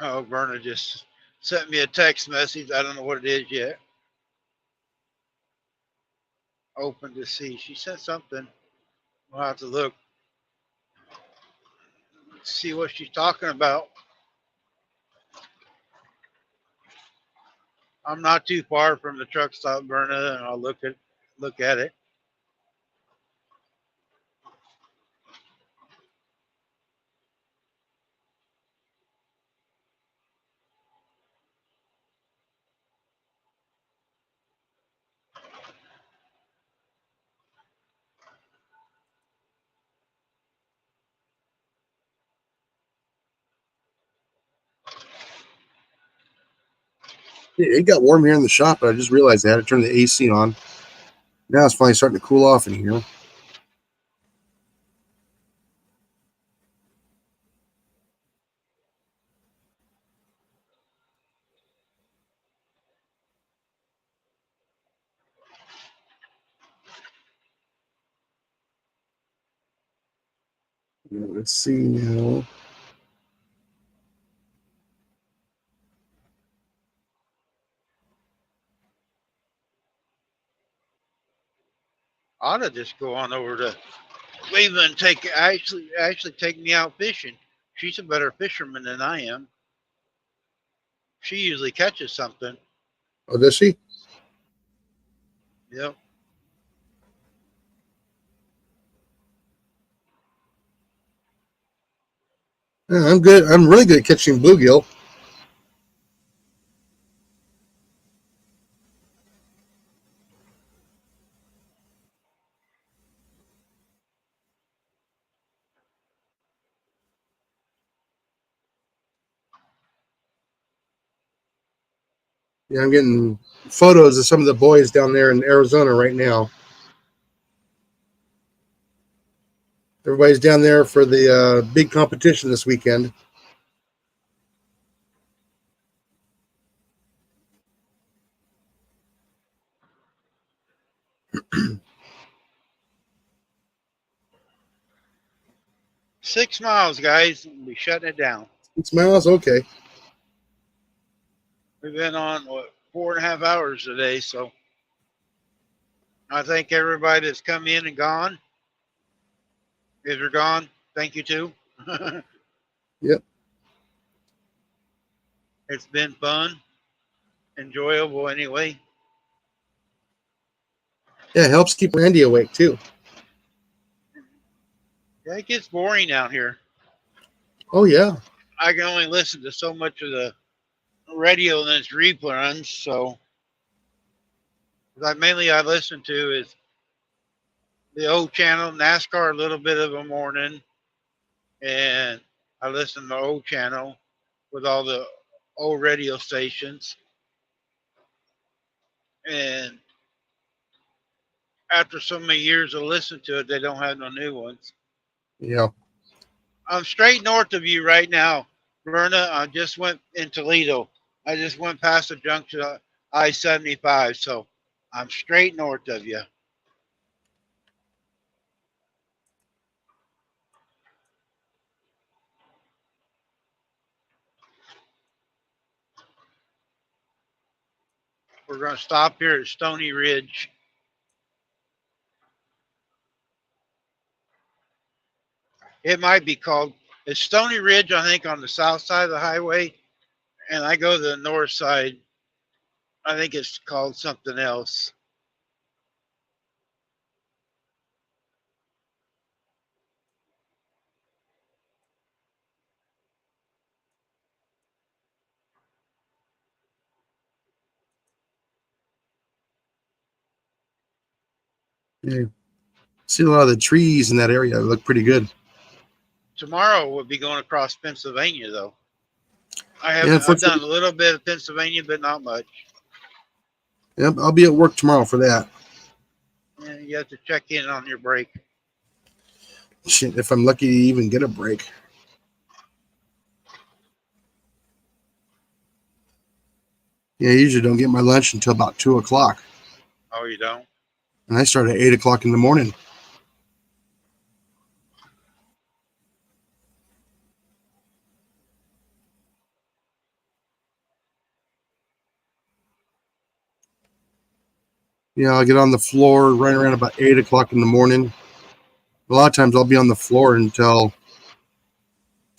D: Oh, Verna just sent me a text message. I don't know what it is yet. Open to see. She sent something. We'll have to look, see what she's talking about. I'm not too far from the truck stop, Verna, and I'll look at it.
E: It got warm here in the shop, but I just realized I had to turn the AC on. Now it's finally starting to cool off in here. Let's see now.
D: I ought to just go on over to Cleveland and actually take me out fishing. She's a better fisherman than I am. She usually catches something.
E: Oh, does she?
D: Yep.
E: Yeah, I'm good. I'm really good at catching bluegill. Yeah, I'm getting photos of some of the boys down there in Arizona right now. Everybody's down there for the big competition this weekend.
D: Six miles, guys. We'll be shutting it down.
E: 6 miles? Okay.
D: We've been on, 4.5 hours today, so I thank everybody that's come in and gone. If you're gone, thank you too.
E: Yep.
D: It's been fun, enjoyable anyway.
E: Yeah, it helps keep Randy awake too.
D: Yeah, it gets boring out here.
E: Oh, yeah.
D: I can only listen to so much of the radio and its reruns, so I listen to is the old channel, NASCAR a little bit of a morning, and I listen to the old channel with all the old radio stations. And after so many years of listening to it, they don't have no new ones.
E: Yeah.
D: I'm straight north of you right now, Verna. I just went in Toledo. I just went past the junction of I-75, so I'm straight north of you. We're going to stop here at Stony Ridge. It might be called, it's Stony Ridge, I think, on the south side of the highway, and I go to the north side. I think it's called something else.
E: Yeah. See a lot of the trees in that area. They look pretty good.
D: Tomorrow we'll be going across Pennsylvania, though. I've done a little bit of Pennsylvania, but not much.
E: Yep, I'll be at work tomorrow for that.
D: Yeah, you have to check in on your break.
E: Shit, if I'm lucky to even get a break. Yeah, I usually don't get my lunch until about 2 o'clock.
D: Oh, you don't?
E: And I start at 8 o'clock in the morning. I'll get on the floor right around about 8 o'clock in the morning. A lot of times I'll be on the floor until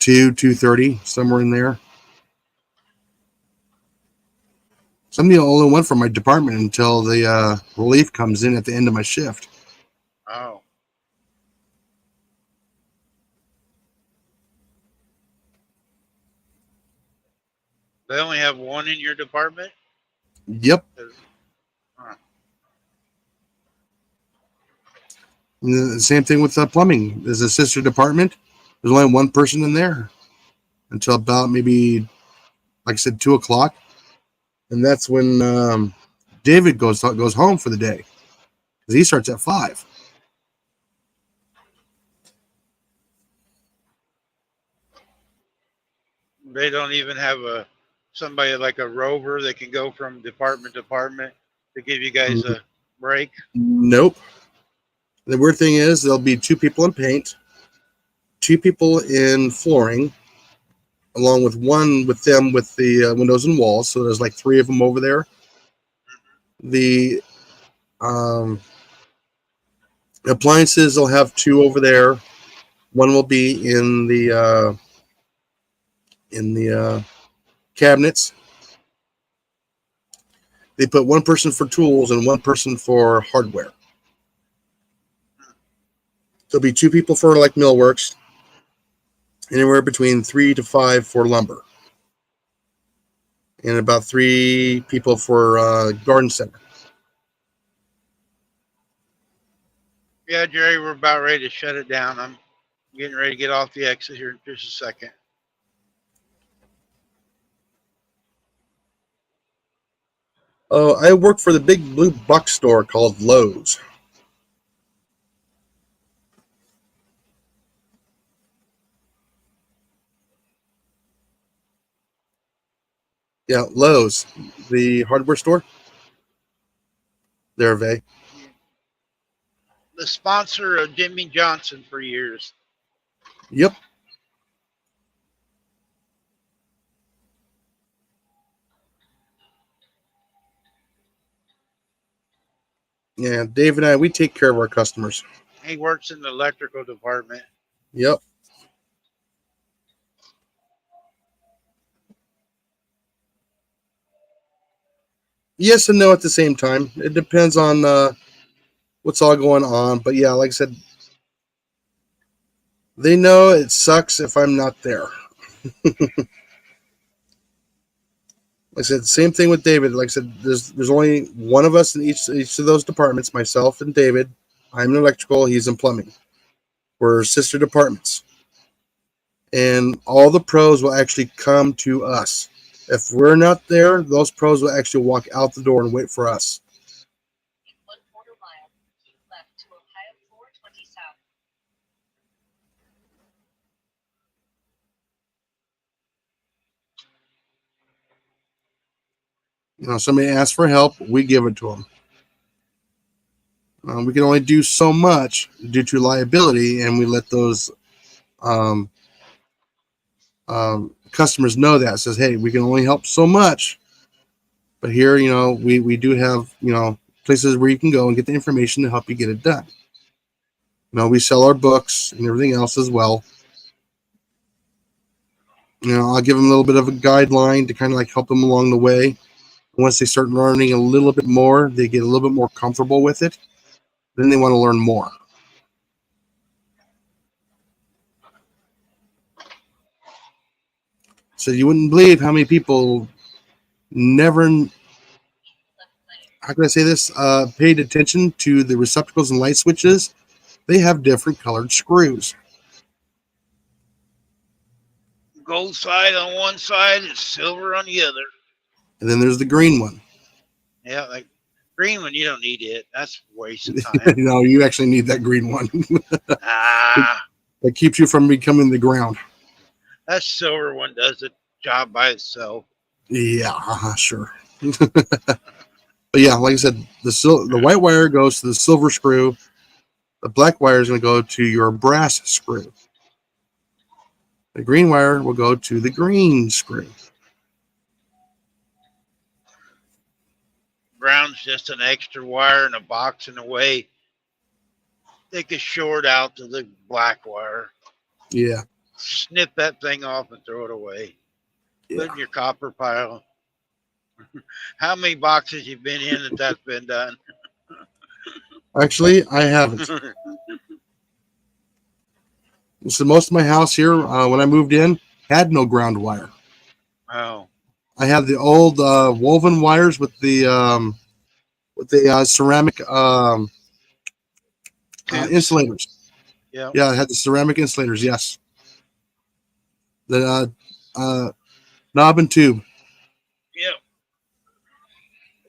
E: 2:30, somewhere in there. So I'm the only one from my department until the relief comes in at the end of my shift.
D: Oh. They only have one in your department?
E: Yep.
D: Huh.
E: And the same thing with plumbing. There's a sister department. There's only one person in there until about maybe, like I said, 2 o'clock. And that's when David goes home for the day. Because he starts at 5.
D: They don't even have somebody like a rover that can go from department to department to give you guys a break.
E: Nope. The weird thing is there'll be 2 people in paint, 2 people in flooring, along with one with them with the windows and walls. So there's like 3 of them over there. The appliances, they'll have 2 over there. One will be in the cabinets. They put 1 person for tools and 1 person for hardware. There'll be 2 people for like millworks, anywhere between 3 to 5 for lumber, and about 3 people for garden center.
D: Yeah, Jerry, we're about ready to shut it down. I'm getting ready to get off the exit here in just a second.
E: Oh, I work for the big blue box store called Lowe's. Yeah, Lowe's, the hardware store. There, Vay.
D: The sponsor of Jimmy Johnson for years.
E: Yep. Yeah, Dave and I, we take care of our customers.
D: He works in the electrical department.
E: Yep. Yes and no at the same time. It depends on what's all going on. But yeah, like I said, they know it sucks if I'm not there. Like I said, same thing with David. Like I said, there's only one of us in each of those departments, myself and David. I'm in electrical, he's in plumbing. We're sister departments. And all the pros will actually come to us. If we're not there, those pros will actually walk out the door and wait for us. Somebody asks for help, we give it to them. We can only do so much due to liability, and we let those customers know that. It says, hey, we can only help so much, but here, we do have, places where you can go and get the information to help you get it done. We sell our books and everything else as well. I'll give them a little bit of a guideline to kind of like help them along the way. Once they start learning a little bit more, they get a little bit more comfortable with it. Then they want to learn more. So you wouldn't believe how many people never, how can I say this, paid attention to the receptacles and light switches. They have different colored screws.
D: Gold side on one side and silver on the other.
E: And then there's the green one.
D: Yeah, like green one, you don't need it. That's a waste of time.
E: No, you actually need that green one. That keeps you from becoming the ground.
D: That silver one does the job by itself.
E: Yeah, sure. But yeah, like I said, the white wire goes to the silver screw. The black wire is going to go to your brass screw. The green wire will go to the green screw.
D: ground's just an extra wire in a box in the way, they could short out to the black wire.
E: Yeah.
D: Snip that thing off and throw it away.
E: Yeah.
D: Put it in your copper pile. How many boxes you've been in that's been done?
E: Actually, I haven't. So most of my house here, when I moved in, had no ground wire.
D: Oh.
E: I had the old woven wires with the ceramic insulators.
D: Yeah.
E: Yeah, I had the ceramic insulators. Yes. The knob and tube.
D: Yep.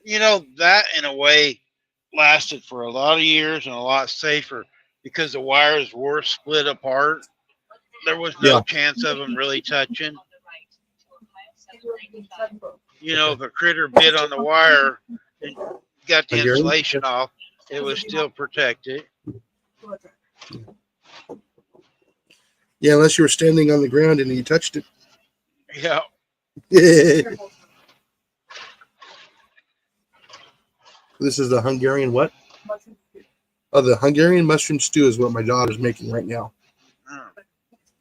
D: You know, that in a way lasted for a lot of years and a lot safer because the wires were split apart. There was no chance of them really touching. You know, if a critter bit on the wire and got the insulation off, it was still protected.
E: Yeah, unless you were standing on the ground and you touched it.
D: Yeah.
E: This is the Hungarian what? Oh, the Hungarian mushroom stew is what my daughter's making right now.
D: Oh.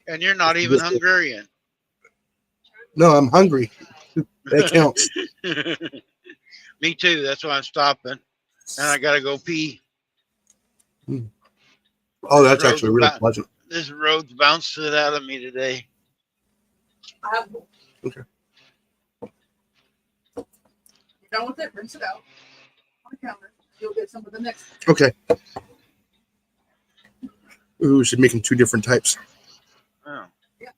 D: And you're not even Hungarian.
E: No, I'm hungry. That counts.
D: Me too. That's why I'm stopping. And I got to go pee.
E: Oh, that's actually really pleasant.
D: This road's bounced it out of me today.
E: Okay.
F: You're done with it, rinse it out on the counter. You'll get some of the next.
E: Okay. Ooh, she's making two different types.
D: Oh.
F: Yeah.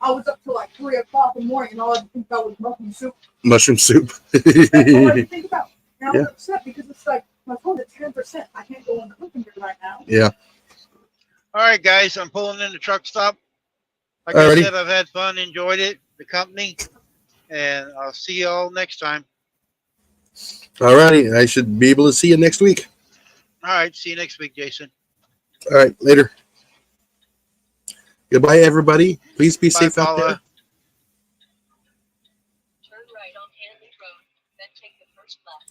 F: I was up till like 3 o'clock in the morning and all I could think about was mushroom soup.
E: Mushroom soup.
F: That's all I could think about. And I was upset because it's like my phone's at 10%. I can't go on the cooking here right now.
E: Yeah.
D: All right, guys, I'm pulling in the truck stop. Like
E: Alrighty.
D: I said, I've had fun, enjoyed it, the company, and I'll see you all next time.
E: All righty. I should be able to see you next week.
D: All right, see you next week, Jason.
E: All right, later. Goodbye, everybody. Please be safe out there.
K: Turn right on Hanley Road, then take the first left.